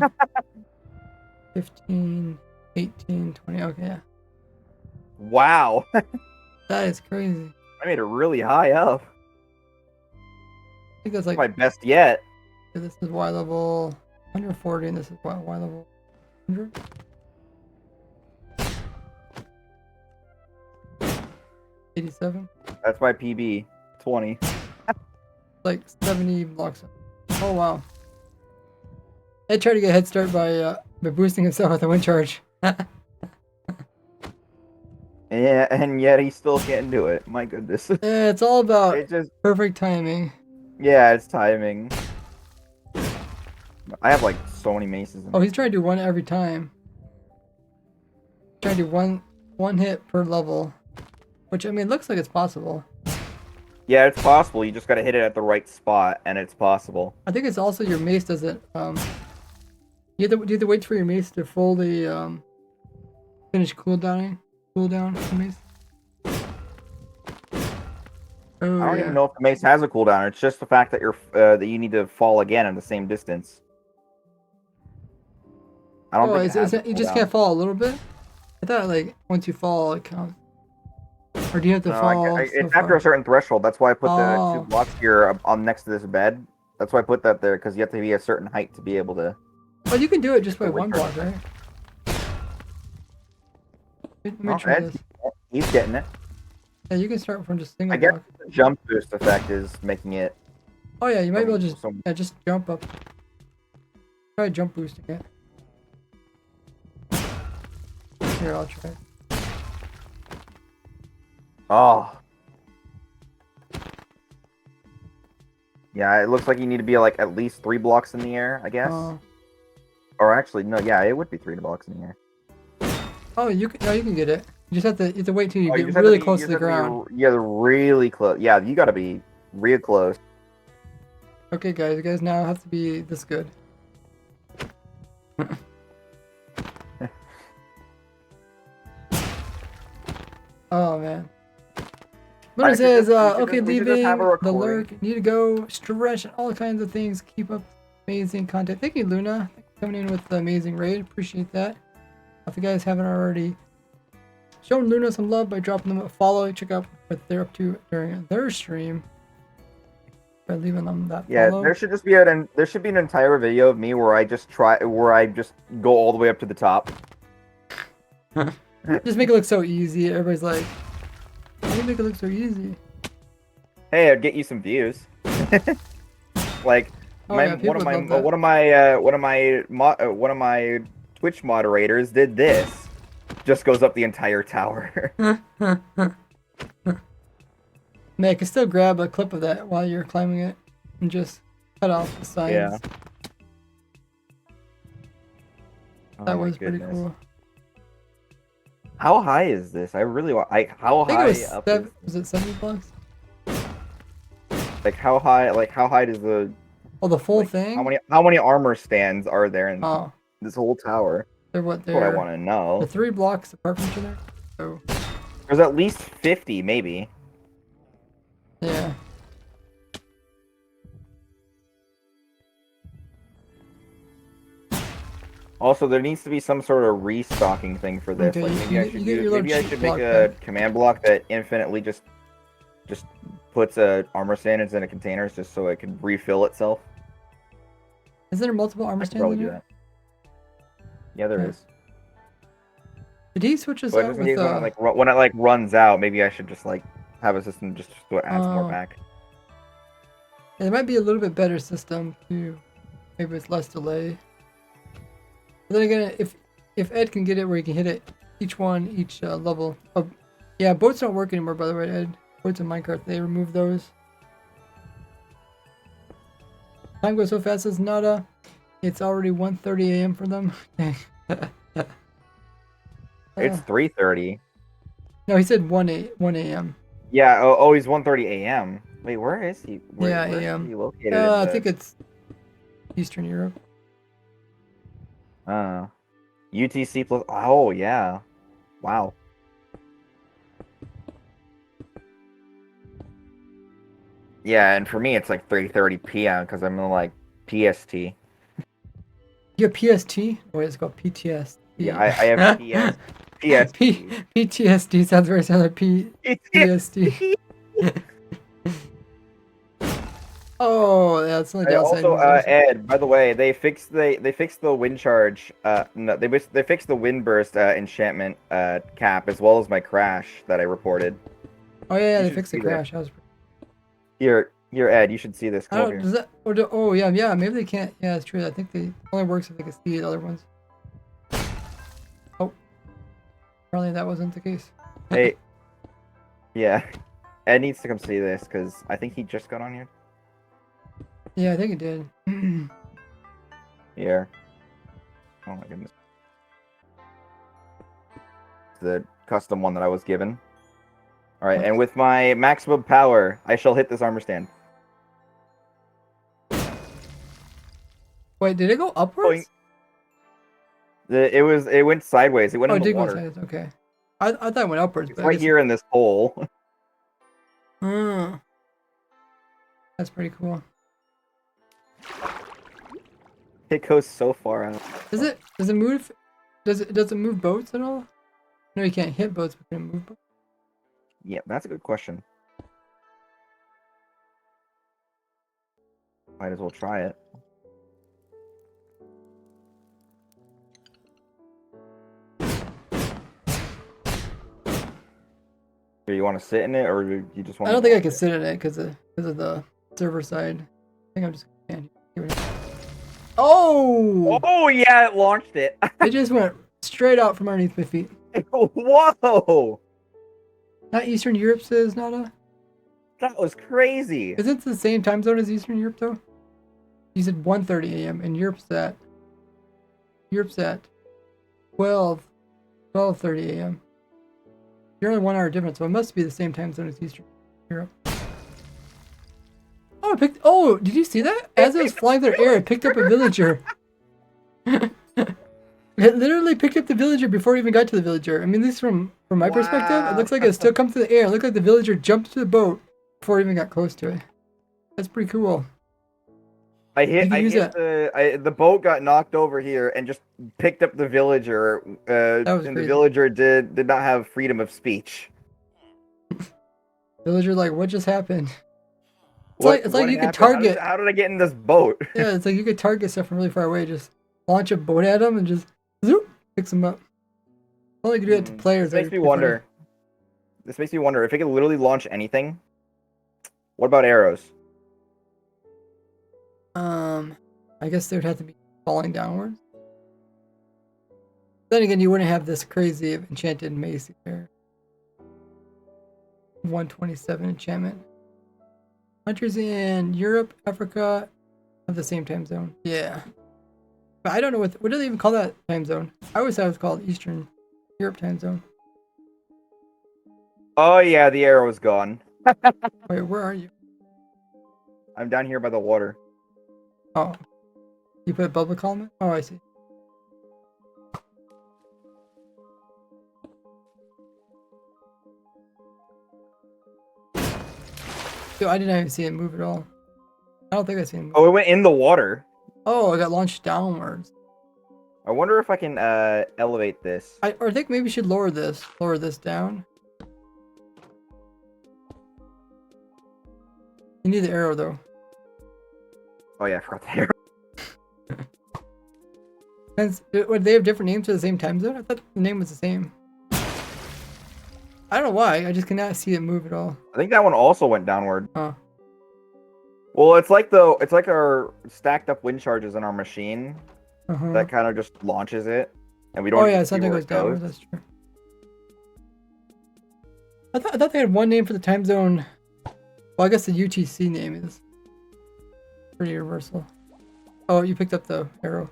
15, 18, 20. Okay, yeah. Wow. That is crazy. I made it really high up. I think that's like My best yet. this is Y level 140 and this is Y level 100. $87. That's my PB. 20. Like 70 blocks up. Oh wow. I tried to get a head start by boosting himself with a wind charge. Yeah, and yet he still can't do it. My goodness. Yeah, it's all about It just, perfect timing. yeah, it's timing. I have like so many maces. Oh, he's trying to do one every time. Trying to do one hit per level, which I mean looks like it's possible. Yeah, it's possible. You just gotta hit it at the right spot, and it's possible. I think it's also your mace doesn't. You have to wait for your mace to fully finish cooldown the mace. Oh, I don't yeah. even know if the mace has a cooldown. It's just the fact that that you need to fall again in the same distance. I don't think it has a you just cooldown. can't fall a little bit? I thought like once you fall it counts. Or do you have to No, fall? it's so after far? a certain threshold. That's why I put the Oh. 2 blocks here on next to this bed. That's why I put that there, because you have to be a certain height to be able to. Well, you can do it just by The one wind block, charge. right? Let me Oh, try Ed, this. he's getting it. Yeah, you can start from just single I guess block. the jump boost effect is making it. Oh yeah, you might be able to just some- just jump up. Try jump boosting it. Here, I'll try. Oh. Yeah, it looks like you need to be like at least 3 blocks in the air, I guess. Or actually, no, yeah, it would be 3 blocks in the air. Oh, you can get it. You just have to wait till you Oh, get just have really be- close you to just the have ground. be, yeah, really close. Yeah, you gotta be real close. Okay, guys, you guys now have to be this good. Oh man. Luna We should says, just- okay, we should just have leaving a the recording. lurk. Need to go stretch and all kinds of things. Keep up amazing content. Thank you, Luna. Thanks for coming in with the amazing raid. Appreciate that. If you guys haven't already shown Luna some love by dropping them a follow, check out what they're up to during their stream by leaving them that Yeah, follow. there should just be an entire video of me where I just go all the way up to the top. Just make it look so easy. Everybody's like, how do you make it look so easy? Hey, I'd get you some views. Like Oh, yeah, people would love that. one of my Twitch moderators did this. Just goes up the entire tower. Man, I can still grab a clip of that while you're climbing it and just cut off the sides. Yeah. That Oh my was pretty goodness. cool. How high is this? I really want. How I think high it was up was it 70 blocks? Like how high? Like how high does the? Oh, the full like, thing? How many armor stands are there in Oh, this whole tower? they're what That's what I they're. want to know. They're 3 blocks apart from each other. So There's at least 50, maybe. yeah. Also, there needs to be some sort of restocking thing for this. Okay, Like maybe I should you get your little maybe I cheat should block make a back. command block that infinitely just puts armor standards in a containers just so it can refill itself. Is there multiple armor I could stands probably in do here? that. Yeah, there Okay. is. Did he switch us But out just with means when it like runs out, maybe I should just like have a system just so it adds more Oh. back. Yeah, there might be a little bit better system too. Maybe it's less delay. But then again, if Ed can get it where he can hit it each level. Oh, yeah, boats don't work anymore, by the way, Ed. Boats in Minecraft, they removed those. Time goes so fast, says Nada. It's already 1:30 a.m. for them. It's 3:30. No, he said 1 a.m. Yeah. Oh, he's 1:30 a.m. Wait, where is he? Yeah, where is a.m. he located? I think it's Eastern Europe. UTC plus. Oh yeah. Wow. Yeah, and for me it's like 3:30 p.m. because I'm in like PST. You have PST? Wait, it's called PTS. Yeah, I have PST. PTSD sounds very similar to PTSD. Oh, yeah, it's only downside. Also, Ed, by the way, they fixed the wind charge. No, they fixed the wind burst enchantment cap as well as my crash that I reported. Oh yeah, you they should fixed the see that. crash. Here, Ed, you should see this. I Come over don't. here. Does that? Oh yeah. Maybe they can't. Yeah, it's true. I think they only works if they can see the other ones. Oh, apparently that wasn't the case. Hey, yeah, Ed needs to come see this because I think he just got on here. Yeah, I think it did. Here. Oh my goodness. The custom one that I was given. All right, and with my maximum power, I shall hit this armor stand. Wait, did it go upwards? It went sideways. It went Oh, in it the did go water. sideways. Okay. I thought it went upwards. It's But I right guess here in this hole. That's pretty cool. It goes so far out. Does it move? Does it move boats at all? No, you can't hit boats, but can it move boats? Yeah, that's a good question. Might as well try it. Do you want to sit in it, or do you just want? I don't think I can sit in it because of the server side. I think I'm just gonna stand here. Oh! Oh yeah, it launched it. It just went straight out from underneath my feet. Whoa! Not Eastern Europe, says Nada. That was crazy. Isn't it the same time zone as Eastern Europe though? You said 1:30 a.m. and Europe's at 12:30 a.m. You're only 1 hour difference, so it must be the same time zone as Eastern Europe. Oh, oh, did you see that? As it was flying through the air, it picked up a villager. It literally picked up the villager before it even got to the villager. I mean, at least from my perspective, it looks like it still come through the air. It looked like the villager jumped to the boat before it even got close to it. That's pretty cool. The boat got knocked over here and just picked up the villager. And crazy. the villager did not have freedom of speech. Villager, like, what just happened? It's like you could target. How did I get in this boat? Yeah, it's like you could target stuff from really far away. Just launch a boat at them and just zoop, picks them up. Only you can do that to players. This makes me wonder. This makes me wonder if it could literally launch anything. What about arrows? I guess they would have to be falling downwards. Then again, you wouldn't have this crazy enchanted mace here. 127 enchantment. Countries in Europe, Africa have the same time zone. Yeah. But I don't know what do they even call that time zone? I always thought it was called Eastern Europe time zone. Oh yeah, the arrow is gone. Wait, where are you? I'm down here by the water. Oh. You put a bubble column? Oh, I see. Dude, I didn't even see it move at all. I don't think I seen it move. Oh, it went in the water. Oh, it got launched downwards. I wonder if I can elevate this. I think maybe we should lower this down. You need the arrow though. Oh yeah, I forgot the arrow. Would they have different names for the same time zone? I thought the name was the same. I don't know why. I just cannot see it move at all. I think that one also went downward. Huh. Well, it's like our stacked up wind charges in our machine that kind of just launches it, and we don't. Oh yeah, something goes downward. That's true. I thought they had one name for the time zone. Well, I guess the UTC name is pretty universal. Oh, you picked up the arrow.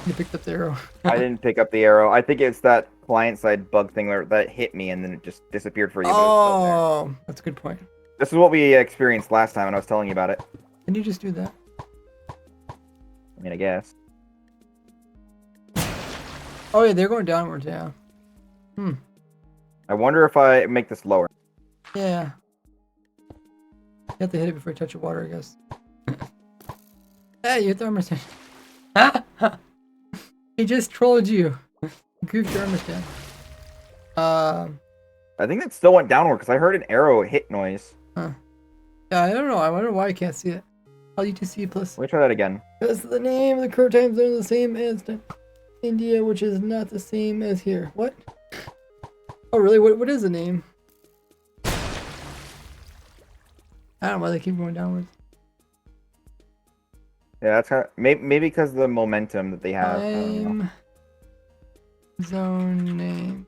You picked up the arrow. I didn't pick up the arrow. I think it's that client-side bug thing that hit me and then it just disappeared for you. Oh, that's a good point. This is what we experienced last time when I was telling you about it. Can you just do that? I mean, I guess. Oh yeah, they're going downwards, yeah. I wonder if I make this lower. Yeah. You have to hit it before you touch the water, I guess. Hey, you hit the armor stand. He just trolled you. Goofed your armor stand. I think that still went downward because I heard an arrow hit noise. Huh. Yeah, I don't know. I wonder why I can't see it. LUTC plus. Let me try that again. Because the name of the current time zone is the same as India, which is not the same as here. What? Oh, really? What is the name? I don't know why they keep going downwards. Yeah, that's kind of, maybe because of the momentum that they have. Time zone name.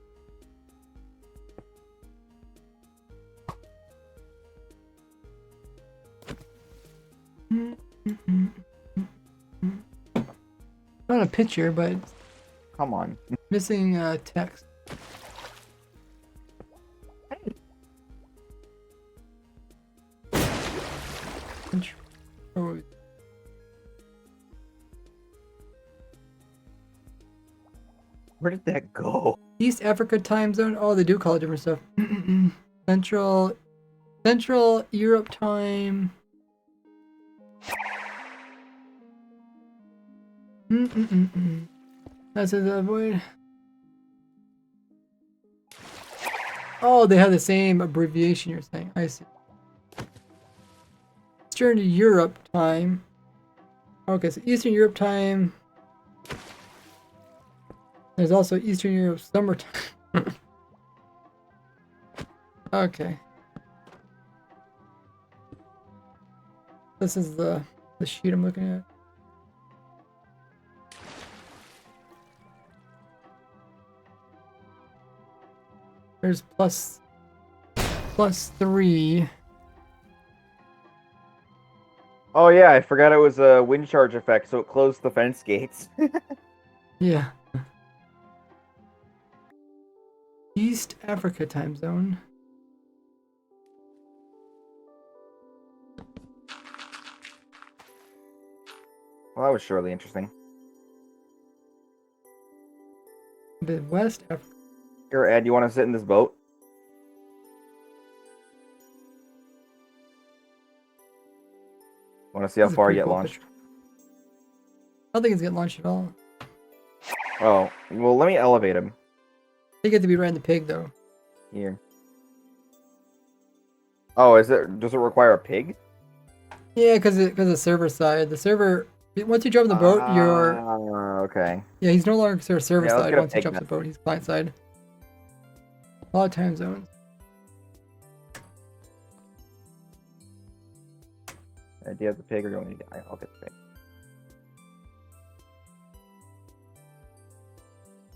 Not a picture, but Come on. missing text. Oh. Where did that go? East Africa time zone. Oh, they do call it different stuff. Central Europe time. That's a void. Oh, they have the same abbreviation you're saying. I see. Eastern Europe time. Okay, so Eastern Europe time. There's also Eastern Europe summertime. Okay. This is the sheet I'm looking at. There's +3. Oh yeah, I forgot it was a wind charge effect, so it closed the fence gates. Yeah. East Africa time zone. Well, that was surely interesting. Midwest Africa. Here, Ed, you want to sit in this boat? Want to see how This is a far you pretty get cool launched? picture. I don't think it's getting launched at all. Oh, well, let me elevate him. They get to be right in the pig though. Here. Oh, does it require a pig? Yeah, because the server side. The server, once you jump the boat, you're Okay. yeah. He's no longer server Yeah, let's side get a once he pig jumps then. the boat. He's client side. A lot of time zones. Do you have the pig or do you need it? I'll get the pig.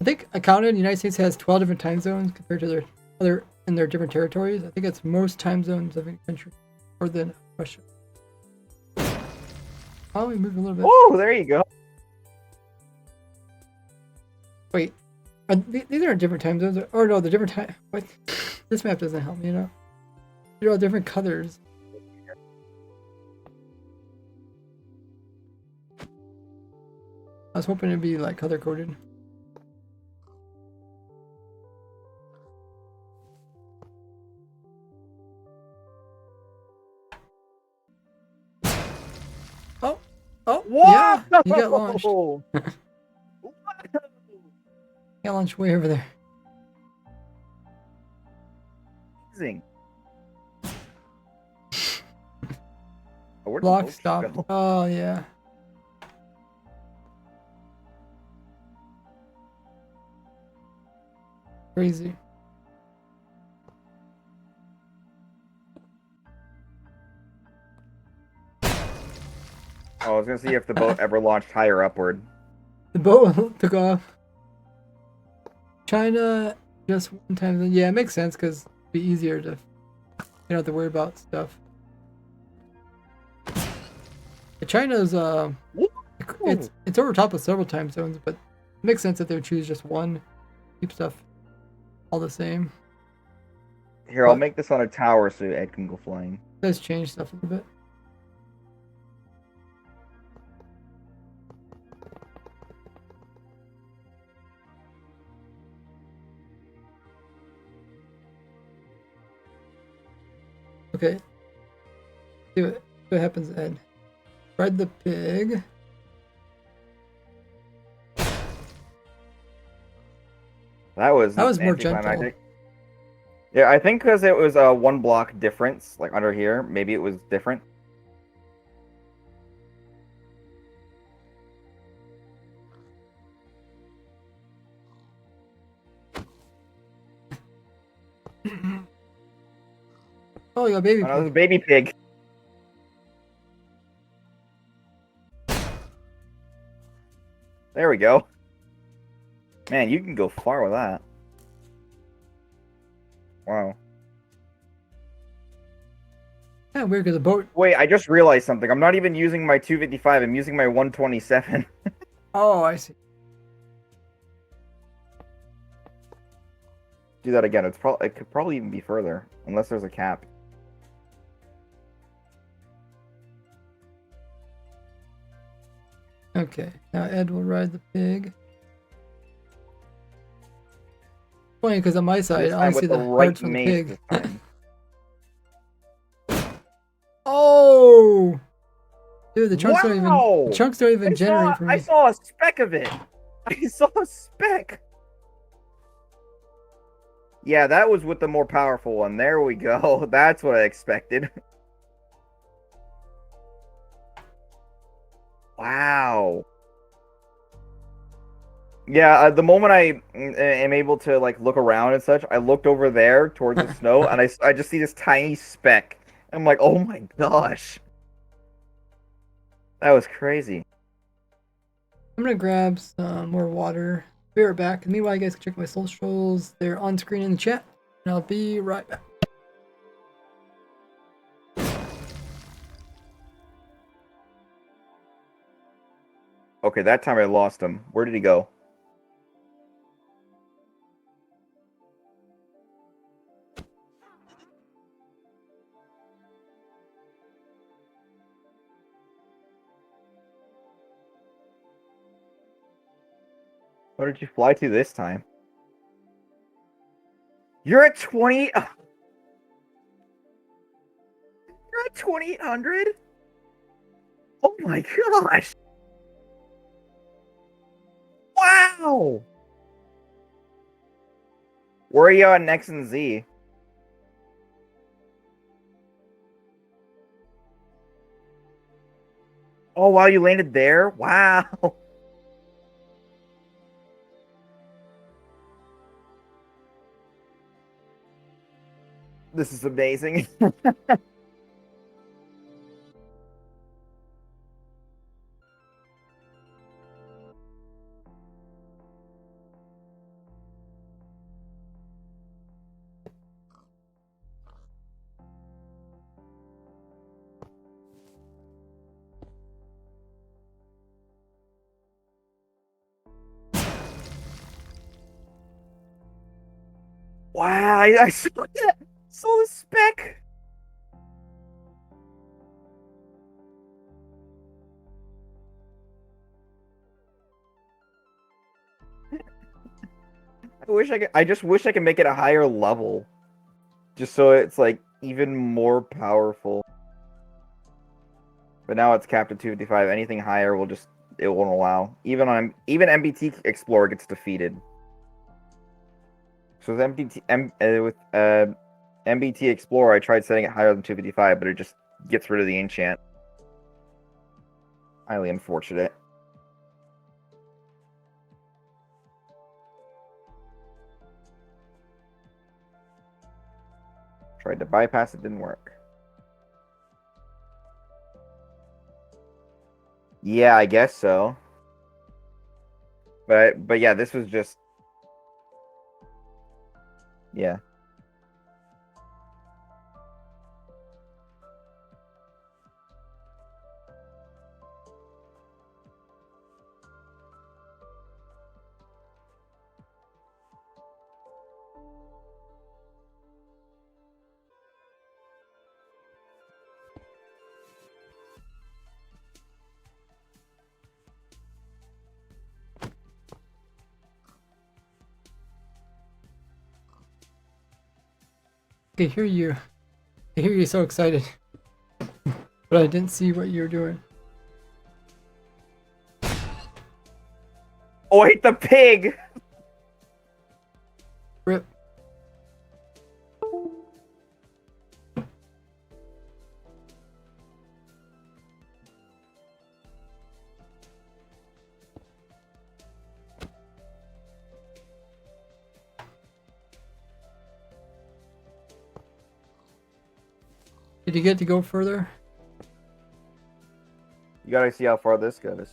I think I counted. The United States has 12 different time zones compared to their other in their different territories. I think it's most time zones of any country, more than Russia. Oh, we moved a little bit. Oh, there you go. Wait, these are different time zones, or no, the different time. What? This map doesn't help me, you know. They're all different colors. I was hoping it'd be like color coded. Oh, oh, yeah, you got launched. Whoa! Got launched way over there. Amazing. Oh, where'd the Block boat stop. go? Oh yeah. Crazy. Oh, I was gonna see if the boat ever launched higher upward. The boat took off. China just one time. Yeah, it makes sense because it'd be easier to, you don't have to worry about stuff. China's it's over top of several time zones, but it makes sense that they would choose just one. Keep stuff all the same. Here, I'll But- make this on a tower so Ed can go flying. It does change stuff a little bit. Okay. See what happens, Ed. Ride the pig. That was more anticlimactic. Yeah, I think because it was a 1 block difference, like under here, maybe it was different. Oh, you got baby Oh, no, pig. there's a baby pig. There we go. Man, you can go far with that. Wow. Yeah, weird because the boat. Wait, I just realized something. I'm not even using my 255. I'm using my 127. Oh, I see. Do that again. It could probably even be further, unless there's a cap. Okay, now Ed will ride the pig. Funny because on my side, This I time only see with the right hearts from the mace pig. this time. Oh, dude, the chunks don't even. Wow! The chunks don't even generate for me. I saw a speck of it. I saw a speck. Yeah, that was with the more powerful one. There we go. That's what I expected. Wow. Yeah, the moment I am able to like look around and such, I looked over there towards the snow, and I just see this tiny speck. I'm like, oh my gosh, that was crazy. I'm gonna grab some more water. Be right back. And meanwhile, you guys can check my socials. They're on screen in the chat. And I'll be right back. Okay, that time I lost him. Where did he go? Where did you fly to this time? You're at 20. You're at 2800. Oh my gosh! Wow! Where are you on X and Z? Oh wow, you landed there? Wow! This is amazing. Wow, I saw that. Saw the speck. I just wish I could make it a higher level. Just so it's like even more powerful. But now it's capped at 255. Anything higher will just it won't allow. Even MBT Explorer gets defeated. So with MBT Explorer, I tried setting it higher than 255, but it just gets rid of the enchant. Highly unfortunate. Tried to bypass it, didn't work. Yeah, I guess so. But yeah, this was just yeah. I hear you. I hear you so excited. But I didn't see what you were doing. Oh, I hit the pig! Rip. Did you get to go further? You gotta see how far this goes.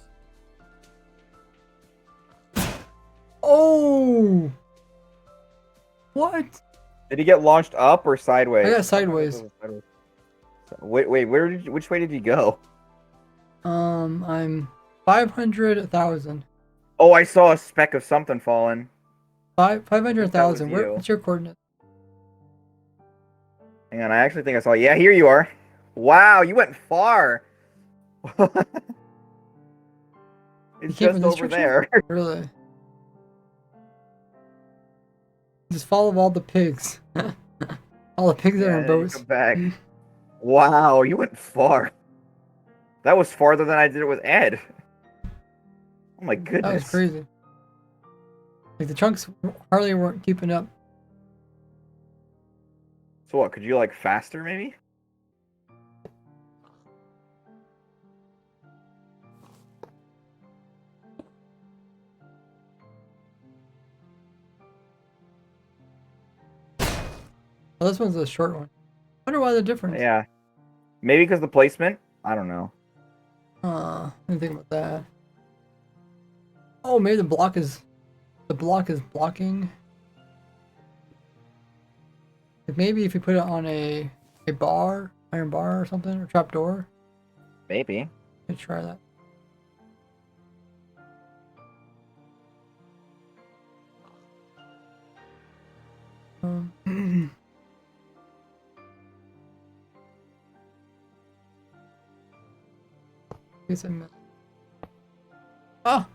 Oh! What? Did he get launched up or sideways? I got sideways. Wait, which way did you go? I'm 500,000. Oh, I saw a speck of something falling. 500,000. you. What's your coordinate? Hang on, I actually think I saw. Yeah, here you are. Wow, you went far. It's came just from this over direction? there. Really? Just follow all the pigs. All the pigs that are Yeah, on then you boats. come back. Wow, you went far. That was farther than I did it with Ed. Oh my That goodness. was crazy. Like the chunks hardly weren't keeping up. So what, could you like faster maybe? Oh, this one's a short one. Wonder why the difference. Yeah. Maybe because the placement? I don't know. I didn't think about that. Oh, maybe the block is blocking. Like maybe if you put it on a bar, iron bar or something, or trap door. Maybe. Let's try that. Guess I missed. Oh!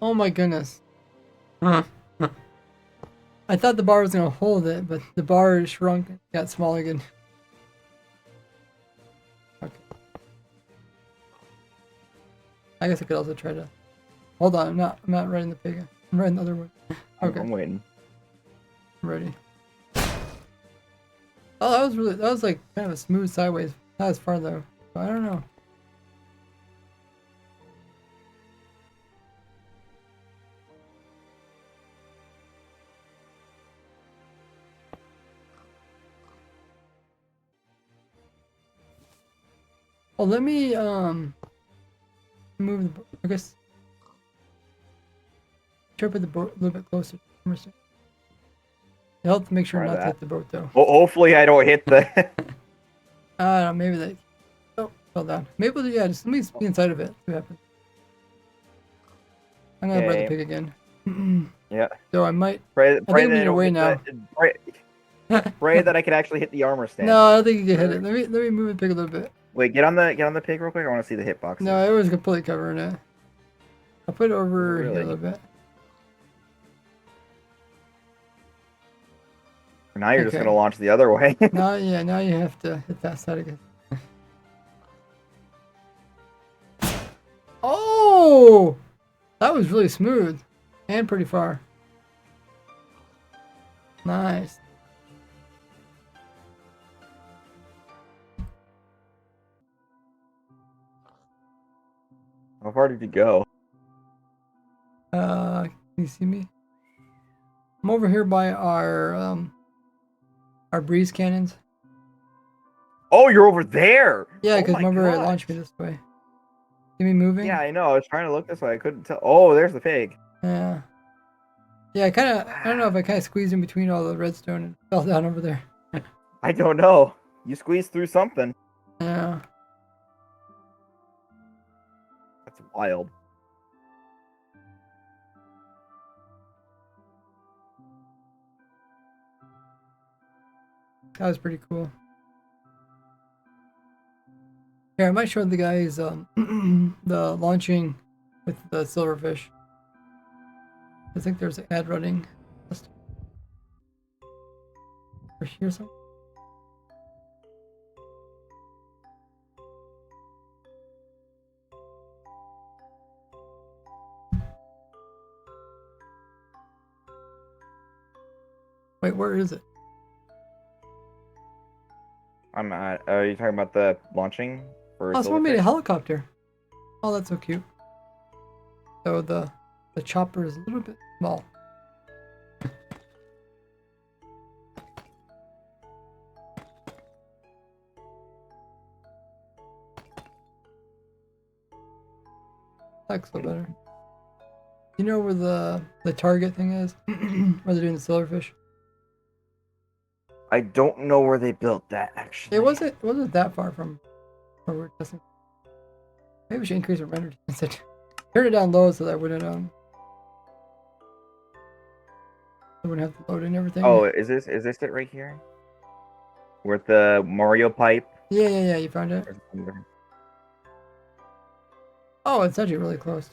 Oh my goodness. I thought the bar was gonna hold it, but the bar shrunk and got small again. Okay. I guess I could also try to hold on, I'm not writing the pig. I'm writing the other one. Okay. I'm waiting. I'm ready. Oh, that was like kind of a smooth sideways. Not as far though. I don't know. Well, let me move the. I guess. Try to put the boat a little bit closer. It helps to make sure Try not to that. hit the boat though. Well, hopefully I don't hit the... I don't know, maybe they. Oh, fell down. Maybe yeah, just let me be inside of it. See what happens. I'm gonna ride the Okay. pig again. Yeah. So I might. Pray I think that I'm I in your don't way hit now. pray that I can actually hit the armor stand. No, I don't think you can hit it. Let me move the pig a little bit. Wait, get on the pig real quick. I want to see the hitboxes. No, it was completely covering it. I'll put it over Really? here a little bit. Now you're just Okay. gonna launch the other way. Now you have to hit that side again. Oh! That was really smooth. And pretty far. Nice. How far did you go? Can you see me? I'm over here by our breeze cannons. Oh, you're over there. Yeah, Oh because my remember it gosh. launched me this way. See me moving? Yeah, I know. I was trying to look this way. I couldn't tell. Oh, there's the pig. Yeah. Yeah, I don't know if I kind of squeezed in between all the redstone and fell down over there. I don't know. You squeezed through something. Yeah. That's wild. That was pretty cool. Here, I might show the guys the launching with the silverfish. I think there's an ad running. Or here something. Wait, where is it? I'm not. Are you talking about the launching for? Oh, someone made a silverfish? helicopter. Oh, that's so cute. So the chopper is a little bit small. That's so better. You know where the target thing is? Where they're doing the silverfish? I don't know where they built that actually. It wasn't that far from where we're testing. Maybe we should increase the render distance. Turn it down low so that I wouldn't have to load in everything. Oh, is this it right here? With the Mario pipe? Yeah, you found it. Oh, it's actually really close.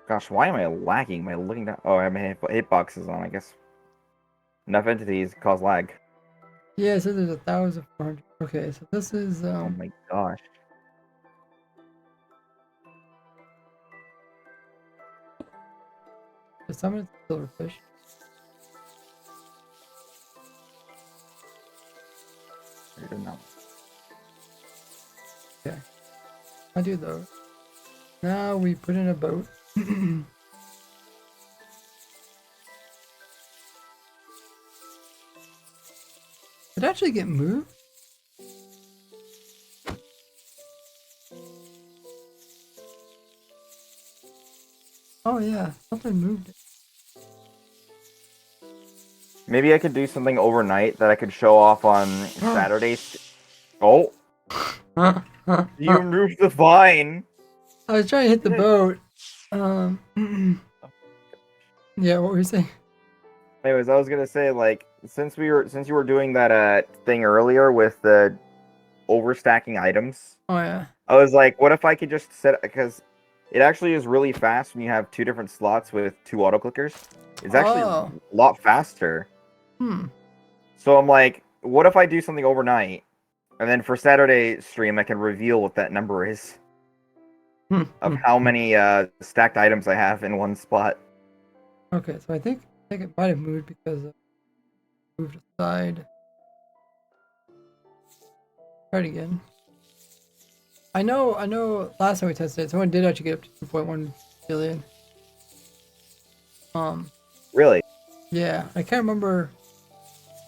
Gosh, why am I lagging? Am I looking down? Oh, I have my hitboxes on, I guess. Enough entities cause lag. Yeah, it says there's 1,400. Okay, so this is Oh my gosh. the summon silverfish. I don't know. Okay. I do those. Now we put in a boat. Did it actually get moved? Oh yeah, something moved it. Maybe I could do something overnight that I could show off on Saturdays. Oh, you moved the vine. I was trying to hit the boat. Yeah, what were you saying? Anyways, I was gonna say, like, since you were doing that thing earlier with the overstacking items, Oh yeah. I was like, what if I could just set, because it actually is really fast when you have 2 different slots with 2 auto clickers. It's actually a lot faster. So I'm like, what if I do something overnight, and then for Saturday stream I can reveal what that number is of how many stacked items I have in one spot. Okay, so I think it might have moved because it moved aside. Try it again. I know last time we tested it, someone did actually get up to 2.1 billion. Really? Yeah, I can't remember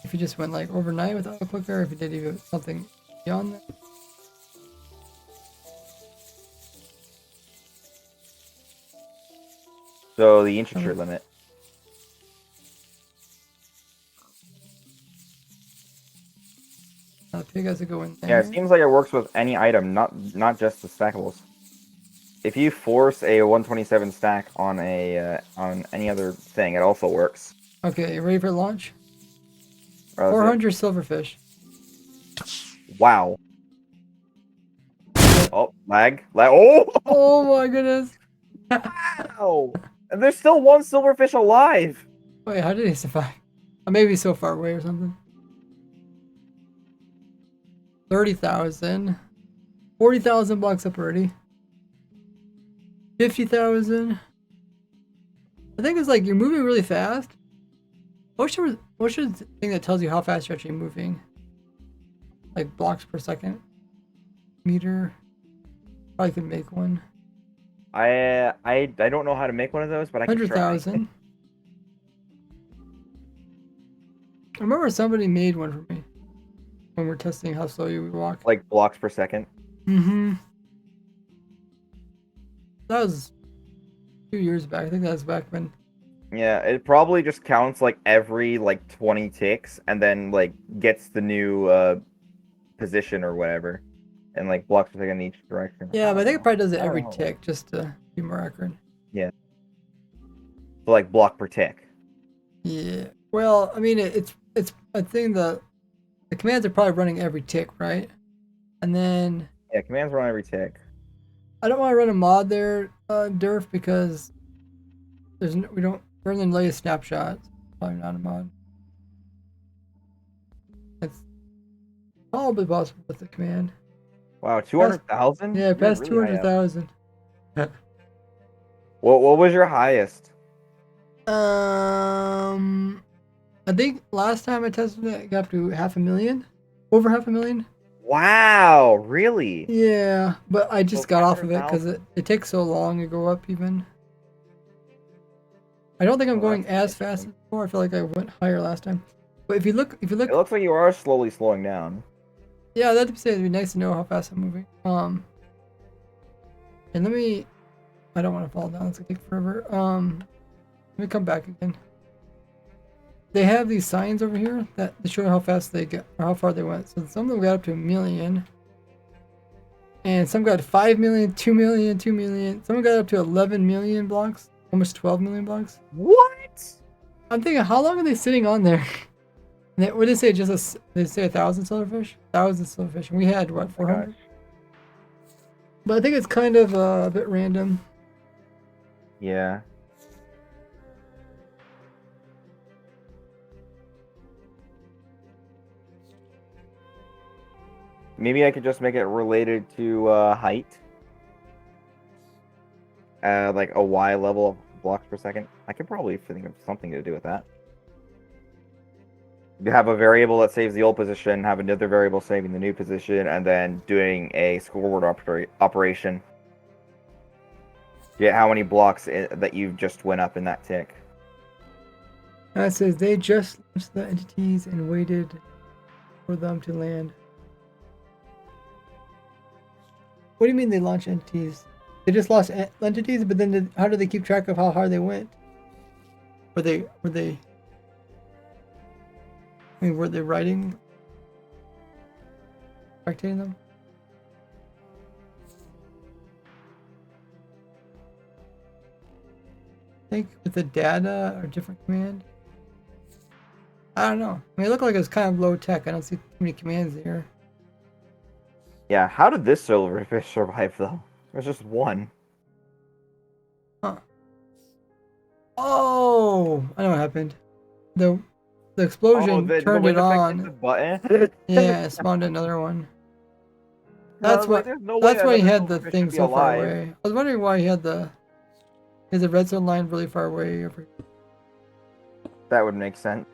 if you just went like overnight with auto clicker, or if you did even something beyond that. So the integer limit. Pig has to go in there. Yeah, it seems like it works with any item, not just the stackables. If you force a 127 stack on on any other thing, it also works. Okay, you ready for launch? Or else 400 silverfish. Wow. Oh, lag. Oh! Oh my goodness. Wow! And there's still 1 silverfish alive! Wait, how did he survive? Maybe he's so far away or something. 30,000. 40,000 blocks up already. 50,000. I think it's like you're moving really fast. What's the thing that tells you how fast you're actually moving? Like blocks per second? Meter? Probably could make one. I don't know how to make one of those, but I can try. 100,000. I remember somebody made one for me when we're testing how slow you walk. Like blocks per second. Mm-hmm. That was 2 years back. I think that was back when. Yeah, it probably just counts like every like 20 ticks and then like gets the new position or whatever. And like blocks per second in each direction. Yeah, but I think it probably does it every tick just to be more accurate. Yeah. So like block per tick. Yeah. Well, I mean it's I think the commands are probably running every tick, right? And then Yeah, commands run every tick. I don't want to run a mod there, Durf, because we're in the latest snapshot. It's probably not a mod. It's probably possible with the command. Wow, 200,000? Yeah, past 200,000. What was your highest? I think last time I tested it, I got up to 500,000. Over 500,000. Wow, really? Yeah, but I just got off of it because 500,000? it takes so long to go up even. I don't think I'm going as fast as before. I feel like I went higher last time. But if you look, it looks like you are slowly slowing down. Yeah, that'd be nice to know how fast I'm moving. And let me. I don't want to fall down. It's gonna take forever. Let me come back again. They have these signs over here that show how fast they get or how far they went. So some of them got up to 1 million. And some got 5 million, 2 million, 2 million. Some got up to 11 million blocks. Almost 12 million blocks. What? I'm thinking, how long are they sitting on there? What did they say? They say 1,000 silverfish? 1,000 silverfish. And we had, what, 400? But I think it's kind of a bit random. Yeah. Maybe I could just make it related to height. Like a Y level of blocks per second. I could probably think of something to do with that. You have a variable that saves the old position, have another variable saving the new position, and then doing a scoreboard operation. Get how many blocks that you just went up in that tick. It says they just launched the entities and waited for them to land. What do you mean they launch entities? They just lost entities, but then how do they keep track of how hard they went? Were they writing, spectating them? I think with the data or different command. I don't know. I mean, it looked like it was kind of low tech. I don't see too many commands there. Yeah, how did this silverfish survive though? There's just one. Huh. Oh, I know what happened. The explosion turned it on. The button. Yeah, it spawned another one. That's like, that's why he had the silverfish thing should be so far alive. away. I was wondering why he had the red zone line really far away. That would make sense.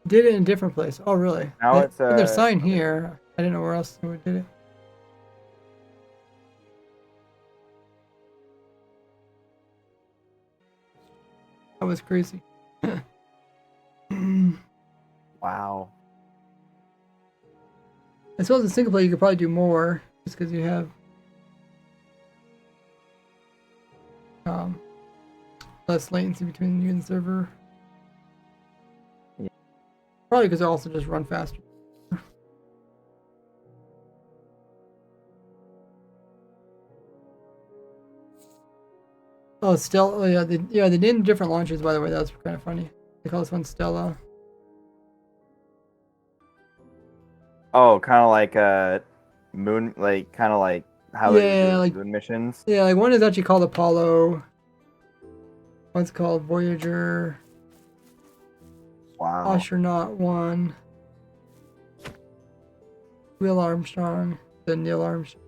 Did it in a different place. Oh, really? Now it's there's a sign okay. here. I didn't know where else we did it. That was crazy. Wow. I suppose in single player you could probably do more, just because you have less latency between you and the server. Yeah. Probably because they also just run faster. Oh, Stella. Oh, yeah, they named different launchers, by the way. That's kind of funny. They call this one Stella. Oh, kind of like moon, like kind of like how they do like moon missions. Yeah, like one is actually called Apollo. One's called Voyager. Wow. Astronaut 1. Neil Armstrong. The Neil Armstrong.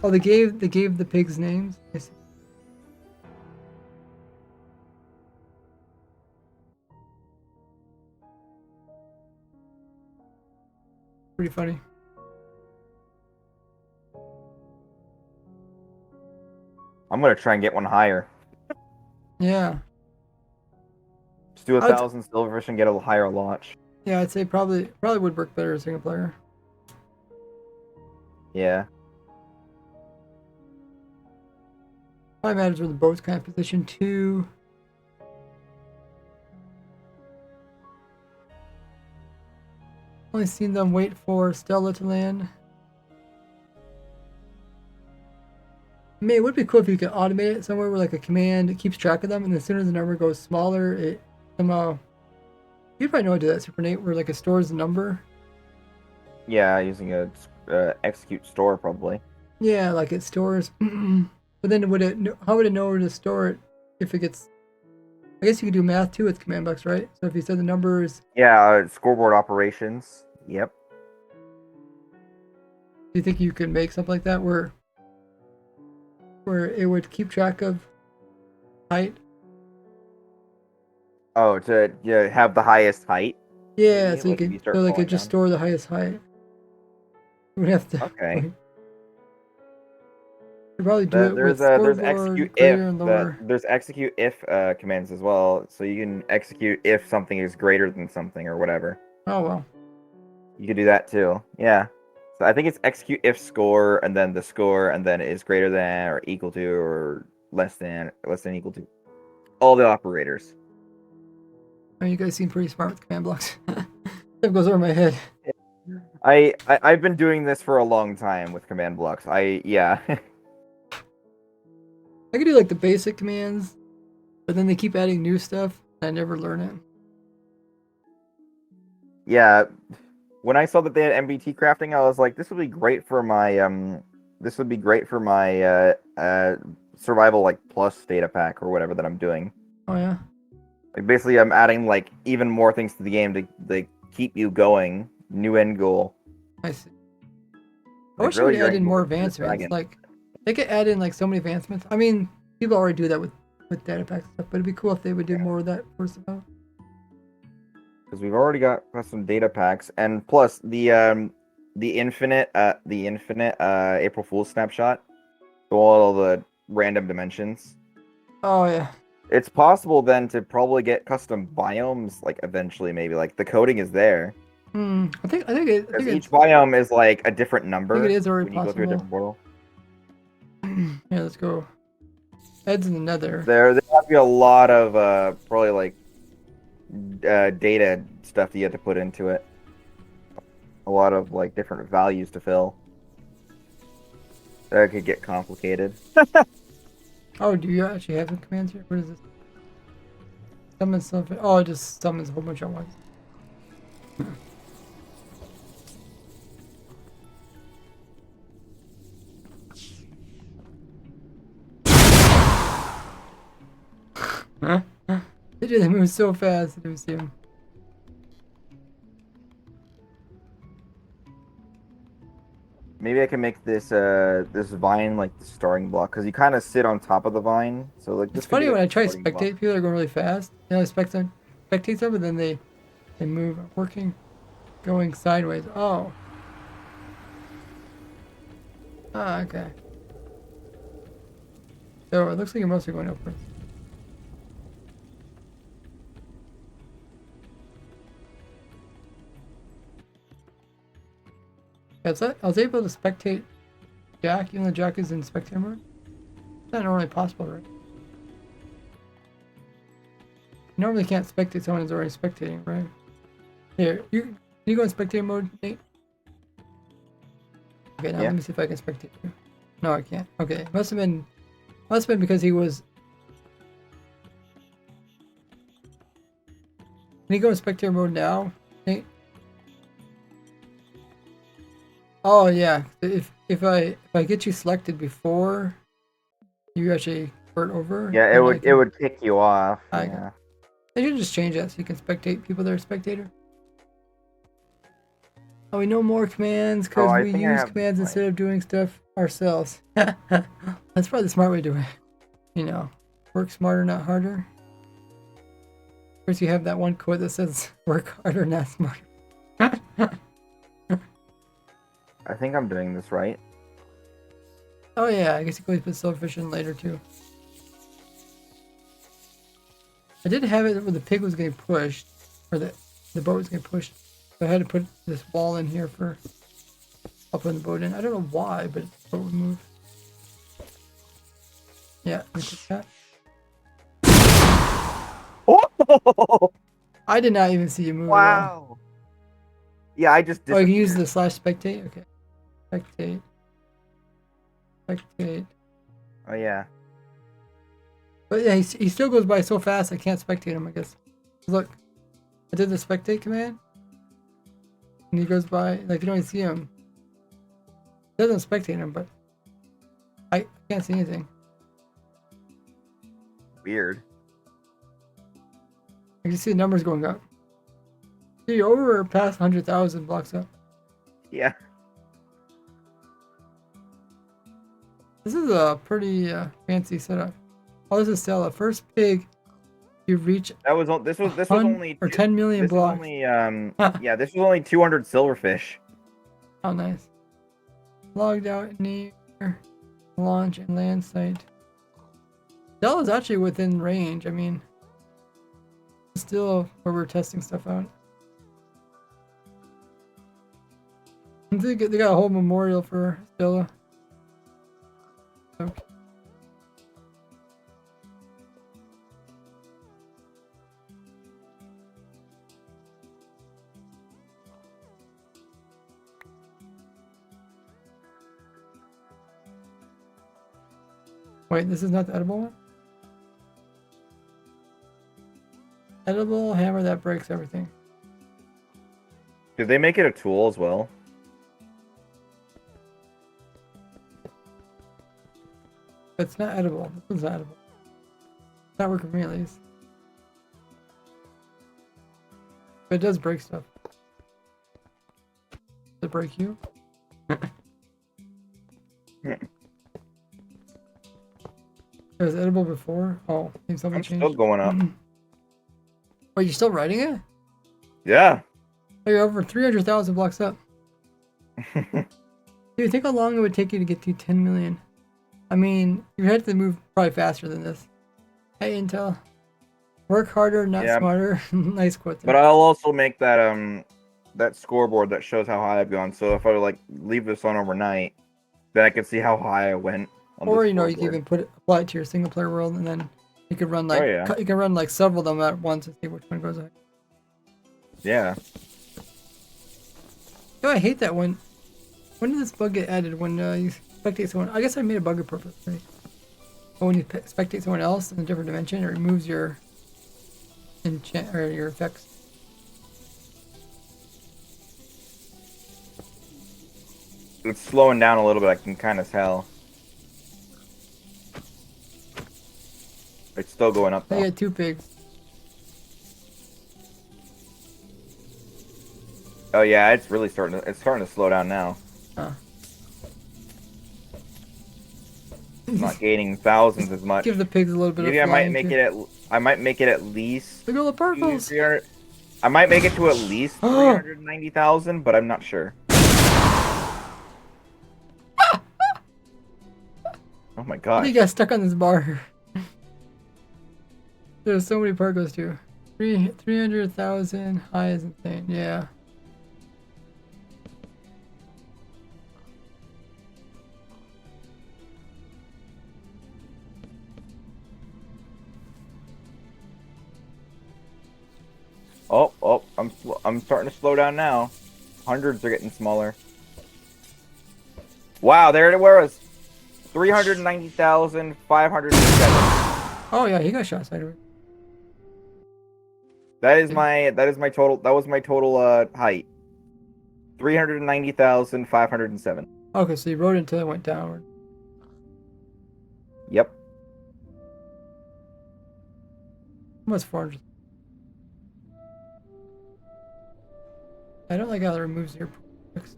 Oh, they gave the pigs names. I see. Pretty funny. I'm gonna try and get one higher. Yeah. Just do 1,000 silverfish and get a higher launch. Yeah, I'd say probably would work better as single player. Yeah. Probably matters where the boat's kind of positioned too. Only seen them wait for Stella to land. Man, it would be cool if you could automate it somewhere where like a command keeps track of them, and as soon as the number goes smaller, it somehow. You probably know how to do that, Super Nate, where like it stores the number. Yeah, using a execute store probably. Yeah, like it stores. But then how would it know where to store it if it gets? I guess you could do math too with command box, right? So if you said the numbers. Yeah, scoreboard operations. Yep. Do you think you could make something like that where it would keep track of height? Oh, to have the highest height. Yeah, Maybe, so you like, if could start so they falling could just down. store the highest height. You would have to. Okay. You probably do it with there's scoreboard, execute greater if and lower. there's execute if commands as well, so you can execute if something is greater than something or whatever. Oh well. You could do that too. Yeah. So I think it's execute if score and then the score and then is greater than or equal to or less than equal to all the operators. Oh, you guys seem pretty smart with command blocks. That goes over my head. I've been doing this for a long time with command blocks. Yeah. I could do like the basic commands, but then they keep adding new stuff. And I never learn it. Yeah. When I saw that they had MBT crafting, I was like, this would be great for my survival like plus data pack or whatever that I'm doing. Oh yeah. Like basically I'm adding like even more things to the game to like keep you going. New end goal. I see. I Like, wish really, they would your add in end goal more is to the advancements. dragon. Like they could add in like so many advancements. I mean, people already do that with data packs and stuff, but it'd be cool if they would do more of that first of all. Because we've already got some data packs, and plus the the infinite April Fool's snapshot, all the random dimensions. Oh yeah. It's possible then to probably get custom biomes, like eventually, maybe like the coding is there. I think Because each biome is like a different number. I think it is already when you go through a possible. different portal. Yeah, let's go. Ed's in the Nether. There have to be a lot of probably like data stuff that you have to put into it. A lot of like different values to fill. That could get complicated. Oh, do you actually have the commands here? What is this? Summon something. Oh, it just summons a whole bunch at once. They move so fast. I didn't see him. Maybe I can make this this vine like the starting block because you kind of sit on top of the vine. So like this It's could be, funny when like, I try to starting spectate, block. people are going really fast. You know, I spectate them, and then they move, going sideways. Oh. Ah, okay. So it looks like you're mostly going upwards. Yeah, so I was able to spectate Jack, even though Jack is in spectator mode. It's not normally possible, right? You normally can't spectate someone who's already spectating, right? Here, can you go in spectator mode, Nate? Okay, now Yeah. let me see if I can spectate you. No, I can't. Okay, must have been because he was. Can you go in spectator mode now, Nate? Oh yeah, if I get you selected before you actually convert over. Yeah, then it would kick you off. I Yeah. They should just change that so you can spectate people that are spectator. Oh, we know more commands because I we think I use have commands this instead of doing stuff ourselves. That's probably the smart way to do it. You know, work smarter, not harder. Of course, you have that one quote that says, "Work harder, not smarter." I think I'm doing this right. Oh yeah, I guess you can always put silverfish in later too. I did have it where the pig was getting pushed, or the boat was getting pushed. So I had to put this wall in here for I'll put the boat in. I don't know why, but the boat would move. Yeah, let me click that. Oh! I did not even see you move at all. Wow. Yeah, I just. Oh, you can use the /spectate. Okay, spectate. Spectate. Oh yeah. But yeah, he still goes by so fast I can't spectate him, I guess. Look, I did the spectate command. And he goes by, like, you don't even see him. It doesn't spectate him, but I can't see anything. Weird. I can see the numbers going up. See, you're over or past 100,000 blocks up. Yeah. This is a pretty fancy setup. Oh, this is Stella. First pig, you reach. This was only 10 million this blocks. Was only yeah, this was only 200 silverfish. Oh, nice. Logged out near launch and land site. Stella's actually within range. I mean, still where we're testing stuff out. I think they got a whole memorial for Stella. Okay. Wait, this is not the edible one? Edible hammer that breaks everything. Did they make it a tool as well? It's not edible. This one's not edible. It's not working for me at least. But it does break stuff. Does it break you? It was edible before? Oh, maybe something I'm changed. still going up. Wait, you're still writing it? Yeah. Oh, you're over 300,000 blocks up. Dude, think how long it would take you to get to 10 million. I mean, you had to move probably faster than this. Hey, Intel. Work harder, not Yeah. smarter. Nice quote there. But I'll also make that that scoreboard that shows how high I've gone. So if I like leave this on overnight, then I can see how high I went. On Or this you know, you can scoreboard. even apply it to your single player world, and then you could run like yeah. you can run like several of them at once and see which one goes ahead. Yeah. Oh, I hate that one. When did this bug get added? When you spectate someone? I guess I made a bug on purpose, right? But when you spectate someone else in a different dimension, it removes your enchant or your effects. It's slowing down a little bit. I can kind of tell. It's still going up I though. get 2 pigs. Oh yeah, it's really starting to slow down now. Huh. I'm not gaining thousands as much. Give the pigs a little bit Maybe of I might flying make too. it at least. Look at all the purples. 300. I might make it to at least 390,000, but I'm not sure. Oh my I gosh. think I got stuck on this bar. There's so many pargos too. 300,000 high is insane. Yeah. Oh, I'm starting to slow down now. Hundreds are getting smaller. Wow, there it was. 390,507. Oh yeah, he got shot sideways. That is my total. That was my total height. 390,507. Okay, so you rode it until it went downward. Yep. Almost 400. I don't like how it removes your products.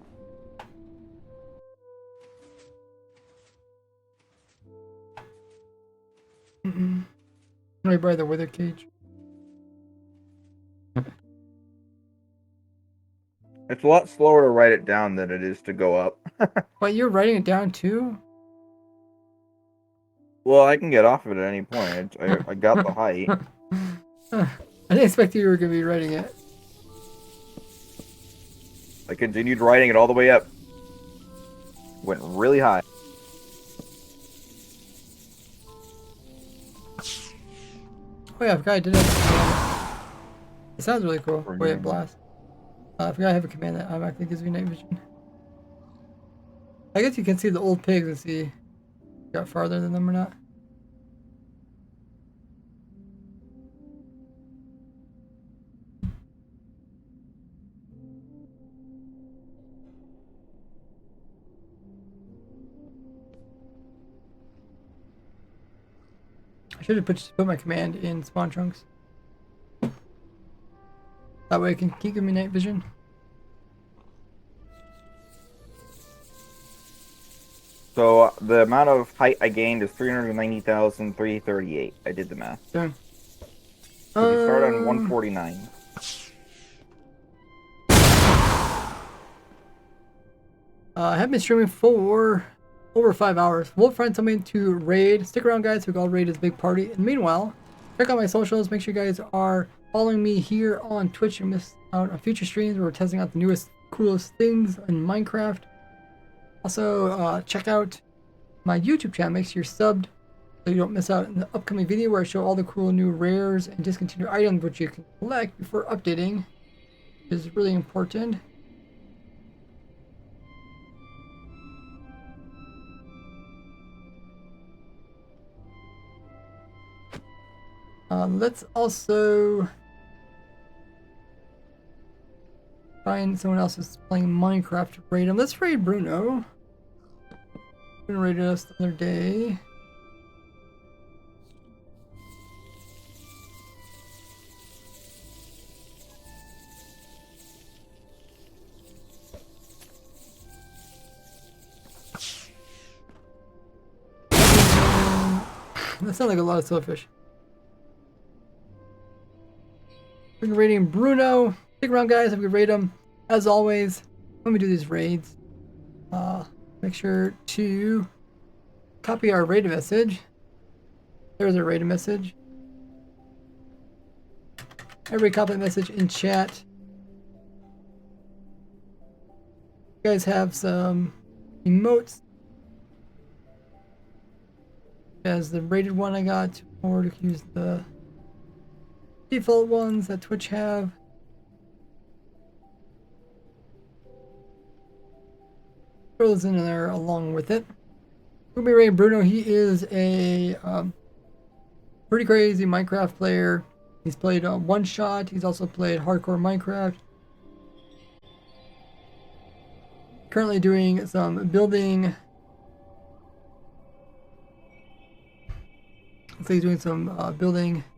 Right by the wither cage. It's a lot slower to write it down than it is to go up. But you're writing it down too? Well, I can get off of it at any point. I got the height. I didn't expect you were going to be writing it. I continued writing it all the way up. Went really high. Oh yeah, I forgot I did have. It sounds really cool. Wait, blast. I forgot I have a command that automatically gives me night vision. I guess you can see the old pigs and see if you got farther than them or not. I should have put my command in spawn trunks. That way I can keep giving me night vision. So the amount of height I gained is 390,338. I did the math. Done. So you start on 149. I have been streaming for over 5 hours. We'll find something to raid. Stick around, guys. We got raid is a big party. And meanwhile, check out my socials. Make sure you guys are following me here on Twitch and miss out on future streams where we're testing out the newest, coolest things in Minecraft. Also, check out my YouTube channel. Make sure you're subbed so you don't miss out in the upcoming video where I show all the cool new rares and discontinued items which you can collect before updating, which is really important. Let's also find someone else who's playing Minecraft to raid him. Let's raid Bruno. Bruno raided us the other day. That sounds like a lot of silverfish. We're raiding Bruno. Stick around, guys, if we raid him. As always, when we do these raids, Make sure to copy our rated message. There's a rated message. Everybody copy the message in chat. You guys have some emotes. As the rated one I got, or to use the default ones that Twitch have. Throw those in there along with it. Ruby Ray Bruno, he is a pretty crazy Minecraft player. He's played One Shot. He's also played Hardcore Minecraft. Currently doing some building. Looks like he's doing some building